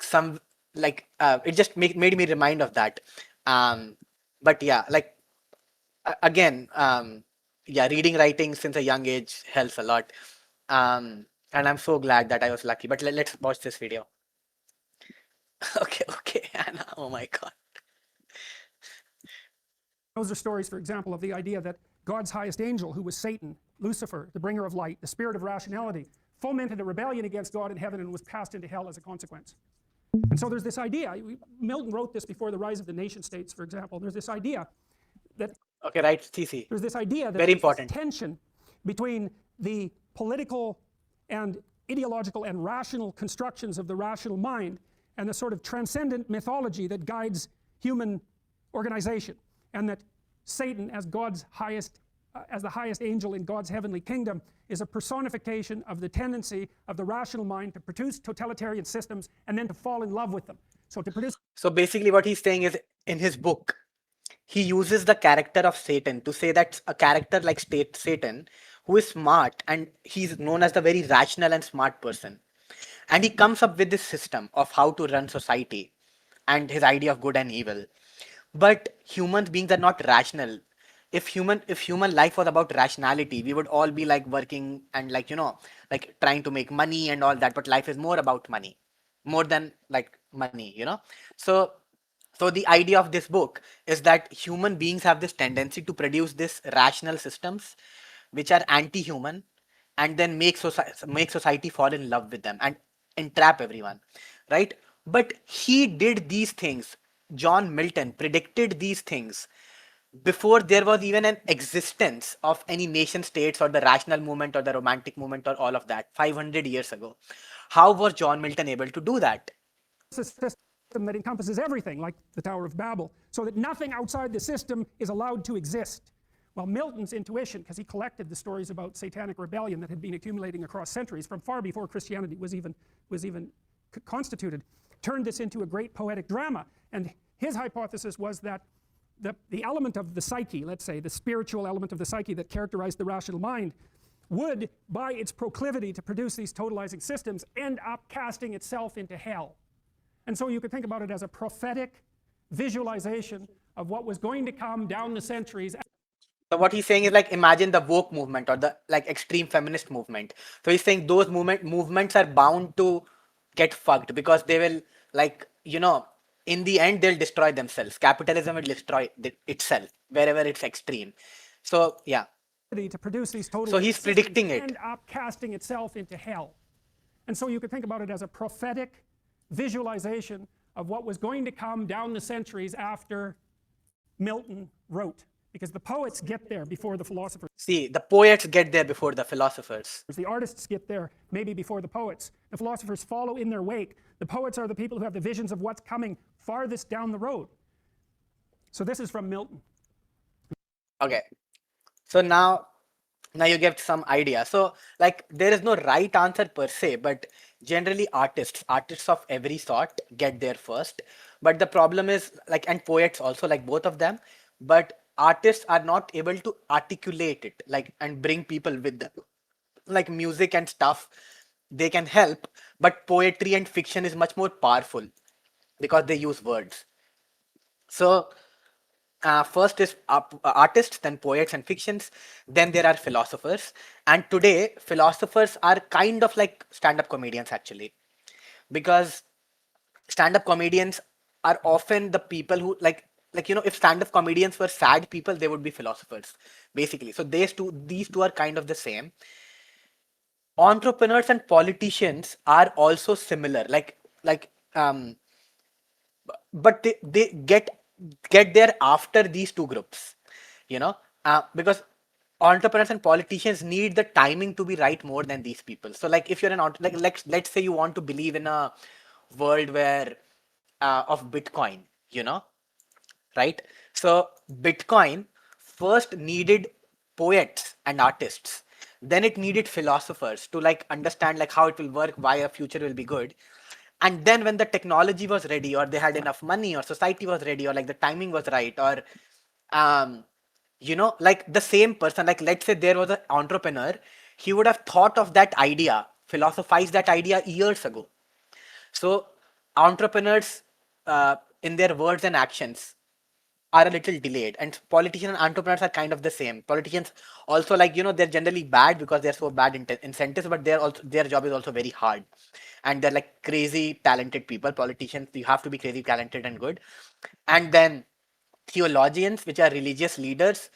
some like it just made me remind of that. Um, but yeah, like again, yeah, reading, writing since a young age helps a lot. And I'm so glad that I was lucky. But let's watch this video. Okay, Anna. Oh my God. Those are stories, for example, of the idea that God's highest angel, who was Satan, Lucifer, the bringer of light, the spirit of rationality, fomented a rebellion against God in heaven and was cast into hell as a consequence. And so there's this idea, Milton wrote this before the rise of the nation states, for example. There's this idea that Okay, right, TC. there's this idea that Very there's important. this tension between the political and ideological and rational constructions of the rational mind and the sort of transcendent mythology that guides human organization, and that Satan, as God's highest, as the highest angel in God's heavenly kingdom, is a personification of the tendency of the rational mind to produce totalitarian systems and then to fall in love with them. So to produce. So basically what he's saying is, in his book, he uses the character of Satan to say that a character like Satan who is smart, and he's known as the very rational and smart person. And he comes up with this system of how to run society and his idea of good and evil. But human beings are not rational. If human life was about rationality, we would all be like working and like like trying to make money and all that. But life is more about money, more than like money. So the idea of this book is that human beings have this tendency to produce this rational systems which are anti-human, and then make society fall in love with them and entrap everyone, right? But he did these things. John Milton predicted these things before there was even an existence of any nation states or the rational movement or the romantic movement or all of that 500 years ago. How was John Milton able to do that? It's a system that encompasses everything, like the Tower of Babel, so that nothing outside the system is allowed to exist. Well, Milton's intuition, because he collected the stories about satanic rebellion that had been accumulating across centuries from far before Christianity was even constituted, turned this into a great poetic drama. And his hypothesis was that the element of the psyche, let's say, the spiritual element of the psyche that characterized the rational mind, would, by its proclivity to produce these totalizing systems, end up casting itself into hell. And so you could think about it as a prophetic visualization of what was going to come down the centuries. So what he's saying is like, imagine the woke movement or the like extreme feminist movement. So he's saying those movements are bound to get fucked because they will like in the end they'll destroy themselves. Capitalism will destroy itself wherever it's extreme. So yeah. To produce these So he's predicting it. End up casting itself into hell. And so you could think about it as a prophetic visualization of what was going to come down the centuries after Milton wrote. Because the poets get there before the philosophers. See, the poets get there before the philosophers. The artists get there maybe before the poets. The philosophers follow in their wake. The poets are the people who have the visions of what's coming farthest down the road. So this is from Milton. Okay. So now you get some idea. So like there is no right answer per se, but generally artists of every sort get there first. But the problem is like, and poets also, like both of them, but artists are not able to articulate it like and bring people with them. Like music and stuff, they can help, but poetry and fiction is much more powerful because they use words. So first is artists, then poets and fictions, then there are philosophers. And today philosophers are kind of like stand-up comedians actually, because stand-up comedians are often the people who like if stand-up comedians were sad people, they would be philosophers basically. So these two are kind of the same. Entrepreneurs and politicians are also similar, but they get there after these two groups, because entrepreneurs and politicians need the timing to be right more than these people. So like if you're let's say you want to believe in a world where of Bitcoin, right? So Bitcoin first needed poets and artists, then it needed philosophers to like understand like how it will work, why a future will be good. And then when the technology was ready, or they had enough money, or society was ready, or like the timing was right, or like the same person, like let's say there was an entrepreneur, he would have thought of that idea, philosophized that idea years ago. So entrepreneurs in their words and actions are a little delayed, and politicians and entrepreneurs are kind of the same. Politicians also, like they're generally bad because they're so bad in incentives, but their job is also very hard, and they're like crazy talented people. Politicians, you have to be crazy talented and good. And then theologians, which are religious leaders,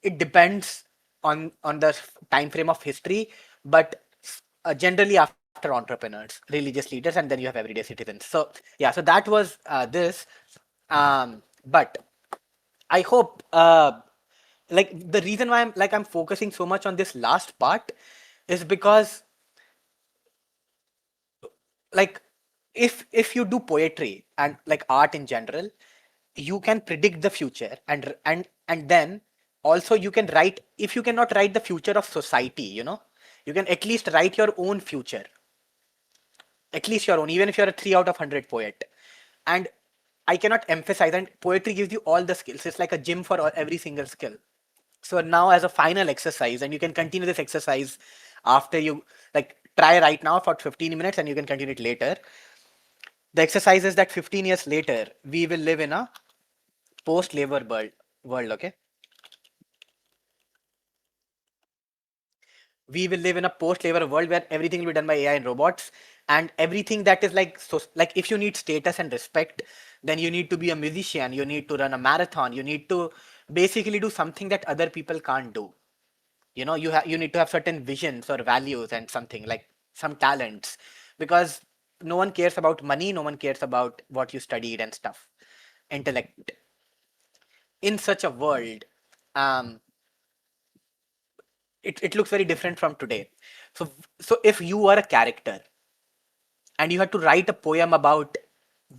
it depends on the time frame of history, but generally after entrepreneurs, religious leaders, and then you have everyday citizens. So yeah, so that was this. But I hope like the reason why I'm focusing so much on this last part is because like if you do poetry and like art in general, you can predict the future, and then also you can write. If you cannot write the future of society, you can at least write your own future, at least your own, even if you're a 3 out of 100 poet. And I cannot emphasize, and poetry gives you all the skills. It's like a gym for every single skill. So now as a final exercise, and you can continue this exercise after you like try right now for 15 minutes and you can continue it later. The exercise is that 15 years later, we will live in a post-labor world, okay? We will live in a post-labor world where everything will be done by AI and robots, and everything that is like so like if you need status and respect, then you need to be a musician, you need to run a marathon, you need to basically do something that other people can't do. You know, you need to have certain visions or values and something like some talents, because no one cares about money, no one cares about what you studied and stuff. Intellect. In such a world, um, it looks very different from today. So so if you are a character and you had to write a poem about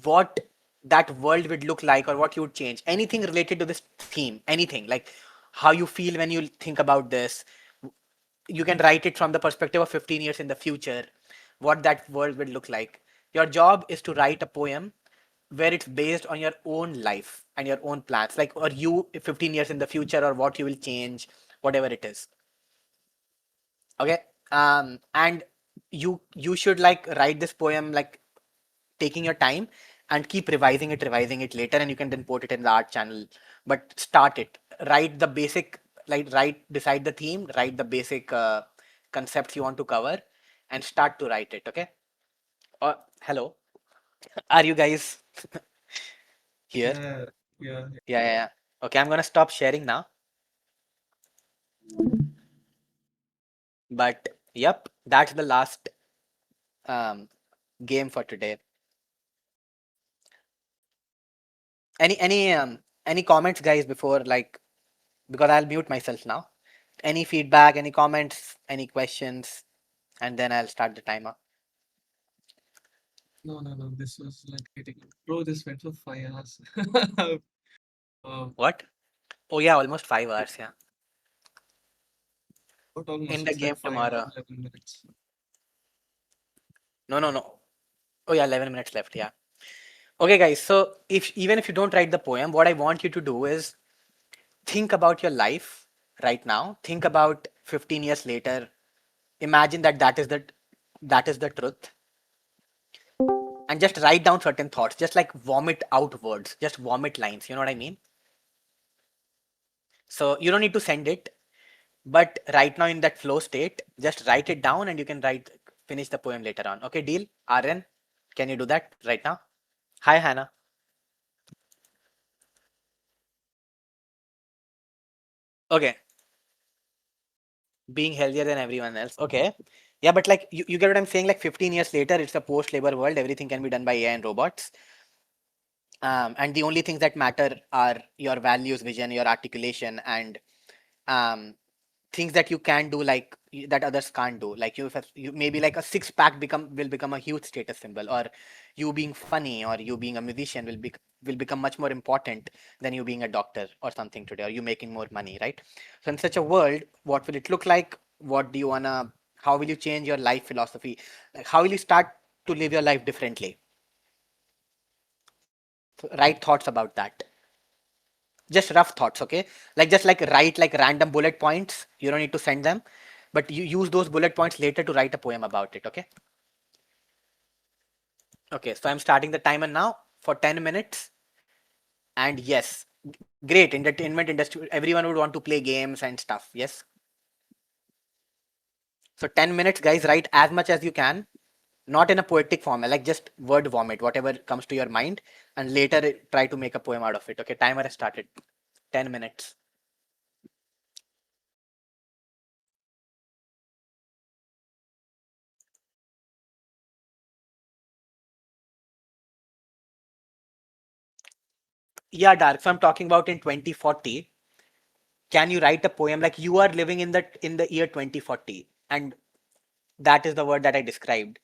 what that world would look like or what you would change, anything related to this theme, anything like how you feel when you think about this, you can write it from the perspective of 15 years in the future, what that world will look like. Your job is to write a poem where it's based on your own life and your own plans, like or you 15 years in the future or what you will change, whatever it is. Okay. And you should like write this poem like taking your time and keep revising it later, and you can then put it in the art channel. But start it. Write the basic, like decide the theme, write the basic concepts you want to cover, and start to write it. Okay. Hello. Are you guys here? Yeah. Okay, I'm gonna stop sharing now. But yep, that's the last um, game for today. Any comments, guys, before like because I'll mute myself now. Any feedback, any comments, any questions, and then I'll start the timer. No. This was like getting. Bro, this went for 5 hours. What? Oh yeah, almost 5 hours. Yeah. Not In almost. the It's game like 5 hours, tomorrow. 11 minutes. No. Oh yeah, 11 minutes left. Yeah. Okay, guys. So if even if you don't write the poem, what I want you to do is think about your life right now. Think about 15 years later. Imagine that is the truth, and just write down certain thoughts. Just like vomit out words. Just vomit lines. You know what I mean? So you don't need to send it, but right now in that flow state, just write it down and you can finish the poem later on. Okay, deal? Aryan, can you do that right now? Hi, Hannah. Okay, being healthier than everyone else. Okay. Yeah, but like you get what I'm saying? Like 15 years later, it's a post-labor world. Everything can be done by AI and robots. And the only things that matter are your values, vision, your articulation, and um, things that you can do that others can't do. Like you maybe like a six-pack will become a huge status symbol, or you being funny or you being a musician will become much more important than you being a doctor or something today, or you making more money, right? So in such a world, what will it look like? What do you wanna? How will you change your life philosophy? Like how will you start to live your life differently? So write thoughts about that. Just rough thoughts, okay? Like just like write like random bullet points. You don't need to send them, but you use those bullet points later to write a poem about it, okay? Okay, so I'm starting the timer now for 10 minutes. And yes, great entertainment industry. Everyone would want to play games and stuff. Yes. So 10 minutes, guys, write as much as you can, not in a poetic form, like just word vomit, whatever comes to your mind, and later try to make a poem out of it. Okay, timer has started. 10 minutes. Yeah, Dark. So I'm talking about in 2040. Can you write a poem like you are living in the year 2040, and that is the word that I described.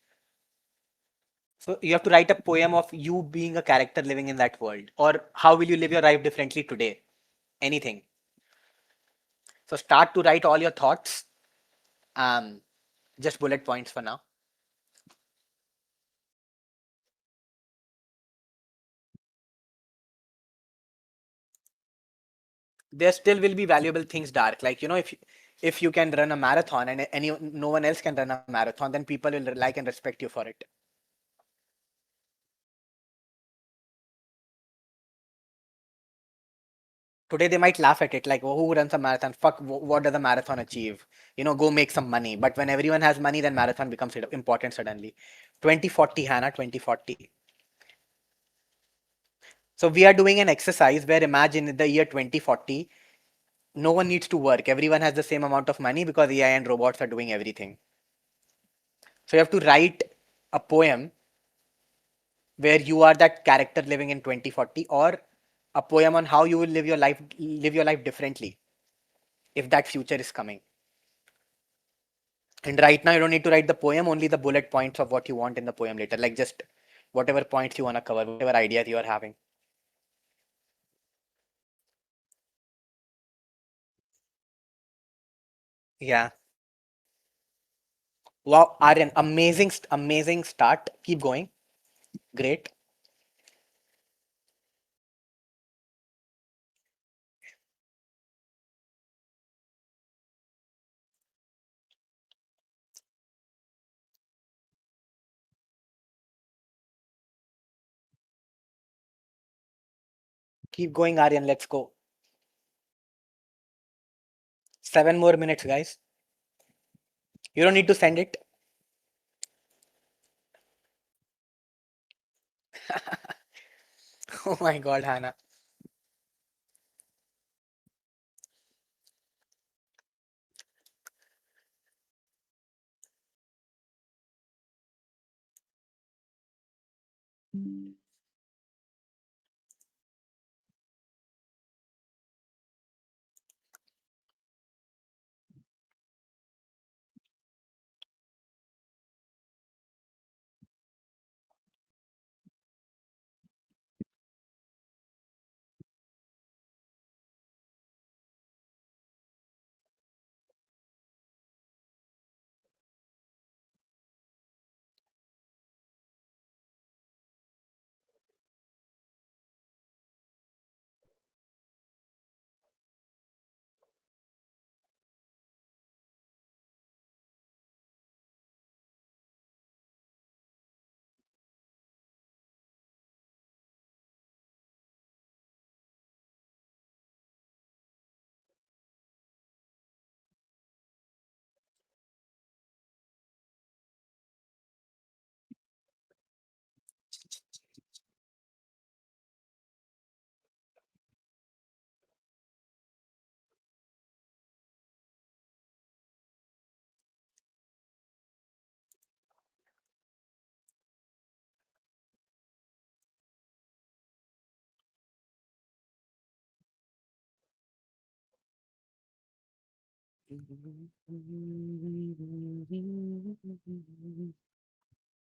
So you have to write a poem of you being a character living in that world, or how will you live your life differently today? Anything. So start to write all your thoughts. Um, just bullet points for now. there still will be valuable things dark. Like, if you can run a marathon and no one else can run a marathon, then people will like and respect you for it. Today they might laugh at it, like, oh, who runs a marathon? Fuck, what does a marathon achieve? Go make some money. But when everyone has money, then marathon becomes important suddenly. 2040, Hannah, 2040. So we are doing an exercise where, imagine in the year 2040, no one needs to work. Everyone has the same amount of money because AI and robots are doing everything. So you have to write a poem where you are that character living in 2040, or a poem on how you will live your life differently if that future is coming. And right now you don't need to write the poem, only the bullet points of what you want in the poem later, like just whatever points you want to cover, whatever ideas you are having. Yeah. Wow, Aryan, amazing start. Keep going. Great. Keep going, Aryan. Let's go. 7 more minutes, guys. You don't need to send it. Oh my God, Hannah.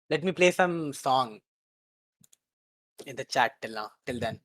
Let me play some song in the chat till now. Till then.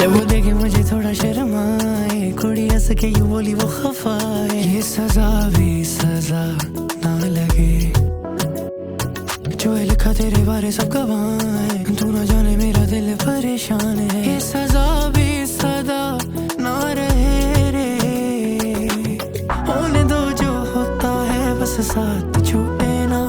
जब वो देखे मुझे थोड़ा शर्माए, कुड़ी हंस के यूं बोली वो खफाए, ये सजा भी सजा ना लगे, जो है लिखा तेरे बारे सब गवाए, तू ना जाने मेरा दिल परेशान है, ये सजा भी सदा ना रहे रे, होने दो जो होता है बस साथ छूटे ना,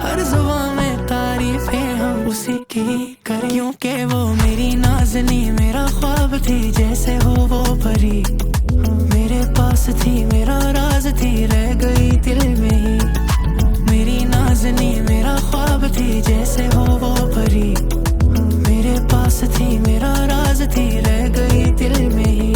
हर जुबान में तारीफें हम उसी की करें, क्योंकि वो मेरी नाज़नी मेरा ख्वाब थी, जैसे हो वो परी, मेरे पास थी मेरा राज थी, रह गई दिल में ही, मेरी नाज़नी मेरा ख्वाब थी, जैसे हो वो परी, मेरे पास थी मेरा राज थी, रह गई दिल में ही।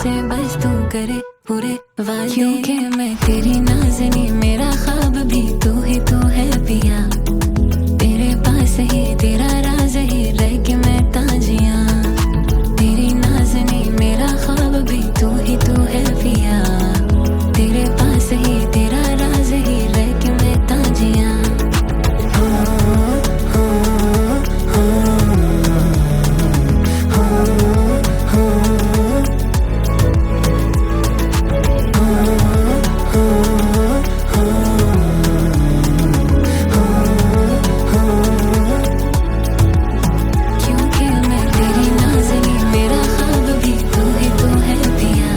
मुझसे बस तू करे पूरे वादे क्योंकि मैं तेरी नाज़नी मेरा ख्वाब भी तू है पिया तेरे पास ही तेरा राज ही रह के मैं ताजिया तेरी नाज़नी मेरा ख्वाब भी तू है पिया तेरे पास ही तेरा राज ही रह के मैं ताजिया क्योंकि मैं तेरी नाज़नी मेरा ख्वाब भी तू है पिया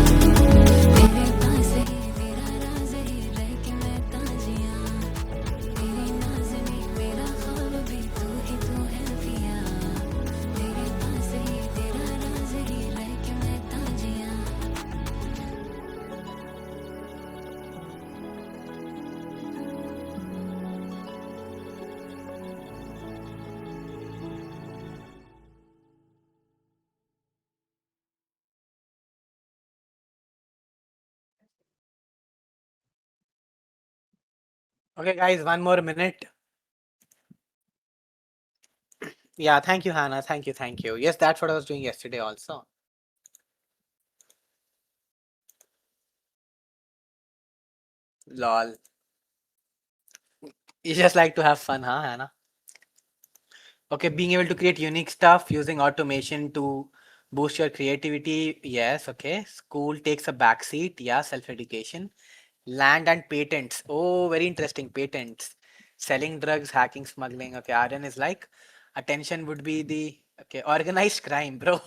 तेरे पास ही तेरा राज ही रह के मैं ताजिया तेरी नाज़नी मेरा ख्वाब भी तू है पिया तेरे पास ही तेरा राज ही रह के मैं ताजिया Okay, guys, one more minute. Yeah, thank you, Hannah. Thank you, thank you. Yes, that's what I was doing yesterday also. Lol. You just like to have fun, huh, Hannah? Okay, being able to create unique stuff using automation to boost your creativity. Yes, okay. School takes a backseat. Yeah, self-education. Land and patents. Oh, very interesting. Patents. Selling drugs, hacking, smuggling. Okay, Aryan is like, attention would be the, okay, organized crime, bro.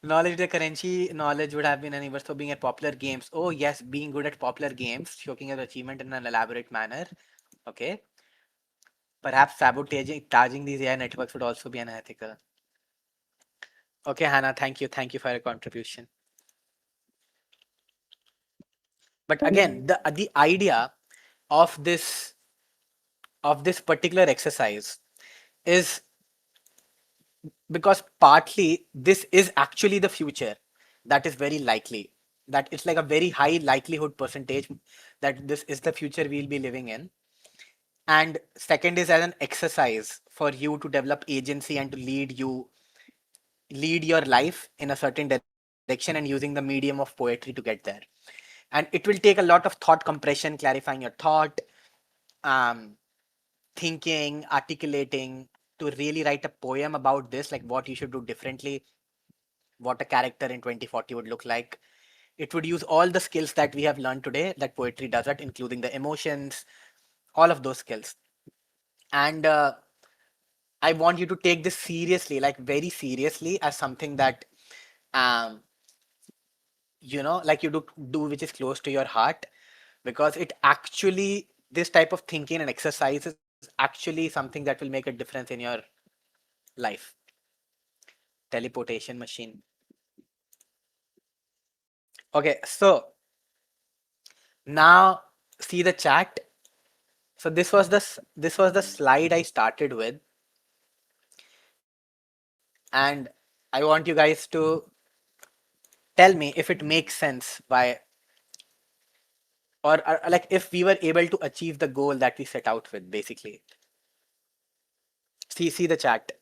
Knowledge the currency, knowledge would have been an for being at popular games. Oh, yes, being good at popular games, showing your achievement in an elaborate manner. Okay. Perhaps sabotaging these AI networks would also be unethical. Okay, Hannah, thank you. Thank you for your contribution. But again, the idea of this particular exercise is because partly this is actually the future that is very likely, that it's like a very high likelihood percentage that this is the future we'll be living in. And second is as an exercise for you to develop agency and to lead your life in a certain direction and using the medium of poetry to get there. And it will take a lot of thought compression, clarifying your thought, um, thinking, articulating, to really write a poem about this, like what you should do differently, what a character in 2040 would look like. It would use all the skills that we have learned today that poetry does it, including the emotions, all of those skills. And I want you to take this seriously, like very seriously, as something that um, like you do which is close to your heart, because it actually, this type of thinking and exercise is actually something that will make a difference in your life. Teleportation machine. Okay, so now see the chat. So this was the slide I started with, and I want you guys to tell me if it makes sense why, or like if we were able to achieve the goal that we set out with, basically. See the chat.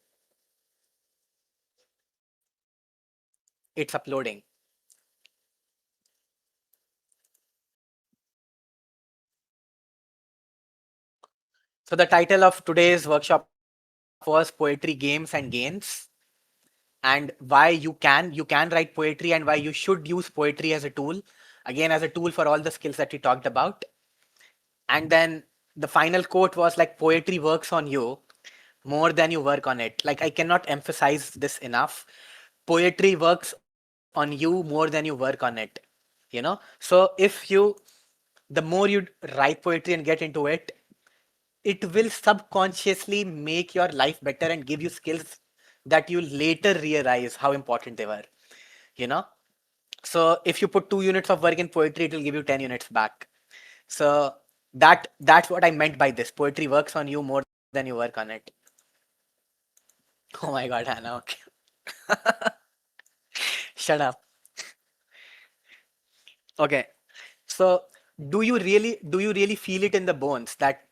It's uploading. So the title of today's workshop was Poetry Games and Gains, and why you can write poetry and why you should use poetry as a tool, again as a tool for all the skills that we talked about. And then the final quote was like, poetry works on you more than you work on it. Like, I cannot emphasize this enough. Poetry works on you more than you work on it. So if you, the more you write poetry and get into it, it will subconsciously make your life better and give you skills that you'll later realize how important they were. you know so if you put 2 units of work in poetry, it will give you 10 units back. So that's what I meant by this. Poetry works on you more than you work on it. Oh my god, Hannah. Okay. Shut up. Okay. So do you really feel it in the bones that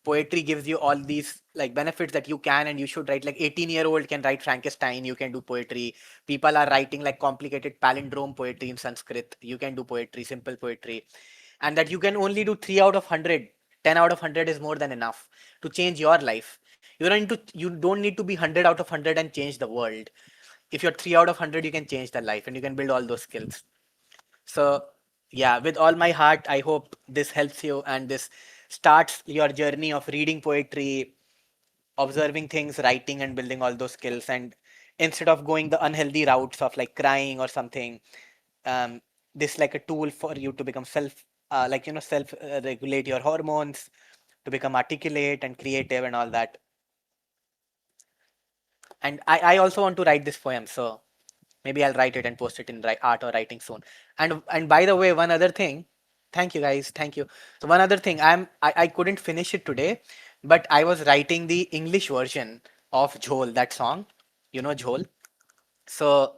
poetry gives you all these like benefits that you can and you should write? Like 18-year-old can write Frankenstein, you can do poetry. People are writing like complicated palindrome poetry in Sanskrit. You can do poetry, simple poetry. And that you can only do 3 out of 100. 10 out of 100 is more than enough to change your life. You don't need to be 100 out of 100 and change the world. If you're 3 out of 100, you can change the life and you can build all those skills. So, yeah, with all my heart, I hope this helps you and this starts your journey of reading poetry, observing things, writing, and building all those skills. And instead of going the unhealthy routes of like crying or something, um, this like a tool for you to become self regulate your hormones, to become articulate and creative and all that. And I also want to write this poem, so maybe I'll write it and post it in art or writing soon. And by the way, one other thing, thank you guys, thank you. So one other thing, I couldn't finish it today, but I was writing the English version of Jhol, that song, Jhol. So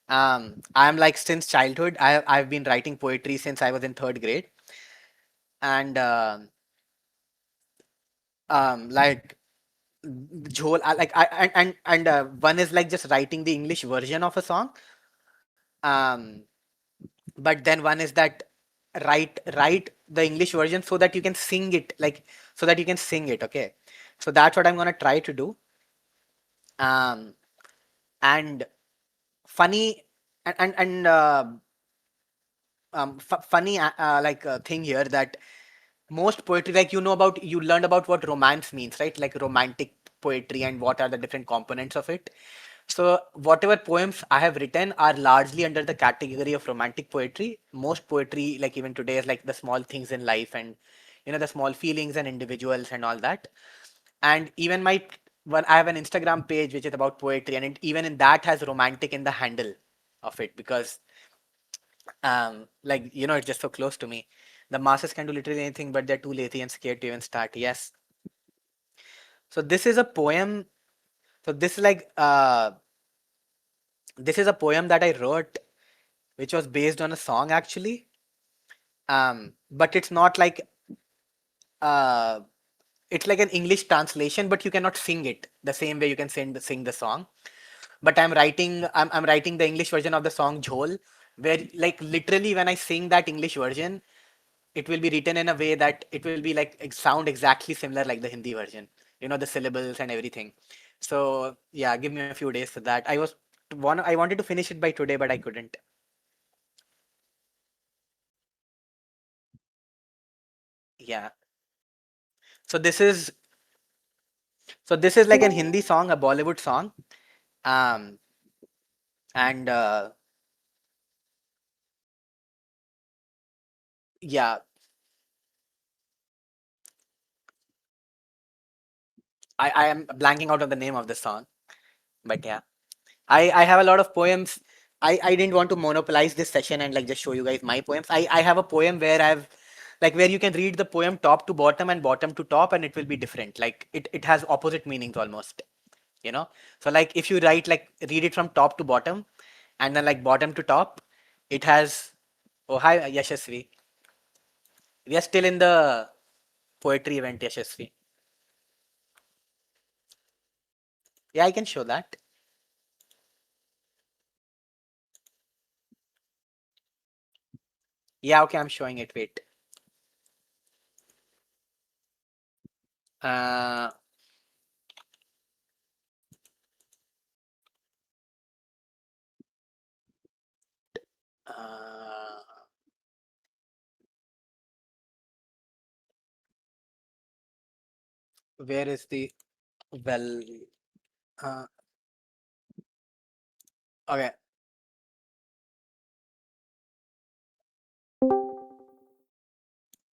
I'm like since childhood, I've been writing poetry since I was in third grade, and like Jhol, one is like just writing the English version of a song. Um, but then one is that write the English version so that you can sing it, like so that you can sing it. Okay, so that's what I'm gonna try to do. Um, and funny and funny thing here that most poetry, like you learned about what romance means, right? Like romantic poetry and what are the different components of it. So whatever poems I have written are largely under the category of romantic poetry. Most poetry, like even today, is like the small things in life and the small feelings and individuals and all that. And even I have an Instagram page which is about poetry, and even in that has romantic in the handle of it because it's just so close to me. The masses can do literally anything, but they're too lazy and scared to even start. Yes. So this is a poem. So this is a poem that I wrote, which was based on a song actually. But it's not like uh, it's like an English translation, but you cannot sing it the same way you can sing the song. But I'm writing the English version of the song Jhol, where like literally when I sing that English version, it will be written in a way that it will be like sound exactly similar like the Hindi version. The syllables and everything. So yeah, give me a few days for that. I wanted to finish it by today, but I couldn't. Yeah. So this is this is like an Hindi song, a Bollywood song. Um and yeah, I am blanking out on the name of the song, but yeah. I have a lot of poems. I didn't want to monopolize this session and like just show you guys my poems. I have a poem where where you can read the poem top to bottom and bottom to top and it will be different. Like it has opposite meanings almost, you know. So like if you read it from top to bottom and then like bottom to top, it has oh hi Yashasvi. We are still in the poetry event, Yashasvi. Yeah, I can show that. Yeah, okay, I'm showing it. Wait. Uh, uh, where is the well? Uh, okay.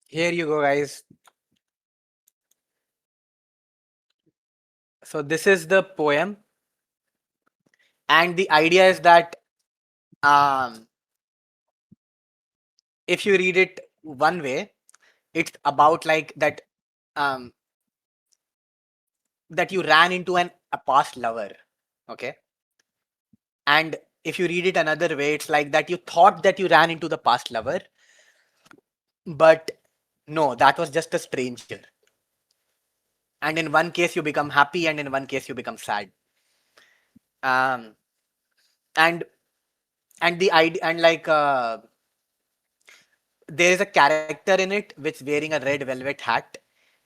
Here you go, guys. So this is the poem, and the idea is that um, if you read it one way, it's about like um, that you ran into a past lover, okay, and if you read it another way, it's like that you thought that you ran into the past lover, but no, that was just a stranger. And in one case you become happy, and in one case you become sad. Um, and the idea, and like there is a character in it which wearing a red velvet hat,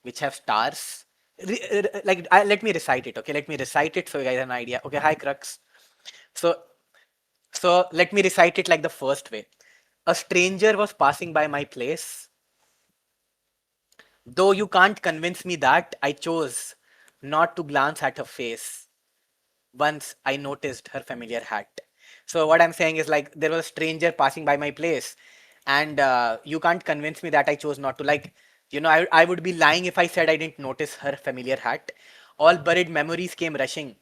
which have stars. Let me recite it. Okay, let me recite it so you guys have an idea. Okay, hi Crux. So let me recite it like the first way. A stranger was passing by my place. Though you can't convince me that, I chose not to glance at her face once I noticed her familiar hat. So what I'm saying is like there was a stranger passing by my place, and you can't convince me that I chose not to. Like, I would be lying if I said I didn't notice her familiar hat. All buried memories came rushing.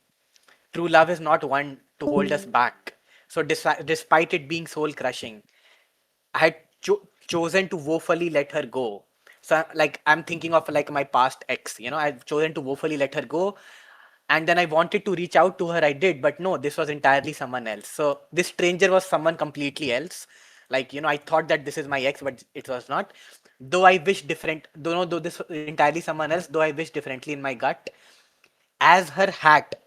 True love is not one to hold us back. So despite it being soul crushing, I had chosen to woefully let her go. So like I'm thinking of like my past ex, I've chosen to woefully let her go. And then I wanted to reach out to her, I did, but no, this was entirely someone else. So this stranger was someone completely else. Like, I thought that this is my ex, but it was not. Though I wish different, though this was entirely someone else, though I wish differently in my gut, as her hat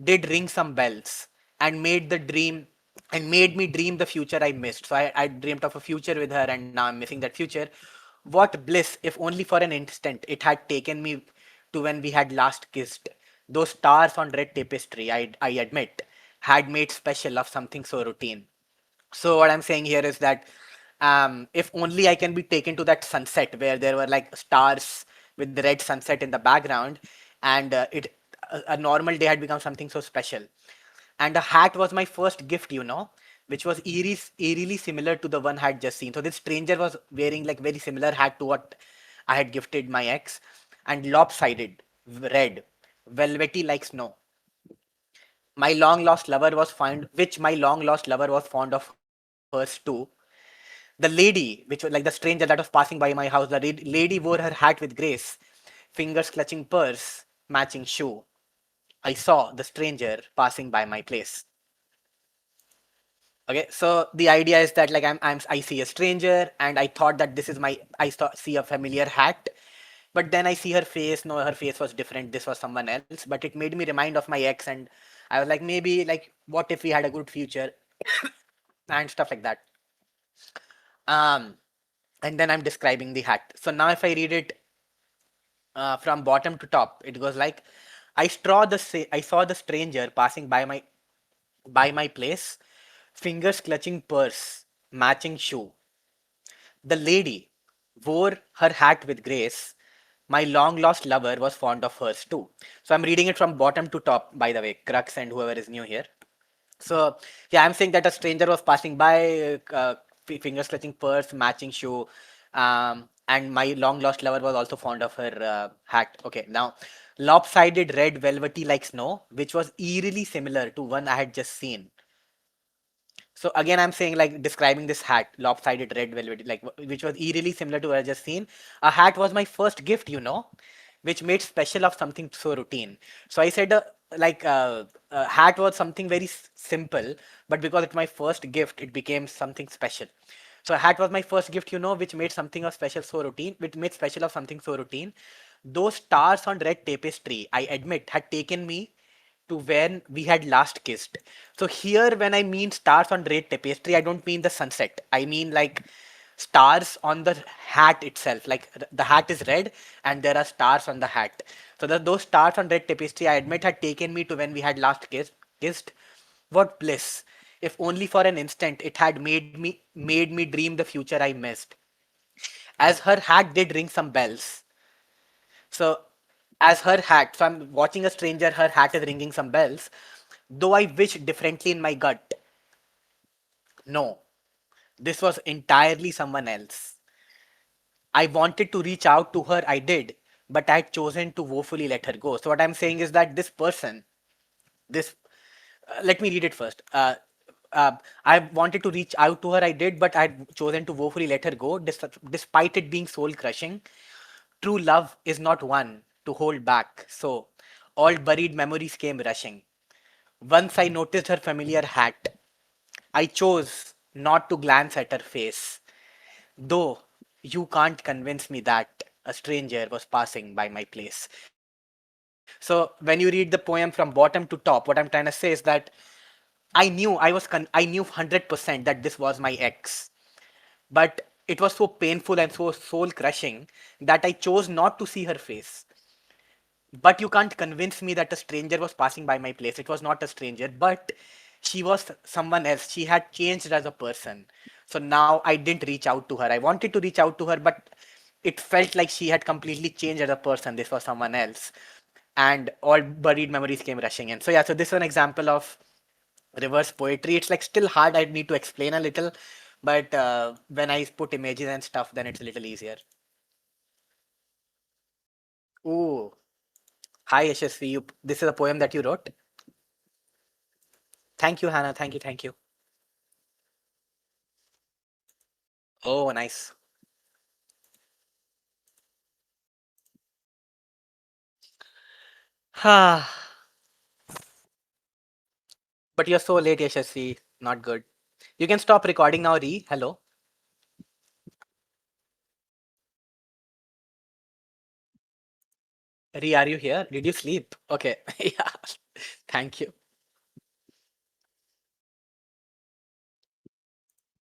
did ring some bells and made me dream the future I missed. So I dreamt of a future with her, and now I'm missing that future. What bliss, if only for an instant, it had taken me to when we had last kissed. Those stars on red tapestry, I admit, had made special of something so routine. So what I'm saying here is that if only I can be taken to that sunset where there were like stars with the red sunset in the background, and a normal day had become something so special. And a hat was my first gift, which was eerily similar to the one I had just seen. So this stranger was wearing like very similar hat to what I had gifted my ex, and lopsided, red, velvety like snow. My long lost lover was fond, which my long lost lover was fond of hers too. The lady, which was like the stranger that was passing by my house, the lady wore her hat with grace, fingers clutching purse, matching shoe. I saw the stranger passing by my place. Okay, so the idea is that like I see a stranger, and I thought that this is see a familiar hat, but then I see her face. No, her face was different. This was someone else, but it made me remind of my ex, and I was like, maybe like, what if we had a good future and stuff like that. Um, and then I'm describing the hat. So now if I read it from bottom to top, it goes like, I saw the stranger passing by my place, fingers clutching purse, matching shoe. The lady wore her hat with grace. My long lost lover was fond of hers too. So I'm reading it from bottom to top, by the way, Crux and whoever is new here. So yeah, I'm saying that a stranger was passing by, fingers clutching purse, matching shoe, and my long lost lover was also fond of her hat. Okay, now lopsided red velvety like snow, which was eerily similar to one I had just seen. So again, I'm saying like describing this hat, lopsided red velvet, like which was eerily similar to what I just seen. A hat was my first gift, which made special of something so routine. So I said, a hat was something very simple, but because it's my first gift, it became something special. So a hat was my first gift, which made something of special so routine, which made special of something so routine. Those stars on red tapestry, I admit, had taken me to when we had last kissed. So here, when I mean stars on red tapestry, I don't mean the sunset. I mean like stars on the hat itself. Like the hat is red and there are stars on the hat. So those stars on red tapestry, I admit, had taken me to when we had last kissed. What bliss! If only for an instant, it had made me dream the future I missed. As her hat did ring some bells. So as her hat, so I'm watching a stranger, her hat is ringing some bells. Though I wish differently in my gut. No, this was entirely someone else. I wanted to reach out to her, I did, but I had chosen to woefully let her go. So what I'm saying is that this person, this, let me read it first. Uh, I wanted to reach out to her, I did, but I had chosen to woefully let her go, despite it being soul crushing. True love is not one to hold back. So all buried memories came rushing. Once I noticed her familiar hat. I chose not to glance at her face, though you can't convince me that a stranger was passing by my place. So when you read the poem from bottom to top, what I'm trying to say is that I knew 100% that this was my ex, but it was so painful and so soul crushing that I chose not to see her face. But you can't convince me that a stranger was passing by my place. It was not a stranger, but she was someone else. She had changed as a person. So now I didn't reach out to her. I wanted to reach out to her, but it felt like she had completely changed as a person. This was someone else. And all buried memories came rushing in. So yeah, so this is an example of reverse poetry. It's like still hard. I need to explain a little, but when I put images and stuff, then it's a little easier. Ooh, hi Yashasvi. This is a poem that you wrote. Thank you, Hannah. Thank you. Thank you. Oh, nice. But you're so late, Yashasvi. Not good. You can stop recording now, Ree. Hello. Ree, are you here? Did you sleep? Okay. Yeah. Thank you.